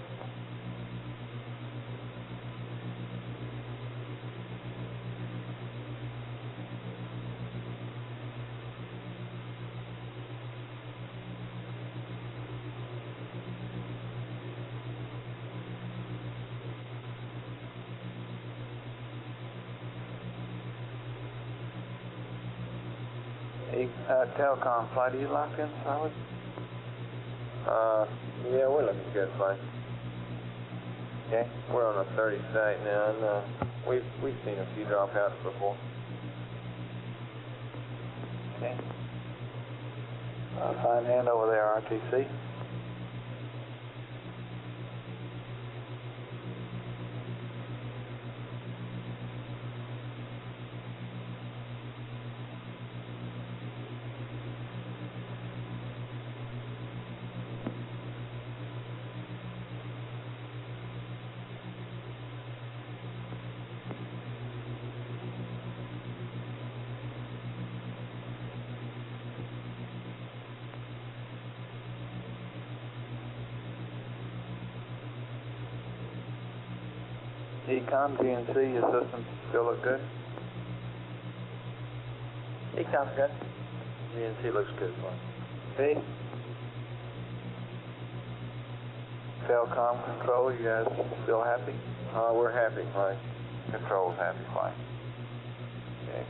Telcom, flight, are you locked in solid? Yeah, we're looking good, fine. Okay. We're on a 30 site now, and we've seen a few dropouts before. Okay. Fine hand over there, RTC. Ecom, GNC, your systems still look good? Ecom's good. GNC looks good, fine. Okay. Telcom control, you guys still happy? We're happy, fine. Control's happy, fine. Okay.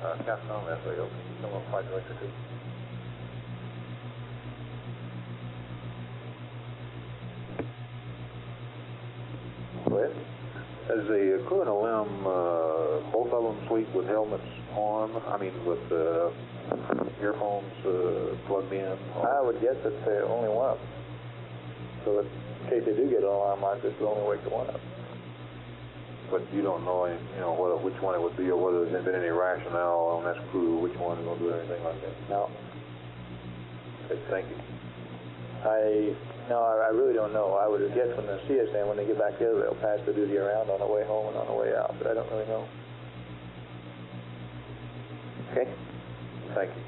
Capcom SAO, can you come up, Flight Director 2? Go ahead. As the crew and a limb, both of them sleep with helmets on, I mean with earphones plugged in? I would guess it's only one up. So that in case they do get an alarm like this, will only wake the one up. But you don't know, which one it would be, or whether there's been any rationale on this crew, which one is going to do anything like that? No. Okay, thank you. I really don't know. I would guess from the CSM, when they get back there, they'll pass the duty around on the way home and on the way out, but I don't really know. Okay, thank you.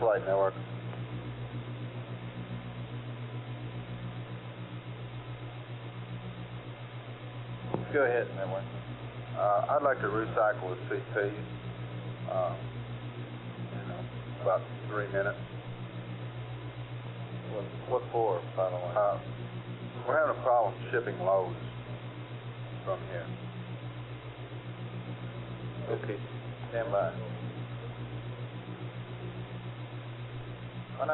flight network. Go ahead, network. I'd like to recycle the CPs. About 3 minutes. What for, by the way? We're having a problem shipping loads from here. Okay, stand by. Why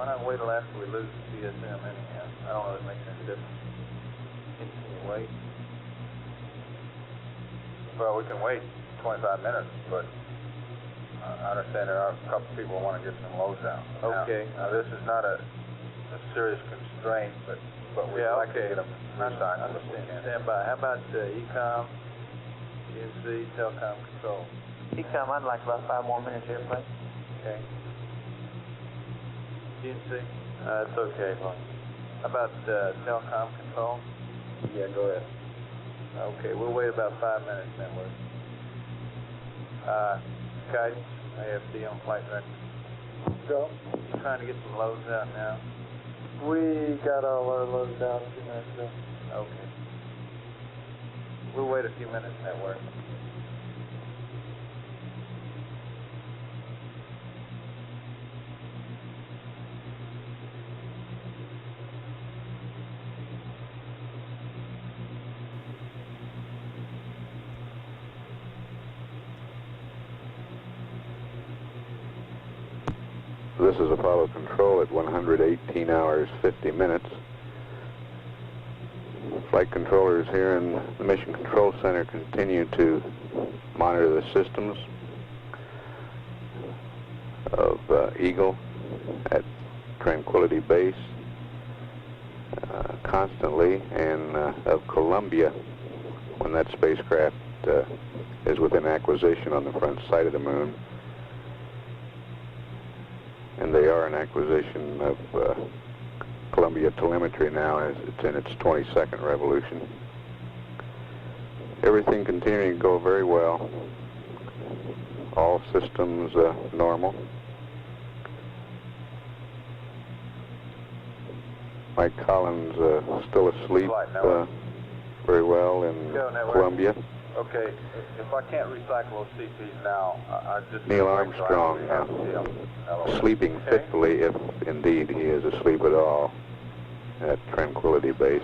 not wait till after we lose CSM anyhow? I don't know if it makes any difference. Can you wait? Well, we can wait 25 minutes, but I understand there are a couple people who want to get some loads out. Okay. Now this is not a serious constraint, but we'd like to get them recycled. I understand. Stand by. How about Ecom, GNC, Telecom Control? Ecom, I'd like about 5 more minutes here, please. Okay. GNC? It's okay. How about Telecom Control? Yeah, go ahead. Okay, we'll wait about 5 minutes, network. Guidance, AFD on flight record. Go. You trying to get some loads out now? We got all our loads out a few minutes ago. Okay. We'll wait a few minutes, network. This is Apollo Control at 118 hours 50 minutes. Flight controllers here in the Mission Control Center continue to monitor the systems of Eagle at Tranquility Base constantly, and of Columbia when that spacecraft is within acquisition on the front side of the moon. And they are in acquisition of Columbia telemetry now, as it's in its 22nd revolution. Everything continuing to go very well. All systems normal. Mike Collins still asleep very well in Columbia. Okay, if I can't recycle those CPs now, I just... Neil Armstrong sleeping fitfully, if indeed he is asleep at all, at Tranquility Base.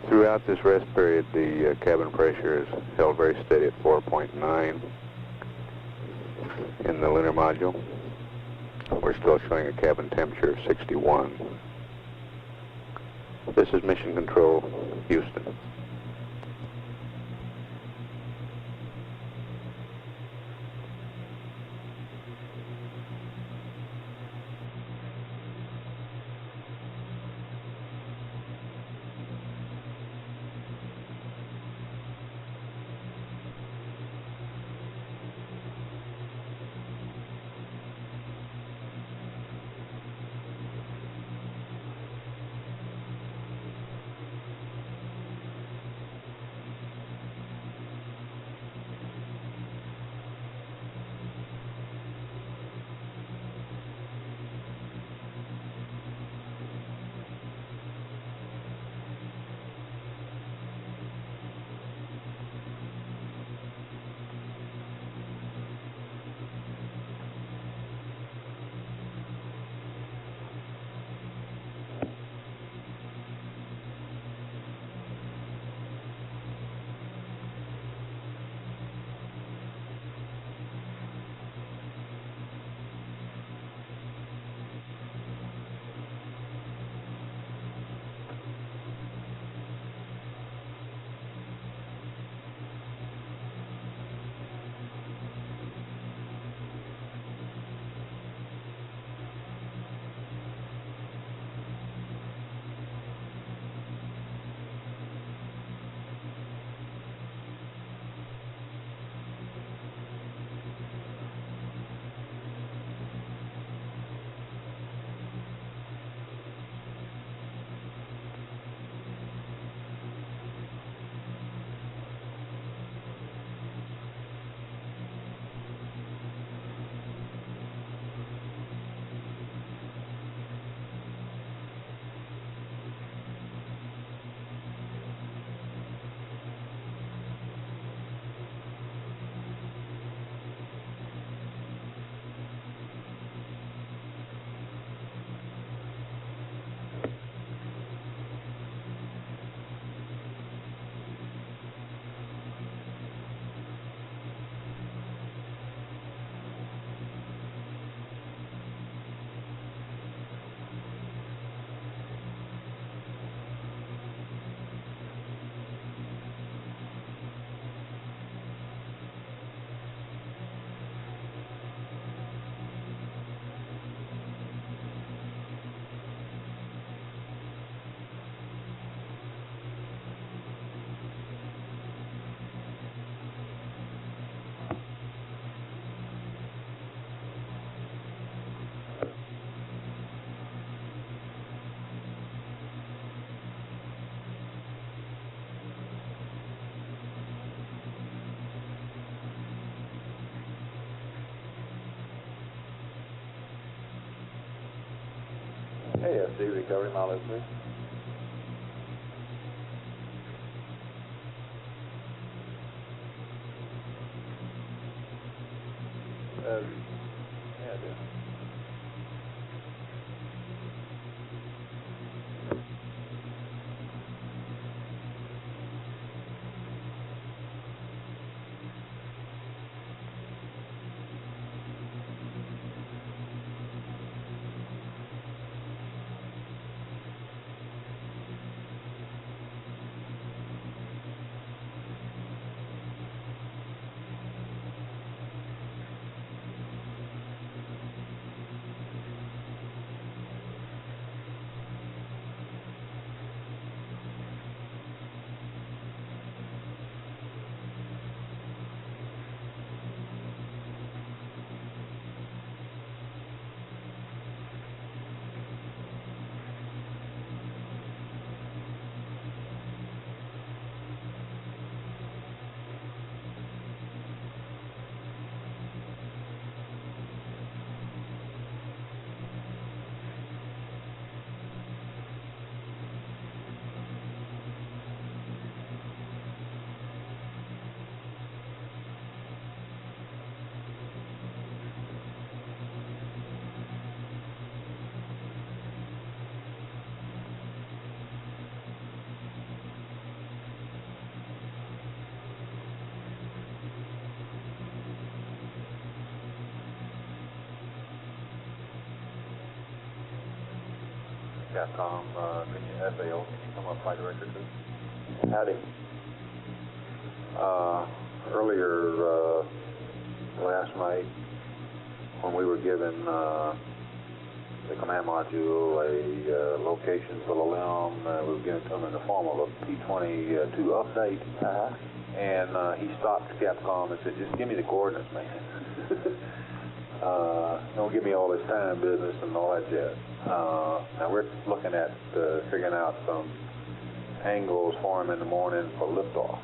Throughout this rest period, the cabin pressure is held very steady at 4.9 in the lunar module. We're still showing a cabin temperature of 61. This is Mission Control, Houston. AFC recovery, mileage, please. Yeah, I do. Capcom, can you, FAO, can you come up, Flight Director 2? Howdy. Earlier, last night, when we were given the command module a location for the limb, we were given to him in the form of a P-22 update. And he stopped Capcom and said, just give me the coordinates, man. Don't give me all this time business and all that jazz. Now we're looking at figuring out some angles for him in the morning for liftoff.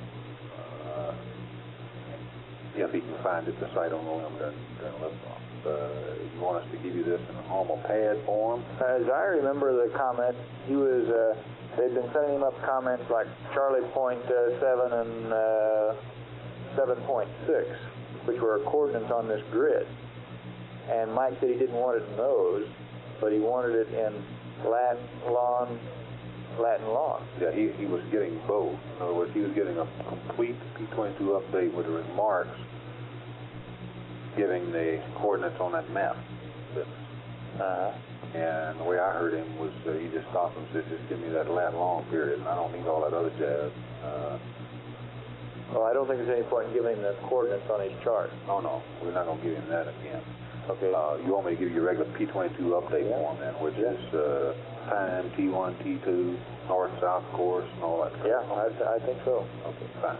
If he can find it, the site on the limb during liftoff. You want us to give you this in a normal pad form? As I remember the comment, he was, they'd been sending him up comments like Charlie Point 7 and 7.6, which were coordinates on this grid. And Mike said he didn't want it in those, but he wanted it in Latin long. Yeah, he was getting both. In other words, he was getting a complete P-22 update with the remarks giving the coordinates on that map. And the way I heard him was he just stopped and said, just give me that lat long period, and I don't need all that other jazz. Well, I don't think there's any point in giving him the coordinates on his chart. Oh, no, we're not going to give him that again. Okay. You want me to give you a regular P-22 update form then, which is time, T1, T2, north, south course, and all that. Yeah, I think so. Okay, fine.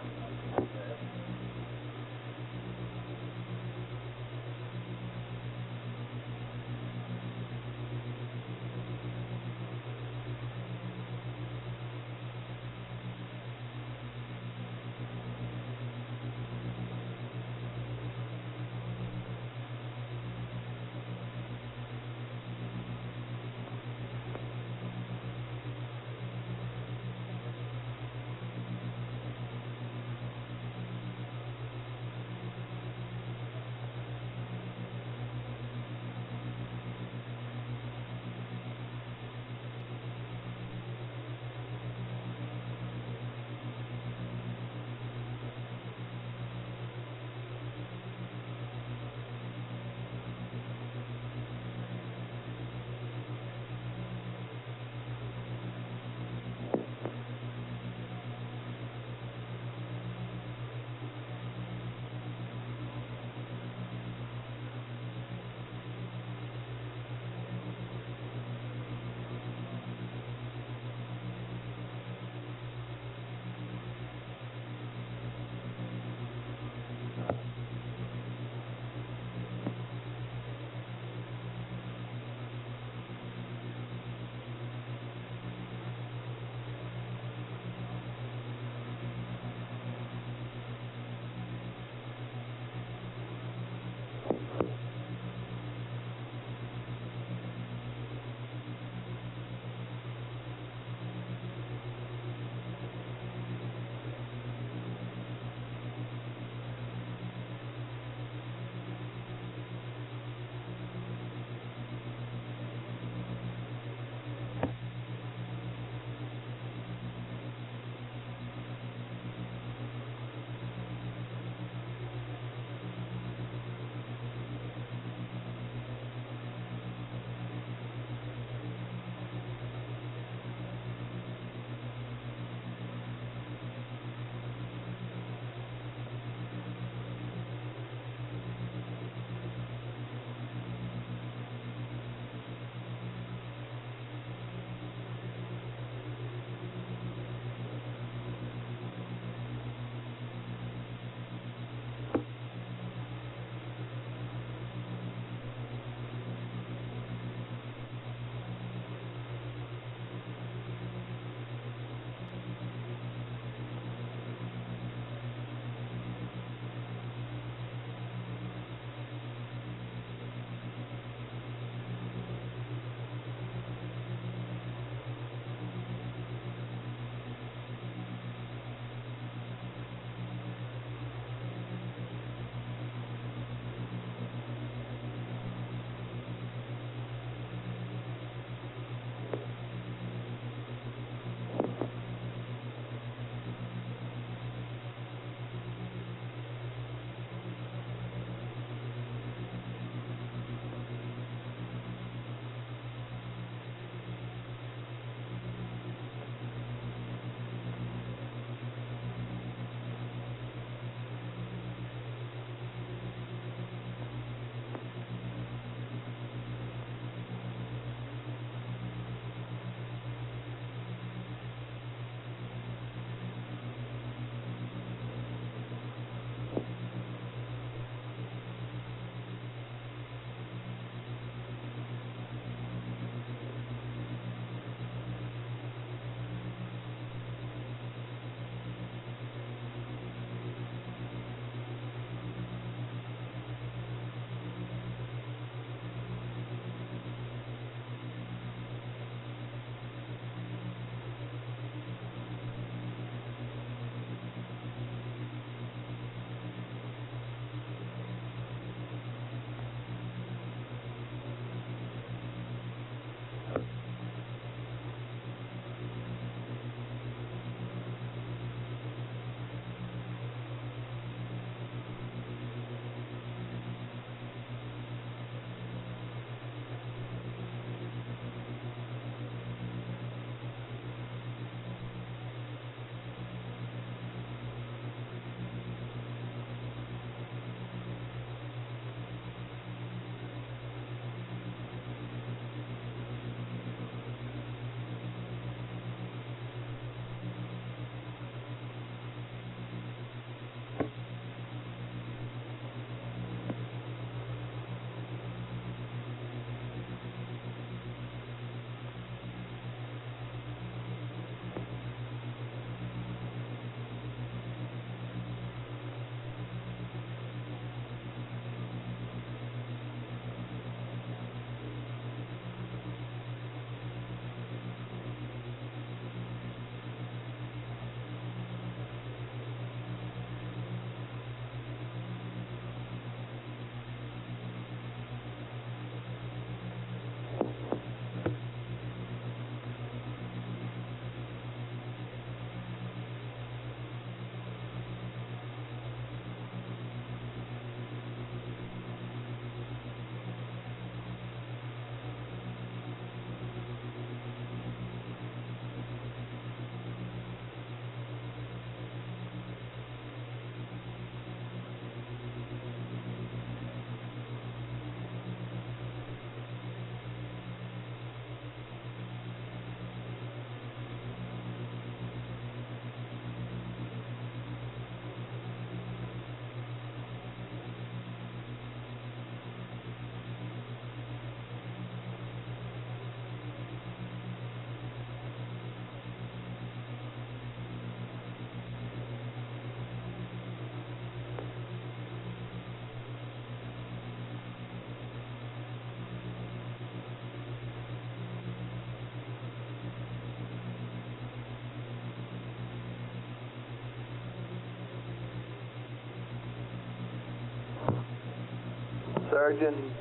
surgeon,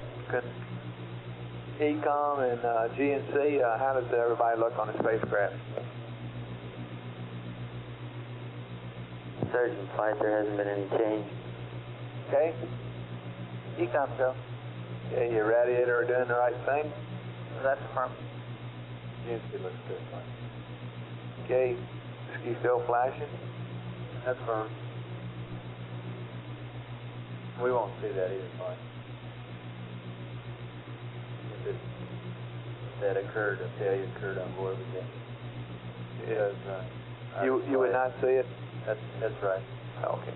ECOM, and GNC, how does everybody look on the spacecraft? Surgeon flight, there hasn't been any change. Okay. ECOM, go. Okay, your radiator are doing the right thing? That's confirmed. GNC looks good, Mike. Okay, ski still flashing? That's firm. We won't see that either, Mike. If that occurred, a failure occurred on board with it. Because, you would not see it? That's right. Okay.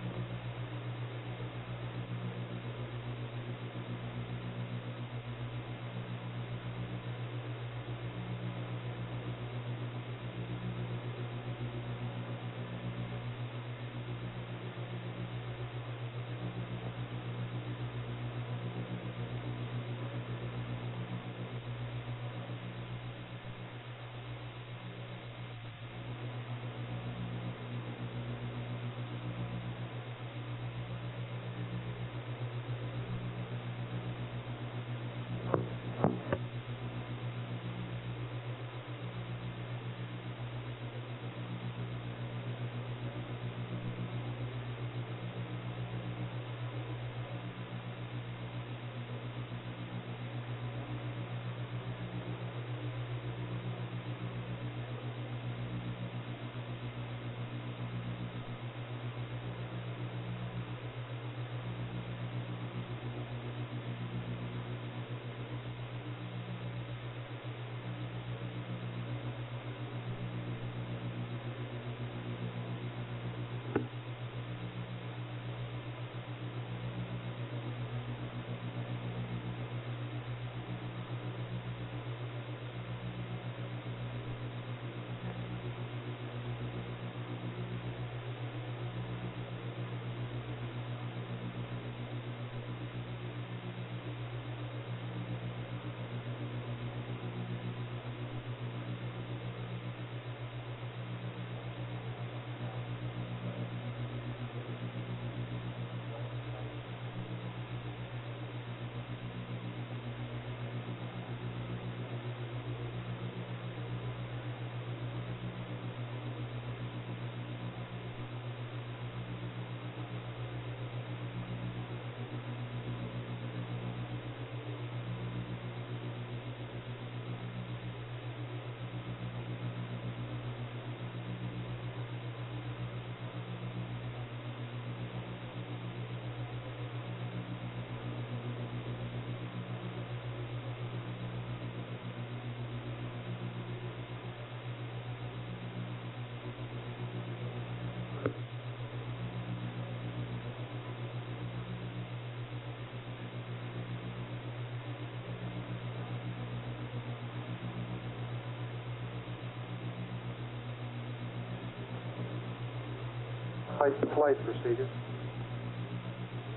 Flight procedure.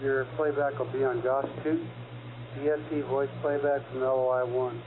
Your playback will be on GOS 2, DSC voice playback from LOI 1.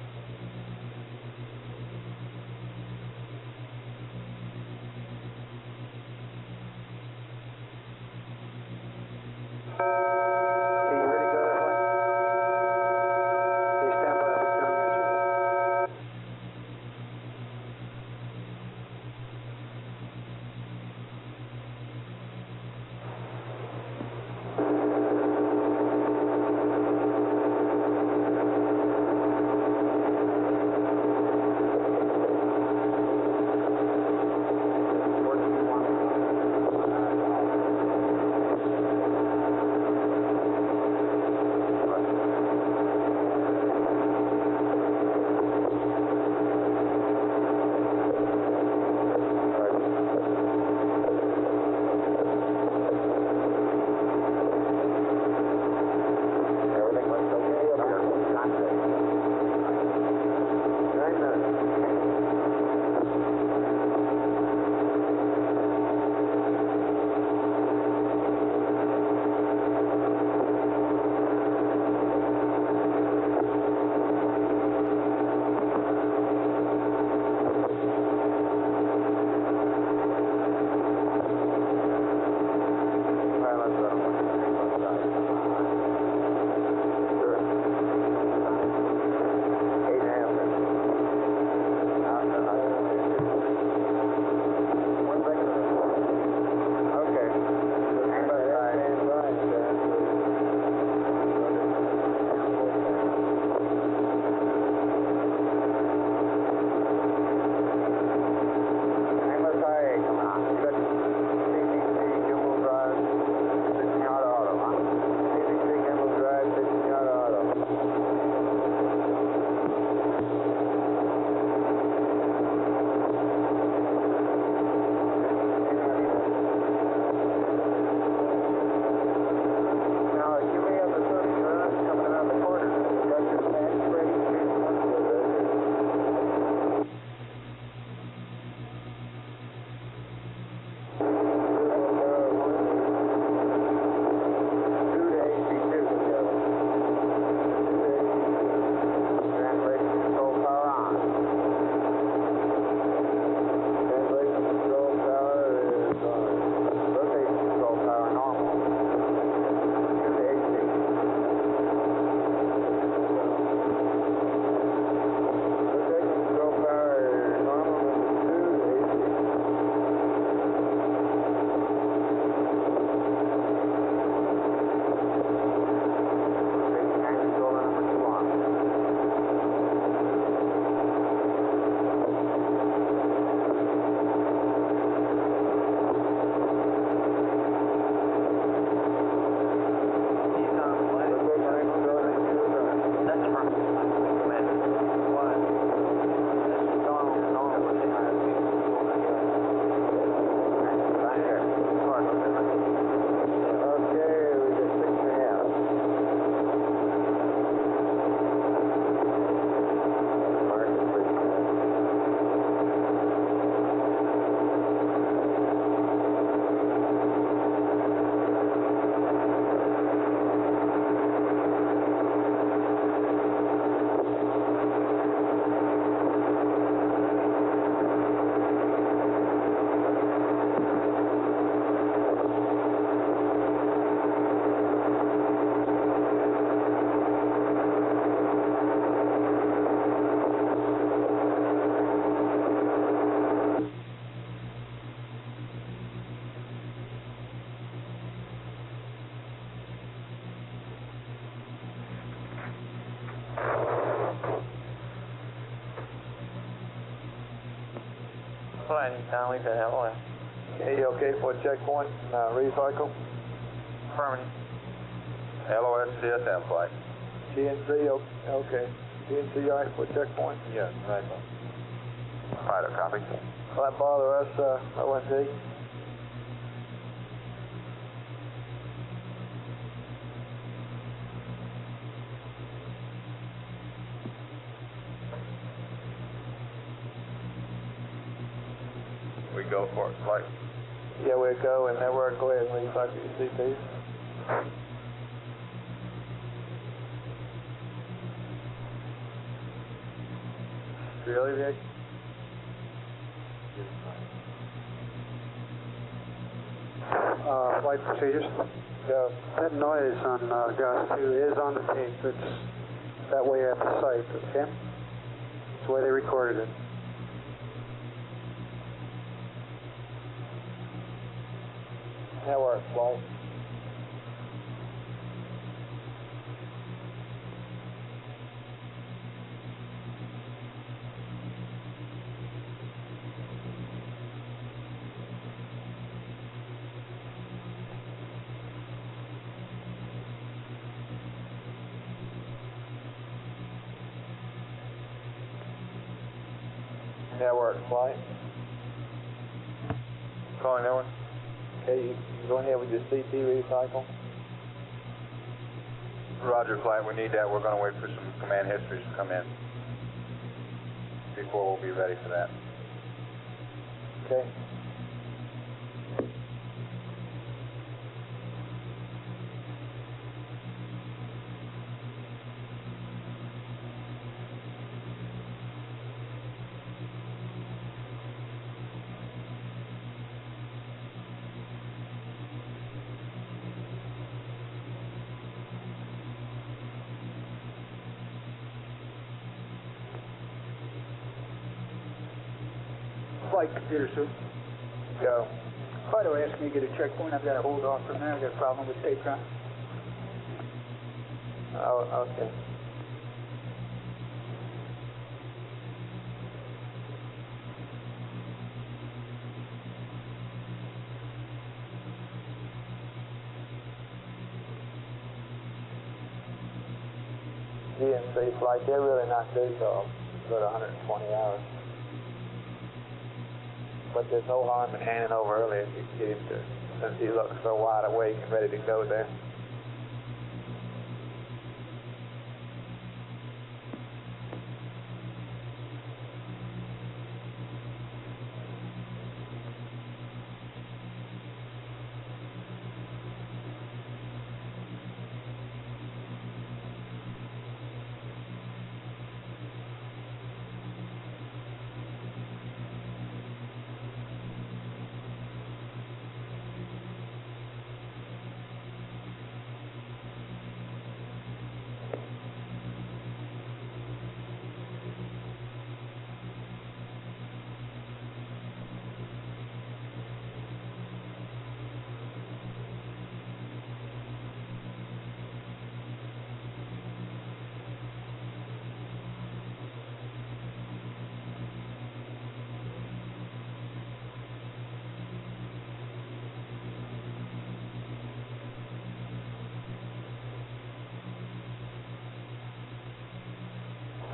Flight anytime, we've had LOS. Okay, you okay for a checkpoint and recycle? Affirmative. LOS CSM flight. GNC, okay. GNC, all right for a checkpoint? Yes, right on. Fido, copy. Will that bother us, ONT? We go for it, flight. Yeah, we'll go and network. Go ahead and recycle your CPs. Really, Vic? Flight procedures. Go. That noise on Gus 2 is on the tape. It's that way at the site, okay? It's the way they recorded it. Network, flight. Network, flight. Calling network. Okay, you can go ahead with your CP recycle. Roger, flight. We need that. We're going to wait for some command histories to come in before we'll be ready for that. Okay. Flight computer, sir. Go. Fido asked me to get a checkpoint. I've got to hold off from there. I've got a problem with Statron. Oh, okay. GNC flight, they're really not due till go to 120 hours. But there's no harm in handing over early if you can get him to, since he looks so wide awake and ready to go there.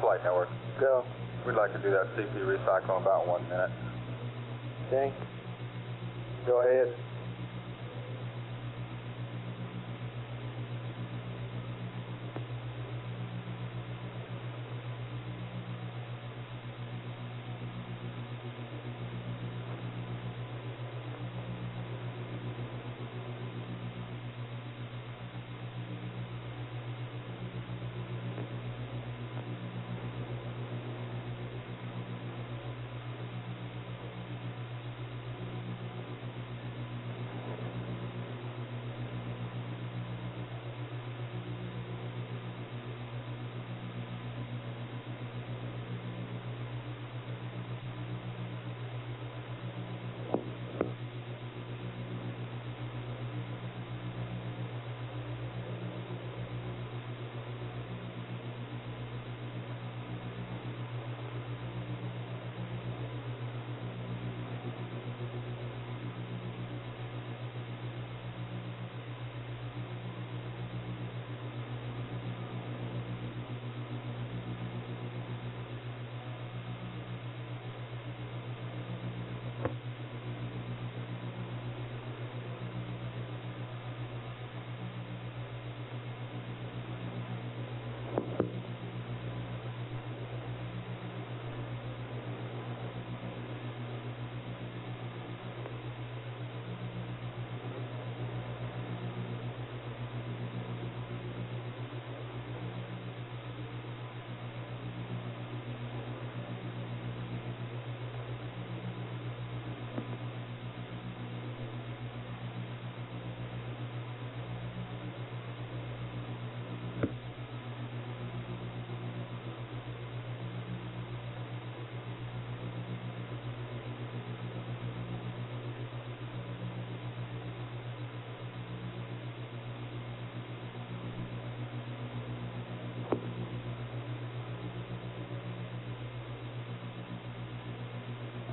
Flight network. Go. We'd like to do that CP recycle in about 1 minute. Okay. Go ahead.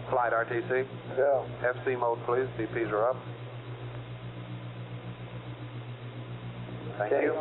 Flight RTC. Go. FC mode, please. DPs are up. Thank you.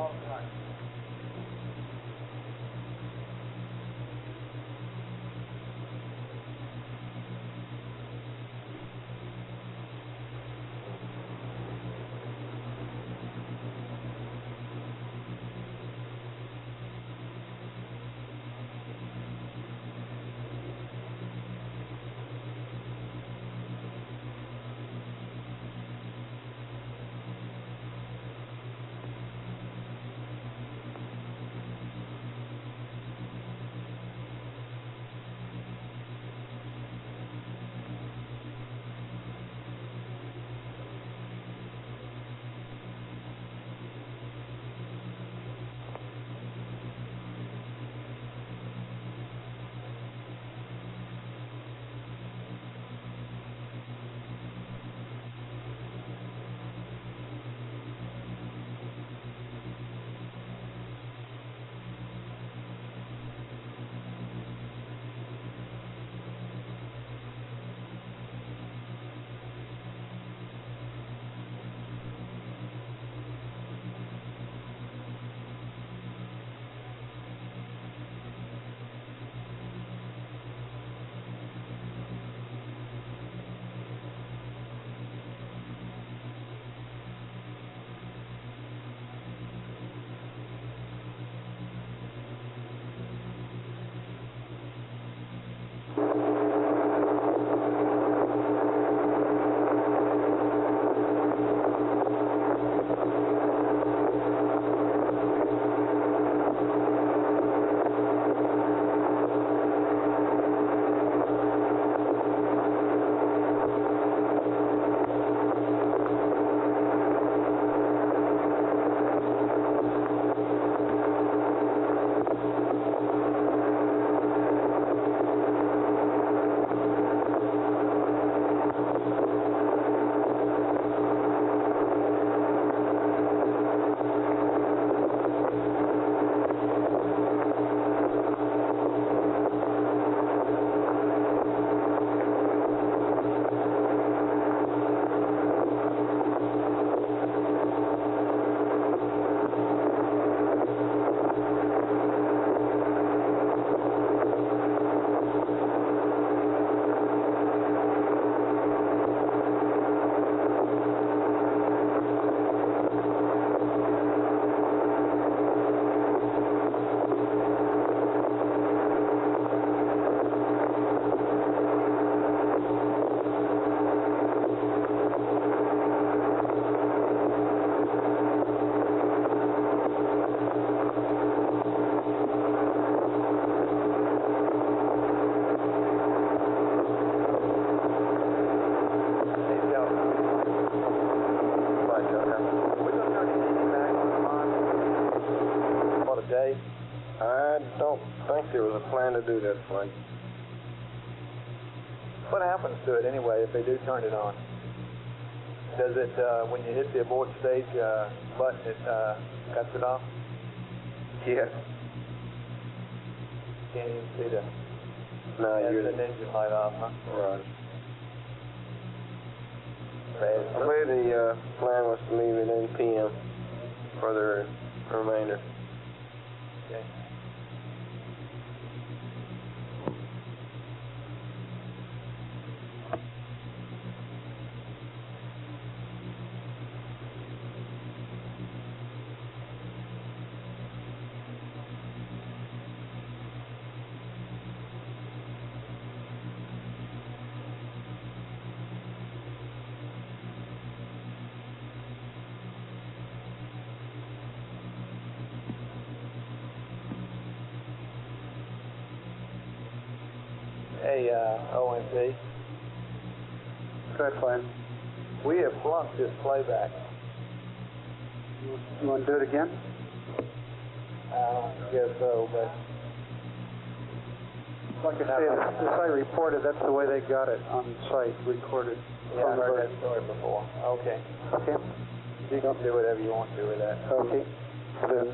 I don't think there was a plan to do that flight. What happens to it anyway if they do turn it on? Does it, when you hit the abort stage button, it cuts it off? Yes. Can't even see the engine light off, huh? Right. Bad. I believe the plan was to leave it in PM for the remainder. Okay. Hey, OMC. Good, fine. We have flunked this playback. You want to do it again? I guess so, but... Like I say, the site reported, that's the way they got it on site, recorded. Yeah, I heard that story before. Okay. Okay. You can do whatever you want to with that. Okay. Then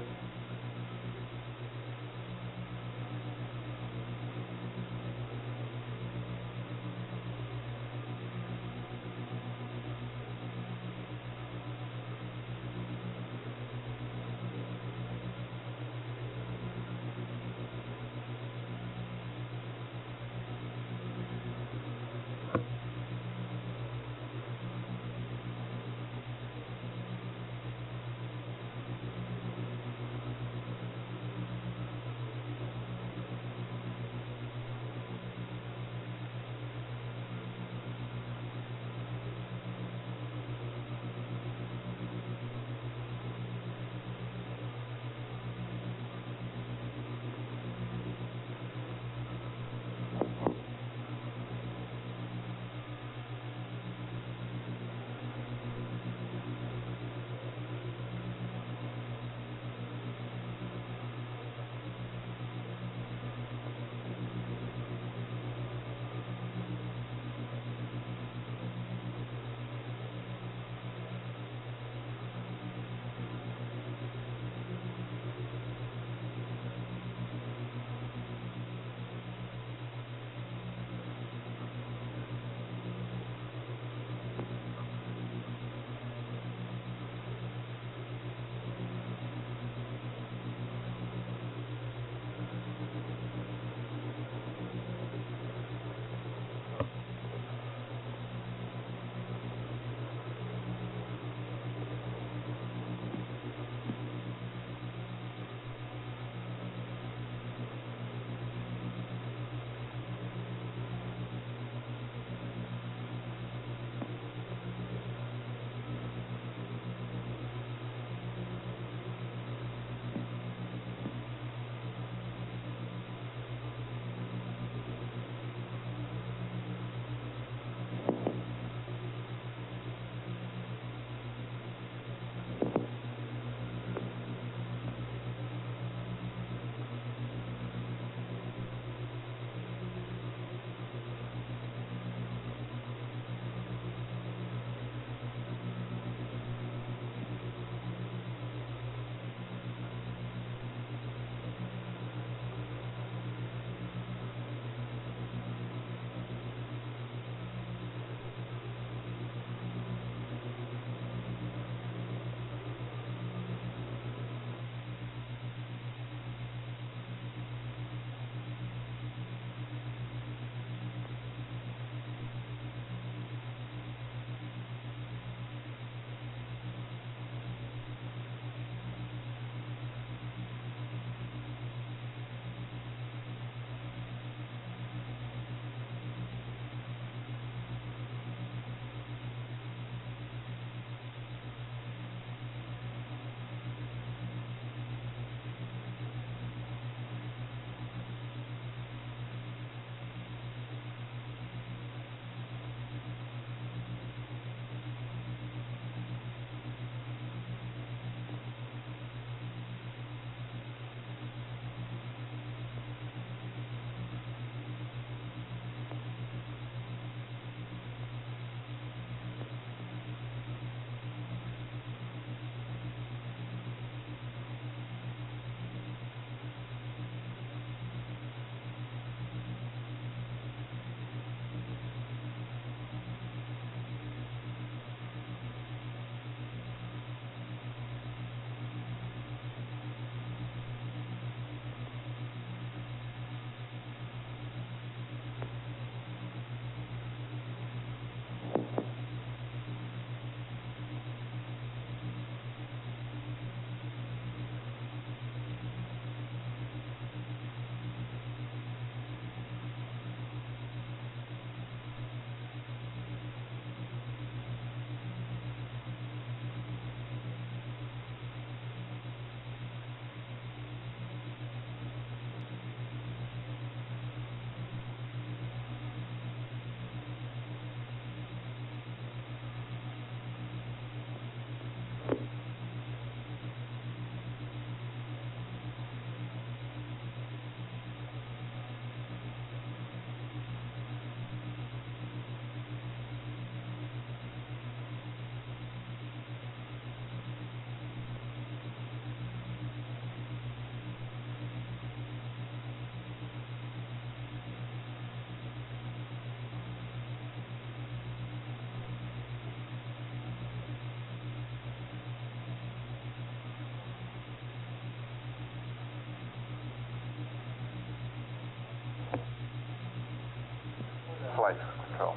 Light Control.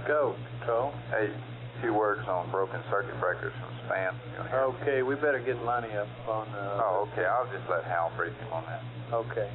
Go, Control. Hey, a few words on broken circuit breakers from Span. Okay, we better get Lonnie up on Oh, okay. I'll just let Hal brief him on that. Okay.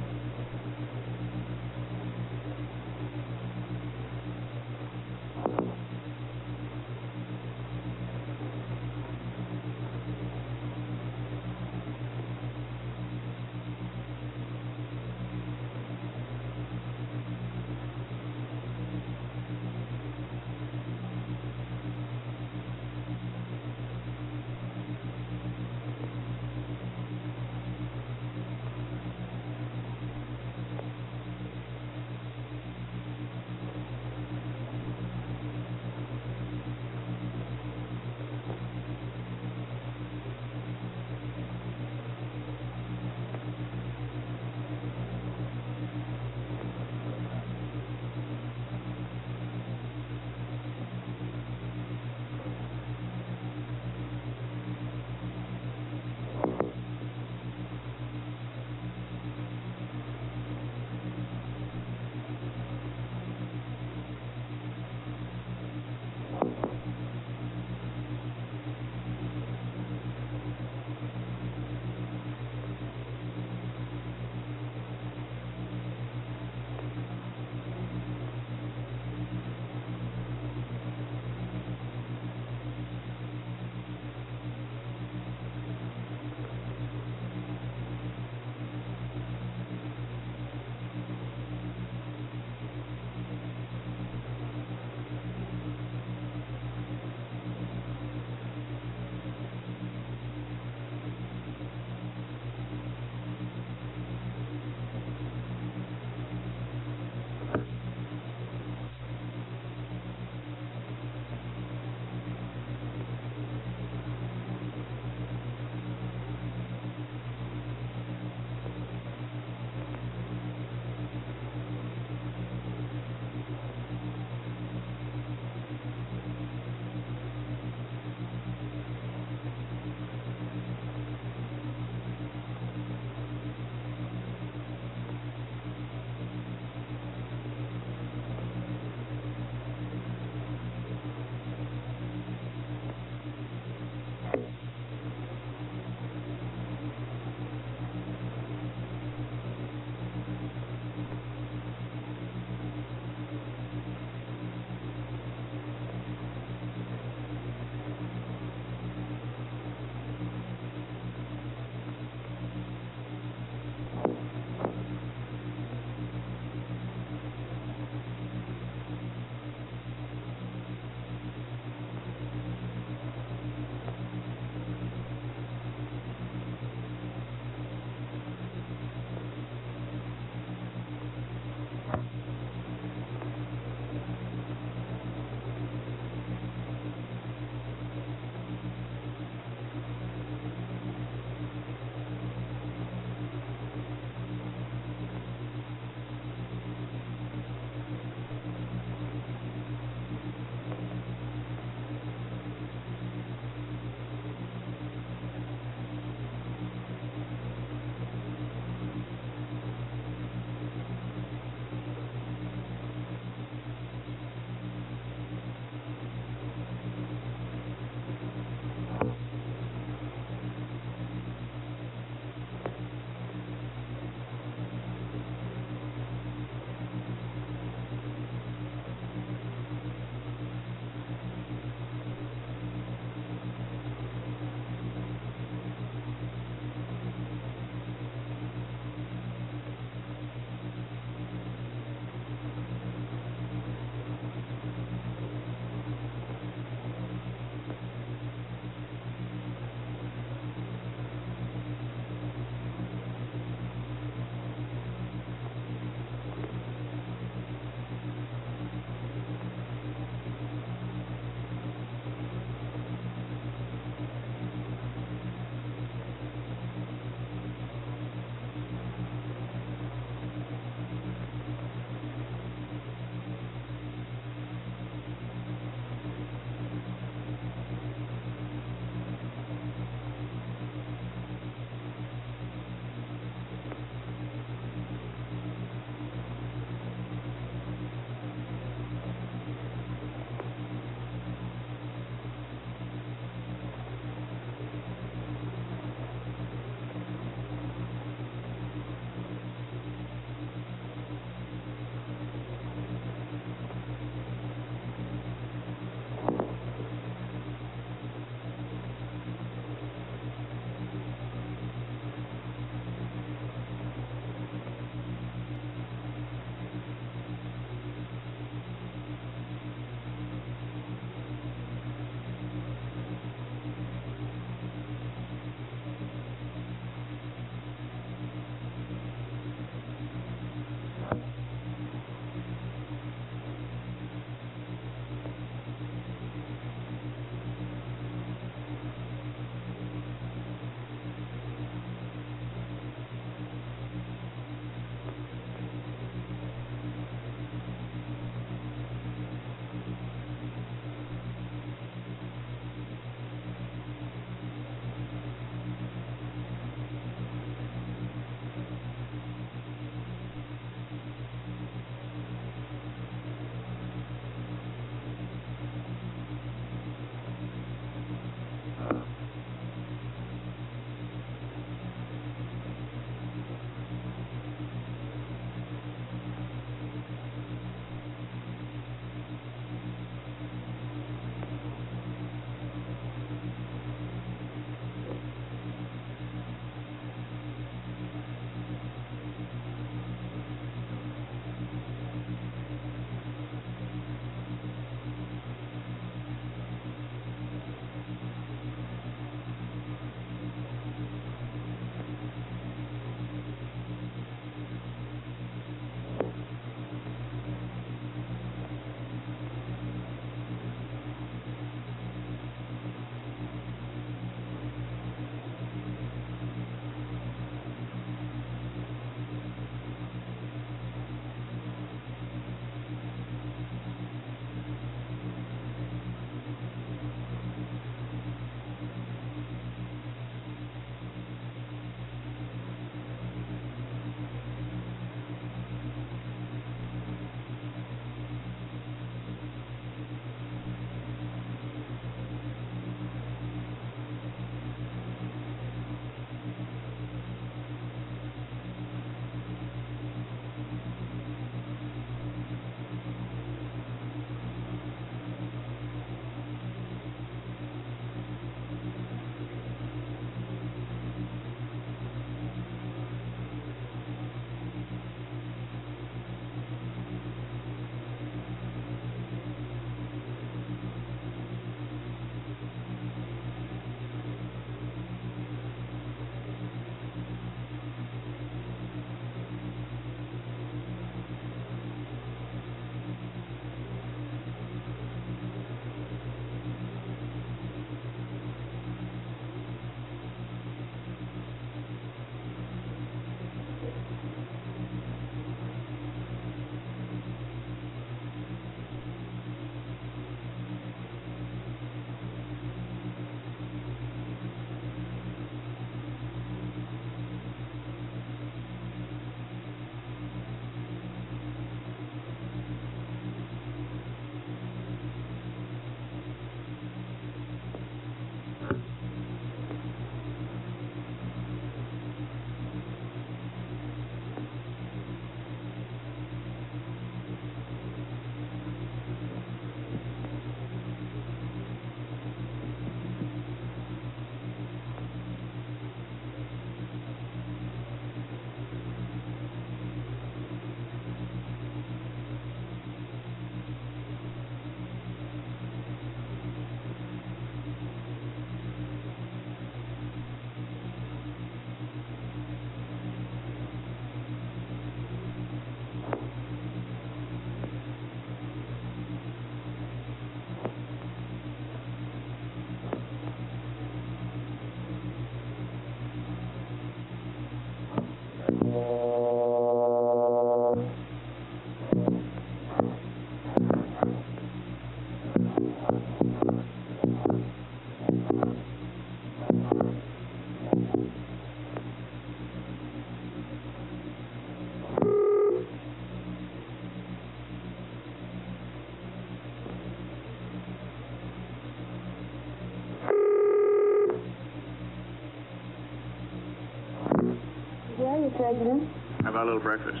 President. How about a little breakfast?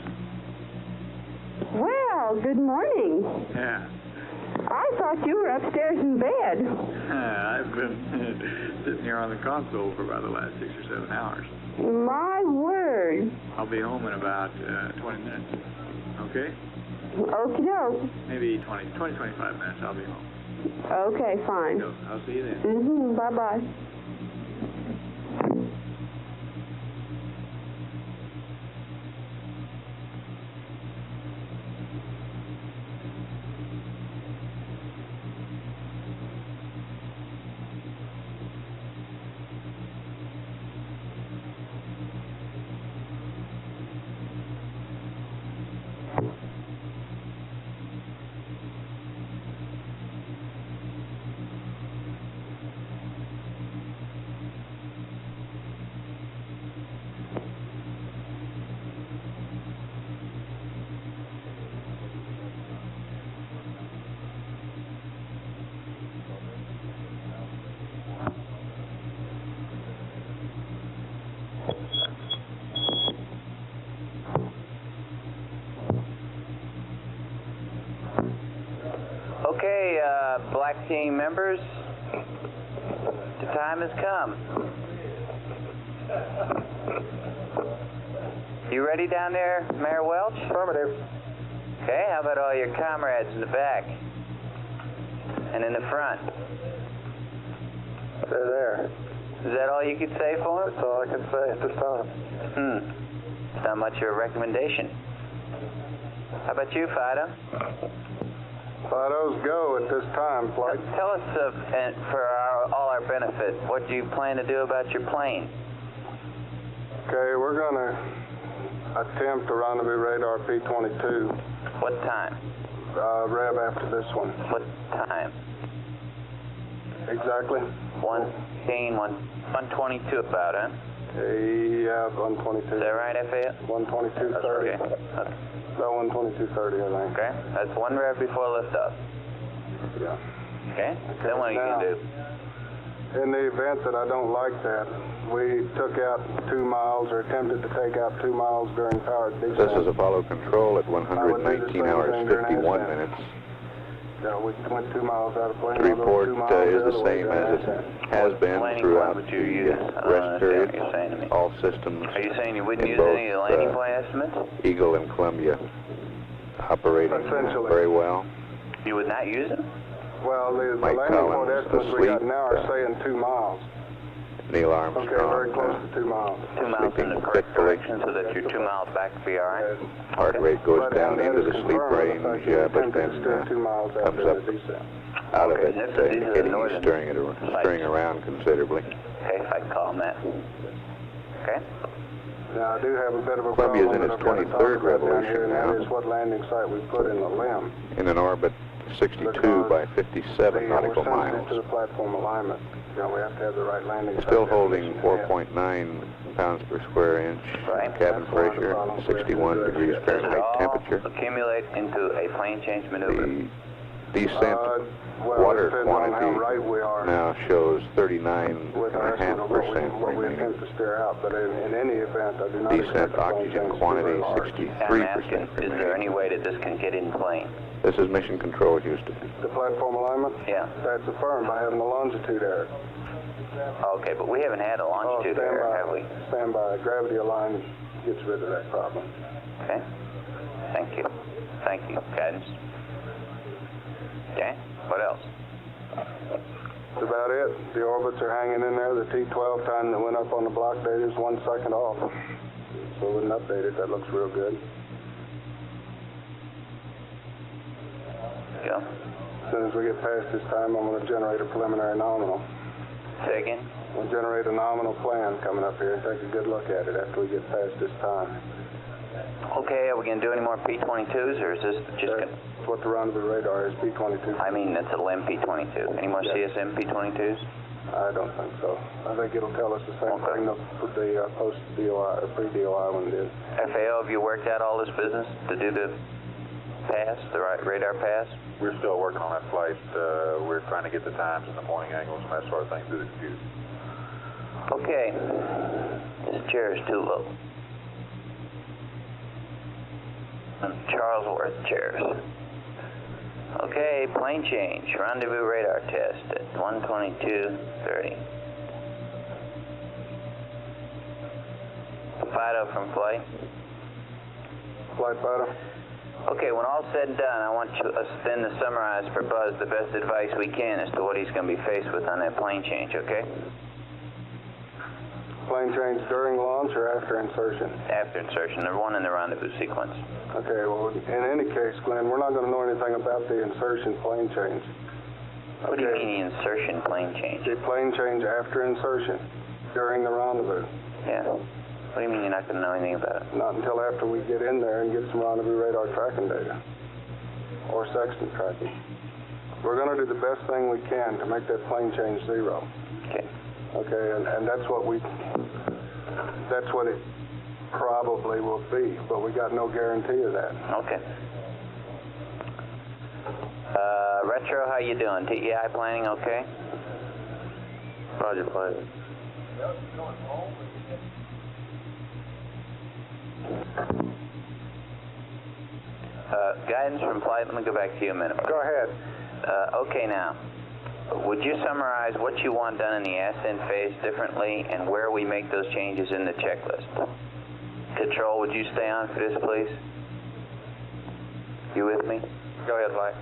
Well, good morning. Yeah. I thought you were upstairs in bed. I've been sitting here on the console for about the last 6 or 7 hours. My word. I'll be home in about 20 minutes. Okay? Okie doke. Maybe 20, 25 minutes. I'll be home. Okay, fine. So, I'll see you then. Mm-hmm. Bye-bye. Okay, Black Team members, the time has come. You ready down there, Mayor Welch? Affirmative. Okay, how about all your comrades in the back and in the front? They're there. Is that all you could say for them? That's all I can say at this time. It's not much of a recommendation. How about you, Fido? Fido's go at this time, Flight. Tell us, and for all our benefit, what do you plan to do about your plane? Okay, we're going to attempt to rendezvous radar P-22. What time? Rev after this one. What time? Exactly? 122 about, huh? Yeah, 122. Is that right, FAO? 122.30. Okay. No, 122.30, I think. Okay, that's one rev before liftoff. Yeah. Okay, then what are you going to do? In the event that I don't like that, we took out 2 miles or attempted to take out 2 miles during powered descent. This is Apollo Control at 119 hours 51 minutes. Yeah, we went 2 miles out of plane. The report is the same as it has been throughout the rest period. All systems Are you saying you wouldn't in use both any of the landing point estimates? Eagle and Columbia operating very well. You would not use them? Well, the Mike landing point Collins estimates we got asleep, now are saying 2 miles. Neil Okay, very Armstrong close to 2 miles. 2 miles in the correct direction so that you're 2 miles back to be all right? heart rate goes down into the sleep range, but then 2 miles comes after up the descent. out of it, hitting you, stirring around considerably. Okay, if I can call them that. Okay? Now, I do have a bit of a Columbia's problem in that its I've got to talk 23rd about down revolution here, and now. that is what landing site we put in the limb. In an orbit 62 by 57 nautical We're sensitive miles. to the platform alignment. You know, we have to have the right landing site. Still holding 4.9 pounds per square inch cabin pressure, 61 degrees Fahrenheit temperature. Accumulate into a plane change maneuver. The descent water quantity now shows 39.5% what we remaining. attempt to steer out, but in any event, I do not Descent oxygen quantity 63% Is there any way that this can get in plane? This is Mission Control, Houston. The platform alignment? Yeah. That's affirmed by having the longitude error. Okay, but we haven't had a longitude error, have we? Stand by. Gravity aligned gets rid of that problem. Okay. Thank you. Thank you. Guidance. Okay. What else? That's about it. The orbits are hanging in there. The T12 time that went up on the block date is 1 second off. So we wouldn't update it. That looks real good. Yeah. As soon as we get past this time, I'm going to generate a preliminary nominal. Say again? We'll generate a nominal plan coming up here and take a good look at it after we get past this time. Okay, are we going to do any more P-22s, or is this just going to... That's what the rendezvous radar is, P-22. I mean, that's a LEM P-22. Any more CSM P-22s? I don't think so. I think it'll tell us the same thing that the post-DOI, or pre-DOI one did. FAO, have you worked out all this business to do the pass, the radar pass? We're still working on that flight. We're trying to get the times and the pointing angles and that sort of thing through the computer. Okay. This chair is too low. Charlesworth chairs. Okay, plane change. Rendezvous radar test at 1:22:30. Fido from flight. Flight Fido. Okay, when all's said and done, I want us then to summarize for Buzz the best advice we can as to what he's going to be faced with on that plane change, okay? Plane change during launch or after insertion? After insertion. The one in the rendezvous sequence. Okay, well, in any case, Glenn, we're not going to know anything about the insertion plane change. What do you mean the insertion plane change? The plane change after insertion, during the rendezvous. Yeah. What do you mean you're not going to know anything about it? Not until after we get in there and get some rendezvous radar tracking data. Or sextant tracking. We're going to do the best thing we can to make that plane change zero. Okay. Okay, and that's what it probably will be, but we got no guarantee of that. Okay. Retro, how you doing? TEI planning okay? Roger, flight. Guidance from flight, let me go back to you a minute. Go ahead. Okay now. Would you summarize what you want done in the ascent phase differently and where we make those changes in the checklist? Control, would you stay on for this, please? You with me? Go ahead, Mike.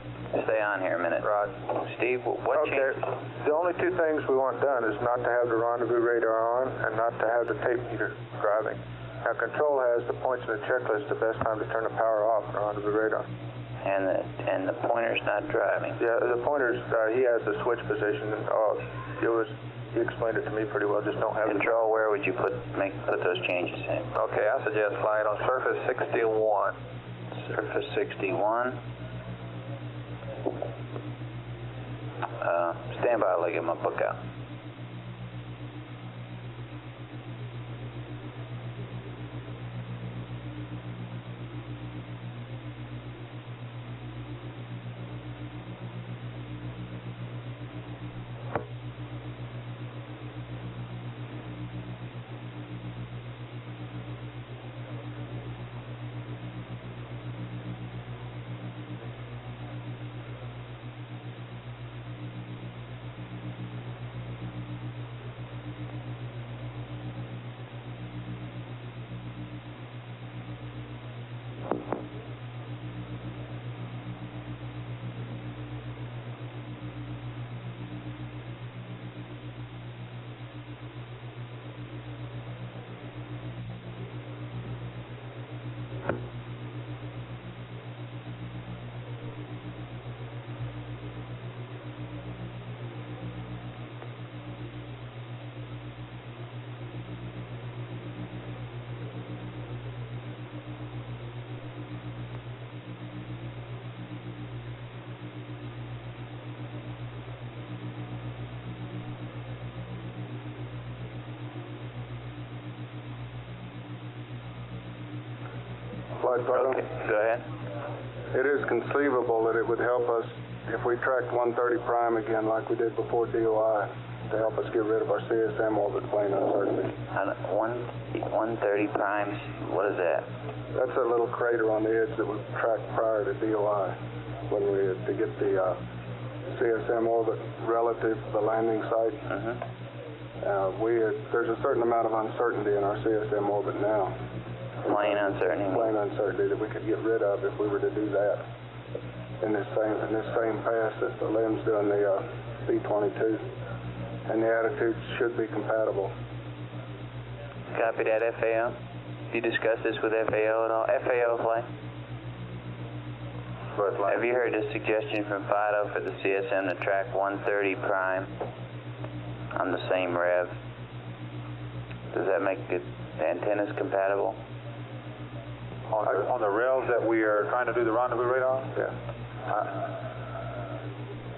Stay on here a minute. Rod. Steve, what change? The only two things we want done is not to have the rendezvous radar on and not to have the tape meter driving. Now, Control has the points in the checklist the best time to turn the power off on the rendezvous radar. And the pointer's not driving. Yeah, the pointer's, he has the switch position. He explained it to me pretty well, just don't have Control, where would you put those changes in? Okay, I suggest flying on surface 61. Surface 61. Stand by, I'll get my book out. Okay, go ahead. It is conceivable that it would help us if we tracked 130 prime again like we did before DOI to help us get rid of our CSM orbit plane uncertainty. 130 primes, what is that? That's a little crater on the edge that we tracked prior to DOI when we to get the CSM orbit relative to the landing site. There's a certain amount of uncertainty in our CSM orbit now. Plane uncertainty. Plane uncertainty that we could get rid of if we were to do that in this same pass that the LEM's doing the B-22, and the attitudes should be compatible. Copy that, FAO. You discussed this with FAO at all? FAO flight? Have you heard the suggestion from Fido for the CSM to track 130 prime on the same rev? Does that make the antennas compatible? On the rails that we are trying to do the rendezvous radar? Yeah.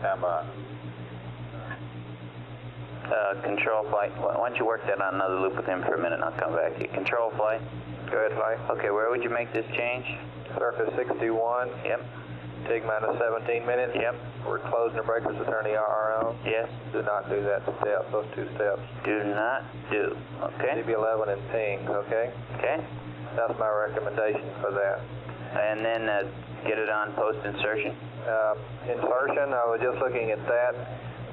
Stand by. Control flight. Why don't you work that on another loop with him for a minute and I'll come back to you. Control flight. Go ahead, flight. Okay, where would you make this change? Surface 61. Yep. TIG minus 17 minutes. Yep. We're closing the breakers to turn the RR on. Yes. Do not do that step, those two steps. Do not do. Okay. DB11 and ping, okay? Okay. That's my recommendation for that. And then get it on post-insertion? Insertion, I was just looking at that.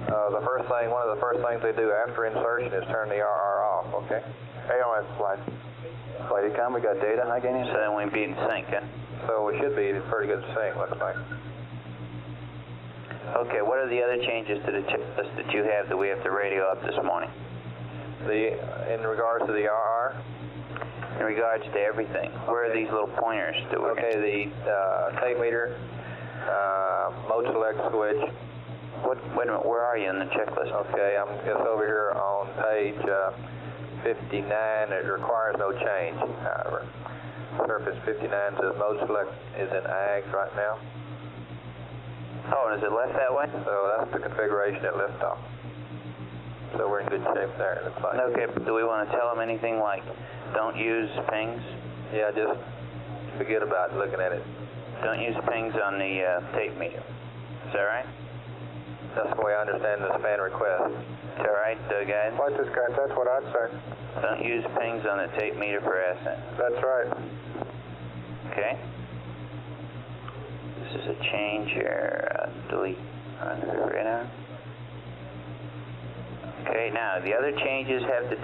One of the first things they do after insertion is turn the RR off, okay? AOS slide. Slide econ, we got data, I gain. So then we'd be in sync, huh? So we should be in pretty good sync, looks like. Okay, what are the other changes to the checklist that you have that we have to radio up this morning? In regards to the RR? In regards to everything. Where are these little pointers that we're Okay, the tape meter, mode select switch. Wait a minute, where are you in the checklist? Okay, I'm just over here on page 59. It requires no change, however. Surface 59 says mode select is in AGS right now. Oh, and is it left that way? So that's the configuration at liftoff. So we're in good shape there, it looks like. Okay, but do we want to tell them anything like, don't use pings? Yeah, just forget about looking at it. Don't use pings on the tape meter. Is that right? That's the way I understand this fan request. Is that right, guys? Like this, guys, that's what I'd say. Don't use pings on the tape meter for ascent. That's right. Okay. This is a change here. Delete. Right now. Okay, now the other changes have to